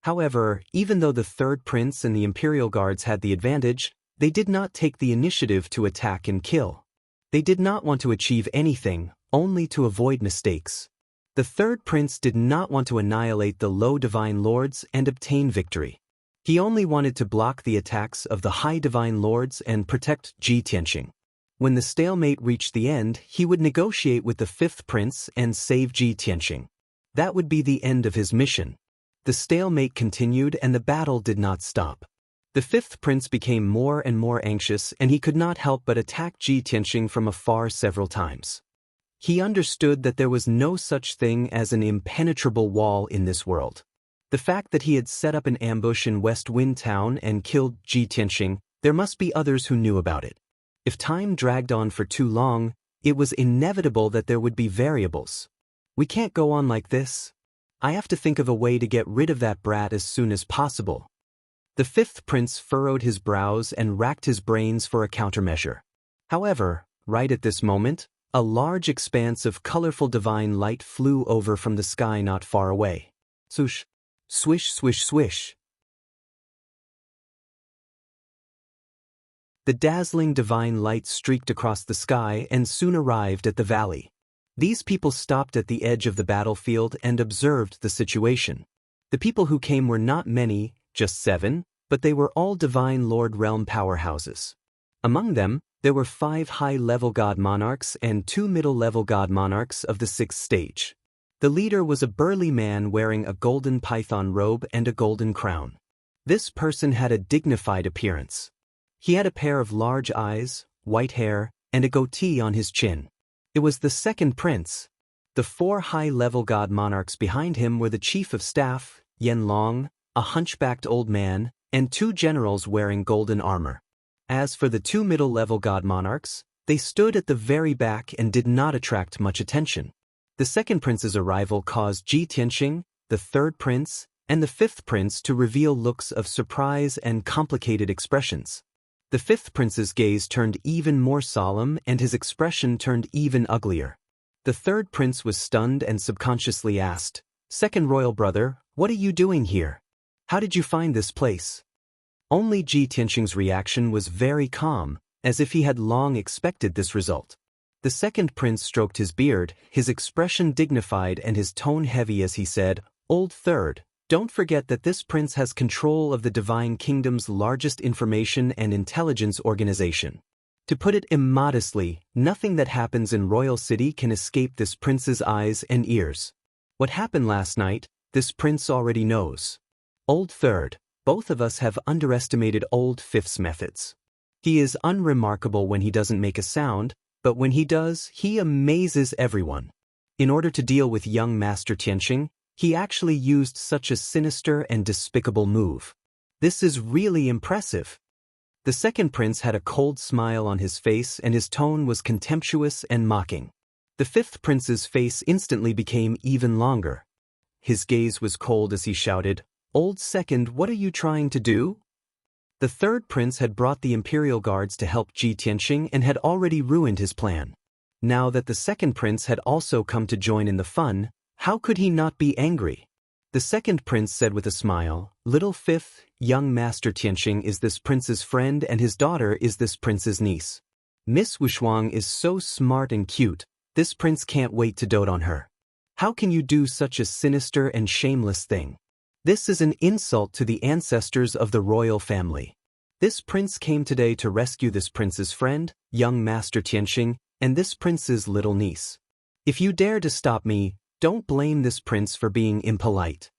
However, even though the third prince and the imperial guards had the advantage, they did not take the initiative to attack and kill. They did not want to achieve anything, only to avoid mistakes. The third prince did not want to annihilate the low divine lords and obtain victory. He only wanted to block the attacks of the high divine lords and protect Ji Tianxing. When the stalemate reached the end, he would negotiate with the fifth prince and save Ji Tianxing. That would be the end of his mission. The stalemate continued and the battle did not stop. The fifth prince became more and more anxious, and he could not help but attack Ji Tianxing from afar several times. He understood that there was no such thing as an impenetrable wall in this world. The fact that he had set up an ambush in West Wind Town and killed Ji Tianxing, there must be others who knew about it. If time dragged on for too long, it was inevitable that there would be variables. We can't go on like this. I have to think of a way to get rid of that brat as soon as possible. The fifth prince furrowed his brows and racked his brains for a countermeasure. However, right at this moment, a large expanse of colorful divine light flew over from the sky not far away. Swoosh. Swish, swish, swish. The dazzling divine light streaked across the sky and soon arrived at the valley. These people stopped at the edge of the battlefield and observed the situation. The people who came were not many, just 7, but they were all divine lord realm powerhouses. Among them, there were 5 high-level god monarchs and 2 middle-level god monarchs of the 6th stage. The leader was a burly man wearing a golden python robe and a golden crown. This person had a dignified appearance. He had a pair of large eyes, white hair, and a goatee on his chin. It was the second prince. The 4 high-level god monarchs behind him were the chief of staff, Yan Long, a hunchbacked old man, and 2 generals wearing golden armor. As for the 2 middle-level god monarchs, they stood at the very back and did not attract much attention. The second prince's arrival caused Ji Tianxing, the third prince, and the fifth prince to reveal looks of surprise and complicated expressions. The fifth prince's gaze turned even more solemn and his expression turned even uglier. The third prince was stunned and subconsciously asked, "Second royal brother, what are you doing here? How did you find this place?" Only Ji Tianxing's reaction was very calm, as if he had long expected this result. The second prince stroked his beard, his expression dignified and his tone heavy as he said, "Old third, don't forget that this prince has control of the Divine Kingdom's largest information and intelligence organization. To put it immodestly, nothing that happens in Royal City can escape this prince's eyes and ears. What happened last night, this prince already knows. Old third, both of us have underestimated Old fifth's methods. He is unremarkable when he doesn't make a sound, but when he does, he amazes everyone. In order to deal with young Master Tianxing, he actually used such a sinister and despicable move. This is really impressive." The second prince had a cold smile on his face and his tone was contemptuous and mocking. The fifth prince's face instantly became even longer. His gaze was cold as he shouted, "Old second, what are you trying to do?" The third prince had brought the imperial guards to help Ji Tianxing and had already ruined his plan. Now that the second prince had also come to join in the fun, how could he not be angry? The second prince said with a smile, "Little fifth, young Master Tianxing is this prince's friend and his daughter is this prince's niece. Miss Wuxia is so smart and cute, this prince can't wait to dote on her. How can you do such a sinister and shameless thing? This is an insult to the ancestors of the royal family. This prince came today to rescue this prince's friend, young Master Tianxing, and this prince's little niece. If you dare to stop me, don't blame this prince for being impolite."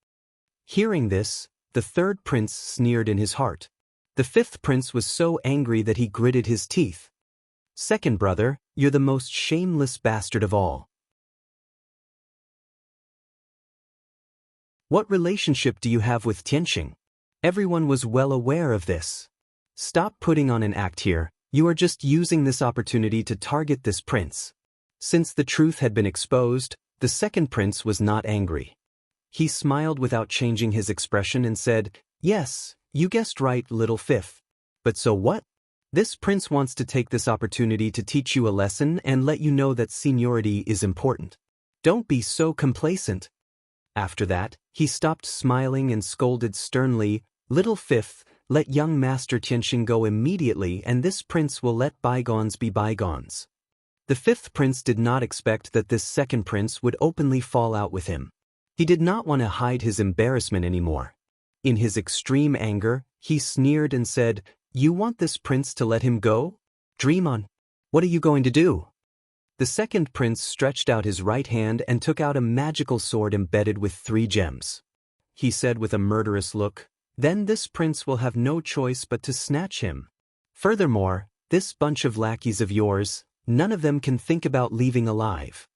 Hearing this, the third prince sneered in his heart. The fifth prince was so angry that he gritted his teeth. "Second brother, you're the most shameless bastard of all. What relationship do you have with Tianxing?" Everyone was well aware of this. "Stop putting on an act here, you are just using this opportunity to target this prince." Since the truth had been exposed, the second prince was not angry. He smiled without changing his expression and said, "Yes, you guessed right, little fifth. But so what? This prince wants to take this opportunity to teach you a lesson and let you know that seniority is important. Don't be so complacent." After that, he stopped smiling and scolded sternly, "Little fifth, let young Master Tianxing go immediately and this prince will let bygones be bygones." The fifth prince did not expect that this second prince would openly fall out with him. He did not want to hide his embarrassment anymore. In his extreme anger, he sneered and said, "You want this prince to let him go? Dream on. What are you going to do?" The second prince stretched out his right hand and took out a magical sword embedded with 3 gems. He said with a murderous look, "Then this prince will have no choice but to snatch him. Furthermore, this bunch of lackeys of yours, none of them can think about leaving alive."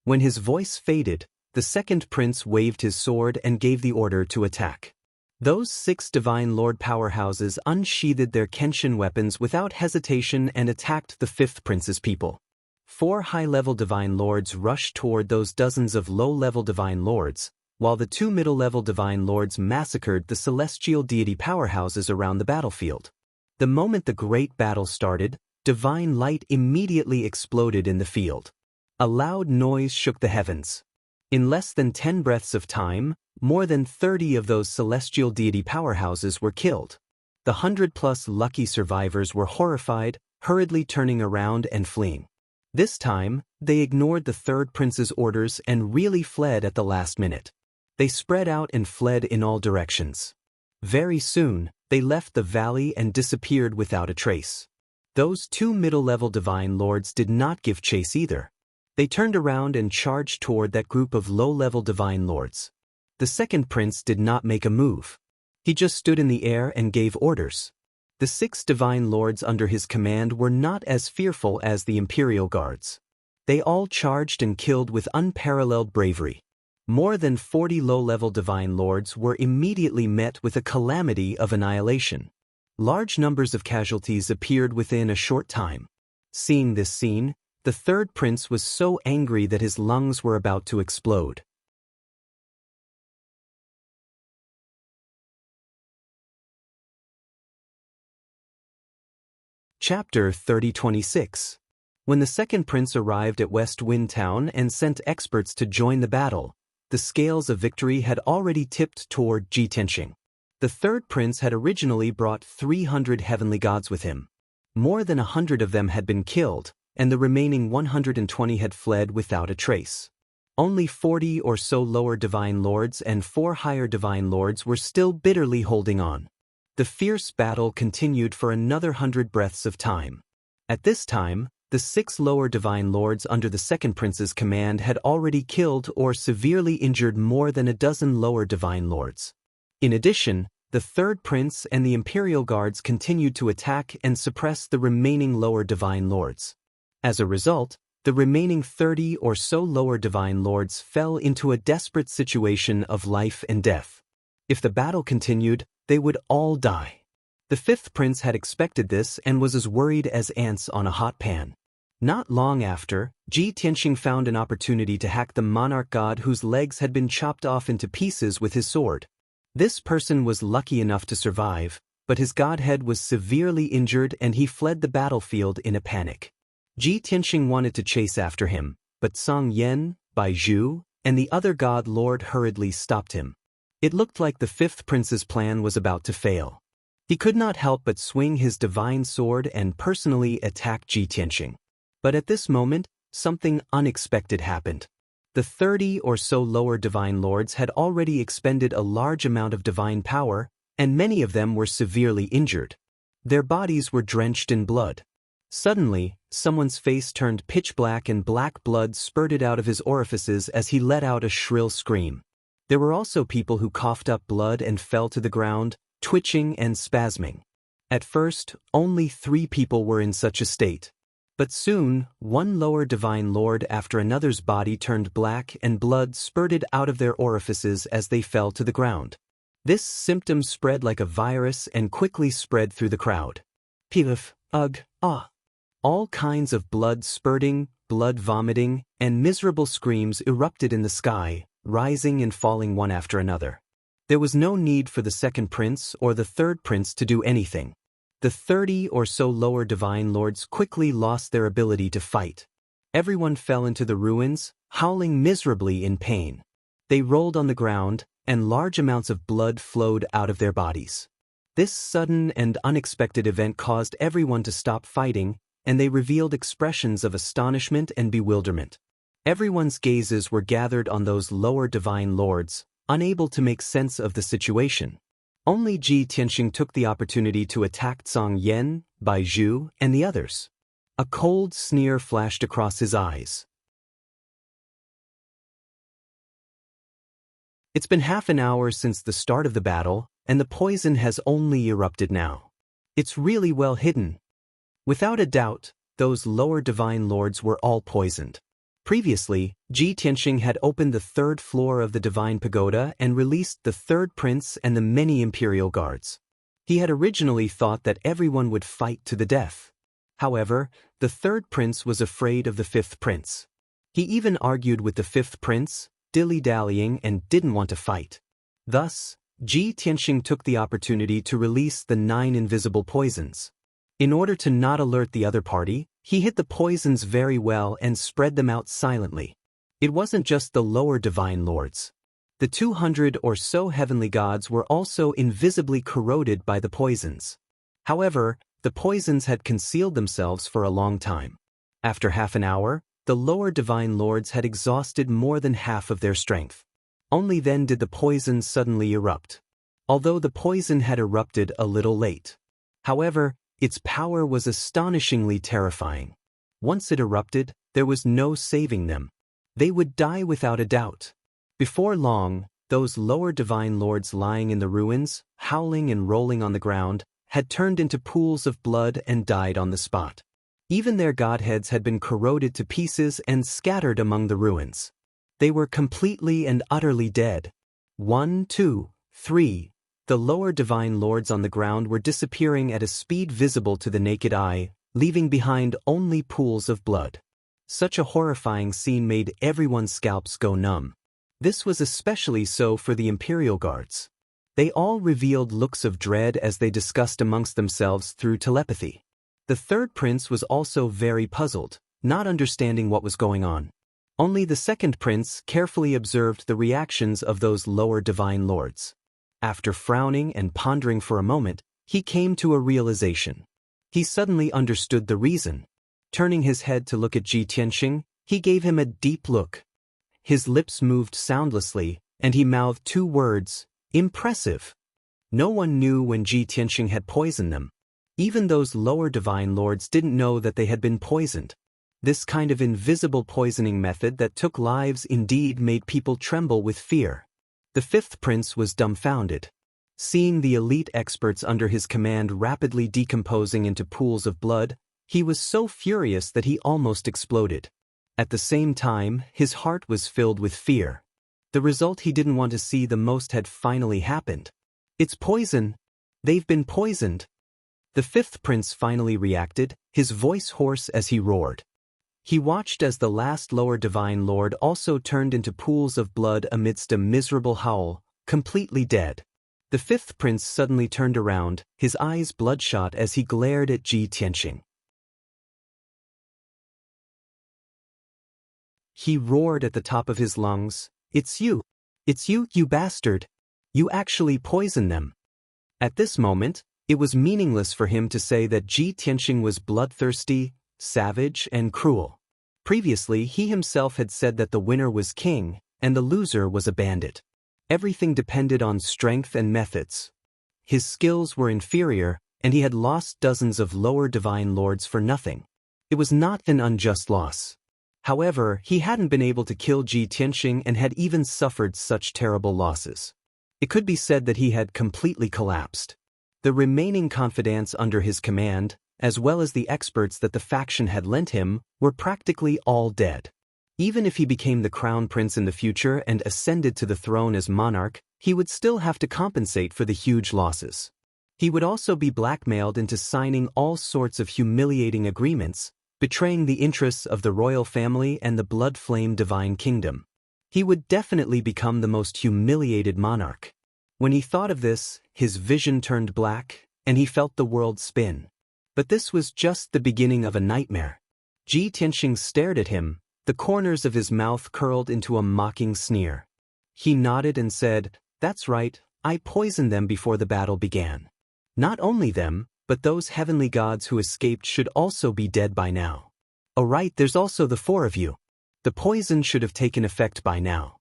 When his voice faded, the second prince waved his sword and gave the order to attack. Those 6 Divine Lord powerhouses unsheathed their Kenshin weapons without hesitation and attacked the fifth prince's people. 4 high-level Divine Lords rushed toward those dozens of low-level Divine Lords, while the 2 middle-level Divine Lords massacred the celestial deity powerhouses around the battlefield. The moment the great battle started, divine light immediately exploded in the field. A loud noise shook the heavens. In less than 10 breaths of time, more than 30 of those celestial deity powerhouses were killed. The 100+ lucky survivors were horrified, hurriedly turning around and fleeing. This time, they ignored the third prince's orders and really fled at the last minute. They spread out and fled in all directions. Very soon, they left the valley and disappeared without a trace. Those 2 middle-level Divine Lords did not give chase either. They turned around and charged toward that group of low-level Divine Lords. The second prince did not make a move. He just stood in the air and gave orders. The 6 Divine Lords under his command were not as fearful as the Imperial Guards. They all charged and killed with unparalleled bravery. More than 40 low-level Divine Lords were immediately met with a calamity of annihilation. Large numbers of casualties appeared within a short time. Seeing this scene, the third prince was so angry that his lungs were about to explode. Chapter 3026. When the second prince arrived at West Wind Town and sent experts to join the battle, the scales of victory had already tipped toward Ji Tianxing. The third prince had originally brought 300 heavenly gods with him. More than 100 of them had been killed, and the remaining 120 had fled without a trace. Only 40 or so lower divine lords and 4 higher divine lords were still bitterly holding on. The fierce battle continued for another 100 breaths of time. At this time, the 6 lower divine lords under the second prince's command had already killed or severely injured more than a dozen lower divine lords. In addition, the third prince and the imperial guards continued to attack and suppress the remaining lower divine lords. As a result, the remaining 30 or so lower divine lords fell into a desperate situation of life and death. If the battle continued, they would all die. The fifth prince had expected this and was as worried as ants on a hot pan. Not long after, Ji Tianxing found an opportunity to hack the monarch god whose legs had been chopped off into pieces with his sword. This person was lucky enough to survive, but his godhead was severely injured and he fled the battlefield in a panic. Ji Tianxing wanted to chase after him, but Song Yan, Bai Zhu, and the other god lord hurriedly stopped him. It looked like the fifth prince's plan was about to fail. He could not help but swing his divine sword and personally attack Ji Tianxing. But at this moment, something unexpected happened. The 30 or so lower divine lords had already expended a large amount of divine power, and many of them were severely injured. Their bodies were drenched in blood. Suddenly, someone's face turned pitch black and black blood spurted out of his orifices as he let out a shrill scream. There were also people who coughed up blood and fell to the ground, twitching and spasming. At first, only 3 people were in such a state. But soon, one lower divine lord after another's body turned black and blood spurted out of their orifices as they fell to the ground. This symptom spread like a virus and quickly spread through the crowd. Pilaf, ugh, ah. All kinds of blood spurting, blood vomiting, and miserable screams erupted in the sky, rising and falling one after another. There was no need for the second prince or the third prince to do anything. The 30 or so lower divine lords quickly lost their ability to fight. Everyone fell into the ruins, howling miserably in pain. They rolled on the ground, and large amounts of blood flowed out of their bodies. This sudden and unexpected event caused everyone to stop fighting, and they revealed expressions of astonishment and bewilderment. Everyone's gazes were gathered on those lower divine lords, unable to make sense of the situation. Only Ji Tianxing took the opportunity to attack Song Yan, Bai Zhu, and the others. A cold sneer flashed across his eyes. It's been half an hour since the start of the battle, and the poison has only erupted now. It's really well hidden. Without a doubt, those lower divine lords were all poisoned. Previously, Ji Tianxing had opened the 3rd floor of the Divine Pagoda and released the 3rd prince and the many imperial guards. He had originally thought that everyone would fight to the death. However, the 3rd prince was afraid of the 5th prince. He even argued with the 5th prince, dilly-dallying, and didn't want to fight. Thus, Ji Tianxing took the opportunity to release the 9 invisible poisons. In order to not alert the other party, he hid the poisons very well and spread them out silently. It wasn't just the lower divine lords. The 200 or so heavenly gods were also invisibly corroded by the poisons. However, the poisons had concealed themselves for a long time. After half an hour, the lower divine lords had exhausted more than half of their strength. Only then did the poison suddenly erupt. Although the poison had erupted a little late. However, its power was astonishingly terrifying. Once it erupted, there was no saving them. They would die without a doubt. Before long, those lower divine lords lying in the ruins, howling and rolling on the ground, had turned into pools of blood and died on the spot. Even their godheads had been corroded to pieces and scattered among the ruins. They were completely and utterly dead. 1, 2, 3. The lower divine lords on the ground were disappearing at a speed visible to the naked eye, leaving behind only pools of blood. Such a horrifying scene made everyone's scalps go numb. This was especially so for the imperial guards. They all revealed looks of dread as they discussed amongst themselves through telepathy. The third prince was also very puzzled, not understanding what was going on. Only the second prince carefully observed the reactions of those lower divine lords. After frowning and pondering for a moment, he came to a realization. He suddenly understood the reason. Turning his head to look at Ji Tianxing, he gave him a deep look. His lips moved soundlessly, and he mouthed two words, "Impressive." No one knew when Ji Tianxing had poisoned them. Even those lower divine lords didn't know that they had been poisoned. This kind of invisible poisoning method that took lives indeed made people tremble with fear. The fifth prince was dumbfounded. Seeing the elite experts under his command rapidly decomposing into pools of blood, he was so furious that he almost exploded. At the same time, his heart was filled with fear. The result he didn't want to see the most had finally happened. "It's poison. They've been poisoned." The fifth prince finally reacted, his voice hoarse as he roared. He watched as the last lower divine lord also turned into pools of blood amidst a miserable howl, completely dead. The fifth prince suddenly turned around, his eyes bloodshot as he glared at Ji Tianxing. He roared at the top of his lungs, "It's you! It's you, you bastard! You actually poisoned them!" At this moment, it was meaningless for him to say that Ji Tianxing was bloodthirsty, savage, and cruel. Previously, he himself had said that the winner was king, and the loser was a bandit. Everything depended on strength and methods. His skills were inferior, and he had lost dozens of lower divine lords for nothing. It was not an unjust loss. However, he hadn't been able to kill Ji Tianxing and had even suffered such terrible losses. It could be said that he had completely collapsed. The remaining confidants under his command, as well as the experts that the faction had lent him, were practically all dead. Even if he became the crown prince in the future and ascended to the throne as monarch, he would still have to compensate for the huge losses. He would also be blackmailed into signing all sorts of humiliating agreements, betraying the interests of the royal family and the blood-flame divine kingdom. He would definitely become the most humiliated monarch. When he thought of this, his vision turned black, and he felt the world spin. But this was just the beginning of a nightmare. Ji Tianxing stared at him, the corners of his mouth curled into a mocking sneer. He nodded and said, "That's right, I poisoned them before the battle began. Not only them, but those heavenly gods who escaped should also be dead by now. Oh right, there's also the four of you. The poison should have taken effect by now."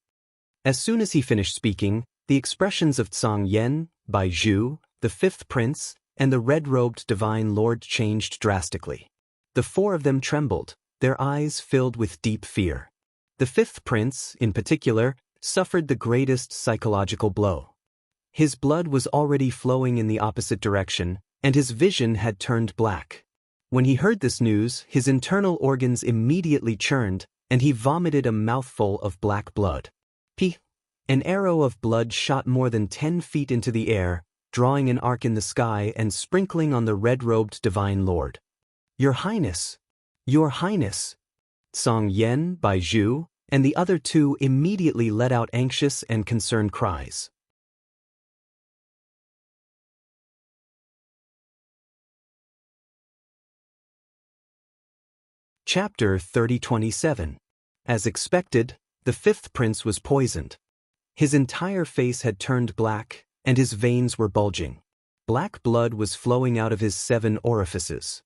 As soon as he finished speaking, the expressions of Zhang Yan, Bai Zhu, the fifth prince, and the red-robed divine lord changed drastically. The four of them trembled, their eyes filled with deep fear. The fifth prince, in particular, suffered the greatest psychological blow. His blood was already flowing in the opposite direction, and his vision had turned black. When he heard this news, his internal organs immediately churned, and he vomited a mouthful of black blood. An arrow of blood shot more than 10 feet into the air, drawing an arc in the sky and sprinkling on the red-robed divine lord. "Your Highness! Your Highness!" Zhang Yan, Bai Zhu, and the other two immediately let out anxious and concerned cries. Chapter 30:27. As expected, the fifth prince was poisoned. His entire face had turned black, and his veins were bulging. Black blood was flowing out of his 7 orifices.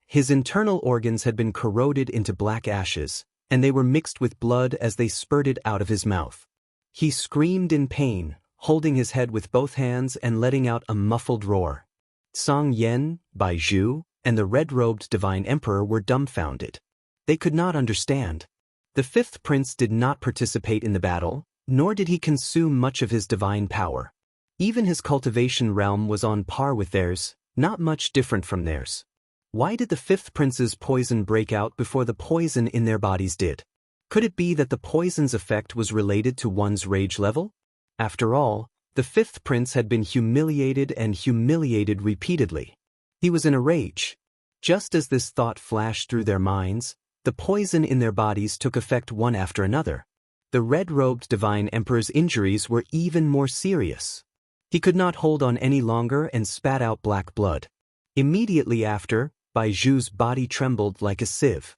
His internal organs had been corroded into black ashes, and they were mixed with blood as they spurted out of his mouth. He screamed in pain, holding his head with both hands and letting out a muffled roar. Zhang Yan, Bai Zhu, and the red-robed divine emperor were dumbfounded. They could not understand. The fifth prince did not participate in the battle, nor did he consume much of his divine power. Even his cultivation realm was on par with theirs, not much different from theirs. Why did the fifth prince's poison break out before the poison in their bodies did? Could it be that the poison's effect was related to one's rage level? After all, the fifth prince had been humiliated and humiliated repeatedly. He was in a rage. Just as this thought flashed through their minds, the poison in their bodies took effect one after another. The red-robed divine emperor's injuries were even more serious. He could not hold on any longer and spat out black blood. Immediately after, Bai Zhu's body trembled like a sieve.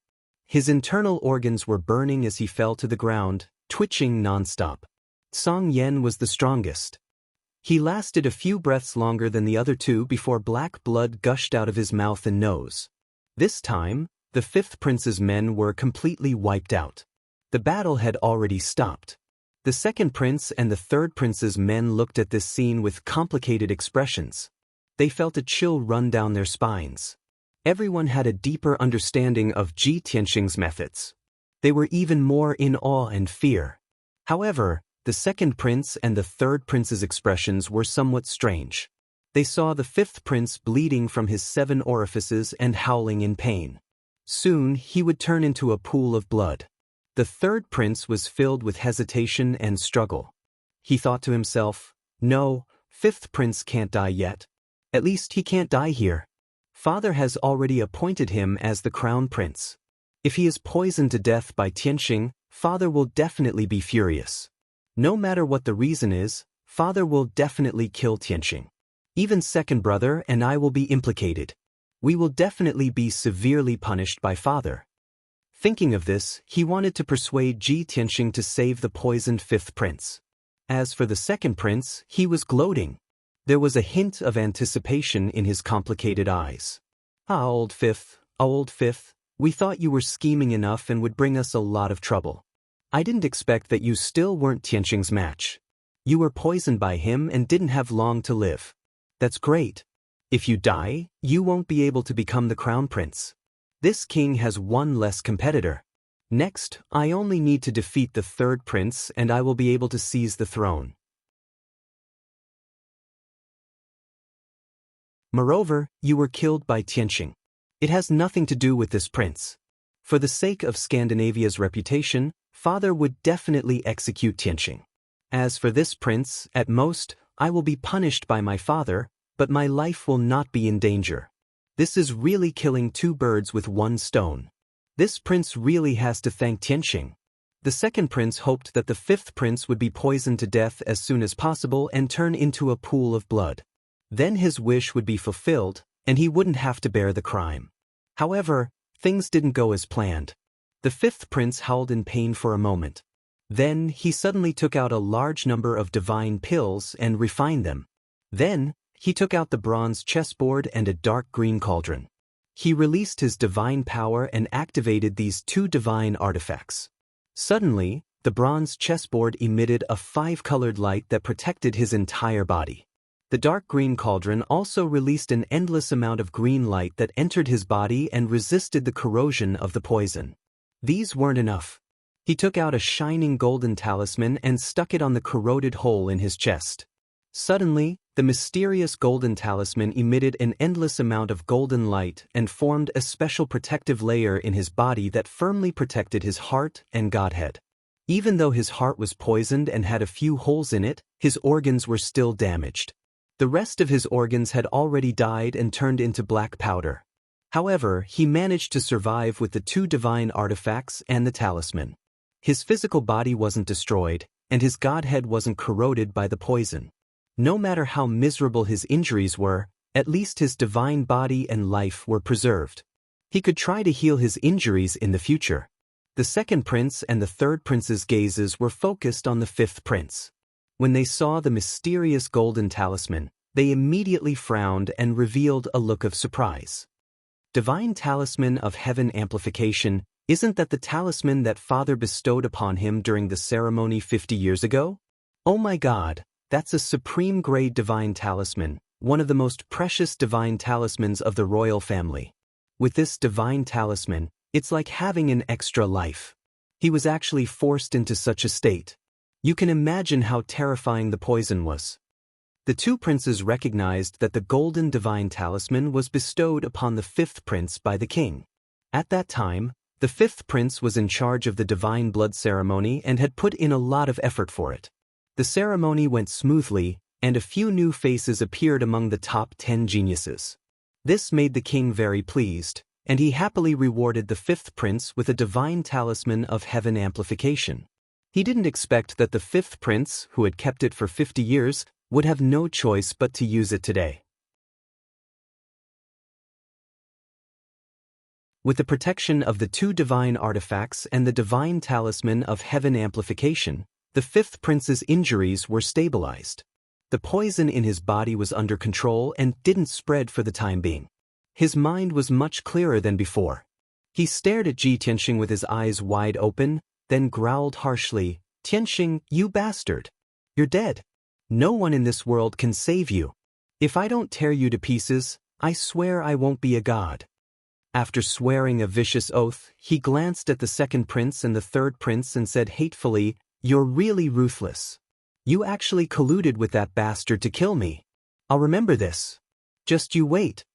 His internal organs were burning as he fell to the ground, twitching nonstop. Song Yan was the strongest. He lasted a few breaths longer than the other two before black blood gushed out of his mouth and nose. This time, the fifth prince's men were completely wiped out. The battle had already stopped. The second prince and the third prince's men looked at this scene with complicated expressions. They felt a chill run down their spines. Everyone had a deeper understanding of Ji Tianxing's methods. They were even more in awe and fear. However, the second prince and the third prince's expressions were somewhat strange. They saw the fifth prince bleeding from his 7 orifices and howling in pain. Soon he would turn into a pool of blood. The third prince was filled with hesitation and struggle. He thought to himself, "No, fifth prince can't die yet. At least he can't die here. Father has already appointed him as the crown prince. If he is poisoned to death by Tianxing, father will definitely be furious. No matter what the reason is, father will definitely kill Tianxing. Even second brother and I will be implicated. We will definitely be severely punished by father." Thinking of this, he wanted to persuade Ji Tianxing to save the poisoned fifth prince. As for the second prince, he was gloating. There was a hint of anticipation in his complicated eyes. "Ah, old fifth, we thought you were scheming enough and would bring us a lot of trouble. I didn't expect that you still weren't Tianxing's match. You were poisoned by him and didn't have long to live. That's great. If you die, you won't be able to become the crown prince. This king has one less competitor. Next, I only need to defeat the third prince and I will be able to seize the throne." Moreover, you were killed by Tianxing. It has nothing to do with this prince. For the sake of Scandinavia's reputation, father would definitely execute Tianxing. As for this prince, at most, I will be punished by my father, but my life will not be in danger. This is really killing 2 birds with 1 stone. This prince really has to thank Tianxing. The second prince hoped that the fifth prince would be poisoned to death as soon as possible and turn into a pool of blood. Then his wish would be fulfilled, and he wouldn't have to bear the crime. However, things didn't go as planned. The fifth prince howled in pain for a moment. Then he suddenly took out a large number of divine pills and refined them. Then, he took out the bronze chessboard and a dark green cauldron. He released his divine power and activated these 2 divine artifacts. Suddenly, the bronze chessboard emitted a 5-colored light that protected his entire body. The dark green cauldron also released an endless amount of green light that entered his body and resisted the corrosion of the poison. These weren't enough. He took out a shining golden talisman and stuck it on the corroded hole in his chest. Suddenly, the mysterious golden talisman emitted an endless amount of golden light and formed a special protective layer in his body that firmly protected his heart and godhead. Even though his heart was poisoned and had a few holes in it, his organs were still damaged. The rest of his organs had already died and turned into black powder. However, he managed to survive with the 2 divine artifacts and the talisman. His physical body wasn't destroyed, and his godhead wasn't corroded by the poison. No matter how miserable his injuries were, at least his divine body and life were preserved. He could try to heal his injuries in the future. The second prince and the third prince's gazes were focused on the fifth prince. When they saw the mysterious golden talisman, they immediately frowned and revealed a look of surprise. Divine Talisman of Heaven Amplification, isn't that the talisman that Father bestowed upon him during the ceremony 50 years ago? Oh my God, that's a supreme-grade divine talisman, one of the most precious divine talismans of the royal family. With this divine talisman, it's like having an extra life. He was actually forced into such a state. You can imagine how terrifying the poison was. The 2 princes recognized that the golden divine talisman was bestowed upon the fifth prince by the king. At that time, the fifth prince was in charge of the divine blood ceremony and had put in a lot of effort for it. The ceremony went smoothly, and a few new faces appeared among the top 10 geniuses. This made the king very pleased, and he happily rewarded the fifth prince with a divine talisman of heaven amplification. He didn't expect that the fifth prince, who had kept it for 50 years, would have no choice but to use it today. With the protection of the 2 divine artifacts and the divine talisman of heaven amplification, the 5th prince's injuries were stabilized. The poison in his body was under control and didn't spread for the time being. His mind was much clearer than before. He stared at Ji Tianxing with his eyes wide open, then growled harshly, "Tianxing, you bastard! You're dead. No one in this world can save you. If I don't tear you to pieces, I swear I won't be a god." After swearing a vicious oath, he glanced at the 2nd prince and the 3rd prince and said hatefully, "You're really ruthless. You actually colluded with that bastard to kill me. I'll remember this. Just you wait."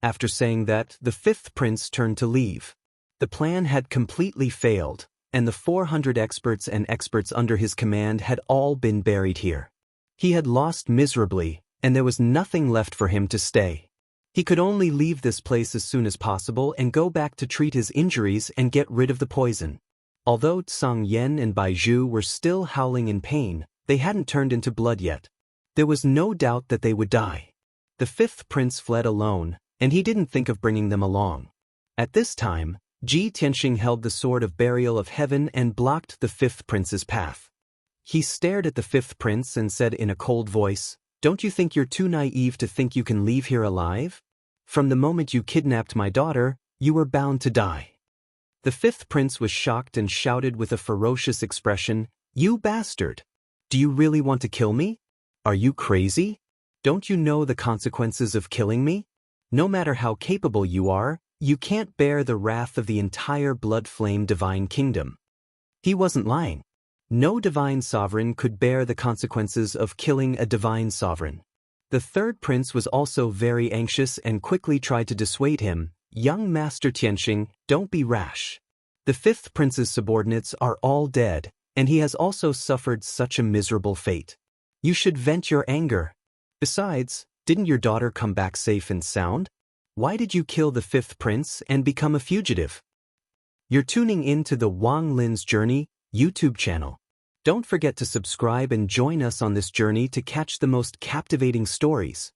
After saying that, the 5th prince turned to leave. The plan had completely failed, and the 400 experts and experts under his command had all been buried here. He had lost miserably, and there was nothing left for him to stay. He could only leave this place as soon as possible and go back to treat his injuries and get rid of the poison. Although Tsang Yen and Bai Zhu were still howling in pain, they hadn't turned into blood yet. There was no doubt that they would die. The 5th prince fled alone, and he didn't think of bringing them along. At this time, Ji Tianxing held the sword of burial of heaven and blocked the 5th prince's path. He stared at the 5th prince and said in a cold voice, "Don't you think you're too naive to think you can leave here alive? From the moment you kidnapped my daughter, you were bound to die." The 5th prince was shocked and shouted with a ferocious expression, "You bastard! Do you really want to kill me? Are you crazy? Don't you know the consequences of killing me? No matter how capable you are, you can't bear the wrath of the entire blood-flame divine kingdom." He wasn't lying. No divine sovereign could bear the consequences of killing a divine sovereign. The 3rd prince was also very anxious and quickly tried to dissuade him, "Young Master Tianxing, don't be rash. The 5th prince's subordinates are all dead, and he has also suffered such a miserable fate. You should vent your anger. Besides, didn't your daughter come back safe and sound? Why did you kill the 5th prince and become a fugitive?" You're tuning in to the Wang Lin's Journey YouTube channel. Don't forget to subscribe and join us on this journey to catch the most captivating stories.